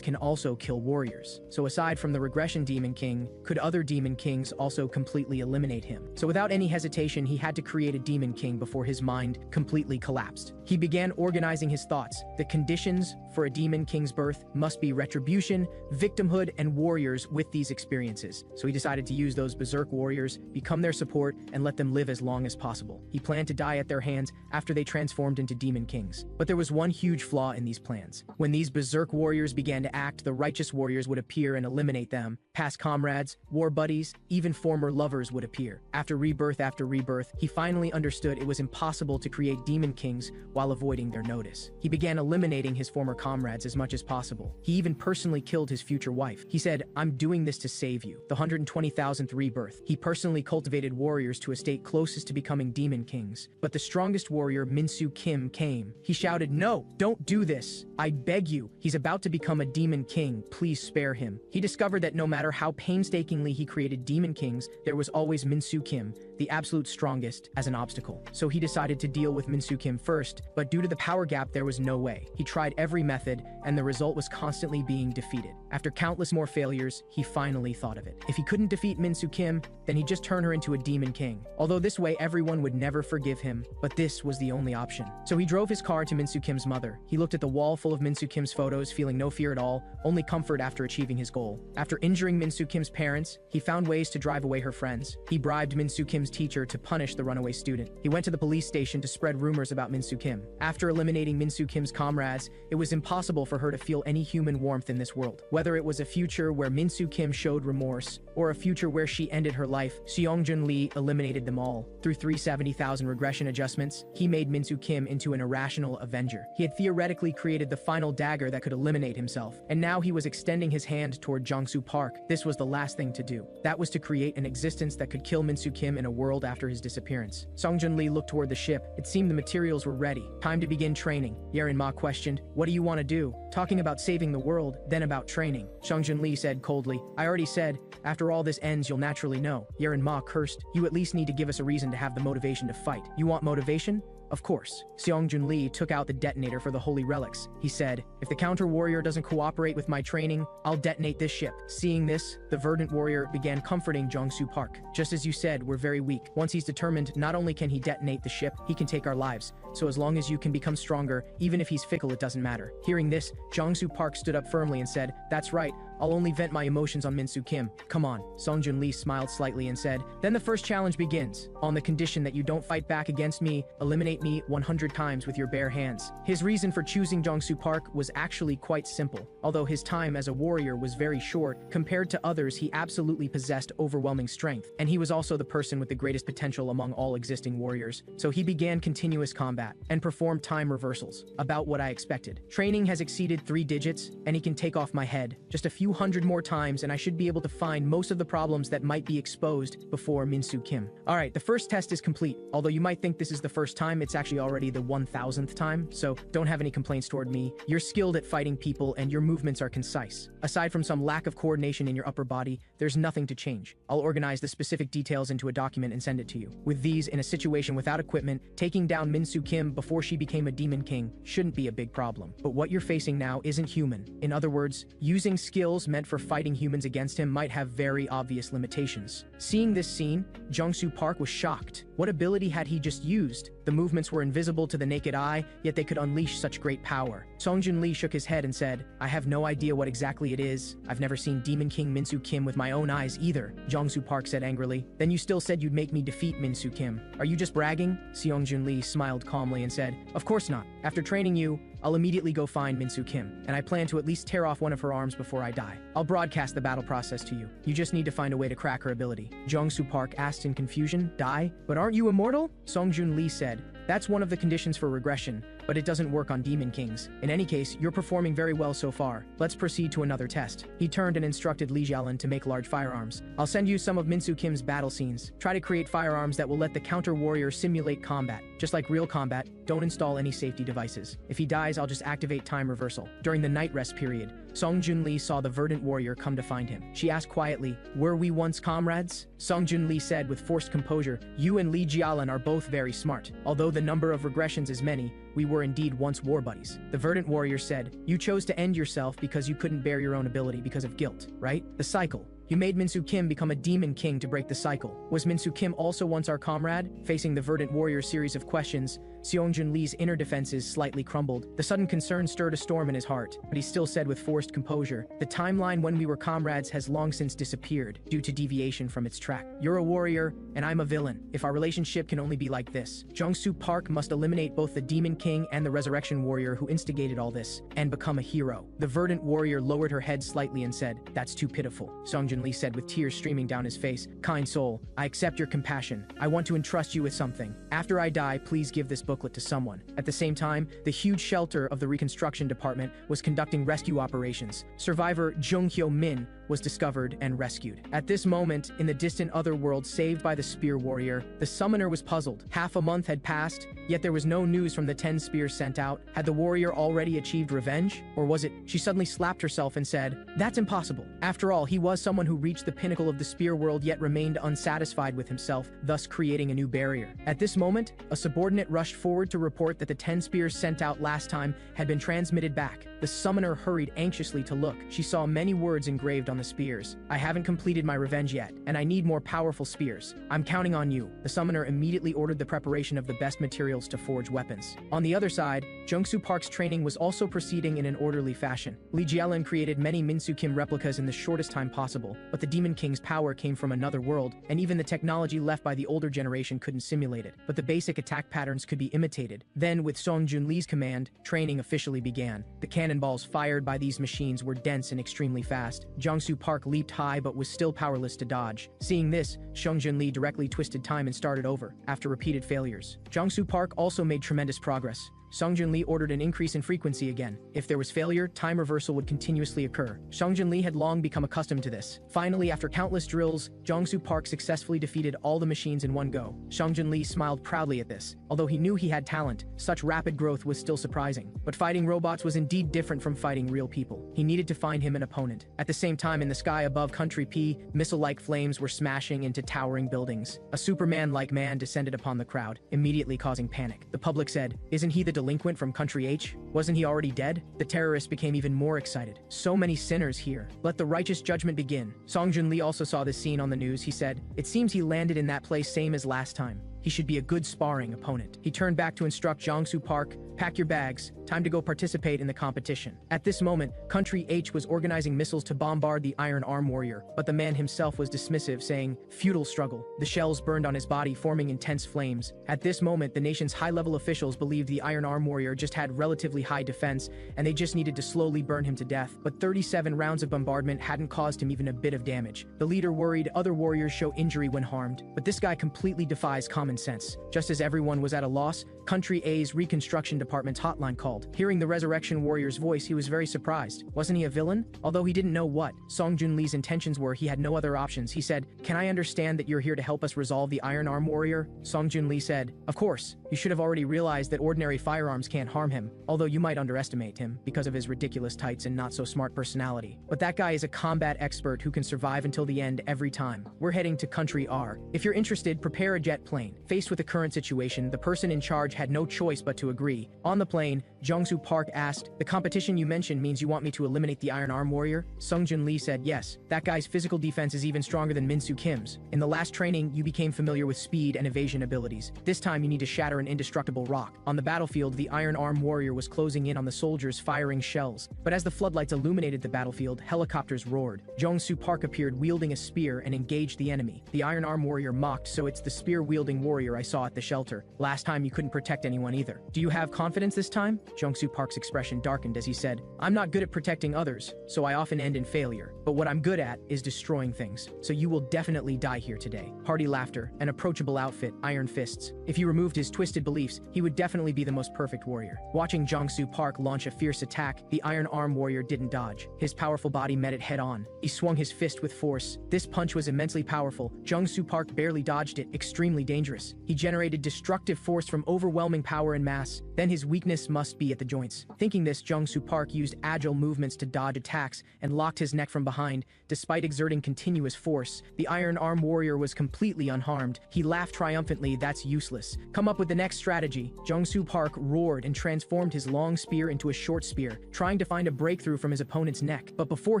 can also kill warriors. So aside from the regression Demon King, could other Demon Kings also completely eliminate him? So without any hesitation, he had to create a Demon King before his mind completely collapsed. He began organizing his thoughts. The conditions for a Demon King's birth must be retribution, victimhood, and warriors with these experiences. So he decided to use those berserk warriors, become their support, and let them live as long as possible. He planned to die at their hands after they transformed into Demon Kings. But there was one huge flaw in these plans. When these berserk warriors began to act, the righteous warriors would appear and eliminate them. Past comrades, war buddies, even former lovers would appear. After rebirth, he finally understood it was impossible to create Demon Kings while avoiding their notice. He began eliminating his former comrades as much as possible. He even personally killed his future wife. He said, "I'm doing this to save you." The 120,000th rebirth. He personally cultivated warriors to a state closest to becoming Demon Kings. But the strongest warrior, Minsu Kim, came. He shouted, "No, don't do this. I beg you. He's about to become a Demon King. Please spare him." He discovered that no matter how painstakingly he created Demon Kings, there was always Minsu Kim, the absolute strongest, as an obstacle. So he decided to deal with Minsu Kim first, but due to the power gap, there was no way. He tried every method, and the result was constantly being defeated. After countless more failures, he finally thought of it. If he couldn't defeat Minsu Kim, then he'd just turn her into a Demon King. Although this way everyone would never forgive him, but this was the only option. So he drove his car to Minsu Kim's mother. He He looked at the wall full of Min-soo Kim's photos, feeling no fear at all, only comfort after achieving his goal. After injuring Min-soo Kim's parents, he found ways to drive away her friends. He bribed Min-soo Kim's teacher to punish the runaway student. He went to the police station to spread rumors about Min-soo Kim. After eliminating Min-soo Kim's comrades, it was impossible for her to feel any human warmth in this world. Whether it was a future where Min-soo Kim showed remorse, or a future where she ended her life, Seongjun Lee eliminated them all. Through 370,000 regression adjustments, he made Min-soo Kim into an irrational avenger. He had theoretically created the final dagger that could eliminate himself, and now he was extending his hand toward Jong-soo Park. This was the last thing to do. That was to create an existence that could kill Min-soo Kim in a world after his disappearance. Seongjun Lee looked toward the ship. It seemed the materials were ready. Time to begin training. Yerin-ma questioned, "What do you want to do?" Talking about saving the world, then about training. Seongjun Lee said coldly, "I already said, after all this ends you'll naturally know." Yerin-ma cursed, "You at least need to give us a reason to have the motivation to fight." "You want motivation?" "Of course." Seongjun Lee took out the detonator for the holy relics. He said, "If the counter-warrior doesn't cooperate with my training, I'll detonate this ship." Seeing this, the verdant warrior began comforting Jong-soo Park. "Just as you said, we're very weak. Once he's determined, not only can he detonate the ship, he can take our lives. So as long as you can become stronger, even if he's fickle, it doesn't matter." Hearing this, Jong-soo Park stood up firmly and said, "That's right. I'll only vent my emotions on Min-soo Kim. Come on." Seongjun Lee smiled slightly and said, "Then the first challenge begins. On the condition that you don't fight back against me, eliminate me 100 times with your bare hands." His reason for choosing Jong-soo Park was actually quite simple. Although his time as a warrior was very short, compared to others he absolutely possessed overwhelming strength, and he was also the person with the greatest potential among all existing warriors. So he began continuous combat, and performed time reversals. About what I expected. Training has exceeded 3 digits, and he can take off my head. Just a few hundred more times and I should be able to find most of the problems that might be exposed before Min-soo Kim. Alright, the first test is complete. Although you might think this is the first time, it's actually already the 1000th time, so don't have any complaints toward me. You're skilled at fighting people and your movements are concise. Aside from some lack of coordination in your upper body, there's nothing to change. I'll organize the specific details into a document and send it to you. With these, in a situation without equipment, taking down Min-soo Kim before she became a demon king shouldn't be a big problem. But what you're facing now isn't human. In other words, using skills meant for fighting humans against him might have very obvious limitations. Seeing this scene, Jong-soo Park was shocked. What ability had he just used? The movements were invisible to the naked eye, yet they could unleash such great power. Seongjun Lee shook his head and said, "I have no idea what exactly it is. I've never seen Demon King Min-soo Kim with my own eyes either." Jong-soo Park said angrily, "Then you still said you'd make me defeat Min-soo Kim. Are you just bragging?" Seongjun Lee smiled calmly and said, "Of course not. After training you, I'll immediately go find Min-soo Kim, and I plan to at least tear off one of her arms before I die. I'll broadcast the battle process to you. You just need to find a way to crack her ability." Jong-soo Park asked in confusion, "Die? But aren't you immortal?" Seongjun Lee said, "That's one of the conditions for regression, but it doesn't work on demon kings. In any case, you're performing very well so far. Let's proceed to another test." He turned and instructed Lee Jialan to make large firearms. "I'll send you some of Min-soo Kim's battle scenes. Try to create firearms that will let the counter-warrior simulate combat. Just like real combat, don't install any safety devices. If he dies, I'll just activate time reversal." During the night rest period, Seongjun Lee saw the verdant warrior come to find him. She asked quietly, "Were we once comrades?" Seongjun Lee said with forced composure, "You and Lee Jialan are both very smart. Although the number of regressions is many, we were indeed once war buddies." The verdant warrior said, "You chose to end yourself because you couldn't bear your own ability because of guilt, right? The cycle. You made Min-soo Kim become a demon king to break the cycle. Was Min-soo Kim also once our comrade?" Facing the verdant warrior's series of questions, Seongjun Lee's inner defenses slightly crumbled. The sudden concern stirred a storm in his heart, but he still said with forced composure, "The timeline when we were comrades has long since disappeared due to deviation from its track. You're a warrior, and I'm a villain. If our relationship can only be like this, Jong-soo Park must eliminate both the demon king and the resurrection warrior who instigated all this, and become a hero." The verdant warrior lowered her head slightly and said, "That's too pitiful." Seongjun Lee said with tears streaming down his face, "Kind soul, I accept your compassion. I want to entrust you with something. After I die, please give this booklet to someone." At the same time, the huge shelter of the reconstruction department was conducting rescue operations. Survivor Jung Hyo-min was discovered and rescued. At this moment, in the distant otherworld saved by the spear warrior, the summoner was puzzled. Half a month had passed, yet there was no news from the 10 spears sent out. Had the warrior already achieved revenge? Or was it? She suddenly slapped herself and said, "That's impossible." After all, he was someone who reached the pinnacle of the spear world yet remained unsatisfied with himself, thus creating a new barrier. At this moment, a subordinate rushed forward to report that the 10 spears sent out last time had been transmitted back. The summoner hurried anxiously to look. She saw many words engraved on the spears. I haven't completed my revenge yet, and I need more powerful spears. I'm counting on you. The summoner immediately ordered the preparation of the best materials to forge weapons. On the other side, Jungsu Park's training was also proceeding in an orderly fashion. Lee Jielin created many Minsu Kim replicas in the shortest time possible, but the Demon King's power came from another world, and even the technology left by the older generation couldn't simulate it. But the basic attack patterns could be imitated. Then, with Song Junli's command, training officially began. The cannonballs fired by these machines were dense and extremely fast. Jungsu Park leaped high but was still powerless to dodge. Seeing this, Song Junli directly twisted time and started over, after repeated failures. Jungsu Park also made tremendous progress. Song Junli ordered an increase in frequency again. If there was failure, time reversal would continuously occur. Song Junli had long become accustomed to this. Finally, after countless drills, Jungsu Park successfully defeated all the machines in one go. Song Junli smiled proudly at this. Although he knew he had talent, such rapid growth was still surprising. But fighting robots was indeed different from fighting real people. He needed to find him an opponent. At the same time, in the sky above Country P, missile-like flames were smashing into towering buildings. A Superman-like man descended upon the crowd, immediately causing panic. The public said, "Isn't he the delinquent from Country H? Wasn't he already dead?" The terrorists became even more excited. "So many sinners here. Let the righteous judgment begin." Song Junli also saw this scene on the news. He said, "It seems he landed in that place same as last time. He should be a good sparring opponent." He turned back to instruct Jungsu Park, "Pack your bags, time to go participate in the competition." At this moment, Country H was organizing missiles to bombard the Iron Arm Warrior, but the man himself was dismissive, saying, "Futile struggle." The shells burned on his body, forming intense flames. At this moment, the nation's high-level officials believed the Iron Arm Warrior just had relatively high defense, and they just needed to slowly burn him to death. But 37 rounds of bombardment hadn't caused him even a bit of damage. The leader worried other warriors show injury when harmed, but this guy completely defies common sense. Just as everyone was at a loss, Country A's Reconstruction Department's hotline called. Hearing the Resurrection Warrior's voice, he was very surprised. Wasn't he a villain? Although he didn't know what Song Junli's intentions were, he had no other options. He said, "Can I understand that you're here to help us resolve the Iron Arm Warrior?" Song Junli said, "Of course. You should have already realized that ordinary firearms can't harm him, although you might underestimate him because of his ridiculous tights and not-so-smart personality. But that guy is a combat expert who can survive until the end every time. We're heading to Country R. If you're interested, prepare a jet plane." Faced with the current situation, the person in charge had no choice but to agree. On the plane, Jungsu Park asked, "The competition you mentioned means you want me to eliminate the Iron Arm Warrior?" Sung Junli said, "Yes. That guy's physical defense is even stronger than Minsu Kim's. In the last training, you became familiar with speed and evasion abilities. This time you need to shatter an indestructible rock." On the battlefield, the Iron Arm Warrior was closing in on the soldiers, firing shells. But as the floodlights illuminated the battlefield, helicopters roared. Jungsu Park appeared wielding a spear and engaged the enemy. The Iron Arm Warrior mocked, "So it's the spear-wielding warrior I saw at the shelter. Last time you couldn't protect anyone either. Do you have confidence this time?" Jungsu Park's expression darkened as he said, "I'm not good at protecting others, so I often end in failure. But what I'm good at is destroying things. So you will definitely die here today." Hearty laughter, an approachable outfit, iron fists. If he removed his twisted beliefs, he would definitely be the most perfect warrior. Watching Jungsu Park launch a fierce attack, the Iron Arm Warrior didn't dodge. His powerful body met it head-on. He swung his fist with force. This punch was immensely powerful. Jungsu Park barely dodged it, extremely dangerous. He generated destructive force from overwhelming power and mass. Then his weakness must be at the joints. Thinking this, Jungsu Park used agile movements to dodge attacks and locked his neck from behind. Despite exerting continuous force, the Iron Arm Warrior was completely unharmed. He laughed triumphantly, "That's useless. Come up with the next strategy." Jungsu Park roared and transformed his long spear into a short spear, trying to find a breakthrough from his opponent's neck. But before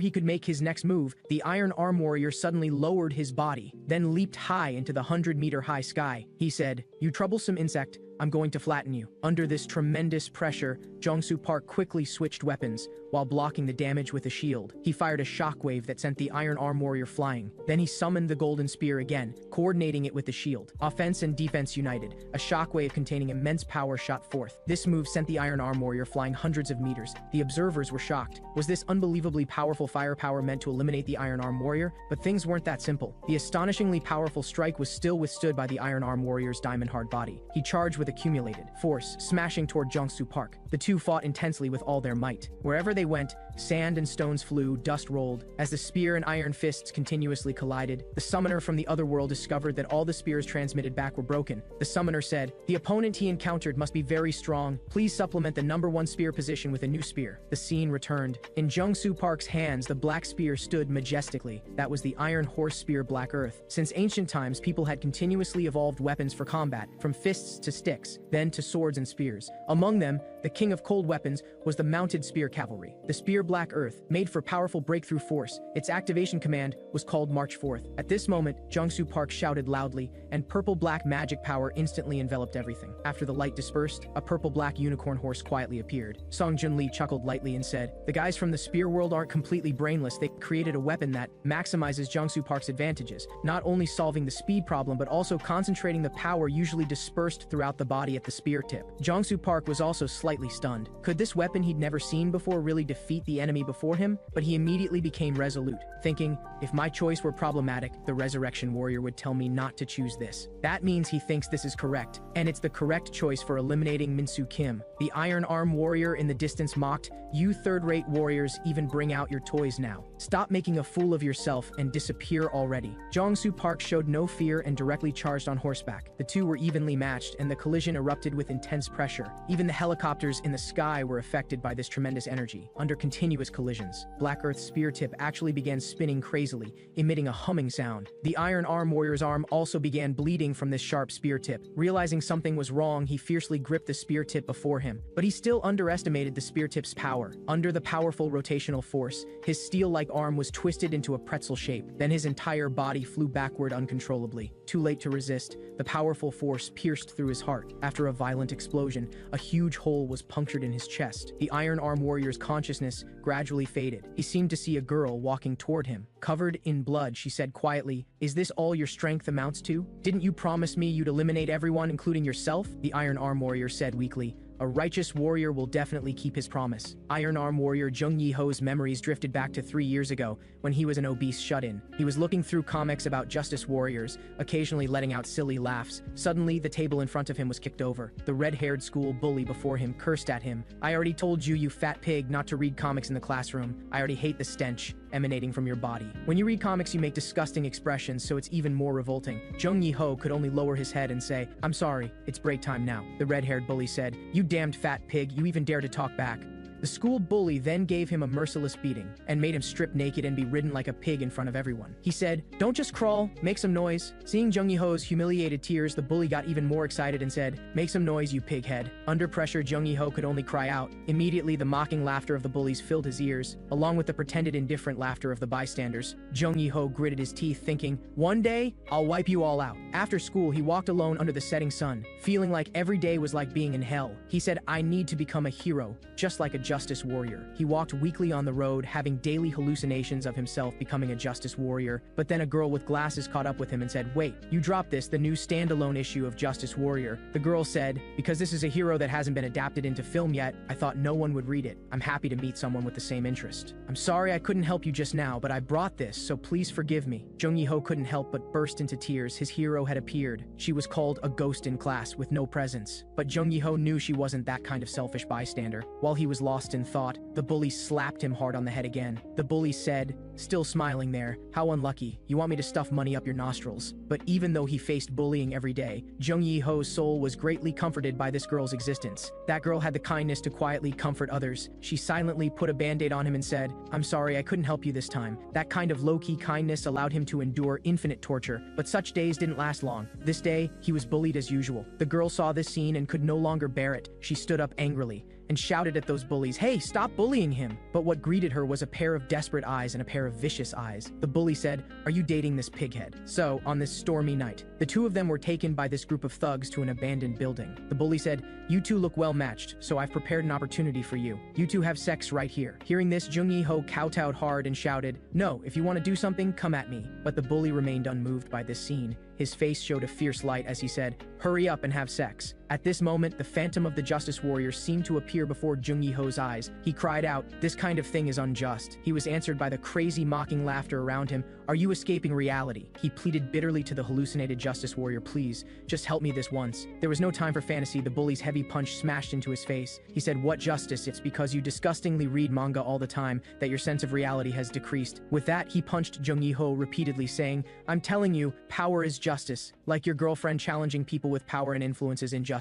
he could make his next move, the Iron Arm Warrior suddenly lowered his body, then leaped high into the 100-meter-high sky. He said, "You troublesome insect, I'm going to flatten you." Under this tremendous pressure, Jungsu Park quickly switched weapons. While blocking the damage with a shield, he fired a shockwave that sent the Iron Arm Warrior flying. Then he summoned the golden spear again, coordinating it with the shield. Offense and defense united. A shockwave containing immense power shot forth. This move sent the Iron Arm Warrior flying hundreds of meters. The observers were shocked. Was this unbelievably powerful firepower meant to eliminate the Iron Arm Warrior? But things weren't that simple. The astonishingly powerful strike was still withstood by the Iron Arm Warrior's diamond-hard body. He charged with accumulated force, smashing toward Jungsu Park. The two fought intensely with all their might. Wherever they went, Sand and stones flew, dust rolled. As the spear and iron fists continuously collided, the summoner from the other world discovered that all the spears transmitted back were broken. The summoner said, "The opponent he encountered must be very strong. Please supplement the number 1 spear position with a new spear." The scene returned. In Jung-Soo Park's hands, the black spear stood majestically. That was the Iron Horse Spear Black Earth. Since ancient times, people had continuously evolved weapons for combat, from fists to sticks, then to swords and spears. Among them, the king of cold weapons was the mounted spear cavalry. The spear Black Earth, made for powerful breakthrough force. Its activation command was called March Forth. At this moment, Jung-Soo Park shouted loudly, and purple-black magic power instantly enveloped everything. After the light dispersed, a purple-black unicorn horse quietly appeared. Song Jun-Lee chuckled lightly and said, "The guys from the spear world aren't completely brainless. They created a weapon that maximizes Jung-Soo Park's advantages, not only solving the speed problem but also concentrating the power usually dispersed throughout the body at the spear tip." Jung-Soo Park was also slightly stunned. Could this weapon he'd never seen before really defeat the enemy before him? But he immediately became resolute, thinking, if my choice were problematic, the Resurrection Warrior would tell me not to choose this. That means he thinks this is correct, and it's the correct choice for eliminating Min-Soo Kim. The Iron Arm Warrior in the distance mocked, "You third-rate warriors even bring out your toys now. Stop making a fool of yourself and disappear already." Jung-Soo Park showed no fear and directly charged on horseback. The two were evenly matched, and the collision erupted with intense pressure. Even the helicopters in the sky were affected by this tremendous energy. Under continuous collisions, Black Earth's spear tip actually began spinning crazily, emitting a humming sound. The Iron Arm Warrior's arm also began bleeding from this sharp spear tip. Realizing something was wrong, he fiercely gripped the spear tip before him, but he still underestimated the spear tip's power. Under the powerful rotational force, his steel-like arm was twisted into a pretzel shape. Then his entire body flew backward uncontrollably. Too late to resist, the powerful force pierced through his heart. After a violent explosion, a huge hole was punctured in his chest. The Iron Arm Warrior's consciousness gradually faded. He seemed to see a girl walking toward him. Covered in blood, she said quietly, "Is this all your strength amounts to? Didn't you promise me you'd eliminate everyone, including yourself?" The Iron Arm Warrior said weakly, "A righteous warrior will definitely keep his promise." Iron Arm Warrior Jung Yi-ho's memories drifted back to 3 years ago, when he was an obese shut-in. He was looking through comics about justice warriors, occasionally letting out silly laughs. Suddenly, the table in front of him was kicked over. The red-haired school bully before him cursed at him. "I already told you, you fat pig, not to read comics in the classroom. I already hate the stench emanating from your body. When you read comics, you make disgusting expressions, so it's even more revolting." Jung Yi-ho could only lower his head and say, "I'm sorry, it's break time now." The red-haired bully said, "You damned fat pig, you even dare to talk back." The school bully then gave him a merciless beating and made him strip naked and be ridden like a pig in front of everyone. He said, "Don't just crawl, make some noise." Seeing Jung Yi-ho's humiliated tears, the bully got even more excited and said, "Make some noise, you pighead." Under pressure, Jung Yi-ho could only cry out. Immediately, the mocking laughter of the bullies filled his ears, along with the pretended indifferent laughter of the bystanders. Jung Yi-ho gritted his teeth, thinking, "One day, I'll wipe you all out." After school, he walked alone under the setting sun, feeling like every day was like being in hell. He said, "I need to become a hero, just like a justice warrior." He walked weakly on the road, having daily hallucinations of himself becoming a justice warrior, but then a girl with glasses caught up with him and said, "Wait, you dropped this, the new standalone issue of Justice Warrior." The girl said, "Because this is a hero that hasn't been adapted into film yet, I thought no one would read it. I'm happy to meet someone with the same interest. I'm sorry I couldn't help you just now, but I brought this, so please forgive me." Jung Yi-ho couldn't help but burst into tears. His hero had appeared. She was called a ghost in class with no presence, but Jung Yi-ho knew she wasn't that kind of selfish bystander. While he was lost in thought, the bully slapped him hard on the head again. The bully said, still smiling there, "How unlucky. You want me to stuff money up your nostrils." But even though he faced bullying every day, Jung Yi-ho's soul was greatly comforted by this girl's existence. That girl had the kindness to quietly comfort others. She silently put a band-aid on him and said, "I'm sorry I couldn't help you this time." That kind of low-key kindness allowed him to endure infinite torture, but such days didn't last long. This day, he was bullied as usual. The girl saw this scene and could no longer bear it. She stood up angrily and shouted at those bullies, "Hey, stop bullying him!" But what greeted her was a pair of desperate eyes and a pair of vicious eyes. The bully said, "Are you dating this pighead?" So, on this stormy night, the two of them were taken by this group of thugs to an abandoned building. The bully said, "You two look well matched, so I've prepared an opportunity for you. You two have sex right here." Hearing this, Jung Yi-ho kowtowed hard and shouted, "No, if you want to do something, come at me." But the bully remained unmoved by this scene. His face showed a fierce light as he said, "Hurry up and have sex." At this moment, the phantom of the Justice Warrior seemed to appear before Jung Yi-ho's eyes. He cried out, "This kind of thing is unjust." He was answered by the crazy mocking laughter around him. "Are you escaping reality?" He pleaded bitterly to the hallucinated Justice Warrior, "Please, just help me this once." There was no time for fantasy. The bully's heavy punch smashed into his face. He said, "What justice? It's because you disgustingly read manga all the time that your sense of reality has decreased." With that, he punched Jung Yi-ho repeatedly, saying, "I'm telling you, power is justice. Like your girlfriend challenging people with power and influence is injustice."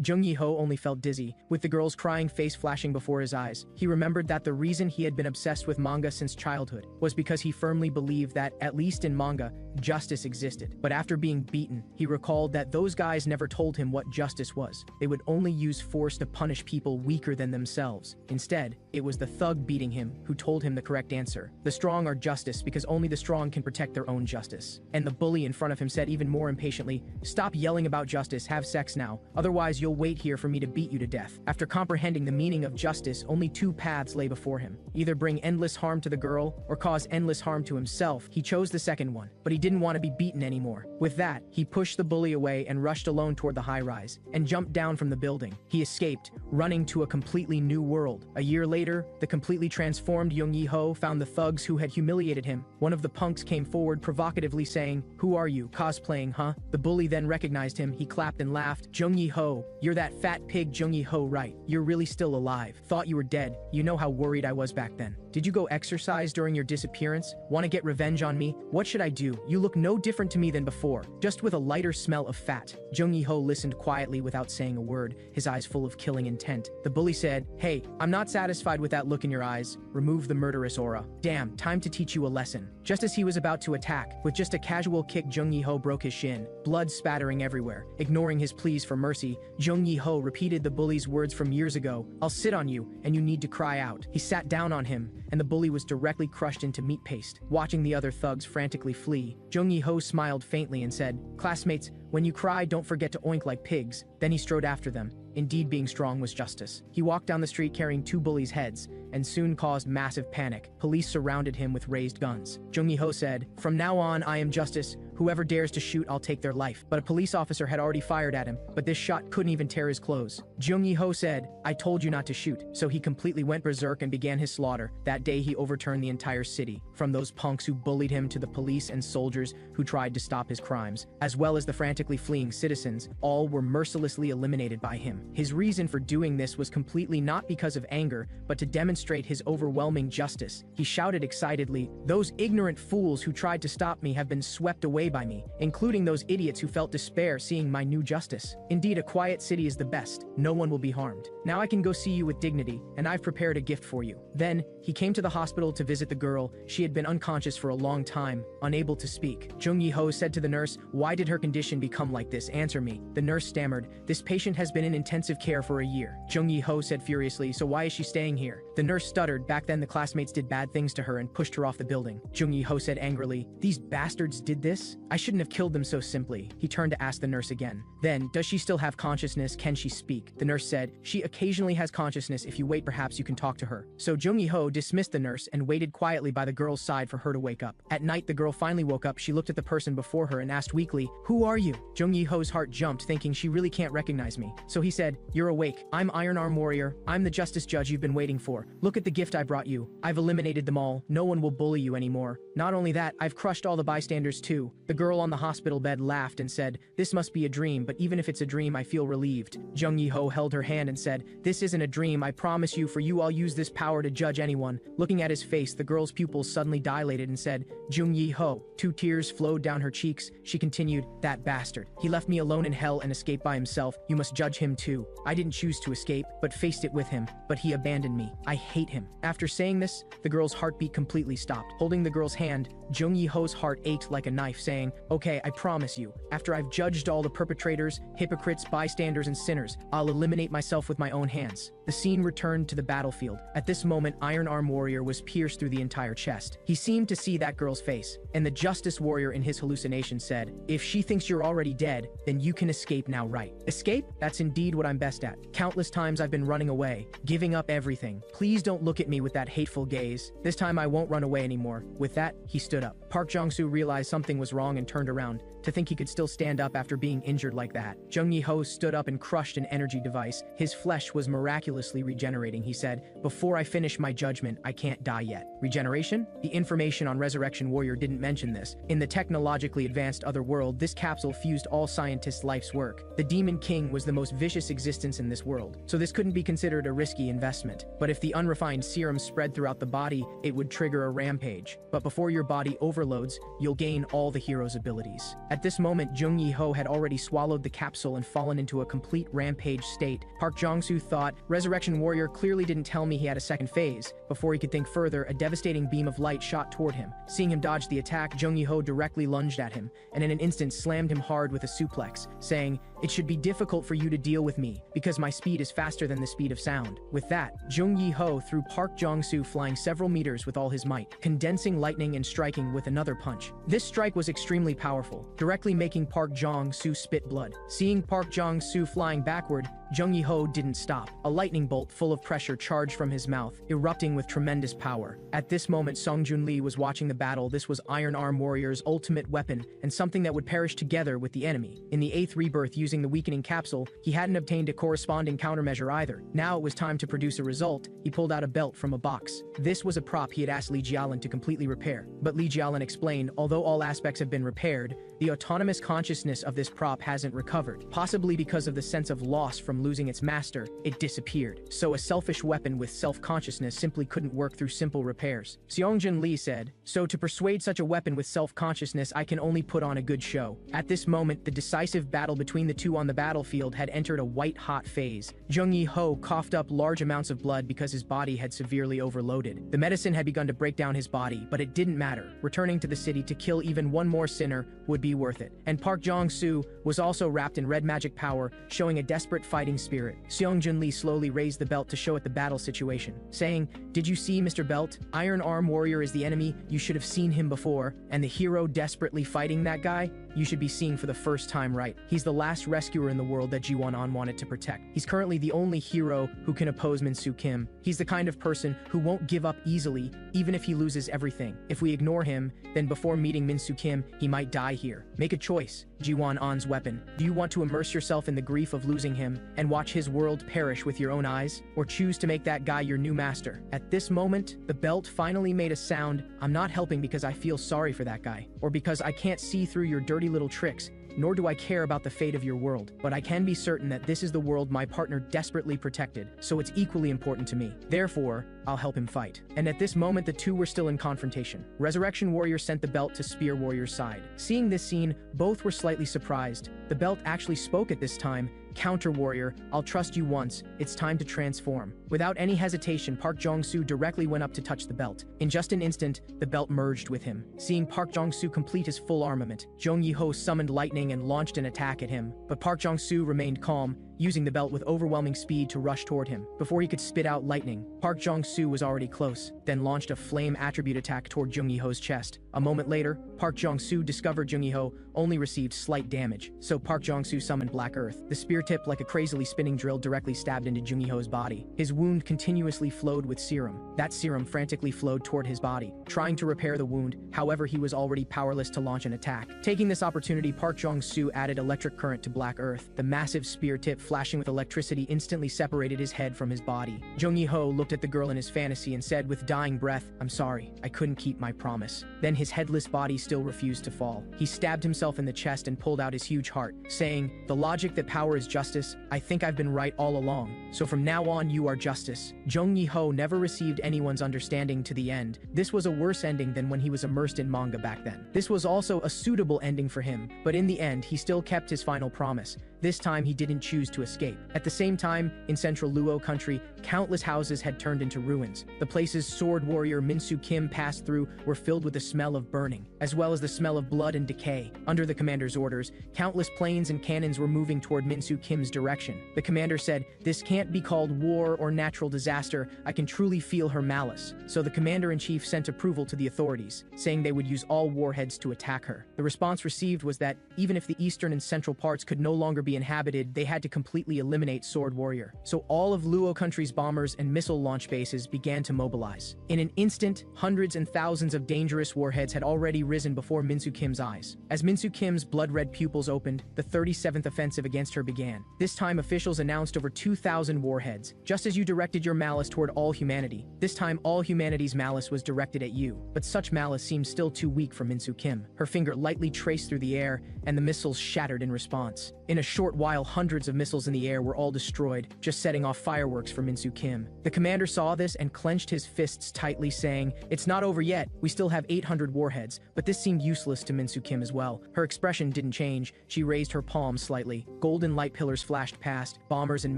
Jung Yi-ho only felt dizzy, with the girl's crying face flashing before his eyes. He remembered that the reason he had been obsessed with manga since childhood was because he firmly believed that, at least in manga, justice existed. But after being beaten, he recalled that those guys never told him what justice was. They would only use force to punish people weaker than themselves. Instead, it was the thug beating him who told him the correct answer. The strong are justice because only the strong can protect their own justice. And the bully in front of him said even more impatiently, "Stop yelling about justice, have sex now. Otherwise, you'll wait here for me to beat you to death." After comprehending the meaning of justice, only two paths lay before him. Either bring endless harm to the girl or cause endless harm to himself. He chose the second one, but he didn't want to be beaten anymore. With that, he pushed the bully away and rushed alone toward the high-rise and jumped down from the building. He escaped, running to a completely new world. A year later, the completely transformed Jung Yi-ho found the thugs who had humiliated him. One of the punks came forward provocatively saying, "Who are you, cosplaying, huh?" The bully then recognized him. He clapped and laughed. "Jung Yi-ho, you're that fat pig Jung Yi-ho, right? You're really still alive. Thought you were dead. You know how worried I was back then. Did you go exercise during your disappearance? Want to get revenge on me? What should I do? You look no different to me than before, just with a lighter smell of fat." Jung Yi-ho listened quietly without saying a word, his eyes full of killing intent. The bully said, "Hey, I'm not satisfied with that look in your eyes. Remove the murderous aura. Damn, time to teach you a lesson." Just as he was about to attack, with just a casual kick, Jung Yi-ho broke his shin, blood spattering everywhere. Ignoring his pleas for mercy, Jung Yi-ho repeated the bully's words from years ago, "I'll sit on you, and you need to cry out." He sat down on him, and the bully was directly crushed into meat paste. Watching the other thugs frantically flee, Jung Yi-ho smiled faintly and said, "Classmates, when you cry, don't forget to oink like pigs." Then he strode after them. Indeed, being strong was justice. He walked down the street carrying two bullies' heads, and soon caused massive panic. Police surrounded him with raised guns. Jung Yi-ho said, "From now on, I am justice. Whoever dares to shoot, I'll take their life." But a police officer had already fired at him, but this shot couldn't even tear his clothes. Jung Yi-ho said, "I told you not to shoot." So he completely went berserk and began his slaughter. That day, he overturned the entire city, from those punks who bullied him to the police and soldiers who tried to stop his crimes, as well as the frantically fleeing citizens. All were mercilessly eliminated by him. His reason for doing this was completely not because of anger, but to demonstrate his overwhelming justice. He shouted excitedly, "Those ignorant fools who tried to stop me have been swept away by me, including those idiots who felt despair seeing my new justice. Indeed, a quiet city is the best. No one will be harmed. Now I can go see you with dignity, and I've prepared a gift for you." Then, he came to the hospital to visit the girl. She had been unconscious for a long time, unable to speak. Jung Yi-ho said to the nurse, "Why did her condition become like this? Answer me." The nurse stammered, "This patient has been in intensive care for a year." Jung Yi-ho said furiously, "So why is she staying here?" The nurse stuttered, "Back then the classmates did bad things to her and pushed her off the building." Jung Yi-ho said angrily, "These bastards did this? I shouldn't have killed them so simply." He turned to ask the nurse again. Then, "Does she still have consciousness? Can she speak?" The nurse said, "She occasionally has consciousness. If you wait, perhaps you can talk to her." So Jung Yi-ho dismissed the nurse and waited quietly by the girl's side for her to wake up. At night, the girl finally woke up. She looked at the person before her and asked weakly, "Who are you?" Jung Yi-ho's heart jumped, thinking she really can't recognize me. So he said, "You're awake. I'm Iron Arm Warrior. I'm the justice judge you've been waiting for. Look at the gift I brought you. I've eliminated them all. No one will bully you anymore. Not only that, I've crushed all the bystanders too." The girl on the hospital bed laughed and said, "This must be a dream, but even if it's a dream, I feel relieved." Jung Yi-ho held her hand and said, "This isn't a dream, I promise you, for you I'll use this power to judge anyone." Looking at his face, the girl's pupils suddenly dilated and said, "Jung Yi-ho." Two tears flowed down her cheeks. She continued, "That bastard. He left me alone in hell and escaped by himself. You must judge him too. I didn't choose to escape, but faced it with him. But he abandoned me. I hate him." After saying this, the girl's heartbeat completely stopped. Holding the girl's hand, Jung Yi-ho's heart ached like a knife, saying, "Okay, I promise you, after I've judged all the perpetrators, hypocrites, bystanders, and sinners, I'll eliminate myself with my own hands." The scene returned to the battlefield. At this moment, Iron Arm Warrior was pierced through the entire chest. He seemed to see that girl's face, and the Justice Warrior in his hallucination said, "If she thinks you're already dead, then you can escape now, right?" Escape? That's indeed what I'm best at. Countless times I've been running away, giving up everything. Please please don't look at me with that hateful gaze. This time I won't run away anymore. With that, he stood up. Park Jong-soo realized something was wrong and turned around. To think he could still stand up after being injured like that. Jung Yi-ho stood up and crushed an energy device. His flesh was miraculously regenerating, he said. Before I finish my judgment, I can't die yet. Regeneration? The information on Resurrection Warrior didn't mention this. In the technologically advanced other world, this capsule fused all scientists' life's work. The Demon King was the most vicious existence in this world, so this couldn't be considered a risky investment. But if the unrefined serum spread throughout the body, it would trigger a rampage. But before your body overloads, you'll gain all the hero's abilities. At this moment, Jung Yi-ho had already swallowed the capsule and fallen into a complete rampage state. Park Jong-soo thought, Resurrection Warrior clearly didn't tell me he had a second phase. Before he could think further, a devastating beam of light shot toward him. Seeing him dodge the attack, Jung Yi-ho directly lunged at him, and in an instant slammed him hard with a suplex, saying, "It should be difficult for you to deal with me, because my speed is faster than the speed of sound." With that, Jung Yi-ho threw Park Jong-soo flying several meters with all his might, condensing lightning and striking with another punch. This strike was extremely powerful, directly making Park Jong-soo spit blood. Seeing Park Jong-soo flying backward, Jung Yi-ho didn't stop. A lightning bolt full of pressure charged from his mouth, erupting with tremendous power. At this moment, Song Joon-lee was watching the battle. This was Iron Arm Warrior's ultimate weapon, and something that would perish together with the enemy. In the 8th rebirth using the weakening capsule, he hadn't obtained a corresponding countermeasure either. Now it was time to produce a result. He pulled out a belt from a box. This was a prop he had asked Li Jialan to completely repair. But Li Jialan explained, although all aspects have been repaired, the autonomous consciousness of this prop hasn't recovered. Possibly because of the sense of loss from losing its master, it disappeared. So a selfish weapon with self-consciousness simply couldn't work through simple repairs. Seongjin Lee said, "So to persuade such a weapon with self-consciousness, I can only put on a good show." At this moment, the decisive battle between the two on the battlefield had entered a white-hot phase. Jung Yi-ho coughed up large amounts of blood because his body had severely overloaded. The medicine had begun to break down his body, but it didn't matter. Returning to the city to kill even one more sinner would be worth it. And Park Jong-soo was also wrapped in red magic power, showing a desperate fighting spirit. Seongjin Lee slowly raised the belt to show it the battle situation, saying, "Did you see, Mr. Belt? Iron Arm Warrior is the enemy. You should have seen him before. And the hero desperately fighting that guy? You should be seeing for the first time right. He's the last rescuer in the world that Ji-won-an wanted to protect. He's currently the only hero who can oppose Min-soo Kim. He's the kind of person who won't give up easily, even if he loses everything. If we ignore him, then before meeting Min-soo Kim, he might die here. Make a choice. Ji-won-an's weapon. Do you want to immerse yourself in the grief of losing him and watch his world perish with your own eyes? Or choose to make that guy your new master?" At this moment, the belt finally made a sound. "I'm not helping because I feel sorry for that guy, or because I can't see through your dirty little tricks, nor do I care about the fate of your world. But I can be certain that this is the world my partner desperately protected, so it's equally important to me. Therefore, I'll help him fight." And at this moment, the two were still in confrontation. Resurrection Warrior sent the belt to Spear Warrior's side. Seeing this scene, both were slightly surprised. The belt actually spoke at this time. "Counter Warrior, I'll trust you once. It's time to transform." Without any hesitation, Park Jong-soo directly went up to touch the belt. In just an instant, the belt merged with him. Seeing Park Jong-soo complete his full armament, Jung Yi-ho summoned lightning and launched an attack at him. But Park Jong-soo remained calm, using the belt with overwhelming speed to rush toward him. Before he could spit out lightning, Park Jong-soo was already close, then launched a flame attribute attack toward Jung Yi-ho's chest. A moment later, Park Jong-soo discovered Jung Yi-ho only received slight damage, so Park Jong-soo summoned Black Earth. The spear tip, like a crazily spinning drill, directly stabbed into Jung Yi-ho's body. His wound continuously flowed with serum. That serum frantically flowed toward his body, trying to repair the wound. However, he was already powerless to launch an attack. Taking this opportunity, Park Jong-soo added electric current to Black Earth. The massive spear tip, flashing with electricity, instantly separated his head from his body. Jung Yi-ho looked at the girl in his fantasy and said with dying breath, "I'm sorry, I couldn't keep my promise." Then his headless body still refused to fall. He stabbed himself in the chest and pulled out his huge heart, saying, "The logic that power is justice, I think I've been right all along. So from now on, you are justice." Jung Yi-ho never received anyone's understanding to the end. This was a worse ending than when he was immersed in manga back then. This was also a suitable ending for him, but in the end, he still kept his final promise. This time, he didn't choose to escape. At the same time, in central Luo country, countless houses had turned into ruins. The places sword warrior Min-soo Kim passed through were filled with the smell of burning, as well as the smell of blood and decay. Under the commander's orders, countless planes and cannons were moving toward Min-soo Kim's direction. The commander said, "This can't be called war or natural disaster. I can truly feel her malice." So the commander-in-chief sent approval to the authorities, saying they would use all warheads to attack her. The response received was that even if the eastern and central parts could no longer be inhabited, they had to completely completely eliminate Sword Warrior. So all of Luo country's bombers and missile launch bases began to mobilize. In an instant, hundreds and thousands of dangerous warheads had already risen before Minsu Kim's eyes. As Minsu Kim's blood-red pupils opened, the 37th offensive against her began. This time, officials announced over 2,000 warheads. Just as you directed your malice toward all humanity, this time all humanity's malice was directed at you. But such malice seemed still too weak for Minsu Kim. Her finger lightly traced through the air, and the missiles shattered in response. In a short while, hundreds of missiles in the air were all destroyed, just setting off fireworks for Minsu Kim. The commander saw this and clenched his fists tightly, saying, "It's not over yet. We still have 800 warheads." But this seemed useless to Minsu Kim as well. Her expression didn't change. She raised her palms slightly. Golden light pillars flashed past. Bombers and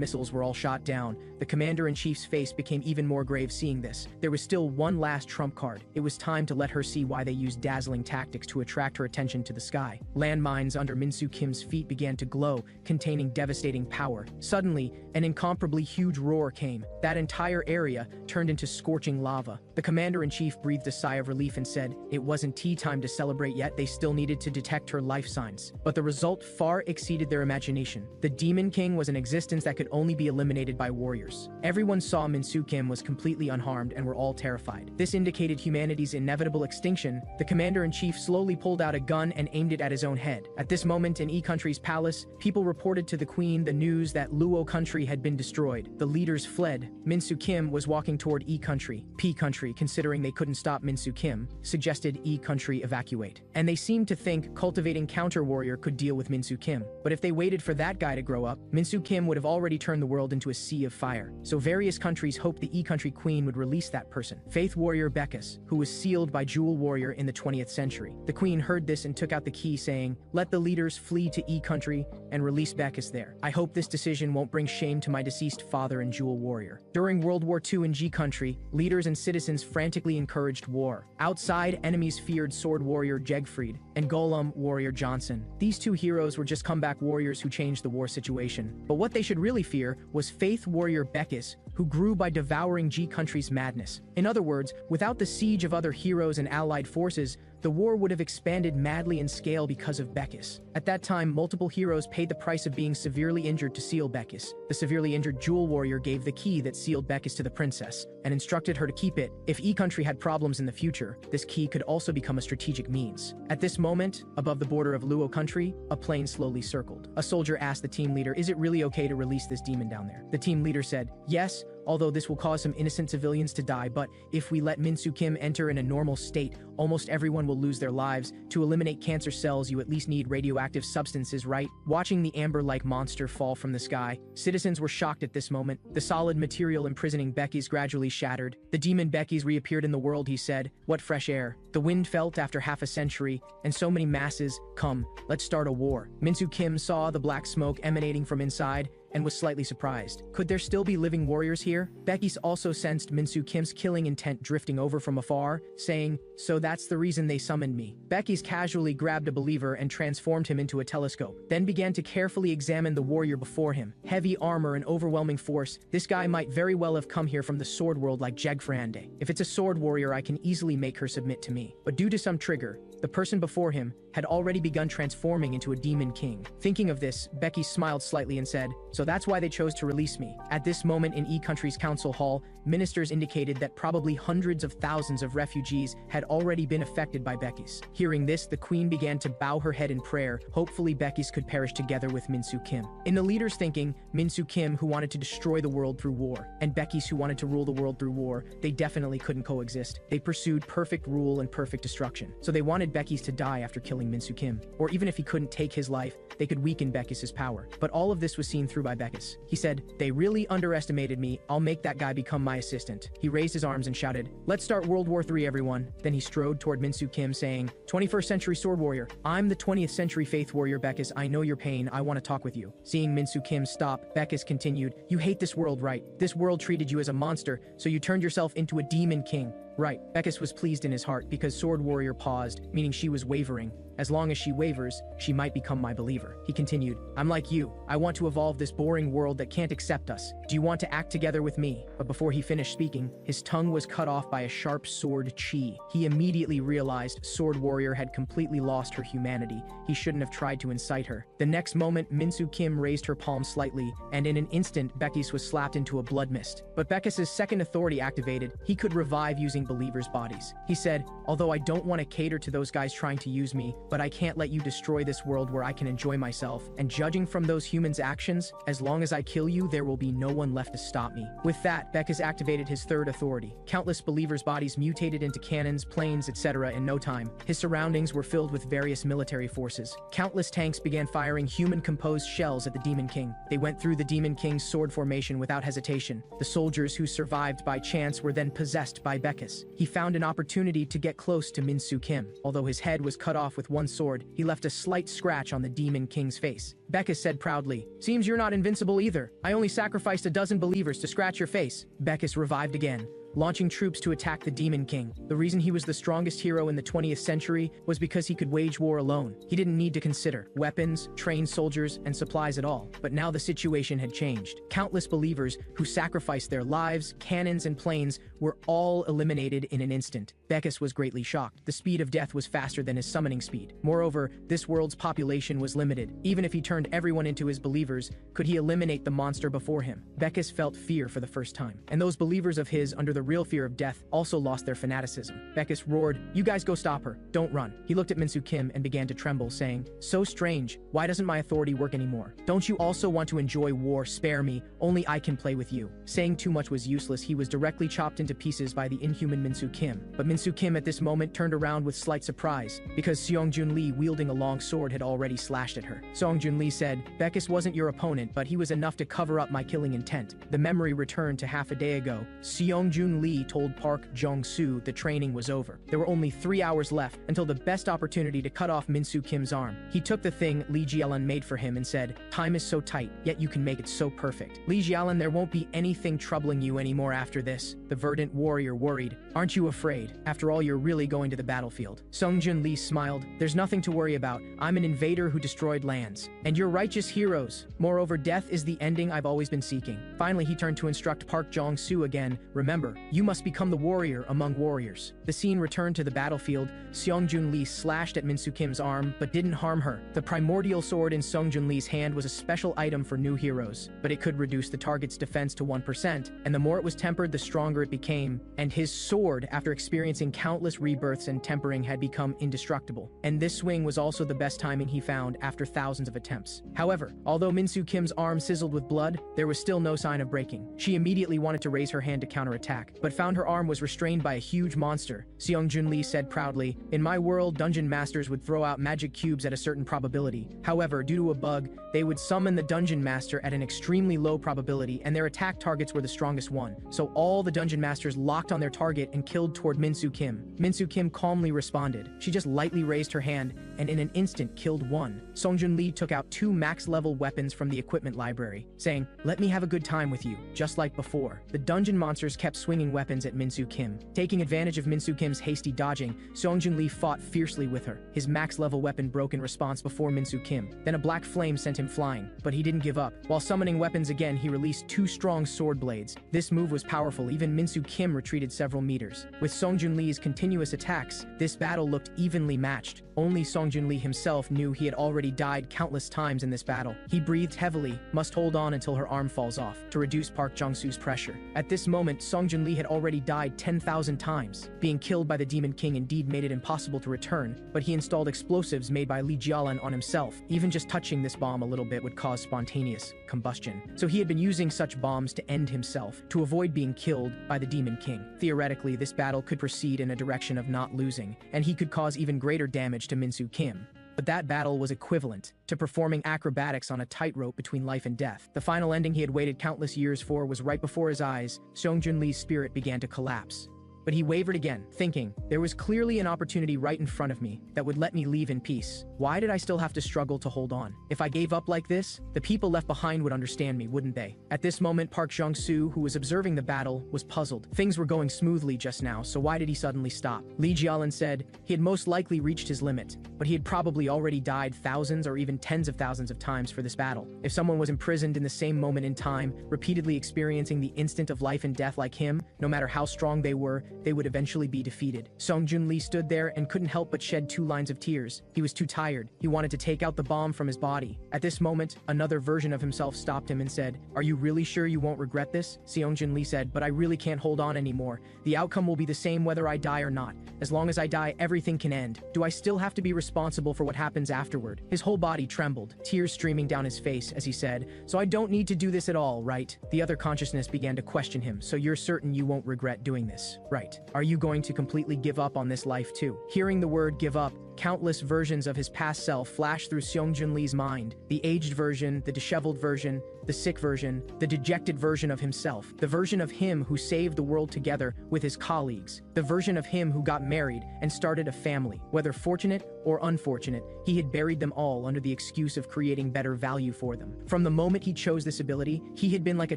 missiles were all shot down. The commander-in-chief's face became even more grave seeing this. There was still one last trump card. It was time to let her see why they used dazzling tactics to attract her attention to the sky. Landmines under Minsu Kim's feet began to glow, containing devastating power. Suddenly, an incomparably huge roar came. That entire area turned into scorching lava. The commander-in-chief breathed a sigh of relief and said, it wasn't tea time to celebrate yet. They still needed to detect her life signs. But the result far exceeded their imagination. The Demon King was an existence that could only be eliminated by warriors. Everyone saw Minsu Kim was completely unharmed and were all terrified. This indicated humanity's inevitable extinction. The commander-in-chief slowly pulled out a gun and aimed it at his own head. At this moment in E Country's palace, people reported to the queen the news that Luo country had been destroyed. The leaders fled. Minsu Kim was walking toward E Country. P Country, considering they couldn't stop Minsu Kim, suggested E Country evacuate. And they seemed to think cultivating counter-warrior could deal with Minsu Kim. But if they waited for that guy to grow up, Minsu Kim would have already turned the world into a sea of fire. So various countries hoped the E Country queen would release that person. Faith warrior Beckus, who was sealed by Jewel Warrior in the 20th century. The queen heard this and took out the key, saying, let the leaders flee to E Country and release Beckus there. I hope this decision won't bring shame to my deceased father and Jewel Warrior. During World War II in G Country, leaders and citizens frantically encouraged war. Outside, enemies feared Sword Warrior Jegfried and Golem Warrior Johnson. These two heroes were just comeback warriors who changed the war situation. But what they should really fear was Faith Warrior Beckus, who grew by devouring G Country's madness. In other words, without the siege of other heroes and allied forces, the war would have expanded madly in scale because of Beckus. At that time, multiple heroes paid the price of being severely injured to seal Beckus. The severely injured Jewel Warrior gave the key that sealed Beckus to the princess, and instructed her to keep it. If E Country had problems in the future, this key could also become a strategic means. At this moment, above the border of Luo country, a plane slowly circled. A soldier asked the team leader, is it really okay to release this demon down there? The team leader said, yes, although this will cause some innocent civilians to die, but if we let Minsu Kim enter in a normal state, almost everyone will lose their lives. To eliminate cancer cells, you at least need radioactive substances, right? Watching the amber-like monster fall from the sky, citizens were shocked at this moment. The solid material imprisoning Becky's gradually shattered. The demon Becky's reappeared in the world, he said. What fresh air. The wind felt after half a century, and so many masses. Come, let's start a war. Minsu Kim saw the black smoke emanating from inside, and was slightly surprised. Could there still be living warriors here? Becky's also sensed Minsu Kim's killing intent drifting over from afar, saying, so that's the reason they summoned me. Becky's casually grabbed a believer and transformed him into a telescope, then began to carefully examine the warrior before him. Heavy armor and overwhelming force, this guy might very well have come here from the sword world like Jegfrande. If it's a sword warrior, I can easily make her submit to me. But due to some trigger, the person before him had already begun transforming into a demon king. Thinking of this, Becky smiled slightly and said, so that's why they chose to release me. At this moment in E Country's council hall, ministers indicated that probably hundreds of thousands of refugees had already been affected by Becky's. Hearing this, the queen began to bow her head in prayer. Hopefully Becky's could perish together with Minsu Kim. In the leader's thinking, Minsu Kim, who wanted to destroy the world through war, and Becky's, who wanted to rule the world through war, they definitely couldn't coexist. They pursued perfect rule and perfect destruction. So they wanted Becky's to die after killing Minsu Kim. Or even if he couldn't take his life, they could weaken Becky's power. But all of this was seen through by Beckus. He said, they really underestimated me. I'll make that guy become my assistant. He raised his arms and shouted, let's start World War III, everyone. Then he strode toward Minsu Kim, saying, 21st century sword warrior, I'm the 20th century faith warrior Beckus. I know your pain. I want to talk with you. Seeing Minsu Kim stop, Beckus continued, you hate this world, right? This world treated you as a monster, so you turned yourself into a demon king. Right. Bekis was pleased in his heart because Sword Warrior paused, meaning she was wavering. As long as she wavers, she might become my believer. He continued, I'm like you. I want to evolve this boring world that can't accept us. Do you want to act together with me? But before he finished speaking, his tongue was cut off by a sharp sword chi. He immediately realized Sword Warrior had completely lost her humanity. He shouldn't have tried to incite her. The next moment, Minsu Kim raised her palm slightly, and in an instant, Bekis was slapped into a blood mist. But Bekis' second authority activated. He could revive using believers' bodies. He said, although I don't want to cater to those guys trying to use me, but I can't let you destroy this world where I can enjoy myself, and judging from those humans' actions, as long as I kill you, there will be no one left to stop me. With that, Bekis activated his third authority. Countless believers' bodies mutated into cannons, planes, etc. in no time. His surroundings were filled with various military forces. Countless tanks began firing human-composed shells at the Demon King. They went through the Demon King's sword formation without hesitation. The soldiers who survived by chance were then possessed by Bekis. He found an opportunity to get close to Minsu Kim. Although his head was cut off with one sword, he left a slight scratch on the Demon King's face. Bekis said proudly, seems you're not invincible either. I only sacrificed a dozen believers to scratch your face. Bekis revived again, launching troops to attack the Demon King. The reason he was the strongest hero in the 20th century was because he could wage war alone. He didn't need to consider weapons, trained soldiers, and supplies at all. But now the situation had changed. Countless believers who sacrificed their lives, cannons, and planes were all eliminated in an instant. Bekis was greatly shocked. The speed of death was faster than his summoning speed. Moreover, this world's population was limited. Even if he turned everyone into his believers, could he eliminate the monster before him? Bekis felt fear for the first time. And those believers of his, under the real fear of death, also lost their fanaticism. Bekis roared, you guys go stop her. Don't run. He looked at Minsu Kim and began to tremble, saying, so strange. Why doesn't my authority work anymore? Don't you also want to enjoy war? Spare me. Only I can play with you. Saying too much was useless. He was directly chopped into pieces by the inhuman Minsu Kim. But Minsu Kim at this moment turned around with slight surprise, because Seongjun Lee wielding a long sword had already slashed at her. Seongjun Lee said, Bekis wasn't your opponent, but he was enough to cover up my killing intent. The memory returned to half a day ago. Seongjun Lee told Park Jong-soo the training was over. There were only 3 hours left until the best opportunity to cut off Minsu Kim's arm. He took the thing Lee Jialan made for him and said, time is so tight, yet you can make it so perfect. Lee Jialan, there won't be anything troubling you anymore after this. The verdant warrior worried. Aren't you afraid? After all, you're really going to the battlefield. Seongjun Lee smiled. There's nothing to worry about. I'm an invader who destroyed lands. And you're righteous heroes. Moreover, death is the ending I've always been seeking. Finally, he turned to instruct Park Jong-soo again. Remember, you must become the warrior among warriors. The scene returned to the battlefield. Seongjun Lee slashed at Minsu Kim's arm, but didn't harm her. The primordial sword in Seongjun Lee's hand was a special item for new heroes, but it could reduce the target's defense to 1%, and the more it was tempered, the stronger it became. And his sword, after experiencing countless rebirths and tempering, had become indestructible. And this swing was also the best timing he found after thousands of attempts. However, although Minsu Kim's arm sizzled with blood, there was still no sign of breaking. She immediately wanted to raise her hand to counterattack, but found her arm was restrained by a huge monster. Seongjun Lee said proudly, in my world, dungeon masters would throw out magic cubes at a certain probability. However, due to a bug, they would summon the dungeon master at an extremely low probability, and their attack targets were the strongest one. So all the dungeon masters locked on their target and killed toward Minsu Kim. Minsu Kim calmly responded. She just lightly raised her hand and in an instant killed one. Seongjun Lee took out 2 max-level weapons from the equipment library, saying, let me have a good time with you, just like before. The dungeon monsters kept swinging weapons at Minsu Kim. Taking advantage of Minsu Kim's hasty dodging, Seongjun Lee fought fiercely with her. His max-level weapon broke in response before Minsu Kim. Then a black flame sent him flying, but he didn't give up. While summoning weapons again, he released 2 strong sword blades. This move was powerful. Even Minsu Kim retreated several meters. With Seongjun Lee's continuous attacks, this battle looked evenly matched. Only Seongjun Lee himself knew he had already died countless times in this battle. He breathed heavily, must hold on until her arm falls off, to reduce Park Jong-soo's pressure. At this moment, Seongjun Lee had already died 10,000 times. Being killed by the Demon King indeed made it impossible to return, but he installed explosives made by Lee Jialan on himself. Even just touching this bomb a little bit would cause spontaneous combustion. So he had been using such bombs to end himself, to avoid being killed by the Demon King. Theoretically, this battle could proceed in a direction of not losing, and he could cause even greater damage to Minsu Kim. But that battle was equivalent to performing acrobatics on a tightrope between life and death. The final ending he had waited countless years for was right before his eyes. Seongjun Lee's spirit began to collapse. but he wavered again, thinking, there was clearly an opportunity right in front of me that would let me leave in peace. Why did I still have to struggle to hold on? If I gave up like this, the people left behind would understand me, wouldn't they? At this moment, Park Jong-soo, who was observing the battle, was puzzled. Things were going smoothly just now, so why did he suddenly stop? Lee Jialin said he had most likely reached his limit, but he had probably already died thousands or even tens of thousands of times for this battle. If someone was imprisoned in the same moment in time, repeatedly experiencing the instant of life and death like him, no matter how strong they were, they would eventually be defeated. Song Joon-lee stood there and couldn't help but shed 2 lines of tears. He was too tired. He wanted to take out the bomb from his body. At this moment, another version of himself stopped him and said, "Are you really sure you won't regret this?" Seong Joon-lee said, "But I really can't hold on anymore. The outcome will be the same whether I die or not. As long as I die, everything can end. Do I still have to be responsible for what happens afterward?" His whole body trembled, tears streaming down his face as he said, "So I don't need to do this at all, right?" The other consciousness began to question him. "So you're certain you won't regret doing this, right? Are you going to completely give up on this life too?" Hearing the word give up, countless versions of his past self flashed through Seong Joon-lee's mind. The aged version, the disheveled version, the sick version, the dejected version of himself, the version of him who saved the world together with his colleagues, the version of him who got married and started a family. Whether fortunate or unfortunate, he had buried them all under the excuse of creating better value for them. From the moment he chose this ability, he had been like a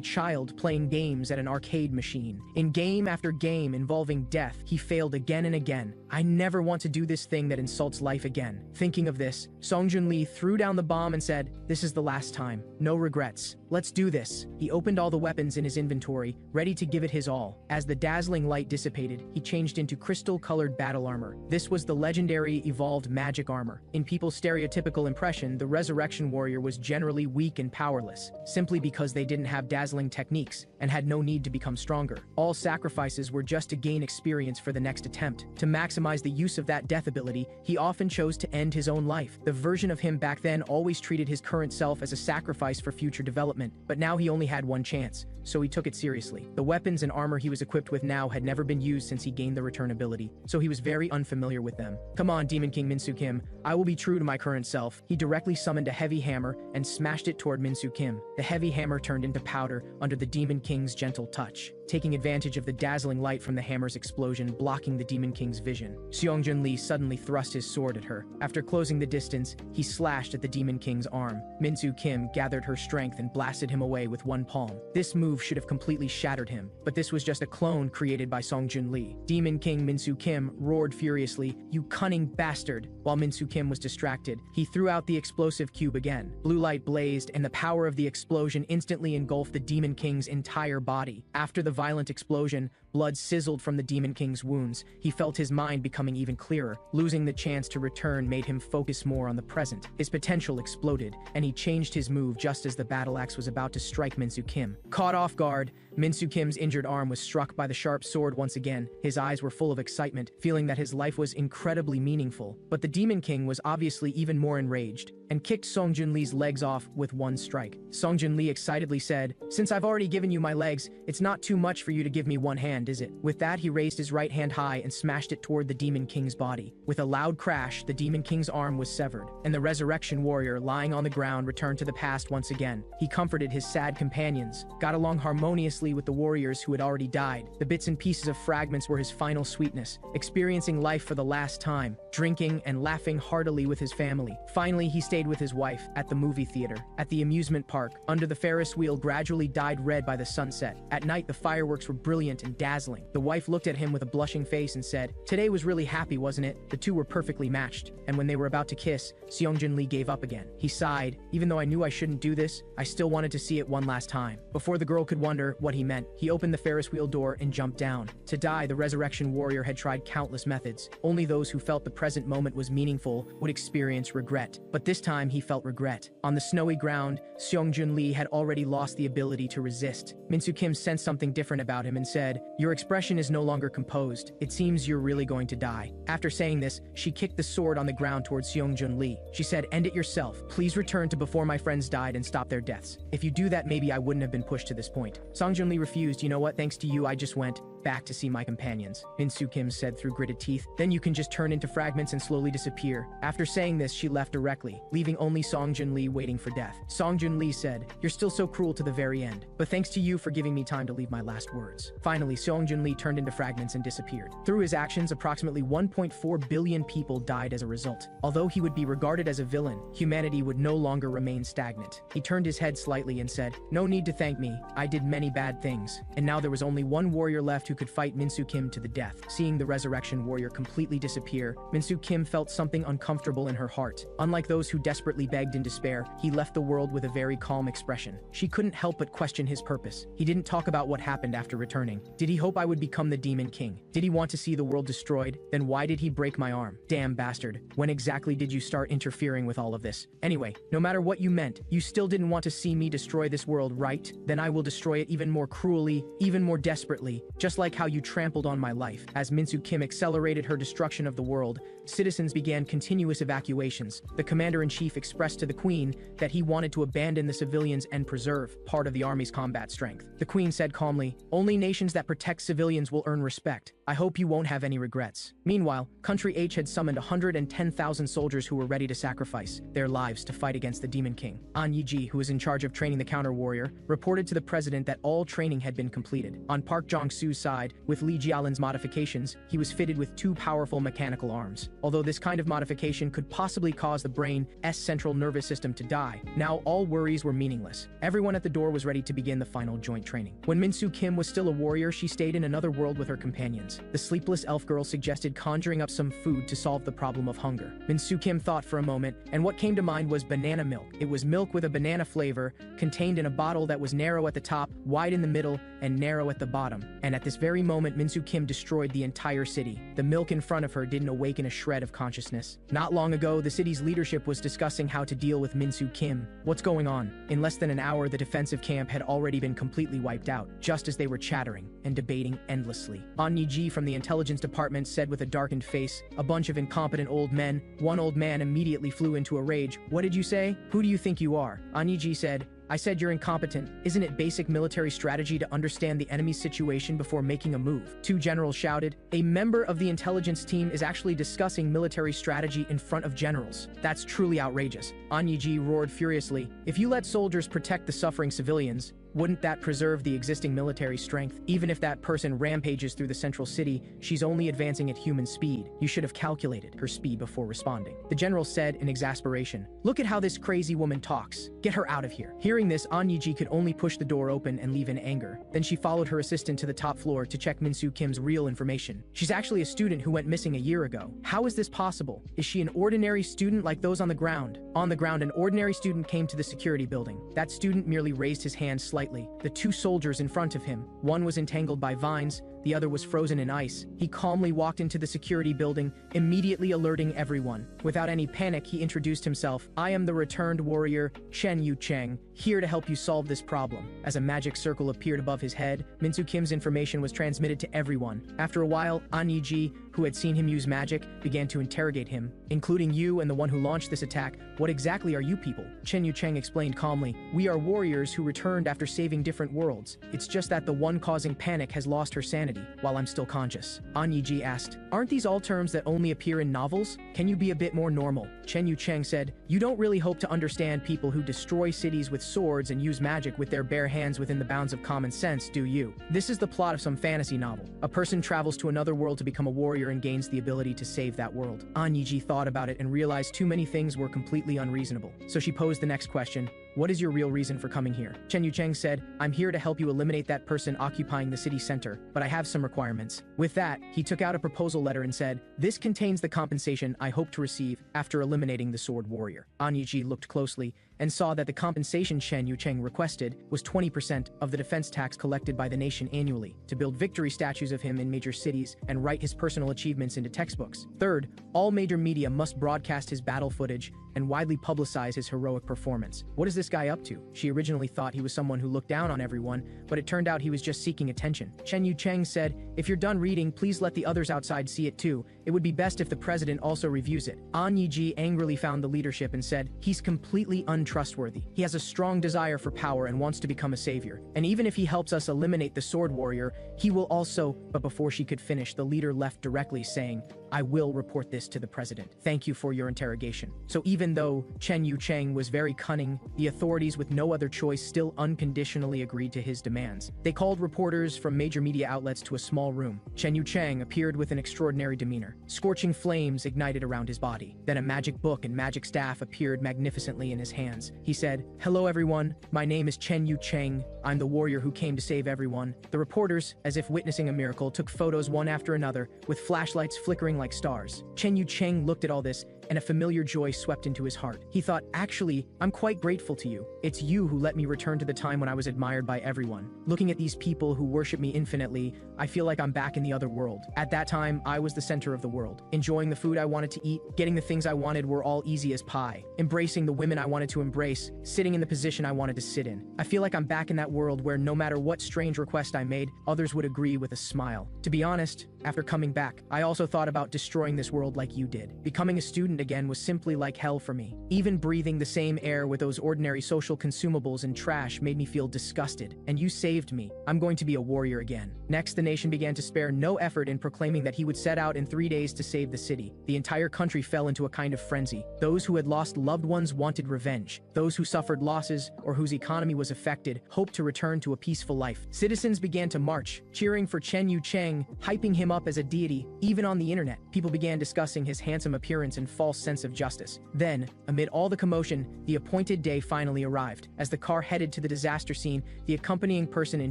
child playing games at an arcade machine. In game after game involving death, he failed again and again. "I never want to do this thing that insults life again." Thinking of this, Song Joon-lee threw down the bomb and said, "This is the last time. No regrets. Let's do this." He opened all the weapons in his inventory, ready to give it his all. As the dazzling light dissipated, he changed into crystal-colored battle armor. This was the legendary evolved magic armor. In people's stereotypical impression, the Resurrection Warrior was generally weak and powerless, simply because they didn't have dazzling techniques and had no need to become stronger. All sacrifices were just to gain experience for the next attempt. To maximize the use of that death ability, he often chose to end his own life. The version of him back then always treated his current self as a sacrifice for future development, but now he only had one chance, so he took it seriously. The weapons and armor he was equipped with now had never been used since he gained the return ability, so he was very unfamiliar with them. "Come on, Demon King Min-soo Kim, I will be true to my current self." He directly summoned a heavy hammer and smashed it toward Min-soo Kim. The heavy hammer turned into powder under the Demon King's gentle touch, taking advantage of the dazzling light from the hammer's explosion, blocking the Demon King's vision. Seong Joon-lee suddenly thrust his sword at her. After closing the distance, he slashed at the Demon King's arm. Min-soo Kim gathered her strength and blasted him away with one palm. This move should have completely shattered him, but this was just a clone created by Song Joon-lee. Demon King Min-soo Kim roared furiously, "You cunning bastard!" While Min-soo Kim was distracted, he threw out the explosive cube again. Blue light blazed, and the power of the explosion instantly engulfed the Demon King's entire body. After the violent explosion, blood sizzled from the Demon King's wounds. He felt his mind becoming even clearer. Losing the chance to return made him focus more on the present. His potential exploded, and he changed his move just as the battle axe was about to strike Min-soo Kim. Caught off guard, Min-soo Kim's injured arm was struck by the sharp sword once again. His eyes were full of excitement, feeling that his life was incredibly meaningful. But the Demon King was obviously even more enraged, and kicked Song Joon-lee's legs off with one strike. Song Joon-lee excitedly said, "Since I've already given you my legs, it's not too much for you to give me one hand, is it?" With that, he raised his right hand high and smashed it toward the Demon King's body. With a loud crash, the Demon King's arm was severed, and the Resurrection Warrior, lying on the ground, returned to the past once again. He comforted his sad companions, got along harmoniously with the warriors who had already died. The bits and pieces of fragments were his final sweetness, experiencing life for the last time, drinking and laughing heartily with his family. Finally, he stayed with his wife at the movie theater, at the amusement park, under the Ferris wheel gradually dyed red by the sunset. At night, the fireworks were brilliant and dazzling. The wife looked at him with a blushing face and said, "Today was really happy, wasn't it?" The two were perfectly matched, and when they were about to kiss, Seong Joon-lee gave up again. He sighed, "Even though I knew I shouldn't do this, I still wanted to see it one last time." Before the girl could wonder what he meant, he opened the Ferris wheel door and jumped down. To die, the Resurrection Warrior had tried countless methods. Only those who felt the present moment was meaningful would experience regret. But this time, he felt regret. On the snowy ground, Seong Joon-lee had already lost the ability to resist. Min-soo Kim sensed something different about him and said, "Your expression is no longer composed. It seems you're really going to die." After saying this, she kicked the sword on the ground towards Seong Joon-lee. She said, "End it yourself. Please return to before my friends died and stop their deaths. If you do that, maybe I wouldn't have been pushed to this point." Song Joon-lee refused. "You know what? Thanks to you, I just went." back to see my companions, Min-soo Kim said through gritted teeth. Then you can just turn into fragments and slowly disappear. After saying this, she left directly, leaving only Song Jun-lee waiting for death. Song Jun-lee said, "You're still so cruel to the very end, but thanks to you for giving me time to leave my last words." Finally, Song Jun-lee turned into fragments and disappeared. Through his actions, approximately 1.4 billion people died as a result. Although he would be regarded as a villain, humanity would no longer remain stagnant. He turned his head slightly and said, "No need to thank me. I did many bad things." And now there was only one warrior left who could fight Min-soo Kim to the death. Seeing the resurrection warrior completely disappear, Min-soo Kim felt something uncomfortable in her heart. Unlike those who desperately begged in despair, he left the world with a very calm expression. She couldn't help but question his purpose. He didn't talk about what happened after returning. Did he hope I would become the Demon King? Did he want to see the world destroyed? Then why did he break my arm? Damn bastard. When exactly did you start interfering with all of this? Anyway, no matter what you meant, you still didn't want to see me destroy this world, right? Then I will destroy it even more cruelly, even more desperately, just like how you trampled on my life. As Min-soo Kim accelerated her destruction of the world, citizens began continuous evacuations. The commander-in-chief expressed to the queen that he wanted to abandon the civilians and preserve part of the army's combat strength. The queen said calmly, "Only nations that protect civilians will earn respect. I hope you won't have any regrets." Meanwhile, Country H had summoned 110,000 soldiers who were ready to sacrifice their lives to fight against the Demon King. An Yi-ji, who was in charge of training the counter-warrior, reported to the president that all training had been completed. On Park Jong-soo's side, with Lee Jialin's modifications, he was fitted with 2 powerful mechanical arms. Although this kind of modification could possibly cause the brain's central nervous system to die, now all worries were meaningless. Everyone at the door was ready to begin the final joint training. When Min-soo Kim was still a warrior, she stayed in another world with her companions. The sleepless elf girl suggested conjuring up some food to solve the problem of hunger. Min-soo Kim thought for a moment, and what came to mind was banana milk. It was milk with a banana flavor, contained in a bottle that was narrow at the top, wide in the middle, and narrow at the bottom. And at this very moment, Min-soo Kim destroyed the entire city. The milk in front of her didn't awaken a shred of consciousness. Not long ago, the city's leadership was discussing how to deal with Min-soo Kim. What's going on? In less than an hour, the defensive camp had already been completely wiped out, just as they were chattering and debating endlessly. An Yi-ji from the intelligence department said with a darkened face, "A bunch of incompetent old men." One old man immediately flew into a rage. "What did you say? Who do you think you are?" An Yi-ji said, "I said you're incompetent. Isn't it basic military strategy to understand the enemy's situation before making a move?" 2 generals shouted, "A member of the intelligence team is actually discussing military strategy in front of generals. That's truly outrageous." An Yi-ji roared furiously, "If you let soldiers protect the suffering civilians, wouldn't that preserve the existing military strength? Even if that person rampages through the central city, she's only advancing at human speed. You should have calculated her speed before responding." The general said in exasperation, "Look at how this crazy woman talks. Get her out of here." Hearing this, An Yi-ji could only push the door open and leave in anger. Then she followed her assistant to the top floor to check Min-soo Kim's real information. She's actually a student who went missing a year ago. How is this possible? Is she an ordinary student like those on the ground? On the ground, an ordinary student came to the security building. That student merely raised his hand slightly. The 2 soldiers in front of him, one was entangled by vines, the other was frozen in ice. He calmly walked into the security building, immediately alerting everyone. Without any panic, he introduced himself. "I am the returned warrior, Chen Yu-cheng, here to help you solve this problem." As a magic circle appeared above his head, Min-soo Kim's information was transmitted to everyone. After a while, An Yi-ji, who had seen him use magic, began to interrogate him, including you and the one who launched this attack. "What exactly are you people?" Chen Yu-cheng explained calmly, "We are warriors who returned after saving different worlds. It's just that the one causing panic has lost her sanity while I'm still conscious." An Yi-ji asked, "Aren't these all terms that only appear in novels? Can you be a bit more normal?" Chen Yu-cheng said, "You don't really hope to understand people who destroy cities with swords and use magic with their bare hands within the bounds of common sense, do you? This is the plot of some fantasy novel. A person travels to another world to become a warrior and gains the ability to save that world." An Yi-ji thought about it and realized too many things were completely unreasonable. So she posed the next question, "What is your real reason for coming here?" Chen Yu-cheng said, "I'm here to help you eliminate that person occupying the city center, but I have some requirements." With that, he took out a proposal letter and said, "This contains the compensation I hope to receive after eliminating the sword warrior." An Yi-ji looked closely and saw that the compensation Chen Yu-cheng requested was 20% of the defense tax collected by the nation annually, to build victory statues of him in major cities and write his personal achievements into textbooks. Third, all major media must broadcast his battle footage and widely publicize his heroic performance. What is this guy up to? She originally thought he was someone who looked down on everyone, but it turned out he was just seeking attention. Chen Yu-cheng said, If you're done reading, please let the others outside see it too. It would be best if the president also reviews it. An Yi angrily found the leadership and said, he's completely untrustworthy. He has a strong desire for power and wants to become a savior. And even if he helps us eliminate the sword warrior, he will also... But before she could finish, the leader left directly saying, I will report this to the president. Thank you for your interrogation. So even though Chen Yucheng was very cunning, the authorities with no other choice still unconditionally agreed to his demands. They called reporters from major media outlets to a small room. Chen Yucheng appeared with an extraordinary demeanor. Scorching flames ignited around his body. Then a magic book and magic staff appeared magnificently in his hands. He said, hello everyone, my name is Chen Yucheng. I'm the warrior who came to save everyone. The reporters, as if witnessing a miracle, took photos one after another, with flashlights flickering like stars. Chen Yucheng looked at all this, and a familiar joy swept into his heart. He thought, actually, I'm quite grateful to you. It's you who let me return to the time when I was admired by everyone. Looking at these people who worship me infinitely, I feel like I'm back in the other world. At that time, I was the center of the world. Enjoying the food I wanted to eat, getting the things I wanted were all easy as pie. Embracing the women I wanted to embrace, sitting in the position I wanted to sit in. I feel like I'm back in that world where no matter what strange request I made, others would agree with a smile. To be honest, after coming back, I also thought about destroying this world like you did. Becoming a student again was simply like hell for me. Even breathing the same air with those ordinary social consumables and trash made me feel disgusted. And you saved me. I'm going to be a warrior again. Next, the nation began to spare no effort in proclaiming that he would set out in 3 days to save the city. The entire country fell into a kind of frenzy. Those who had lost loved ones wanted revenge. Those who suffered losses or whose economy was affected hoped to return to a peaceful life. Citizens began to march, cheering for Chen Yucheng, hyping him up as a deity. Even on the internet, people began discussing his handsome appearance and false sense of justice. Then, amid all the commotion, the appointed day finally arrived. As the car headed to the disaster scene, the accompanying person in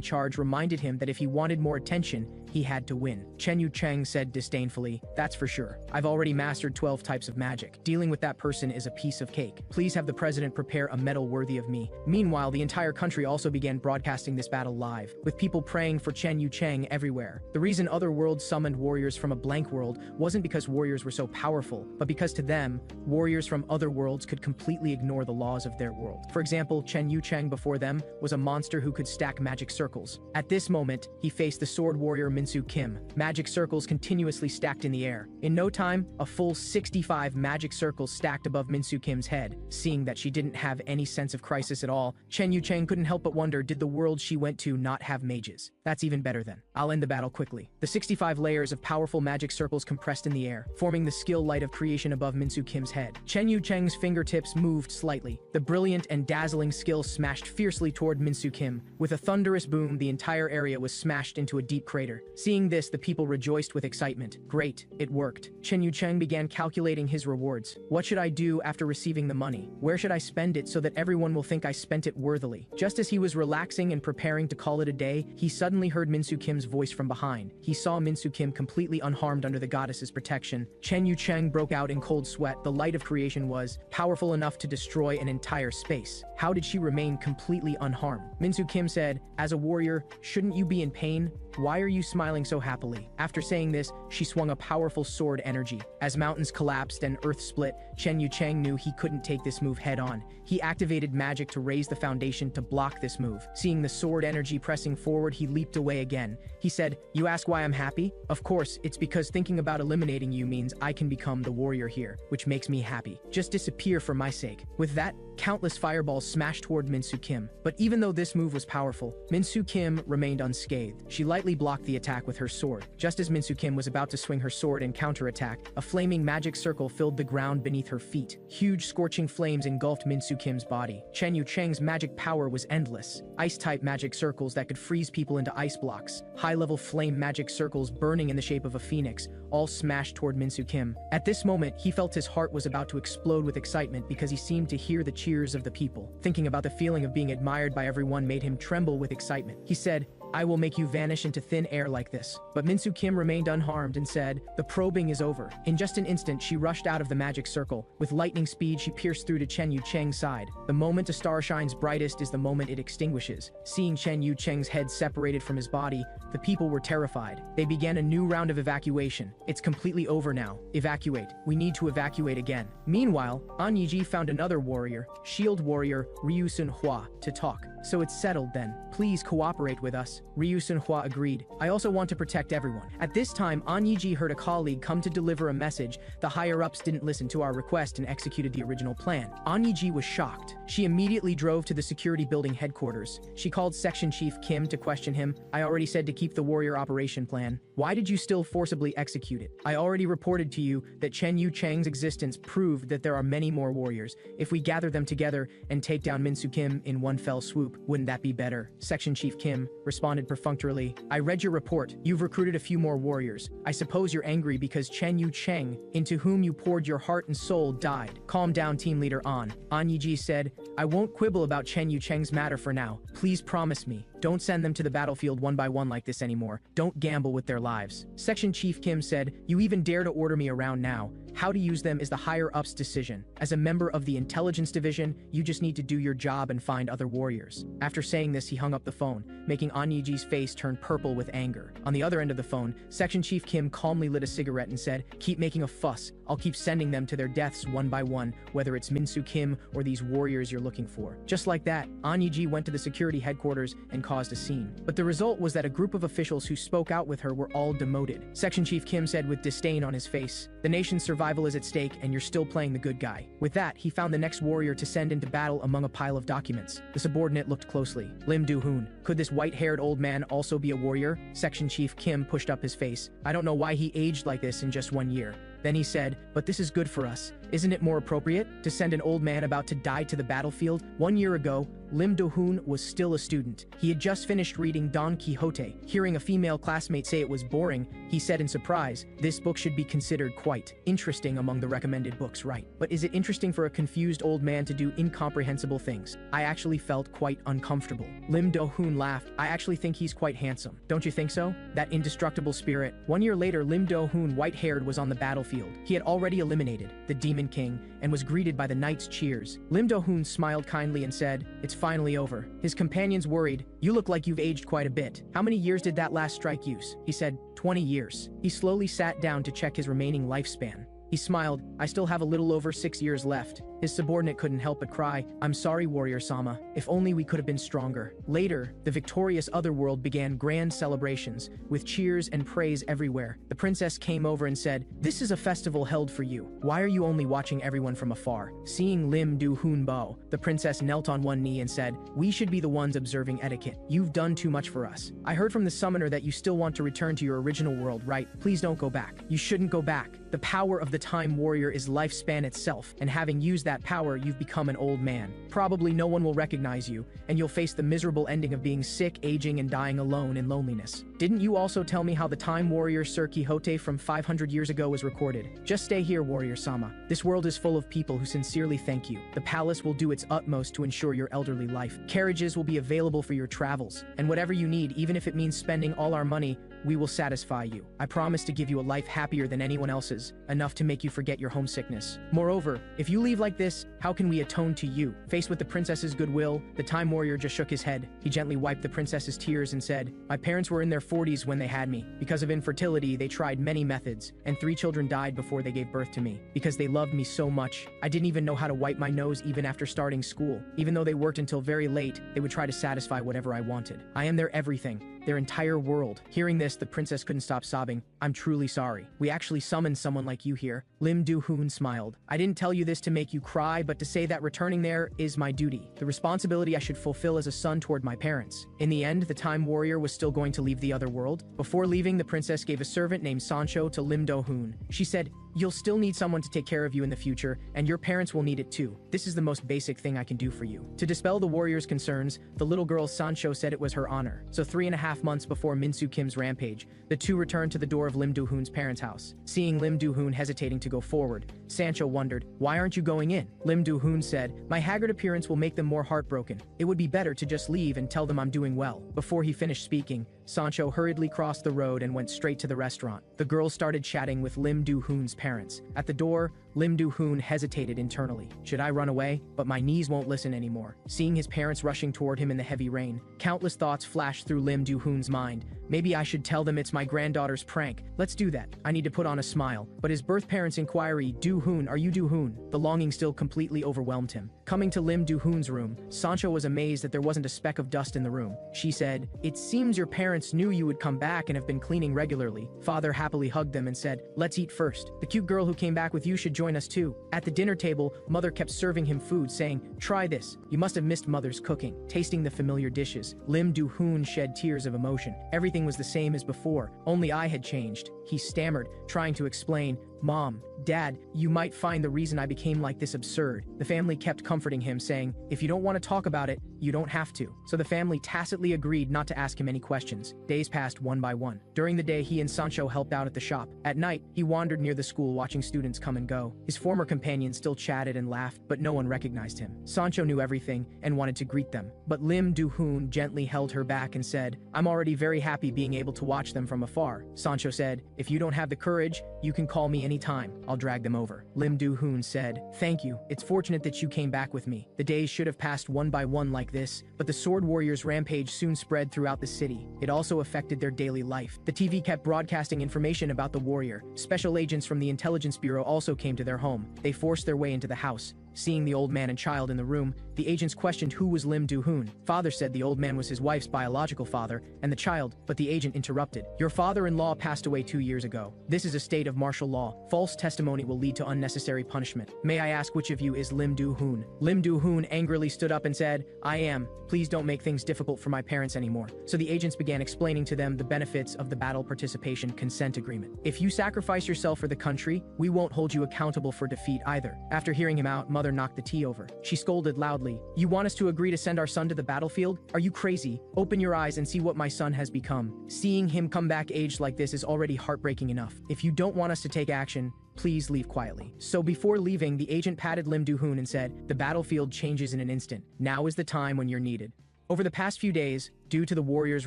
charge reminded him that if he wanted more attention, he had to win. Chen Yucheng said disdainfully, that's for sure. I've already mastered 12 types of magic. Dealing with that person is a piece of cake. Please have the president prepare a medal worthy of me. Meanwhile, the entire country also began broadcasting this battle live, with people praying for Chen Yucheng everywhere. The reason other worlds summoned warriors from a blank world wasn't because warriors were so powerful, but because to them, warriors from other worlds could completely ignore the laws of their world. For example, Chen Yucheng before them was a monster who could stack magic circles. At this moment, he faced the sword warrior Minsu Kim. Magic circles continuously stacked in the air. In no time, a full 65 magic circles stacked above Minsu Kim's head. Seeing that she didn't have any sense of crisis at all, Chen Yucheng couldn't help but wonder, did the world she went to not have mages? That's even better then. I'll end the battle quickly. The 65 layers of powerful magic circles compressed in the air, forming the skill light of creation above Minsu Kim's head. Chen Yucheng's fingertips moved slightly. The brilliant and dazzling skill smashed fiercely toward Minsu Kim. With a thunderous boom, the entire area was smashed into a deep crater. Seeing this, the people rejoiced with excitement. Great, it worked. Chen Yucheng began calculating his rewards. What should I do after receiving the money? Where should I spend it so that everyone will think I spent it worthily? Just as he was relaxing and preparing to call it a day, he suddenly heard Minsu Kim's voice from behind. He saw Minsu Kim completely unharmed under the goddess's protection. Chen Yucheng broke out in cold sweat. The light of creation was powerful enough to destroy an entire space. How did she remain completely unharmed? Minsu Kim said, as a warrior, shouldn't you be in pain? Why are you smiling so happily? After saying this, she swung a powerful sword energy. As mountains collapsed and earth split, Chen Yucheng knew he couldn't take this move head on. He activated magic to raise the foundation to block this move. Seeing the sword energy pressing forward, he leaped away again. He said, you ask why I'm happy? Of course, it's because thinking about eliminating you means I can become the warrior here, which makes me happy. Just disappear for my sake. With that, countless fireballs smashed toward Minsu Kim. But even though this move was powerful, Minsu Kim remained unscathed. She lightly blocked the attack with her sword. Just as Minsu Kim was about to swing her sword and counterattack, a flaming magic circle filled the ground beneath her feet. Huge scorching flames engulfed Minsu Kim's body. Chen Yucheng's magic power was endless. Ice-type magic circles that could freeze people into ice blocks. High-level flame magic circles burning in the shape of a phoenix, all smashed toward Minsu Kim. At this moment, he felt his heart was about to explode with excitement because he seemed to hear the cheers of the people. Thinking about the feeling of being admired by everyone made him tremble with excitement. He said, I will make you vanish into thin air like this. But Minsu Kim remained unharmed and said, the probing is over. In just an instant, she rushed out of the magic circle. With lightning speed, she pierced through to Chen Yucheng's side. The moment a star shines brightest is the moment it extinguishes. Seeing Chen Yucheng's head separated from his body, the people were terrified. They began a new round of evacuation. It's completely over now. Evacuate. We need to evacuate again. Meanwhile, An Yiji found another warrior, shield warrior Ryu Sun Hua, to talk. So it's settled then. Please cooperate with us. Ryu Sunhua agreed. I also want to protect everyone. At this time, An Yiji heard a colleague come to deliver a message. The higher-ups didn't listen to our request and executed the original plan. An Yiji was shocked. She immediately drove to the security building headquarters. She called Section Chief Kim to question him. I already said to keep the warrior operation plan. Why did you still forcibly execute it? I already reported to you that Chen Yu Chang's existence proved that there are many more warriors. If we gather them together and take down Minsu Kim in one fell swoop, wouldn't that be better? Section Chief Kim responded perfunctorily. I read your report. You've recruited a few more warriors. I suppose you're angry because Chen Yu Chang, into whom you poured your heart and soul, died. Calm down, team leader An. An Yiji said, I won't quibble about Chen Yu Chang's matter for now. Please promise me. Don't send them to the battlefield one by one like this anymore. Don't gamble with their lives. Section Chief Kim said, you even dare to order me around now. How to use them is the higher-ups' decision. As a member of the intelligence division, you just need to do your job and find other warriors. After saying this, he hung up the phone, making An Yiji's face turn purple with anger. On the other end of the phone, Section Chief Kim calmly lit a cigarette and said, keep making a fuss. I'll keep sending them to their deaths one by one, whether it's Minsu Kim or these warriors you're looking for. Just like that, An Yiji went to the security headquarters and caused a scene. But the result was that a group of officials who spoke out with her were all demoted. Section Chief Kim said with disdain on his face, the nation's survival is at stake and you're still playing the good guy. With that, he found the next warrior to send into battle among a pile of documents. The subordinate looked closely. Lim Do-hoon. Could this white-haired old man also be a warrior? Section Chief Kim pushed up his face. I don't know why he aged like this in just 1 year. Then he said, but this is good for us. Isn't it more appropriate to send an old man about to die to the battlefield? 1 year ago, Lim Do-hoon was still a student. He had just finished reading Don Quixote. Hearing a female classmate say it was boring, he said in surprise, this book should be considered quite interesting among the recommended books, right? But is it interesting for a confused old man to do incomprehensible things? I actually felt quite uncomfortable. Lim Do-hoon laughed. I actually think he's quite handsome. Don't you think so? That indestructible spirit. 1 year later, Lim Do-hoon, white-haired, was on the battlefield. He had already eliminated the Demon King and was greeted by the knights' cheers. Lim Do-hoon smiled kindly and said, it's finally over. His companions worried, you look like you've aged quite a bit. How many years did that last strike use? He said, 20 years. He slowly sat down to check his remaining lifespan. He smiled, I still have a little over 6 years left. His subordinate couldn't help but cry, I'm sorry, Warrior-sama. If only we could have been stronger. Later, the victorious Otherworld began grand celebrations, with cheers and praise everywhere. The princess came over and said, this is a festival held for you. Why are you only watching everyone from afar? Seeing Lim Do-hoon bow, the princess knelt on one knee and said, we should be the ones observing etiquette. You've done too much for us. I heard from the summoner that you still want to return to your original world, right? Please don't go back. You shouldn't go back. The power of the Time Warrior is lifespan itself, and having used that power, you've become an old man. Probably no one will recognize you, and you'll face the miserable ending of being sick, aging, and dying alone in loneliness. Didn't you also tell me how the Time Warrior Sir Quixote from 500 years ago was recorded? Just stay here, Warrior-sama. This world is full of people who sincerely thank you. The palace will do its utmost to ensure your elderly life. Carriages will be available for your travels, and whatever you need, even if it means spending all our money, we will satisfy you. I promise to give you a life happier than anyone else's, enough to make you forget your homesickness. Moreover, if you leave like this, how can we atone to you? Faced with the princess's goodwill, the Time Warrior just shook his head. He gently wiped the princess's tears and said, my parents were in their 40s when they had me. Because of infertility, they tried many methods, and 3 children died before they gave birth to me. Because they loved me so much, I didn't even know how to wipe my nose even after starting school. Even though they worked until very late, they would try to satisfy whatever I wanted. I am their everything, their entire world. Hearing this, the princess couldn't stop sobbing. I'm truly sorry. We actually summoned someone like you here. Lim Do-hoon smiled. I didn't tell you this to make you cry, but to say that returning there is my duty, the responsibility I should fulfill as a son toward my parents. In the end, the Time Warrior was still going to leave the other world. Before leaving, the princess gave a servant named Sancho to Lim Do-hoon. She said, you'll still need someone to take care of you in the future, and your parents will need it too. This is the most basic thing I can do for you. To dispel the warrior's concerns, the little girl Sancho said it was her honor. So 3.5 months before Minsu Kim's rampage, the two returned to the door of Lim Do-hoon's parents' house. Seeing Lim Do-hoon hesitating to go forward, Sancho wondered, why aren't you going in? Lim Do-hoon said, my haggard appearance will make them more heartbroken. It would be better to just leave and tell them I'm doing well. Before he finished speaking, Sancho hurriedly crossed the road and went straight to the restaurant. The girl started chatting with Lim Do-hoon's parents. At the door, Lim Do-hoon hesitated internally. Should I run away? But my knees won't listen anymore. Seeing his parents rushing toward him in the heavy rain, countless thoughts flashed through Lim Do-hoon's mind. Maybe I should tell them it's my granddaughter's prank. Let's do that. I need to put on a smile. But his birth parents' inquiry, Do-hoon, are you Do-hoon? The longing still completely overwhelmed him. Coming to Lim Do-hoon's room, Sancho was amazed that there wasn't a speck of dust in the room. She said, "It seems your parents knew you would come back and have been cleaning regularly." Father happily hugged them and said, "Let's eat first. The cute girl who came back with you should join us too." At the dinner table, Mother kept serving him food, saying, "Try this. You must have missed Mother's cooking." Tasting the familiar dishes, Lim Do-hoon shed tears of emotion. Everything was the same as before, only I had changed. He stammered, trying to explain, "Mom, Dad, you might find the reason I became like this absurd." The family kept comforting him, saying, "If you don't want to talk about it, you don't have to." So the family tacitly agreed not to ask him any questions. Days passed one by one. During the day, he and Sancho helped out at the shop. At night, he wandered near the school watching students come and go. His former companions still chatted and laughed, but no one recognized him. Sancho knew everything and wanted to greet them. But Lim Do-hoon gently held her back and said, "I'm already very happy being able to watch them from afar." Sancho said, "If you don't have the courage, you can call me anytime. I'll drag them over." Lim Do-hoon said, "Thank you. It's fortunate that you came back with me." The days should have passed one by one like this, but the Sword Warriors' rampage soon spread throughout the city. It also affected their daily life. The TV kept broadcasting information about the warrior. Special agents from the Intelligence Bureau also came to their home. They forced their way into the house. Seeing the old man and child in the room, the agents questioned who was Lim Do-hoon. Father said the old man was his wife's biological father, and the child, but the agent interrupted. "Your father-in-law passed away 2 years ago. This is a state of martial law. False testimony will lead to unnecessary punishment. May I ask which of you is Lim Do-hoon?" Lim Do-hoon angrily stood up and said, "I am. Please don't make things difficult for my parents anymore." So the agents began explaining to them the benefits of the battle participation consent agreement. "If you sacrifice yourself for the country, we won't hold you accountable for defeat either." After hearing him out, Mother knocked the tea over. She scolded loudly, "You want us to agree to send our son to the battlefield? Are you crazy? Open your eyes and see what my son has become. Seeing him come back aged like this is already heartbreaking enough. If you don't want us to take action, please leave quietly." So before leaving, the agent patted Lim Do-hoon and said, "The battlefield changes in an instant. Now is the time when you're needed." Over the past few days, due to the warriors'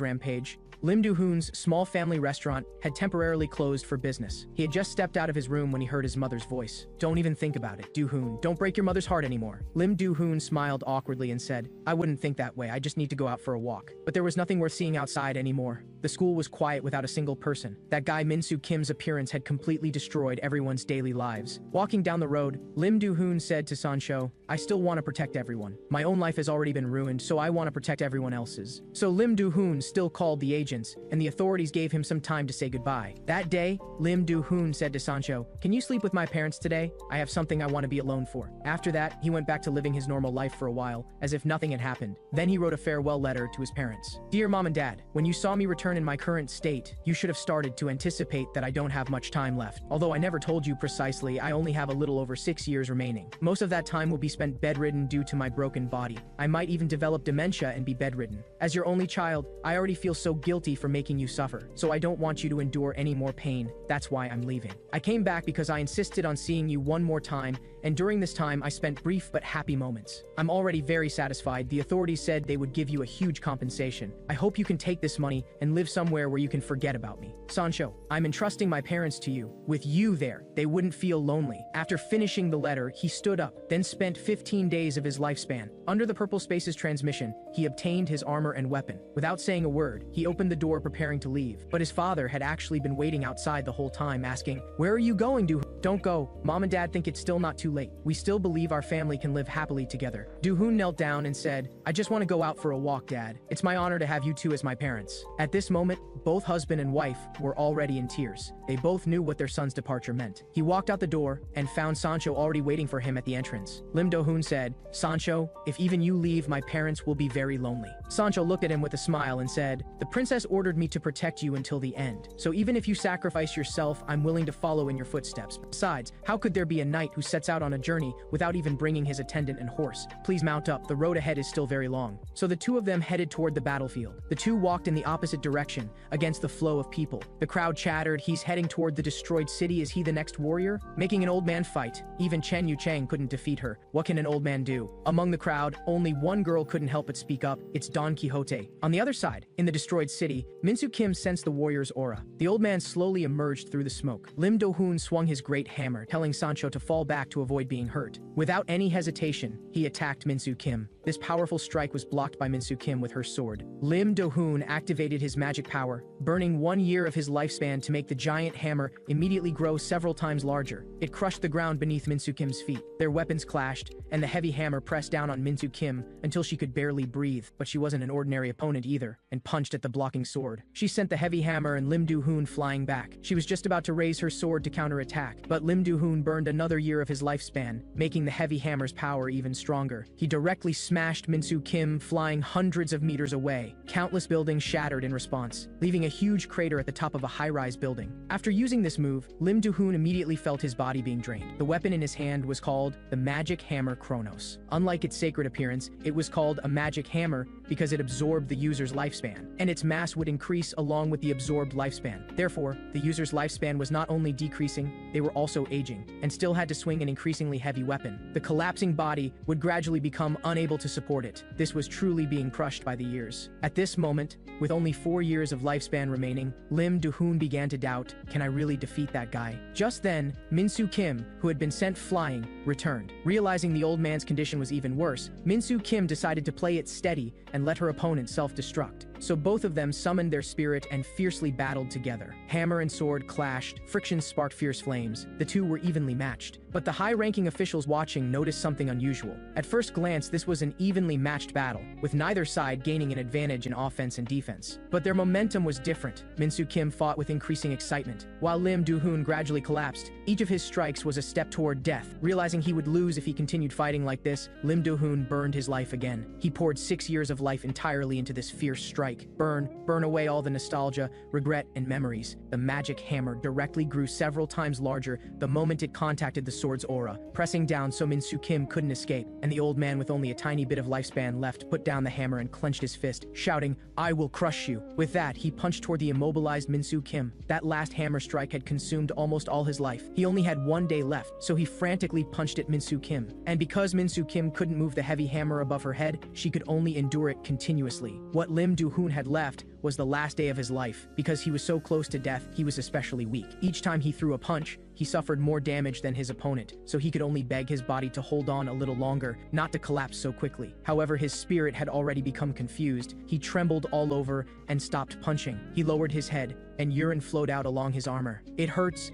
rampage, Lim Do-hoon's small family restaurant had temporarily closed for business. He had just stepped out of his room when he heard his mother's voice. "Don't even think about it, Do-hoon. Don't break your mother's heart anymore." Lim Do-hoon smiled awkwardly and said, "I wouldn't think that way. I just need to go out for a walk." But there was nothing worth seeing outside anymore. The school was quiet without a single person. That guy Min-soo Kim's appearance had completely destroyed everyone's daily lives. Walking down the road, Lim Do-hoon said to Sancho, "I still want to protect everyone. My own life has already been ruined, so I want to protect everyone else's." So Lim Do-hoon still called the agents, and the authorities gave him some time to say goodbye. That day, Lim Do-hoon said to Sancho, "Can you sleep with my parents today? I have something I want to be alone for." After that, he went back to living his normal life for a while, as if nothing had happened. Then he wrote a farewell letter to his parents. "Dear Mom and Dad, when you saw me return in my current state, you should have started to anticipate that I don't have much time left. Although I never told you precisely, I only have a little over 6 years remaining. Most of that time will be spent bedridden due to my broken body. I might even develop dementia and be bedridden. As your only child, I already feel so guilty for making you suffer, so I don't want you to endure any more pain. That's why I'm leaving. I came back because I insisted on seeing you one more time, and during this time I spent brief but happy moments. I'm already very satisfied. The authorities said they would give you a huge compensation. I hope you can take this money and live somewhere where you can forget about me. Sancho, I'm entrusting my parents to you. With you there, they wouldn't feel lonely." After finishing the letter, he stood up, then spent 15 days of his lifespan. Under the Purple Space's transmission, he obtained his armor and weapon. Without saying a word, he opened the door preparing to leave. But his father had actually been waiting outside the whole time, asking, "Where are you going, Don't go. Mom and Dad think it's still not too late. We still believe our family can live happily together." Do-hoon knelt down and said, "I just want to go out for a walk, Dad. It's my honor to have you two as my parents." At this moment, both husband and wife were already in tears. They both knew what their son's departure meant. He walked out the door and found Sancho already waiting for him at the entrance. Lim Do-hoon said, "Sancho, if even you leave, my parents will be very lonely." Sancho looked at him with a smile and said, "The princess ordered me to protect you until the end. So even if you sacrifice yourself, I'm willing to follow in your footsteps. Besides, how could there be a knight who sets out on a journey without even bringing his attendant and horse? Please mount up. The road ahead is still very long." So the two of them headed toward the battlefield. The two walked in the opposite direction, against the flow of people. The crowd chattered, "He's heading toward the destroyed city. Is he the next warrior? Making an old man fight. Even Chen Yu-chang couldn't defeat her. What can an old man do?" Among the crowd, only one girl couldn't help but speak up. "It's Don Quixote. way. On the other side, in the destroyed city, Minsu Kim sensed the warrior's aura. The old man slowly emerged through the smoke. Lim Do-hoon swung his great hammer, telling Sancho to fall back to avoid being hurt. Without any hesitation, he attacked Minsu Kim. This powerful strike was blocked by Minsu Kim with her sword. Lim Do-hoon activated his magic power, burning 1 year of his lifespan to make the giant hammer immediately grow several times larger. It crushed the ground beneath Minsu Kim's feet. Their weapons clashed, and the heavy hammer pressed down on Minsu Kim until she could barely breathe. But she wasn't an ordinary opponent either, and punched at the blocking sword. She sent the heavy hammer and Lim Do-hoon flying back. She was just about to raise her sword to counterattack, but Lim Do-hoon burned another year of his lifespan, making the heavy hammer's power even stronger. He directly smashed Minsu Kim, flying hundreds of meters away. Countless buildings shattered in response, leaving a huge crater at the top of a high-rise building. After using this move, Lim Do-hoon immediately felt his body being drained. The weapon in his hand was called the Magic Hammer Kronos. Unlike its sacred appearance, it was called a magic hammer because it absorbed the user's lifespan, and its mass would increase along with the absorbed lifespan. Therefore, the user's lifespan was not only decreasing, they were also aging, and still had to swing an increasingly heavy weapon. The collapsing body would gradually become unable to support it. This was truly being crushed by the years. At this moment, with only 4 years of lifespan remaining, Lim Do-hoon began to doubt, can I really defeat that guy? Just then, Minsu Kim, who had been sent flying, returned. Realizing the old man's condition was even worse, Minsu Kim decided to play it steady and let her opponent self-destruct. So both of them summoned their spirit and fiercely battled together. Hammer and sword clashed, friction sparked fierce flames. The two were evenly matched. But the high-ranking officials watching noticed something unusual. At first glance, this was an evenly matched battle, with neither side gaining an advantage in offense and defense. But their momentum was different. Minsu Kim fought with increasing excitement, while Lim Do-hoon gradually collapsed. Each of his strikes was a step toward death. Realizing he would lose if he continued fighting like this, Lim Do-hoon burned his life again. He poured 6 years of life entirely into this fierce strike. Burn away all the nostalgia, regret, and memories. The magic hammer directly grew several times larger the moment it contacted the sword's aura, pressing down so Minsu Kim couldn't escape, and the old man with only a tiny bit of lifespan left put down the hammer and clenched his fist, shouting, "I will crush you." With that, he punched toward the immobilized Minsu Kim. That last hammer strike had consumed almost all his life. He only had 1 day left, so he frantically punched at Minsu Kim. And because Minsu Kim couldn't move the heavy hammer above her head, she could only endure it continuously. What Lim Do-hoon had left was the last day of his life. Because he was so close to death, he was especially weak. Each time he threw a punch, he suffered more damage than his opponent, so he could only beg his body to hold on a little longer, not to collapse so quickly. However, his spirit had already become confused. He trembled all over and stopped punching. He lowered his head, and urine flowed out along his armor. It hurts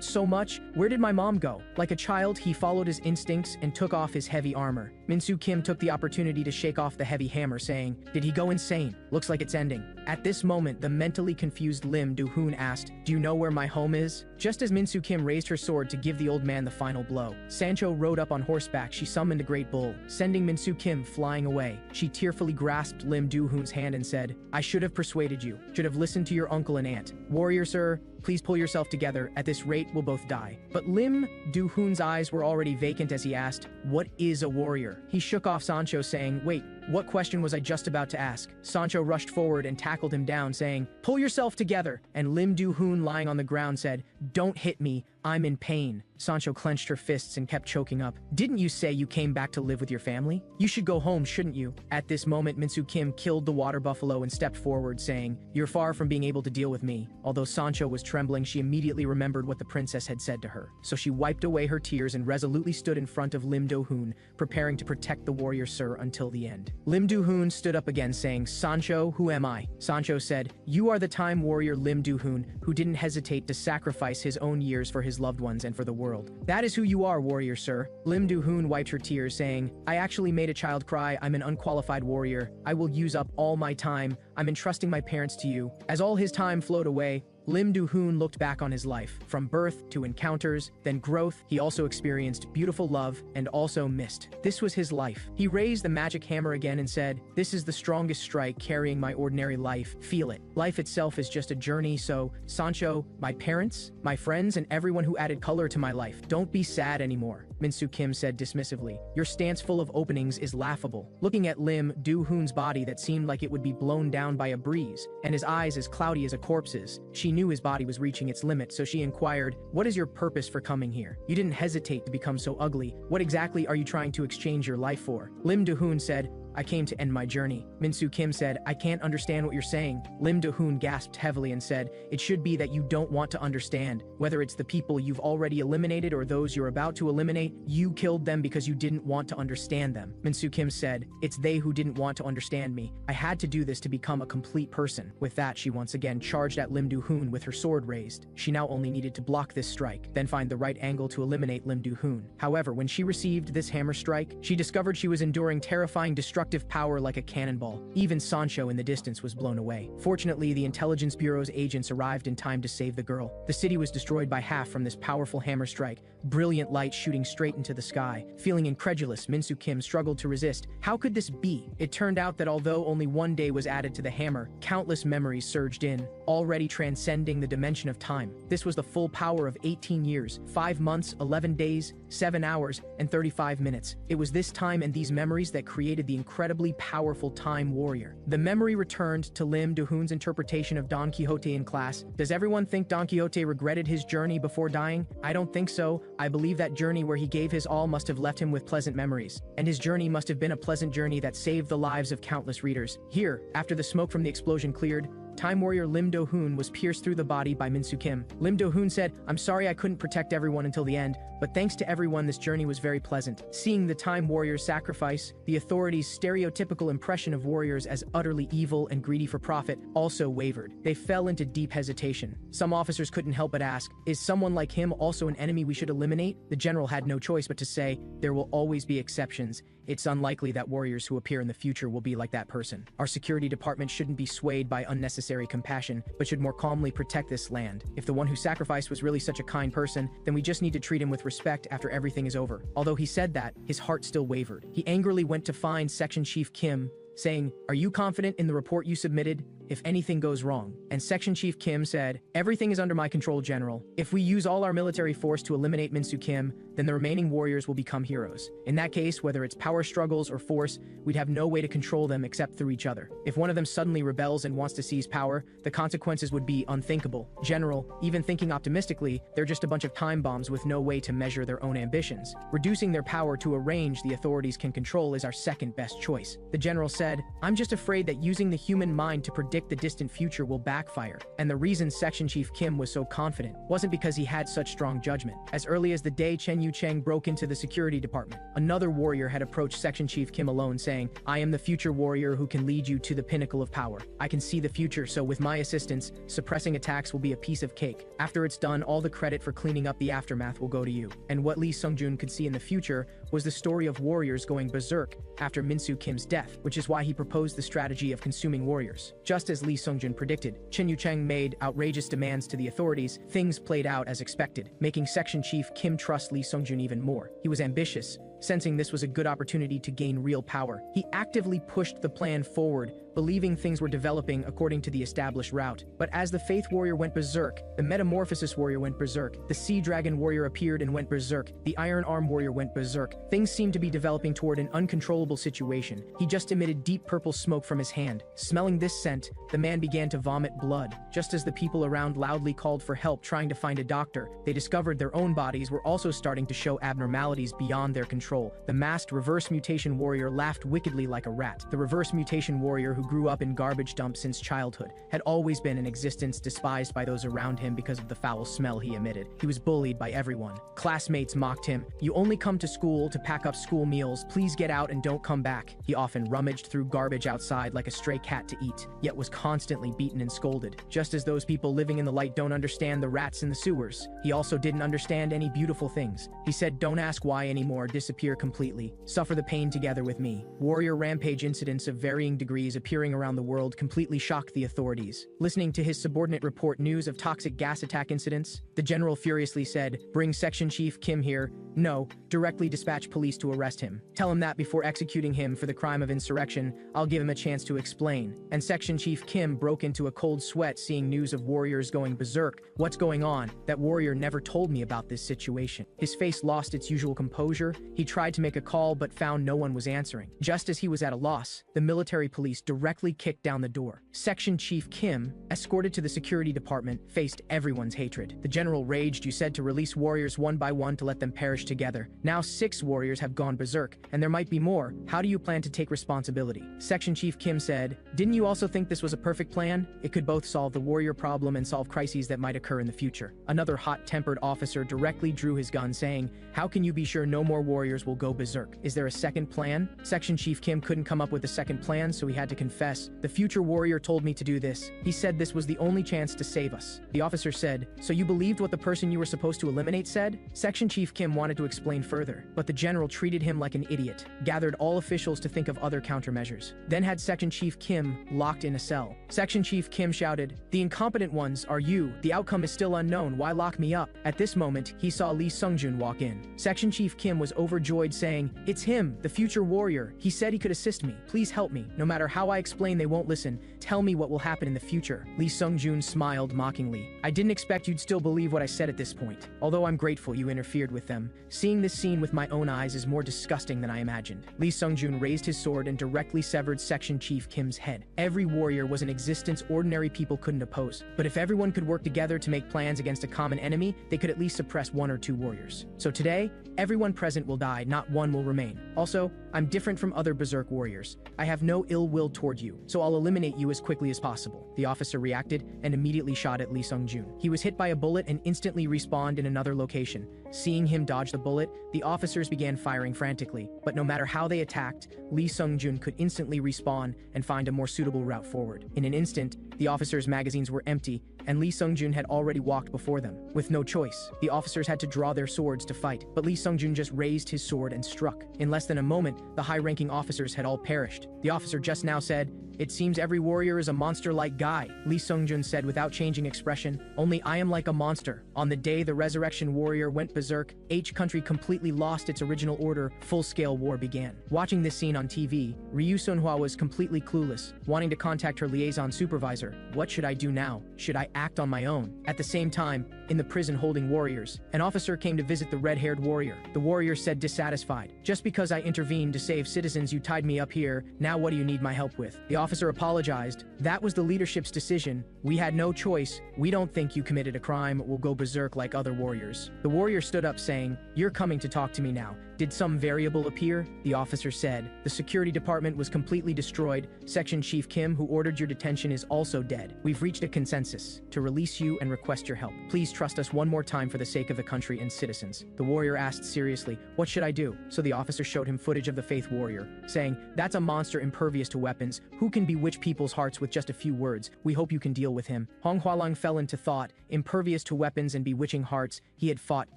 so much. Where did my mom go? Like a child, he followed his instincts and took off his heavy armor. Minsu Kim took the opportunity to shake off the heavy hammer, saying, "Did he go insane? Looks like it's ending." At this moment, the mentally confused Lim Do-hoon asked, "Do you know where my home is?" Just as Minsu Kim raised her sword to give the old man the final blow, Sancho rode up on horseback. She summoned a great bull, sending Minsu Kim flying away. She tearfully grasped Lim Do-hoon's hand and said, "I should have persuaded you, should have listened to your uncle and aunt. Warrior sir, please pull yourself together. At this rate, we'll both die." But Lim Do-hoon's eyes were already vacant as he asked, "What is a warrior?" He shook off Sancho, saying, "Wait, what question was I just about to ask?" Sancho rushed forward and tackled him down, saying, "Pull yourself together." And Lim Do-hoon, lying on the ground, said, "Don't hit me, I'm in pain." Sancho clenched her fists and kept choking up. "Didn't you say you came back to live with your family? You should go home, shouldn't you?" At this moment, Minsu Kim killed the water buffalo and stepped forward, saying, "You're far from being able to deal with me." Although Sancho was trembling, she immediately remembered what the princess had said to her. So she wiped away her tears and resolutely stood in front of Lim Do-hoon, preparing to protect the warrior sir until the end. Lim Do-hoon stood up again, saying, "Sancho, who am I?" Sancho said, "You are the time warrior Lim Do-hoon, who didn't hesitate to sacrifice his own years for his loved ones and for the world. That is who you are, warrior sir." Lim Do-hoon wiped her tears, saying, "I actually made a child cry. I'm an unqualified warrior. I will use up all my time. I'm entrusting my parents to you." As all his time flowed away, Lim Do-hoon looked back on his life. From birth to encounters, then growth, he also experienced beautiful love and also missed. This was his life. He raised the magic hammer again and said, "This is the strongest strike carrying my ordinary life. Feel it. Life itself is just a journey, so, Sancho, my parents, my friends, and everyone who added color to my life, don't be sad anymore." Minsu Kim said dismissively, "Your stance full of openings is laughable." Looking at Lim Do-hoon's body that seemed like it would be blown down by a breeze, and his eyes as cloudy as a corpse's, she knew his body was reaching its limit, so she inquired, "What is your purpose for coming here? You didn't hesitate to become so ugly. What exactly are you trying to exchange your life for?" Lim Do-hoon said, I came to end my journey. Min-soo Kim said, I can't understand what you're saying. Lim Do-hoon gasped heavily and said, it should be that you don't want to understand. Whether it's the people you've already eliminated or those you're about to eliminate, you killed them because you didn't want to understand them. Min-soo Kim said, it's they who didn't want to understand me. I had to do this to become a complete person. With that, she once again charged at Lim Do-hoon with her sword raised. She now only needed to block this strike, then find the right angle to eliminate Lim Do-hoon. However, when she received this hammer strike, she discovered she was enduring terrifying destructive power like a cannonball. Even Sancho in the distance was blown away. Fortunately, the Intelligence Bureau's agents arrived in time to save the girl. The city was destroyed by half from this powerful hammer strike, brilliant light shooting straight into the sky. Feeling incredulous, Min-soo Kim struggled to resist. How could this be? It turned out that although only one day was added to the hammer, countless memories surged in, already transcending the dimension of time. This was the full power of 18 years, 5 months, 11 days, 7 hours, and 35 minutes. It was this time and these memories that created the incredibly powerful Time Warrior. The memory returned to Lim Do-hoon's interpretation of Don Quixote in class. Does everyone think Don Quixote regretted his journey before dying? I don't think so. I believe that journey where he gave his all must have left him with pleasant memories. And his journey must have been a pleasant journey that saved the lives of countless readers. Here, after the smoke from the explosion cleared, Time Warrior Lim Do-hoon was pierced through the body by Min-soo Kim. Lim Do-hoon said, I'm sorry I couldn't protect everyone until the end, but thanks to everyone this journey was very pleasant. Seeing the Time Warrior's sacrifice, the authorities' stereotypical impression of warriors as utterly evil and greedy for profit also wavered. They fell into deep hesitation. Some officers couldn't help but ask, is someone like him also an enemy we should eliminate? The general had no choice but to say, there will always be exceptions. It's unlikely that warriors who appear in the future will be like that person. Our security department shouldn't be swayed by unnecessary compassion, but should more calmly protect this land. If the one who sacrificed was really such a kind person, then we just need to treat him with respect after everything is over. Although he said that, his heart still wavered. He angrily went to find Section Chief Kim, saying, are you confident in the report you submitted? If anything goes wrong. And Section Chief Kim said, everything is under my control, General. If we use all our military force to eliminate Min-soo Kim, then the remaining warriors will become heroes. In that case, whether it's power struggles or force, we'd have no way to control them except through each other. If one of them suddenly rebels and wants to seize power, the consequences would be unthinkable. General, even thinking optimistically, they're just a bunch of time bombs with no way to measure their own ambitions. Reducing their power to a range the authorities can control is our second best choice. The general said, I'm just afraid that using the human mind to predict the distant future will backfire. And the reason Section Chief Kim was so confident wasn't because he had such strong judgment. As early as the day Chen Yu-cheng broke into the security department, another warrior had approached Section Chief Kim alone saying, I am the future warrior who can lead you to the pinnacle of power. I can see the future, so with my assistance, suppressing attacks will be a piece of cake. After it's done, all the credit for cleaning up the aftermath will go to you. And what Lee Sung-joon could see in the future was the story of warriors going berserk after Min-soo Kim's death, which is why he proposed the strategy of consuming warriors. Just as Lee Sung-joon predicted, Chen Yu-cheng made outrageous demands to the authorities. Things played out as expected, making Section Chief Kim trust Lee Sung-joon even more. He was ambitious, sensing this was a good opportunity to gain real power. He actively pushed the plan forward, believing things were developing according to the established route. But as the Faith Warrior went berserk, the Metamorphosis Warrior went berserk, the Sea Dragon Warrior appeared and went berserk, the Iron Arm Warrior went berserk, things seemed to be developing toward an uncontrollable situation. He just emitted deep purple smoke from his hand. Smelling this scent, the man began to vomit blood. Just as the people around loudly called for help trying to find a doctor, they discovered their own bodies were also starting to show abnormalities beyond their control. The masked Reverse Mutation Warrior laughed wickedly like a rat. The Reverse Mutation Warrior, who grew up in garbage dumps since childhood, had always been an existence despised by those around him because of the foul smell he emitted. He was bullied by everyone. Classmates mocked him. You only come to school to pack up school meals. Please get out and don't come back. He often rummaged through garbage outside like a stray cat to eat, yet was constantly beaten and scolded. Just as those people living in the light don't understand the rats in the sewers, he also didn't understand any beautiful things. He said, don't ask why anymore, disappear completely. Suffer the pain together with me. Warrior rampage incidents of varying degrees appearing around the world completely shocked the authorities. Listening to his subordinate report news of toxic gas attack incidents, the general furiously said, bring Section Chief Kim here. No, directly dispatch police to arrest him. Tell him that before executing him for the crime of insurrection, I'll give him a chance to explain. And Section Chief Kim broke into a cold sweat seeing news of warriors going berserk. What's going on? That warrior never told me about this situation. His face lost its usual composure. He tried to make a call but found no one was answering. Just as he was at a loss, the military police directly directly kicked down the door. Section Chief Kim, escorted to the security department, faced everyone's hatred. The general raged. You said to release warriors one by one to let them perish together. Now 6 warriors have gone berserk, and there might be more. How do you plan to take responsibility? Section Chief Kim said, didn't you also think this was a perfect plan? It could both solve the warrior problem and solve crises that might occur in the future. Another hot-tempered officer directly drew his gun, saying, how can you be sure no more warriors will go berserk? Is there a second plan? Section Chief Kim couldn't come up with a second plan, so he had to confess, the future warrior told me to do this. He said this was the only chance to save us. The officer said, so you believed what the person you were supposed to eliminate said? Section Chief Kim wanted to explain further, but the general treated him like an idiot, gathered all officials to think of other countermeasures, then had Section Chief Kim locked in a cell. Section Chief Kim shouted, the incompetent ones are you. The outcome is still unknown. Why lock me up? At this moment, he saw Lee Sung-jun walk in. Section Chief Kim was overjoyed, saying, it's him, the future warrior. He said he could assist me. Please help me. No matter how I explain, they won't listen. Tell me what will happen in the future. Lee Sung-jun smiled mockingly. I didn't expect you'd still believe what I said at this point. Although I'm grateful you interfered with them. Seeing this scene with my own eyes is more disgusting than I imagined. Lee Sung-jun raised his sword and directly severed Section Chief Kim's head. Every warrior was an existence ordinary people couldn't oppose. But if everyone could work together to make plans against a common enemy, they could at least suppress 1 or 2 warriors. So today, everyone present will die, not one will remain. Also, I'm different from other berserk warriors. I have no ill will toward you, so I'll eliminate you as quickly as possible. The officer reacted and immediately shot at Lee Sung-jun. He was hit by a bullet and instantly respawned in another location. Seeing him dodge the bullet, the officers began firing frantically, but no matter how they attacked, Lee Sung-jun could instantly respawn and find a more suitable route forward. In an instant, the officers' magazines were empty, and Lee Sung-jun had already walked before them. With no choice, the officers had to draw their swords to fight, but Lee Sung-jun just raised his sword and struck. In less than a moment, the high-ranking officers had all perished. The officer just now said, it seems every warrior is a monster-like guy. Lee Sung-jun said without changing expression, only I am like a monster. On the day the resurrection warrior went berserk, each country completely lost its original order, full-scale war began. Watching this scene on TV, Ryu Sunhwa was completely clueless, wanting to contact her liaison supervisor. What should I do now? Should I act on my own? At the same time, in the prison holding warriors, an officer came to visit the red-haired warrior. The warrior said dissatisfied, just because I intervened to save citizens you tied me up here, now what do you need my help with? The officer apologized. That was the leadership's decision. We had no choice. We don't think you committed a crime. We'll go berserk like other warriors. The warrior stood up saying, you're coming to talk to me now. Did some variable appear? The officer said. The security department was completely destroyed. Section Chief Kim, who ordered your detention, is also dead. We've reached a consensus to release you and request your help. Please trust us one more time for the sake of the country and citizens. The warrior asked seriously, what should I do? So the officer showed him footage of the Faith Warrior, saying, that's a monster impervious to weapons. Who can bewitch people's hearts with just a few words? We hope you can deal with him. Hong Hualang fell into thought. Impervious to weapons and bewitching hearts, he had fought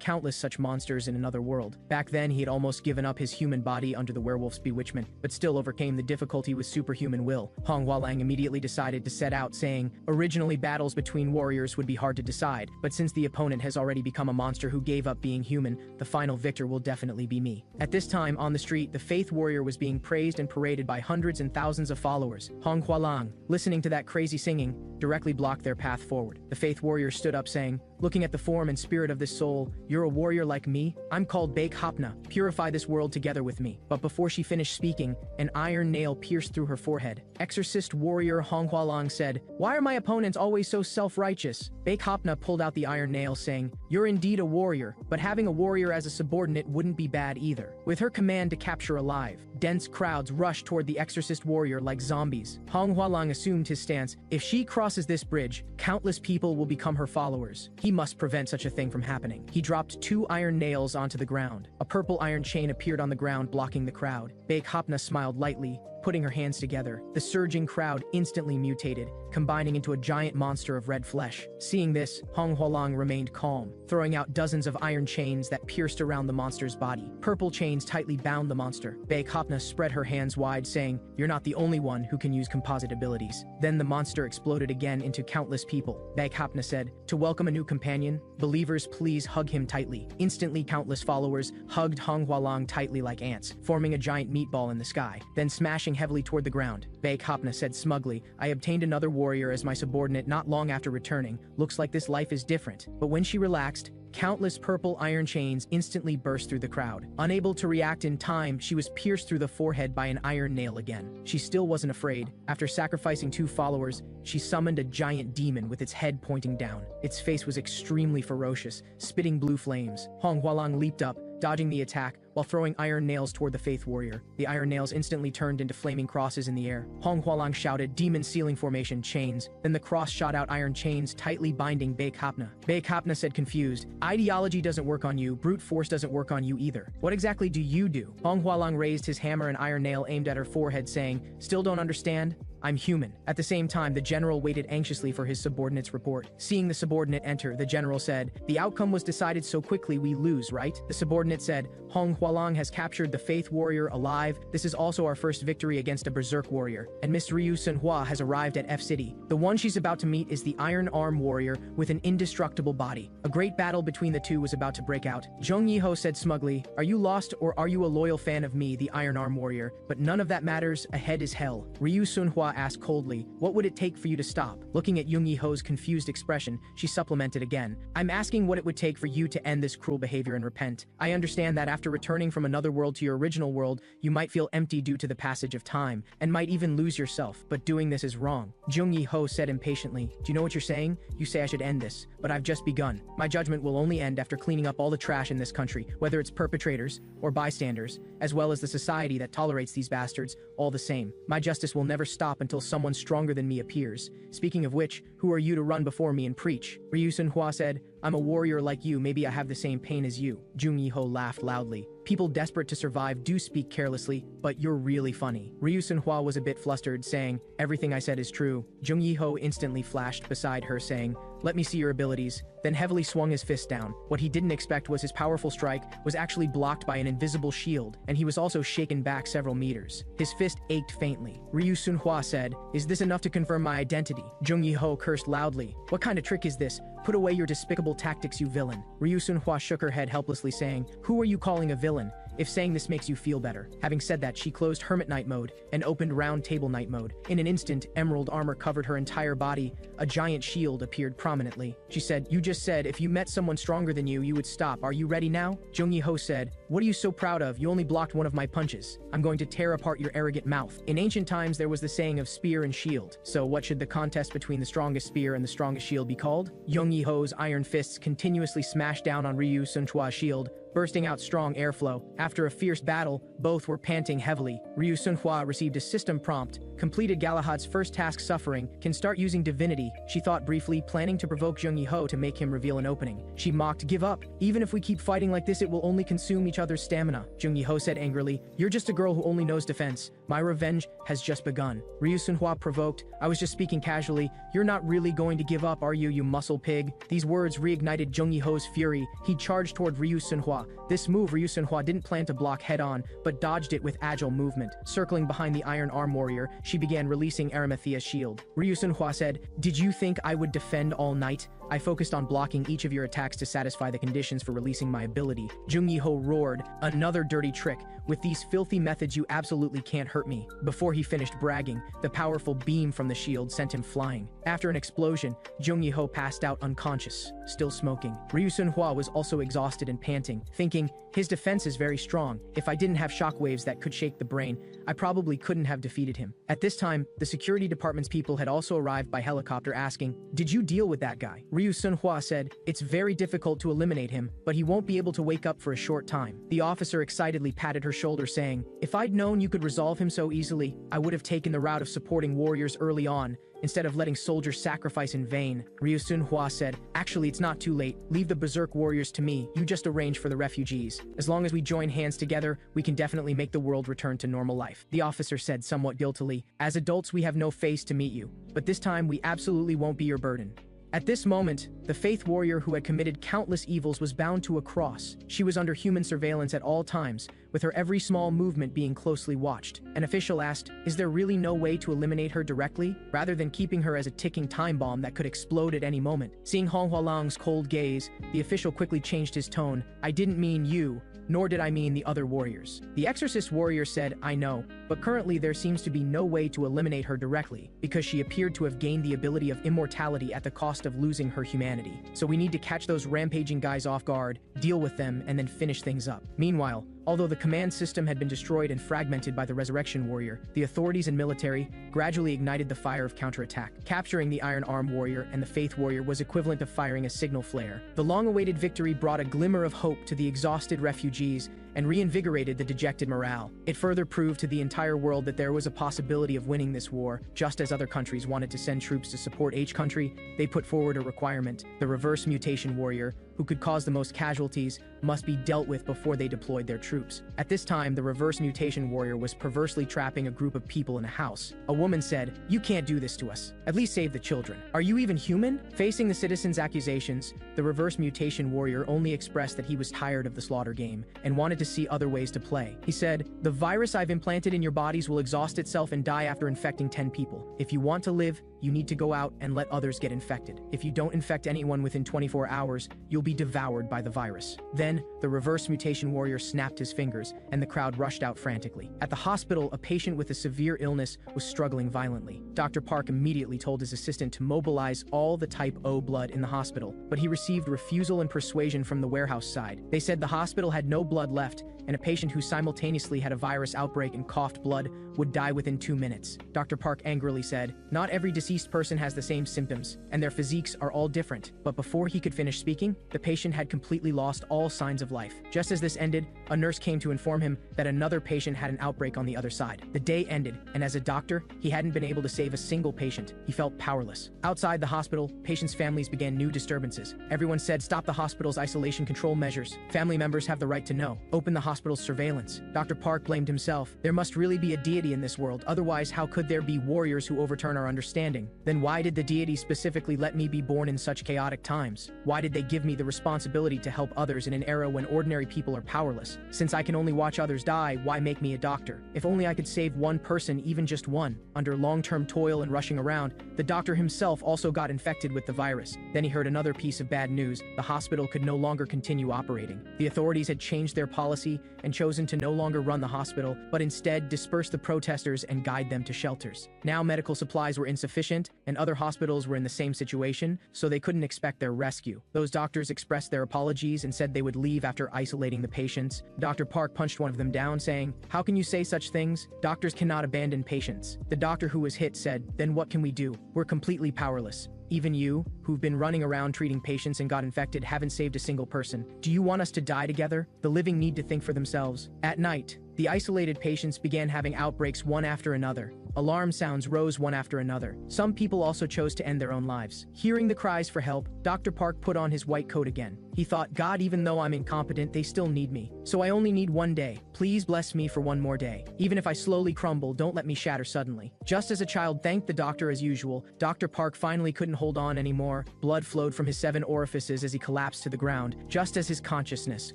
countless such monsters in another world. Back then, he had almost given up his human body under the werewolf's bewitchment, but still overcame the difficulty with superhuman will. Hong Hualang immediately decided to set out, saying, originally battles between warriors would be hard to decide, but since the opponent has already become a monster who gave up being human, the final victor will definitely be me. At this time, on the street, the Faith Warrior was being praised and paraded by hundreds and thousands of followers. Hong Hualang, listening to that crazy singing, directly blocked their path forward. The Faith Warrior stood up saying, looking at the form and spirit of this soul, you're a warrior like me? I'm called Baek Hapna. Purify this world together with me. But before she finished speaking, an iron nail pierced through her forehead. Exorcist warrior Hong Hualang said, why are my opponents always so self-righteous? Baek Hapna pulled out the iron nail, saying, you're indeed a warrior, but having a warrior as a subordinate wouldn't be bad either. With her command to capture alive, dense crowds rushed toward the exorcist warrior like zombies. Hong Hualang assumed his stance, if she crosses this bridge, countless people will become her followers. He must prevent such a thing from happening. He dropped 2 iron nails onto the ground. A purple iron chain appeared on the ground, blocking the crowd. Baek Hapna smiled lightly, putting her hands together. The surging crowd instantly mutated, combining into a giant monster of red flesh. Seeing this, Hong Hualang remained calm, throwing out dozens of iron chains that pierced around the monster's body. Purple chains tightly bound the monster. Baek Hapna spread her hands wide, saying, you're not the only one who can use composite abilities. Then the monster exploded again into countless people. Baek Hapna said, to welcome a new companion, believers please hug him tightly. Instantly countless followers hugged Hong Hualang tightly like ants, forming a giant meatball in the sky, then smashing heavily toward the ground. Baek Hapna said smugly, I obtained another warrior as my subordinate not long after returning. Looks like this life is different. But when she relaxed, Countless purple iron chains instantly burst through the crowd. Unable to react in time, she was pierced through the forehead by an iron nail again. She still wasn't afraid. After sacrificing 2 followers, she summoned a giant demon with its head pointing down. Its face was extremely ferocious, spitting blue flames. Hong Hualang leaped up, dodging the attack, while throwing iron nails toward the Faith Warrior. The iron nails instantly turned into flaming crosses in the air. Hong Hualang shouted, "Demon sealing formation, chains." Then the cross shot out iron chains, tightly binding Bei Kapna. Bei Kapna said confused, "Ideology doesn't work on you, brute force doesn't work on you either. What exactly do you do?" Hong Hualang raised his hammer and iron nail aimed at her forehead, saying, "Still don't understand? I'm human." At the same time, the general waited anxiously for his subordinate's report. Seeing the subordinate enter, the general said, "The outcome was decided so quickly we lose, right?" The subordinate said, "Hong Hualang has captured the Faith Warrior alive. This is also our first victory against a Berserk Warrior. And Miss Ryu Sunhua has arrived at F City. The one she's about to meet is the Iron Arm Warrior with an indestructible body." A great battle between the two was about to break out. Zhong Yiho said smugly, "Are you lost or are you a loyal fan of me, the Iron Arm Warrior? But none of that matters, ahead is hell." Ryu Sunhua asked coldly, "What would it take for you to stop?" Looking at Jung Yiho's confused expression, she supplemented again, "I'm asking what it would take for you to end this cruel behavior and repent. I understand that after returning from another world to your original world, you might feel empty due to the passage of time, and might even lose yourself, but doing this is wrong." Jung Yiho said impatiently, "Do you know what you're saying? You say I should end this, but I've just begun. My judgment will only end after cleaning up all the trash in this country, whether it's perpetrators or bystanders, as well as the society that tolerates these bastards, all the same. My justice will never stop until someone stronger than me appears. Speaking of which, who are you to run before me and preach?" Ryu Sunhua said, "I'm a warrior like you, maybe I have the same pain as you." Jung Yiho laughed loudly. "People desperate to survive do speak carelessly, but you're really funny." Ryu Sunhua was a bit flustered, saying, "Everything I said is true." Jung Yiho instantly flashed beside her, saying, "Let me see your abilities," then heavily swung his fist down. What he didn't expect was his powerful strike was actually blocked by an invisible shield, and he was also shaken back several meters. His fist ached faintly. Ryu Sunhua said, "Is this enough to confirm my identity?" Jung Yiho cursed loudly. "What kind of trick is this? Put away your despicable tactics, you villain." Ryu Sunhua shook her head helplessly, saying, "Who are you calling a villain? If saying this makes you feel better." Having said that, she closed Hermit Knight mode and opened Round Table Knight mode. In an instant, emerald armor covered her entire body. A giant shield appeared prominently. She said, "You just said if you met someone stronger than you, you would stop. Are you ready now?" Jung Yiho said, "What are you so proud of? You only blocked one of my punches. I'm going to tear apart your arrogant mouth." In ancient times, there was the saying of spear and shield. So what should the contest between the strongest spear and the strongest shield be called? Jung Yiho's iron fists continuously smashed down on Ryu Sunhua's shield, bursting out strong airflow. After a fierce battle, both were panting heavily. Ryu Sunhua received a system prompt. Completed Galahad's first task, suffering, can start using divinity. She thought briefly, planning to provoke Jung Yiho to make him reveal an opening. She mocked, "Give up. Even if we keep fighting like this, it will only consume each other's stamina." Jung Yiho said angrily, "You're just a girl who only knows defense. My revenge has just begun." Ryu Sunhua provoked, "I was just speaking casually. You're not really going to give up, are you, you muscle pig?" These words reignited Jung Yiho's fury. He charged toward Ryu Sunhua. This move Ryu Sunhua didn't plan to block head-on, but dodged it with agile movement. Circling behind the Iron Arm Warrior, she began releasing Arimathea's shield. Ryu Sunhua said, "Did you think I would defend all night? I focused on blocking each of your attacks to satisfy the conditions for releasing my ability." Jung Yiho roared, "Another dirty trick. With these filthy methods you absolutely can't hurt me." Before he finished bragging, the powerful beam from the shield sent him flying. After an explosion, Jung Yiho passed out unconscious, still smoking. Ryu Sunhua was also exhausted and panting, thinking, his defense is very strong. If I didn't have shockwaves that could shake the brain, I probably couldn't have defeated him. At this time, the security department's people had also arrived by helicopter asking, "Did you deal with that guy?" Ryu Sunhua said, "It's very difficult to eliminate him, but he won't be able to wake up for a short time." The officer excitedly patted her shoulder, saying, "If I'd known you could resolve him so easily, I would have taken the route of supporting warriors early on, instead of letting soldiers sacrifice in vain." Ryu Sunhua said, "Actually, it's not too late. Leave the Berserk warriors to me. You just arrange for the refugees. As long as we join hands together, we can definitely make the world return to normal life." The officer said somewhat guiltily, "As adults, we have no face to meet you, but this time we absolutely won't be your burden." At this moment, the Faith Warrior who had committed countless evils was bound to a cross. She was under human surveillance at all times, with her every small movement being closely watched. An official asked, "Is there really no way to eliminate her directly, rather than keeping her as a ticking time bomb that could explode at any moment?" Seeing Hong Hualang's cold gaze, the official quickly changed his tone. "I didn't mean you. nor did I mean the other warriors. The exorcist warrior said, I know, but currently there seems to be no way to eliminate her directly, because she appeared to have gained the ability of immortality at the cost of losing her humanity. So we need to catch those rampaging guys off guard, deal with them, and then finish things up. Meanwhile, although the command system had been destroyed and fragmented by the Resurrection Warrior, the authorities and military gradually ignited the fire of counterattack. Capturing the Iron Arm Warrior and the Faith Warrior was equivalent to firing a signal flare. The long-awaited victory brought a glimmer of hope to the exhausted refugees and reinvigorated the dejected morale. It further proved to the entire world that there was a possibility of winning this war. Just as other countries wanted to send troops to support each country, they put forward a requirement. The Reverse Mutation Warrior, who could cause the most casualties, must be dealt with before they deployed their troops. At this time, the Reverse Mutation Warrior was perversely trapping a group of people in a house. A woman said, "You can't do this to us. At least save the children. Are you even human?" Facing the citizens' accusations, the Reverse Mutation Warrior only expressed that he was tired of the slaughter game and wanted to see other ways to play. He said, "The virus I've implanted in your bodies will exhaust itself and die after infecting 10 people. If you want to live, you need to go out and let others get infected. If you don't infect anyone within 24 hours, you'll be devoured by the virus." Then, the Reverse Mutation Warrior snapped his fingers, and the crowd rushed out frantically. At the hospital, a patient with a severe illness was struggling violently. Dr. Park immediately told his assistant to mobilize all the Type O blood in the hospital, but he received refusal and persuasion from the warehouse side. They said the hospital had no blood left, and a patient who simultaneously had a virus outbreak and coughed blood would die within 2 minutes. Dr. Park angrily said, "Not every deceased person has the same symptoms, and their physiques are all different." But before he could finish speaking, the patient had completely lost all signs of life. Just as this ended, a nurse came to inform him that another patient had an outbreak on the other side. The day ended, and as a doctor, he hadn't been able to save a single patient. He felt powerless. Outside the hospital, patients' families began new disturbances. Everyone said, "Stop the hospital's isolation control measures. Family members have the right to know. Open the hospital's surveillance." Dr. Park blamed himself. There must really be a deity in this world, otherwise how could there be warriors who overturn our understanding? Then why did the deity specifically let me be born in such chaotic times? Why did they give me the responsibility to help others in an era when ordinary people are powerless? Since I can only watch others die, why make me a doctor? If only I could save one person, even just one. Under long-term toil and rushing around, the doctor himself also got infected with the virus. Then he heard another piece of bad news. The hospital could no longer continue operating. The authorities had changed their policy and chosen to no longer run the hospital, but instead disperse the protesters and guide them to shelters. Now medical supplies were insufficient, and other hospitals were in the same situation, so they couldn't expect their rescue. Those doctors expressed their apologies and said they would leave after isolating the patients. Dr. Park punched one of them down, saying, "How can you say such things? Doctors cannot abandon patients." The doctor who was hit said, "Then what can we do? We're completely powerless. Even you, who've been running around treating patients and got infected, haven't saved a single person. Do you want us to die together? The living need to think for themselves." At night, the isolated patients began having outbreaks one after another. Alarm sounds rose one after another. Some people also chose to end their own lives. Hearing the cries for help, Dr. Park put on his white coat again. He thought, "God, even though I'm incompetent, they still need me. So I only need one day. Please bless me for one more day. Even if I slowly crumble, don't let me shatter suddenly." Just as a child thanked the doctor as usual, Dr. Park finally couldn't hold on anymore. Blood flowed from his 7 orifices as he collapsed to the ground. Just as his consciousness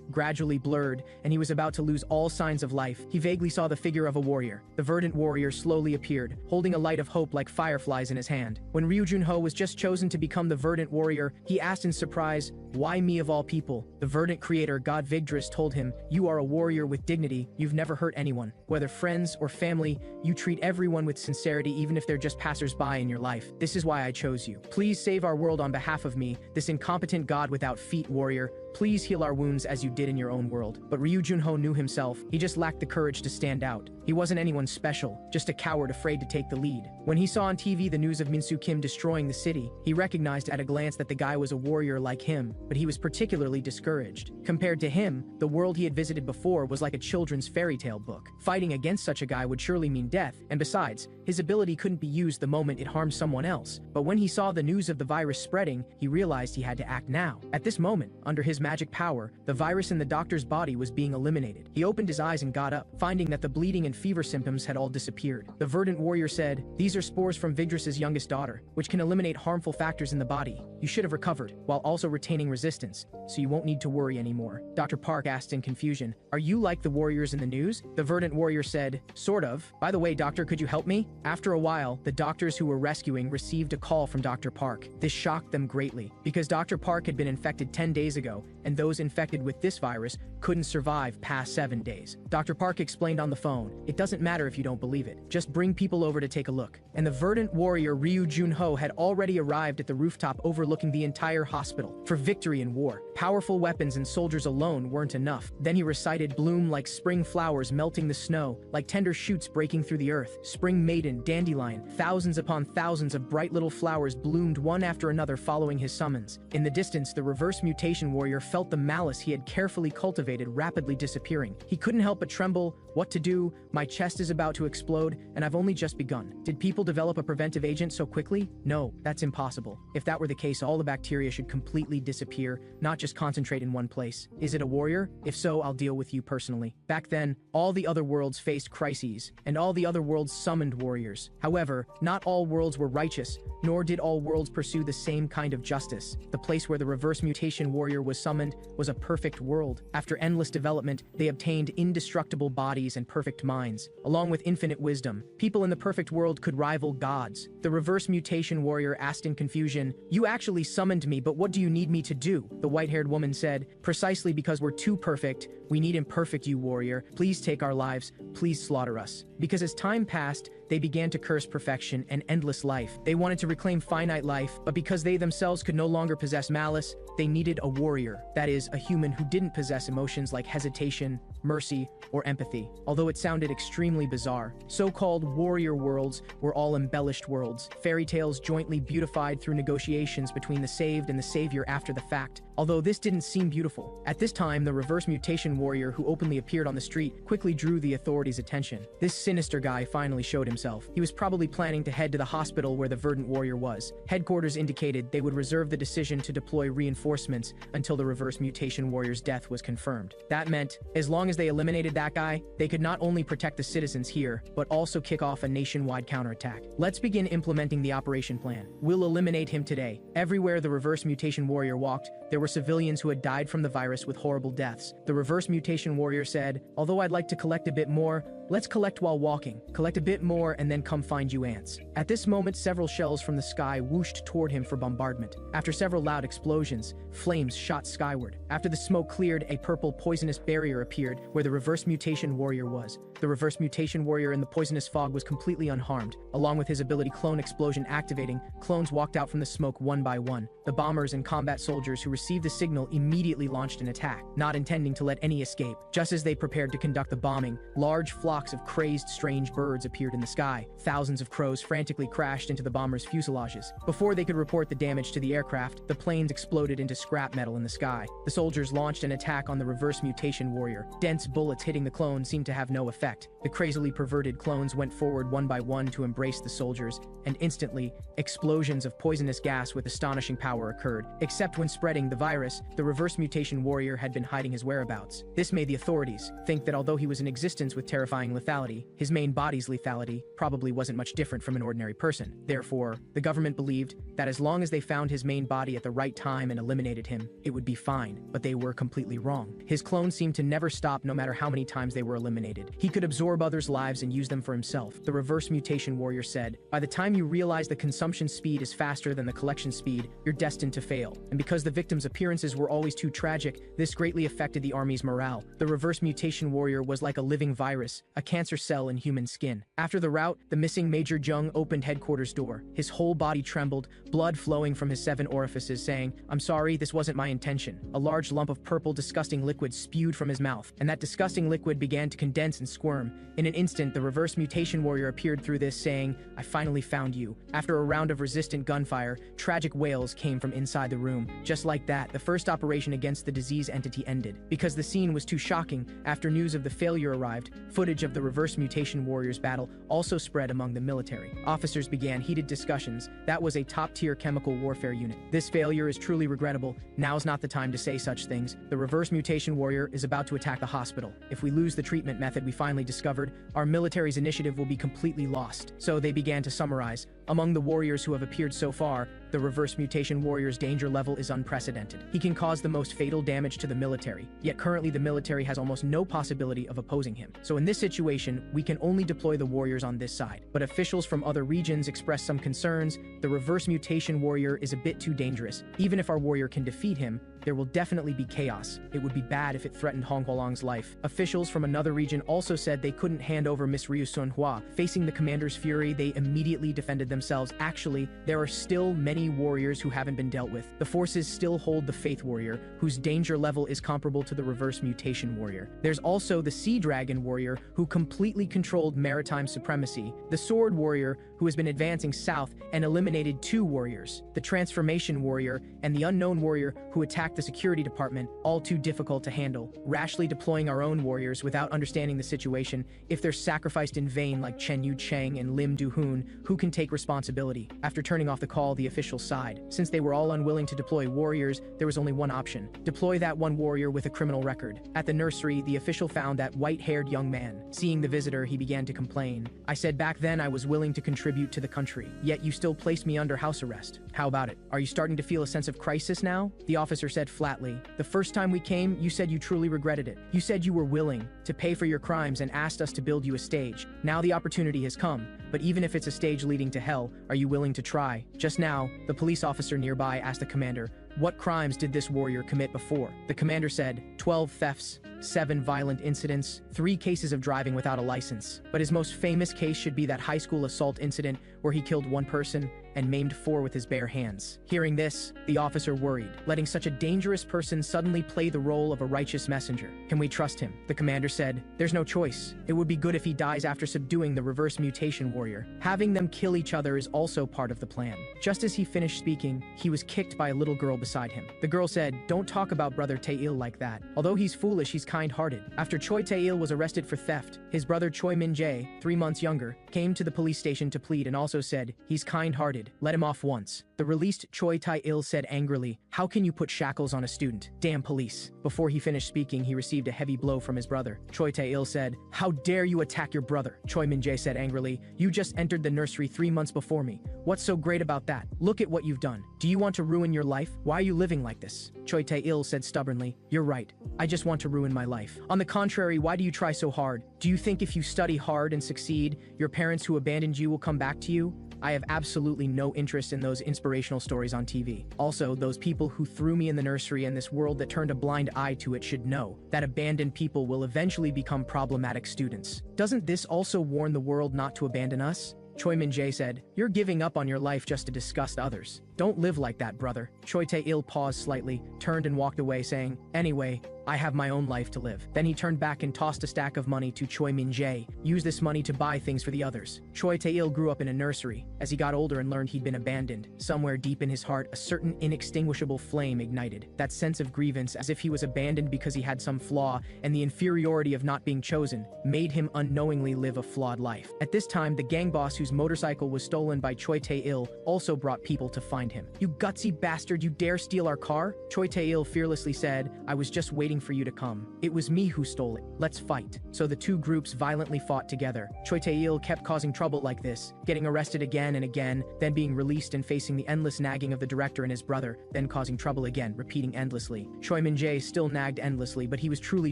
gradually blurred and he was about to lose all signs of life, he vaguely saw the figure of a warrior. The verdant warrior slowly appeared, holding a light of hope like fireflies in his hand. When Ryu Junho was just chosen to become the verdant warrior, he asked in surprise, "Why me of all people?" The verdant creator, God Vigdris, told him, "You are a warrior with dignity. You've never hurt anyone. Whether friends or family, you treat everyone with sincerity even if they're just passers-by in your life. This is why I chose you. Please save our world on behalf of me, this incompetent god without feet warrior. Please heal our wounds as you did in your own world." But Ryu Junho knew himself. He just lacked the courage to stand out. He wasn't anyone special, just a coward afraid to take the lead. When he saw on TV the news of Minsu Kim destroying the city, he recognized at a glance that the guy was a warrior like him, but he was particularly discouraged. Compared to him, the world he had visited before was like a children's fairy tale book. Fighting against such a guy would surely mean death, and besides, his ability couldn't be used the moment it harmed someone else. But when he saw the news of the virus spreading, he realized he had to act now. At this moment, under his magic power, the virus in the doctor's body was being eliminated. He opened his eyes and got up, finding that the bleeding and fever symptoms had all disappeared. The verdant warrior said, "These are spores from Vigdris's youngest daughter, which can eliminate harmful factors in the body. You should have recovered, while also retaining resistance, so you won't need to worry anymore." Dr. Park asked in confusion, "Are you like the warriors in the news?" The verdant warrior said, "Sort of. By the way, doctor, could you help me?" After a while, the doctors who were rescuing received a call from Dr. Park. This shocked them greatly, because Dr. Park had been infected 10 days ago, and those infected with this virus couldn't survive past 7 days. Dr. Park explained on the phone, "It doesn't matter if you don't believe it. Just bring people over to take a look." And the verdant warrior Ryu Junho had already arrived at the rooftop overlooking the entire hospital. For victory in war, powerful weapons and soldiers alone weren't enough. Then he recited, "Bloom like spring flowers melting the snow, like tender shoots breaking through the earth. Spring maiden, dandelion, thousands upon thousands of bright little flowers bloomed one after another following his summons." In the distance, the reverse mutation warrior felt the malice he had carefully cultivated rapidly disappearing. He couldn't help but tremble. What to do? My chest is about to explode, and I've only just begun. Did people develop a preventive agent so quickly? No, that's impossible. If that were the case, all the bacteria should completely disappear, not just concentrate in one place. Is it a warrior? If so, I'll deal with you personally. Back then, all the other worlds faced crises, and all the other worlds summoned warriors. However, not all worlds were righteous, nor did all worlds pursue the same kind of justice. The place where the reverse mutation warrior was summoned was a perfect world. After endless development, they obtained indestructible bodies and perfect minds. Along with infinite wisdom, people in the perfect world could rival gods. The reverse mutation warrior asked in confusion, "You actually summoned me, but what do you need me to do?" The white-haired woman said, "Precisely because we're too perfect. We need imperfect, you warrior. Please take our lives. Please slaughter us." Because as time passed, they began to curse perfection and endless life. They wanted to reclaim finite life, but because they themselves could no longer possess malice, they needed a warrior. That is, a human who didn't possess emotions like hesitation, mercy, or empathy. Although it sounded extremely bizarre, so-called warrior worlds were all embellished worlds, fairy tales jointly beautified through negotiations between the saved and the savior after the fact. Although this didn't seem beautiful. At this time, the reverse mutation warrior who openly appeared on the street quickly drew the authorities' attention. This sinister guy finally showed himself. He was probably planning to head to the hospital where the verdant warrior was. Headquarters indicated they would reserve the decision to deploy reinforcements until the reverse mutation warrior's death was confirmed. That meant, as long as they eliminated that guy, they could not only protect the citizens here, but also kick off a nationwide counterattack. Let's begin implementing the operation plan. We'll eliminate him today. Everywhere the reverse mutation warrior walked, there were civilians who had died from the virus with horrible deaths. The reverse mutation warrior said, "Although I'd like to collect a bit more, let's collect while walking. Collect a bit more and then come find you ants." At this moment, several shells from the sky whooshed toward him for bombardment. After several loud explosions, flames shot skyward. After the smoke cleared, a purple poisonous barrier appeared where the reverse mutation warrior was. The reverse mutation warrior in the poisonous fog was completely unharmed. Along with his ability clone explosion activating, clones walked out from the smoke one by one. The bombers and combat soldiers who received the signal immediately launched an attack, not intending to let any escape. Just as they prepared to conduct the bombing, large flocks of crazed strange birds appeared in the sky. Thousands of crows frantically crashed into the bombers' fuselages. Before they could report the damage to the aircraft, the planes exploded into scrap metal in the sky. The soldiers launched an attack on the reverse mutation warrior. Dense bullets hitting the clones seemed to have no effect. The crazily perverted clones went forward one by one to embrace the soldiers, and instantly, explosions of poisonous gas with astonishing power occurred. Except when spreading the virus, the reverse mutation warrior had been hiding his whereabouts. This made the authorities think that although he was in existence with terrifying lethality, his main body's lethality probably wasn't much different from an ordinary person. Therefore, the government believed that as long as they found his main body at the right time and eliminated him, it would be fine. But they were completely wrong. His clones seemed to never stop no matter how many times they were eliminated. He could absorb others' lives and use them for himself. The reverse mutation warrior said, "By the time you realize the consumption speed is faster than the collection speed, you're destined to fail." And because the victims' appearances were always too tragic, this greatly affected the army's morale. The reverse mutation warrior was like a living virus, a cancer cell in human skin. After the rout, the missing Major Jung opened headquarters door. His whole body trembled, blood flowing from his 7 orifices, saying, "I'm sorry, this wasn't my intention." A large lump of purple, disgusting liquid spewed from his mouth, and that disgusting liquid began to condense and squirm. In an instant, the reverse mutation warrior appeared through this, saying, "I finally found you." After a round of resistant gunfire, tragic wails came from inside the room. Just like that, the first operation against the disease entity ended. Because the scene was too shocking, after news of the failure arrived, footage of the reverse mutation warrior's battle also spread among the military. Officers began heated discussions. That was a top-tier chemical warfare unit. "This failure is truly regrettable. Now's not the time to say such things. The reverse mutation warrior is about to attack the hospital. If we lose the treatment method we finally discovered, our military's initiative will be completely lost." So they began to summarize. Among the warriors who have appeared so far, the reverse mutation warrior's danger level is unprecedented. He can cause the most fatal damage to the military, yet currently the military has almost no possibility of opposing him. So in this situation, we can only deploy the warriors on this side. But officials from other regions express some concerns. The reverse mutation warrior is a bit too dangerous. Even if our warrior can defeat him, there will definitely be chaos. It would be bad if it threatened Hong Hualong's life. Officials from another region also said they couldn't hand over Miss Ryu Sunhua. Facing the commander's fury, they immediately defended themselves. Actually, there are still many warriors who haven't been dealt with. The forces still hold the Faith Warrior, whose danger level is comparable to the reverse mutation warrior. There's also the Sea Dragon Warrior, who completely controlled maritime supremacy, the Sword Warrior, who has been advancing south and eliminated 2 warriors, the Transformation Warrior, and the Unknown Warrior, who attacked the security department, all too difficult to handle. Rashly deploying our own warriors without understanding the situation, if they're sacrificed in vain like Chen Yu Cheng and Lim Du-hoon, who can take responsibility? After turning off the call, the officials sighed. Since they were all unwilling to deploy warriors, there was only one option: deploy that one warrior with a criminal record. At the nursery, the official found that white-haired young man. Seeing the visitor, he began to complain. I said back then I was willing to contribute to the country, yet you still placed me under house arrest. How about it? Are you starting to feel a sense of crisis now? The officer said flatly, the first time we came, you said you truly regretted it. You said you were willing to pay for your crimes and asked us to build you a stage. Now the opportunity has come, but even if it's a stage leading to hell, are you willing to try? Just now, the police officer nearby asked the commander, what crimes did this warrior commit before? The commander said, 12 thefts, 7 violent incidents, 3 cases of driving without a license. But his most famous case should be that high school assault incident where he killed 1 person and maimed 4 with his bare hands. Hearing this, the officer worried, letting such a dangerous person suddenly play the role of a righteous messenger. Can we trust him? The commander said, there's no choice. It would be good if he dies after subduing the reverse mutation warrior. Having them kill each other is also part of the plan. Just as he finished speaking, he was kicked by a little girl beside him. The girl said, don't talk about brother Tae-il like that. Although he's foolish, he's kind-hearted. After Choi Tae-il was arrested for theft, his brother Choi Min-jae, 3 months younger, came to the police station to plead and also said, he's kind-hearted. Let him off once. The released Choi Tae-il said angrily, how can you put shackles on a student? Damn police. Before he finished speaking, he received a heavy blow from his brother. Choi Tae-il said, how dare you attack your brother? Choi Min-jae said angrily, you just entered the nursery 3 months before me. What's so great about that? Look at what you've done. Do you want to ruin your life? Why are you living like this? Choi Tae-il said stubbornly, you're right. I just want to ruin my life. On the contrary, why do you try so hard? Do you think if you study hard and succeed, your parents who abandoned you will come back to you? I have absolutely no interest in those inspirational stories on TV. Also, those people who threw me in the nursery and this world that turned a blind eye to it should know that abandoned people will eventually become problematic students. Doesn't this also warn the world not to abandon us? Choi Min-jae said, you're giving up on your life just to disgust others. Don't live like that, brother. Choi Tae-il paused slightly, turned and walked away saying, anyway, I have my own life to live. Then he turned back and tossed a stack of money to Choi Min-jae. Use this money to buy things for the others. Choi Tae-il grew up in a nursery. As he got older and learned he'd been abandoned, somewhere deep in his heart, a certain inextinguishable flame ignited. That sense of grievance, as if he was abandoned because he had some flaw, and the inferiority of not being chosen, made him unknowingly live a flawed life. At this time, the gang boss whose motorcycle was stolen by Choi Tae-il also brought people to find him. You gutsy bastard, you dare steal our car? Choi Tae-il fearlessly said, I was just waiting for you to come. It was me who stole it. Let's fight. So the two groups violently fought together. Choi Tae-il kept causing trouble like this, getting arrested again and again, then being released and facing the endless nagging of the director and his brother, then causing trouble again, repeating endlessly. Choi Min-jae still nagged endlessly, but he was truly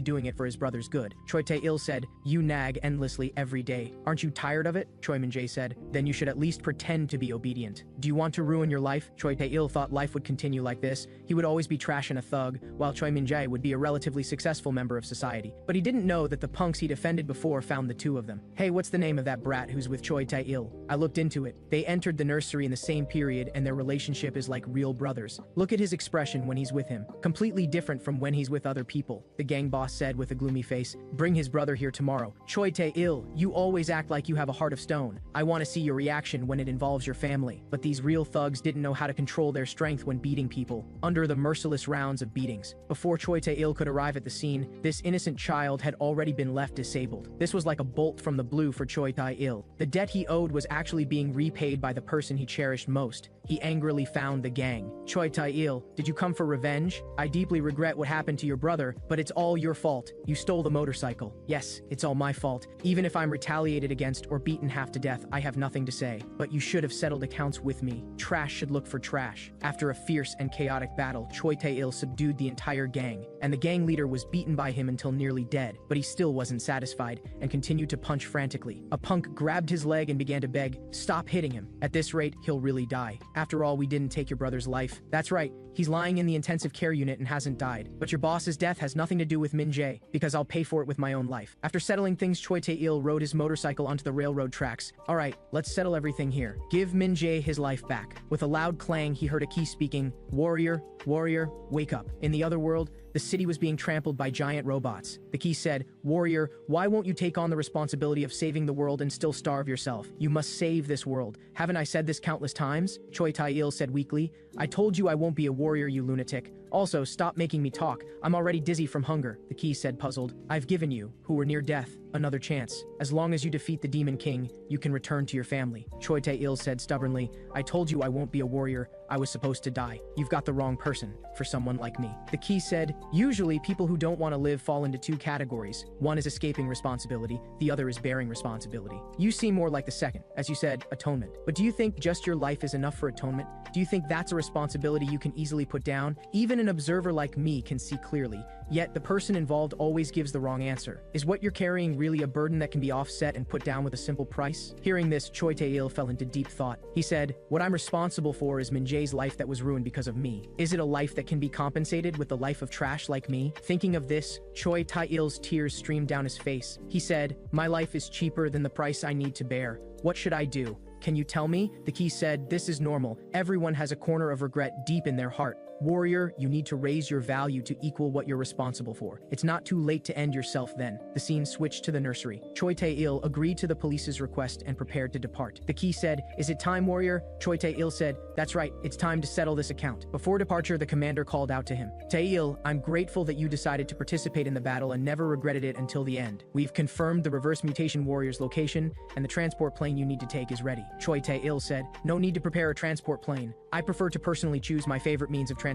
doing it for his brother's good. Choi Tae-il said, you nag endlessly every day. Aren't you tired of it? Choi Min-jae said, then you should at least pretend to be obedient. Do you want to ruin your life? Choi Tae-il thought life would continue like this. He would always be trash and a thug, while Choi Min-jae would be a relatively successful member of society. But he didn't know that the punks he'd offended before found the two of them. Hey, what's the name of that brat who's with Choi Tae-il? I looked into it. They entered the nursery in the same period and their relationship is like real brothers. Look at his expression when he's with him. Completely different from when he's with other people. The gang boss said with a gloomy face, bring his brother here tomorrow. Choi Tae-il, you always act like you have a heart of stone. I want to see your reaction when it involves your family. But these real thugs didn't know how to control their strength when beating people, under the merciless rounds of beatings. Before Choi Tae-il could could arrive at the scene, this innocent child had already been left disabled. This was like a bolt from the blue for Choi Tae-il. The debt he owed was actually being repaid by the person he cherished most. He angrily found the gang. Choi Tae-il, did you come for revenge? I deeply regret what happened to your brother, but it's all your fault. You stole the motorcycle. Yes, it's all my fault. Even if I'm retaliated against or beaten half to death, I have nothing to say. But you should have settled accounts with me. Trash should look for trash. After a fierce and chaotic battle, Choi Tae-il subdued the entire gang, and the gang leader was beaten by him until nearly dead, but he still wasn't satisfied and continued to punch frantically. A punk grabbed his leg and began to beg, "Stop hitting him. At this rate, he'll really die. After all, we didn't take your brother's life." That's right, he's lying in the intensive care unit and hasn't died. But your boss's death has nothing to do with Min Jae, because I'll pay for it with my own life. After settling things, Choi Tae-il rode his motorcycle onto the railroad tracks. Alright, let's settle everything here. Give Min Jae his life back. With a loud clang, he heard a key speaking, "Warrior, warrior, wake up." In the other world, the city was being trampled by giant robots. The key said, "Warrior, why won't you take on the responsibility of saving the world and still starve yourself? You must save this world. Haven't I said this countless times?" Choi Tae-il said weakly. "I told you I won't be a warrior, you lunatic. Also, stop making me talk. I'm already dizzy from hunger," the key said, puzzled. "I've given you, who were near death, another chance. As long as you defeat the Demon King, you can return to your family." Choi Tae-il said stubbornly, "I told you I won't be a warrior. I was supposed to die. You've got the wrong person for someone like me." The key said, "Usually people who don't want to live fall into two categories. One is escaping responsibility, the other is bearing responsibility. You seem more like the second, as you said, atonement. But do you think just your life is enough for atonement? Do you think that's a responsibility you can easily put down? Even an observer like me can see clearly, yet the person involved always gives the wrong answer. Is what you're carrying really a burden that can be offset and put down with a simple price?" Hearing this, Choi Tae-il fell into deep thought. He said, "What I'm responsible for is Min Jae's life that was ruined because of me. Is it a life that can be compensated with the life of trash like me?" Thinking of this, Choi Tae-il's tears streamed down his face. He said, "My life is cheaper than the price I need to bear. What should I do? Can you tell me?" The key said, "This is normal. Everyone has a corner of regret deep in their heart. Warrior, you need to raise your value to equal what you're responsible for. It's not too late to end yourself then." The scene switched to the nursery. Choi Tae-il agreed to the police's request and prepared to depart. The key said, "Is it time, warrior?" Choi Tae-il said, "That's right, it's time to settle this account." Before departure, the commander called out to him, "Tae-il, I'm grateful that you decided to participate in the battle and never regretted it until the end. We've confirmed the reverse mutation warrior's location, and the transport plane you need to take is ready." Choi Tae-il said, "No need to prepare a transport plane. I prefer to personally choose my favorite means of transportation."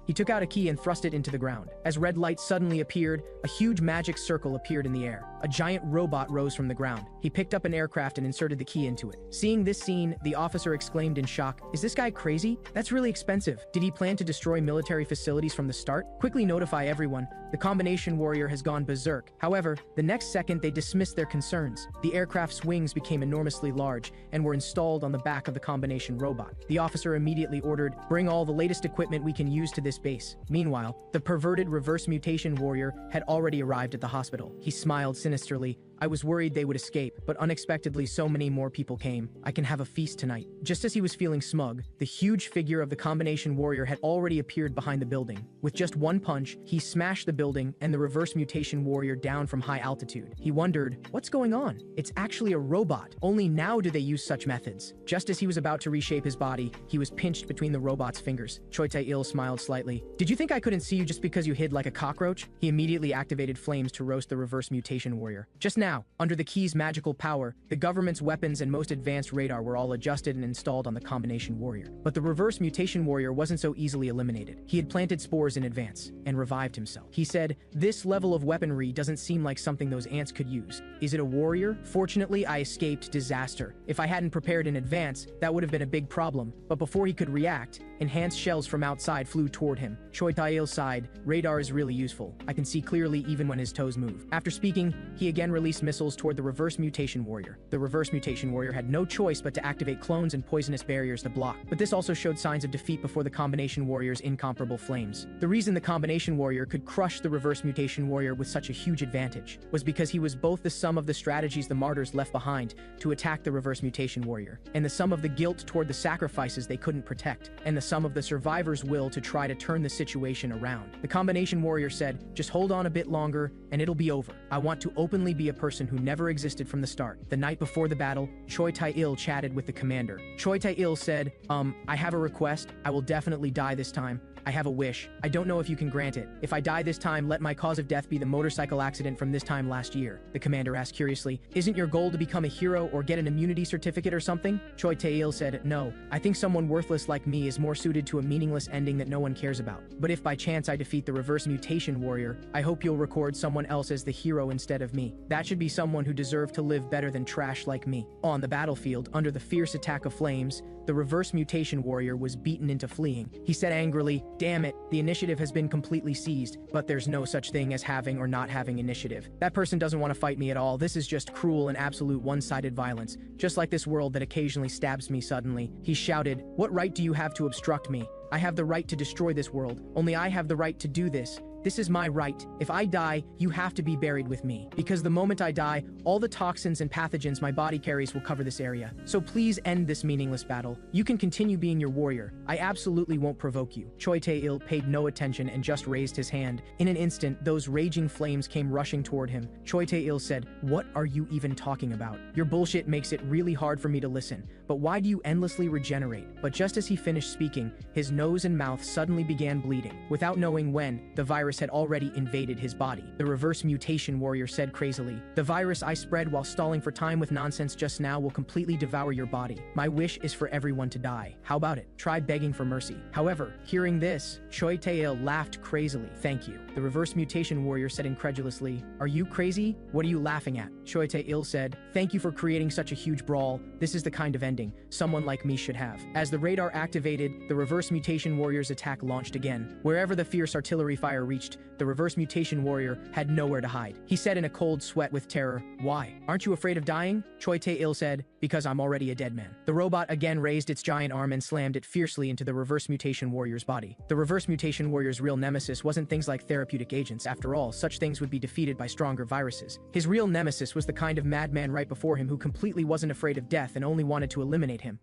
He took out a key and thrust it into the ground. As red light suddenly appeared, a huge magic circle appeared in the air. A giant robot rose from the ground. He picked up an aircraft and inserted the key into it. Seeing this scene, the officer exclaimed in shock, "Is this guy crazy? That's really expensive. Did he plan to destroy military facilities from the start? Quickly notify everyone. The combination warrior has gone berserk." However, the next second they dismissed their concerns. The aircraft's wings became enormously large and were installed on the back of the combination robot. The officer immediately ordered, "Bring all the latest equipment we can use to this base." Meanwhile, the perverted reverse mutation warrior had already arrived at the hospital. He smiled sinisterly. "I was worried they would escape, but unexpectedly so many more people came. I can have a feast tonight." Just as he was feeling smug, the huge figure of the combination warrior had already appeared behind the building. With just one punch, he smashed the building and the reverse mutation warrior down from high altitude. He wondered, what's going on? It's actually a robot. Only now do they use such methods. Just as he was about to reshape his body, he was pinched between the robot's fingers. Choi Tae-il smiled slightly. "Did you think I couldn't see you just because you hid like a cockroach?" He immediately activated flames to roast the reverse mutation warrior. Just now, under the key's magical power, the government's weapons and most advanced radar were all adjusted and installed on the combination warrior. But the reverse mutation warrior wasn't so easily eliminated. He had planted spores in advance and revived himself. He said, "This level of weaponry doesn't seem like something those ants could use. Is it a warrior? Fortunately, I escaped disaster. If I hadn't prepared in advance, that would have been a big problem." But before he could react, enhanced shells from outside flew toward him. Choi Tae-il sighed, "Radar is really useful. I can see clearly even when his toes move." After speaking, he again released missiles toward the reverse mutation warrior. The reverse mutation warrior had no choice but to activate clones and poisonous barriers to block. But this also showed signs of defeat before the combination warrior's incomparable flames. The reason the combination warrior could crush the reverse mutation warrior with such a huge advantage was because he was both the sum of the strategies the martyrs left behind to attack the reverse mutation warrior, and the sum of the guilt toward the sacrifices they couldn't protect, and the sum of the survivor's will to try to turn the situation around. The combination warrior said, "Just hold on a bit longer, and it'll be over. I want to openly be a person who never existed from the start." The night before the battle, Choi Tae-il chatted with the commander. Choi Tae-il said, I have a request. I will definitely die this time. I have a wish. I don't know if you can grant it. If I die this time, let my cause of death be the motorcycle accident from this time last year. The commander asked curiously. Isn't your goal to become a hero or get an immunity certificate or something? Choi Tae-il said, no. I think someone worthless like me is more suited to a meaningless ending that no one cares about. But if by chance I defeat the reverse mutation warrior, I hope you'll record someone else as the hero instead of me. That should be someone who deserved to live better than trash like me. On the battlefield, under the fierce attack of flames, the reverse mutation warrior was beaten into fleeing. He said angrily, damn it, the initiative has been completely seized, but there's no such thing as having or not having initiative. That person doesn't want to fight me at all. This is just cruel and absolute one-sided violence, just like this world that occasionally stabs me suddenly. He shouted, what right do you have to obstruct me? I have the right to destroy this world. Only I have the right to do this. This is my right. If I die, you have to be buried with me. Because the moment I die, all the toxins and pathogens my body carries will cover this area. So please end this meaningless battle. You can continue being your warrior. I absolutely won't provoke you. Choi Tae-il paid no attention and just raised his hand. In an instant, those raging flames came rushing toward him. Choi Tae-il said, what are you even talking about? Your bullshit makes it really hard for me to listen. But why do you endlessly regenerate? But just as he finished speaking, his nose and mouth suddenly began bleeding. Without knowing when, the virus had already invaded his body. The reverse mutation warrior said crazily, the virus I spread while stalling for time with nonsense just now will completely devour your body. My wish is for everyone to die. How about it? Try begging for mercy. However, hearing this, Choi Tae-il laughed crazily. Thank you. The reverse mutation warrior said incredulously, are you crazy? What are you laughing at? Choi Tae-il said, thank you for creating such a huge brawl. This is the kind of ending someone like me should have. As the radar activated, the reverse mutation warrior's attack launched again. Wherever the fierce artillery fire reached, the reverse mutation warrior had nowhere to hide. He said in a cold sweat with terror, why? Aren't you afraid of dying? Choi Tae-il said, because I'm already a dead man. The robot again raised its giant arm and slammed it fiercely into the reverse mutation warrior's body. The reverse mutation warrior's real nemesis wasn't things like therapeutic agents. After all, such things would be defeated by stronger viruses. His real nemesis was the kind of madman right before him who completely wasn't afraid of death and only wanted to eliminate him.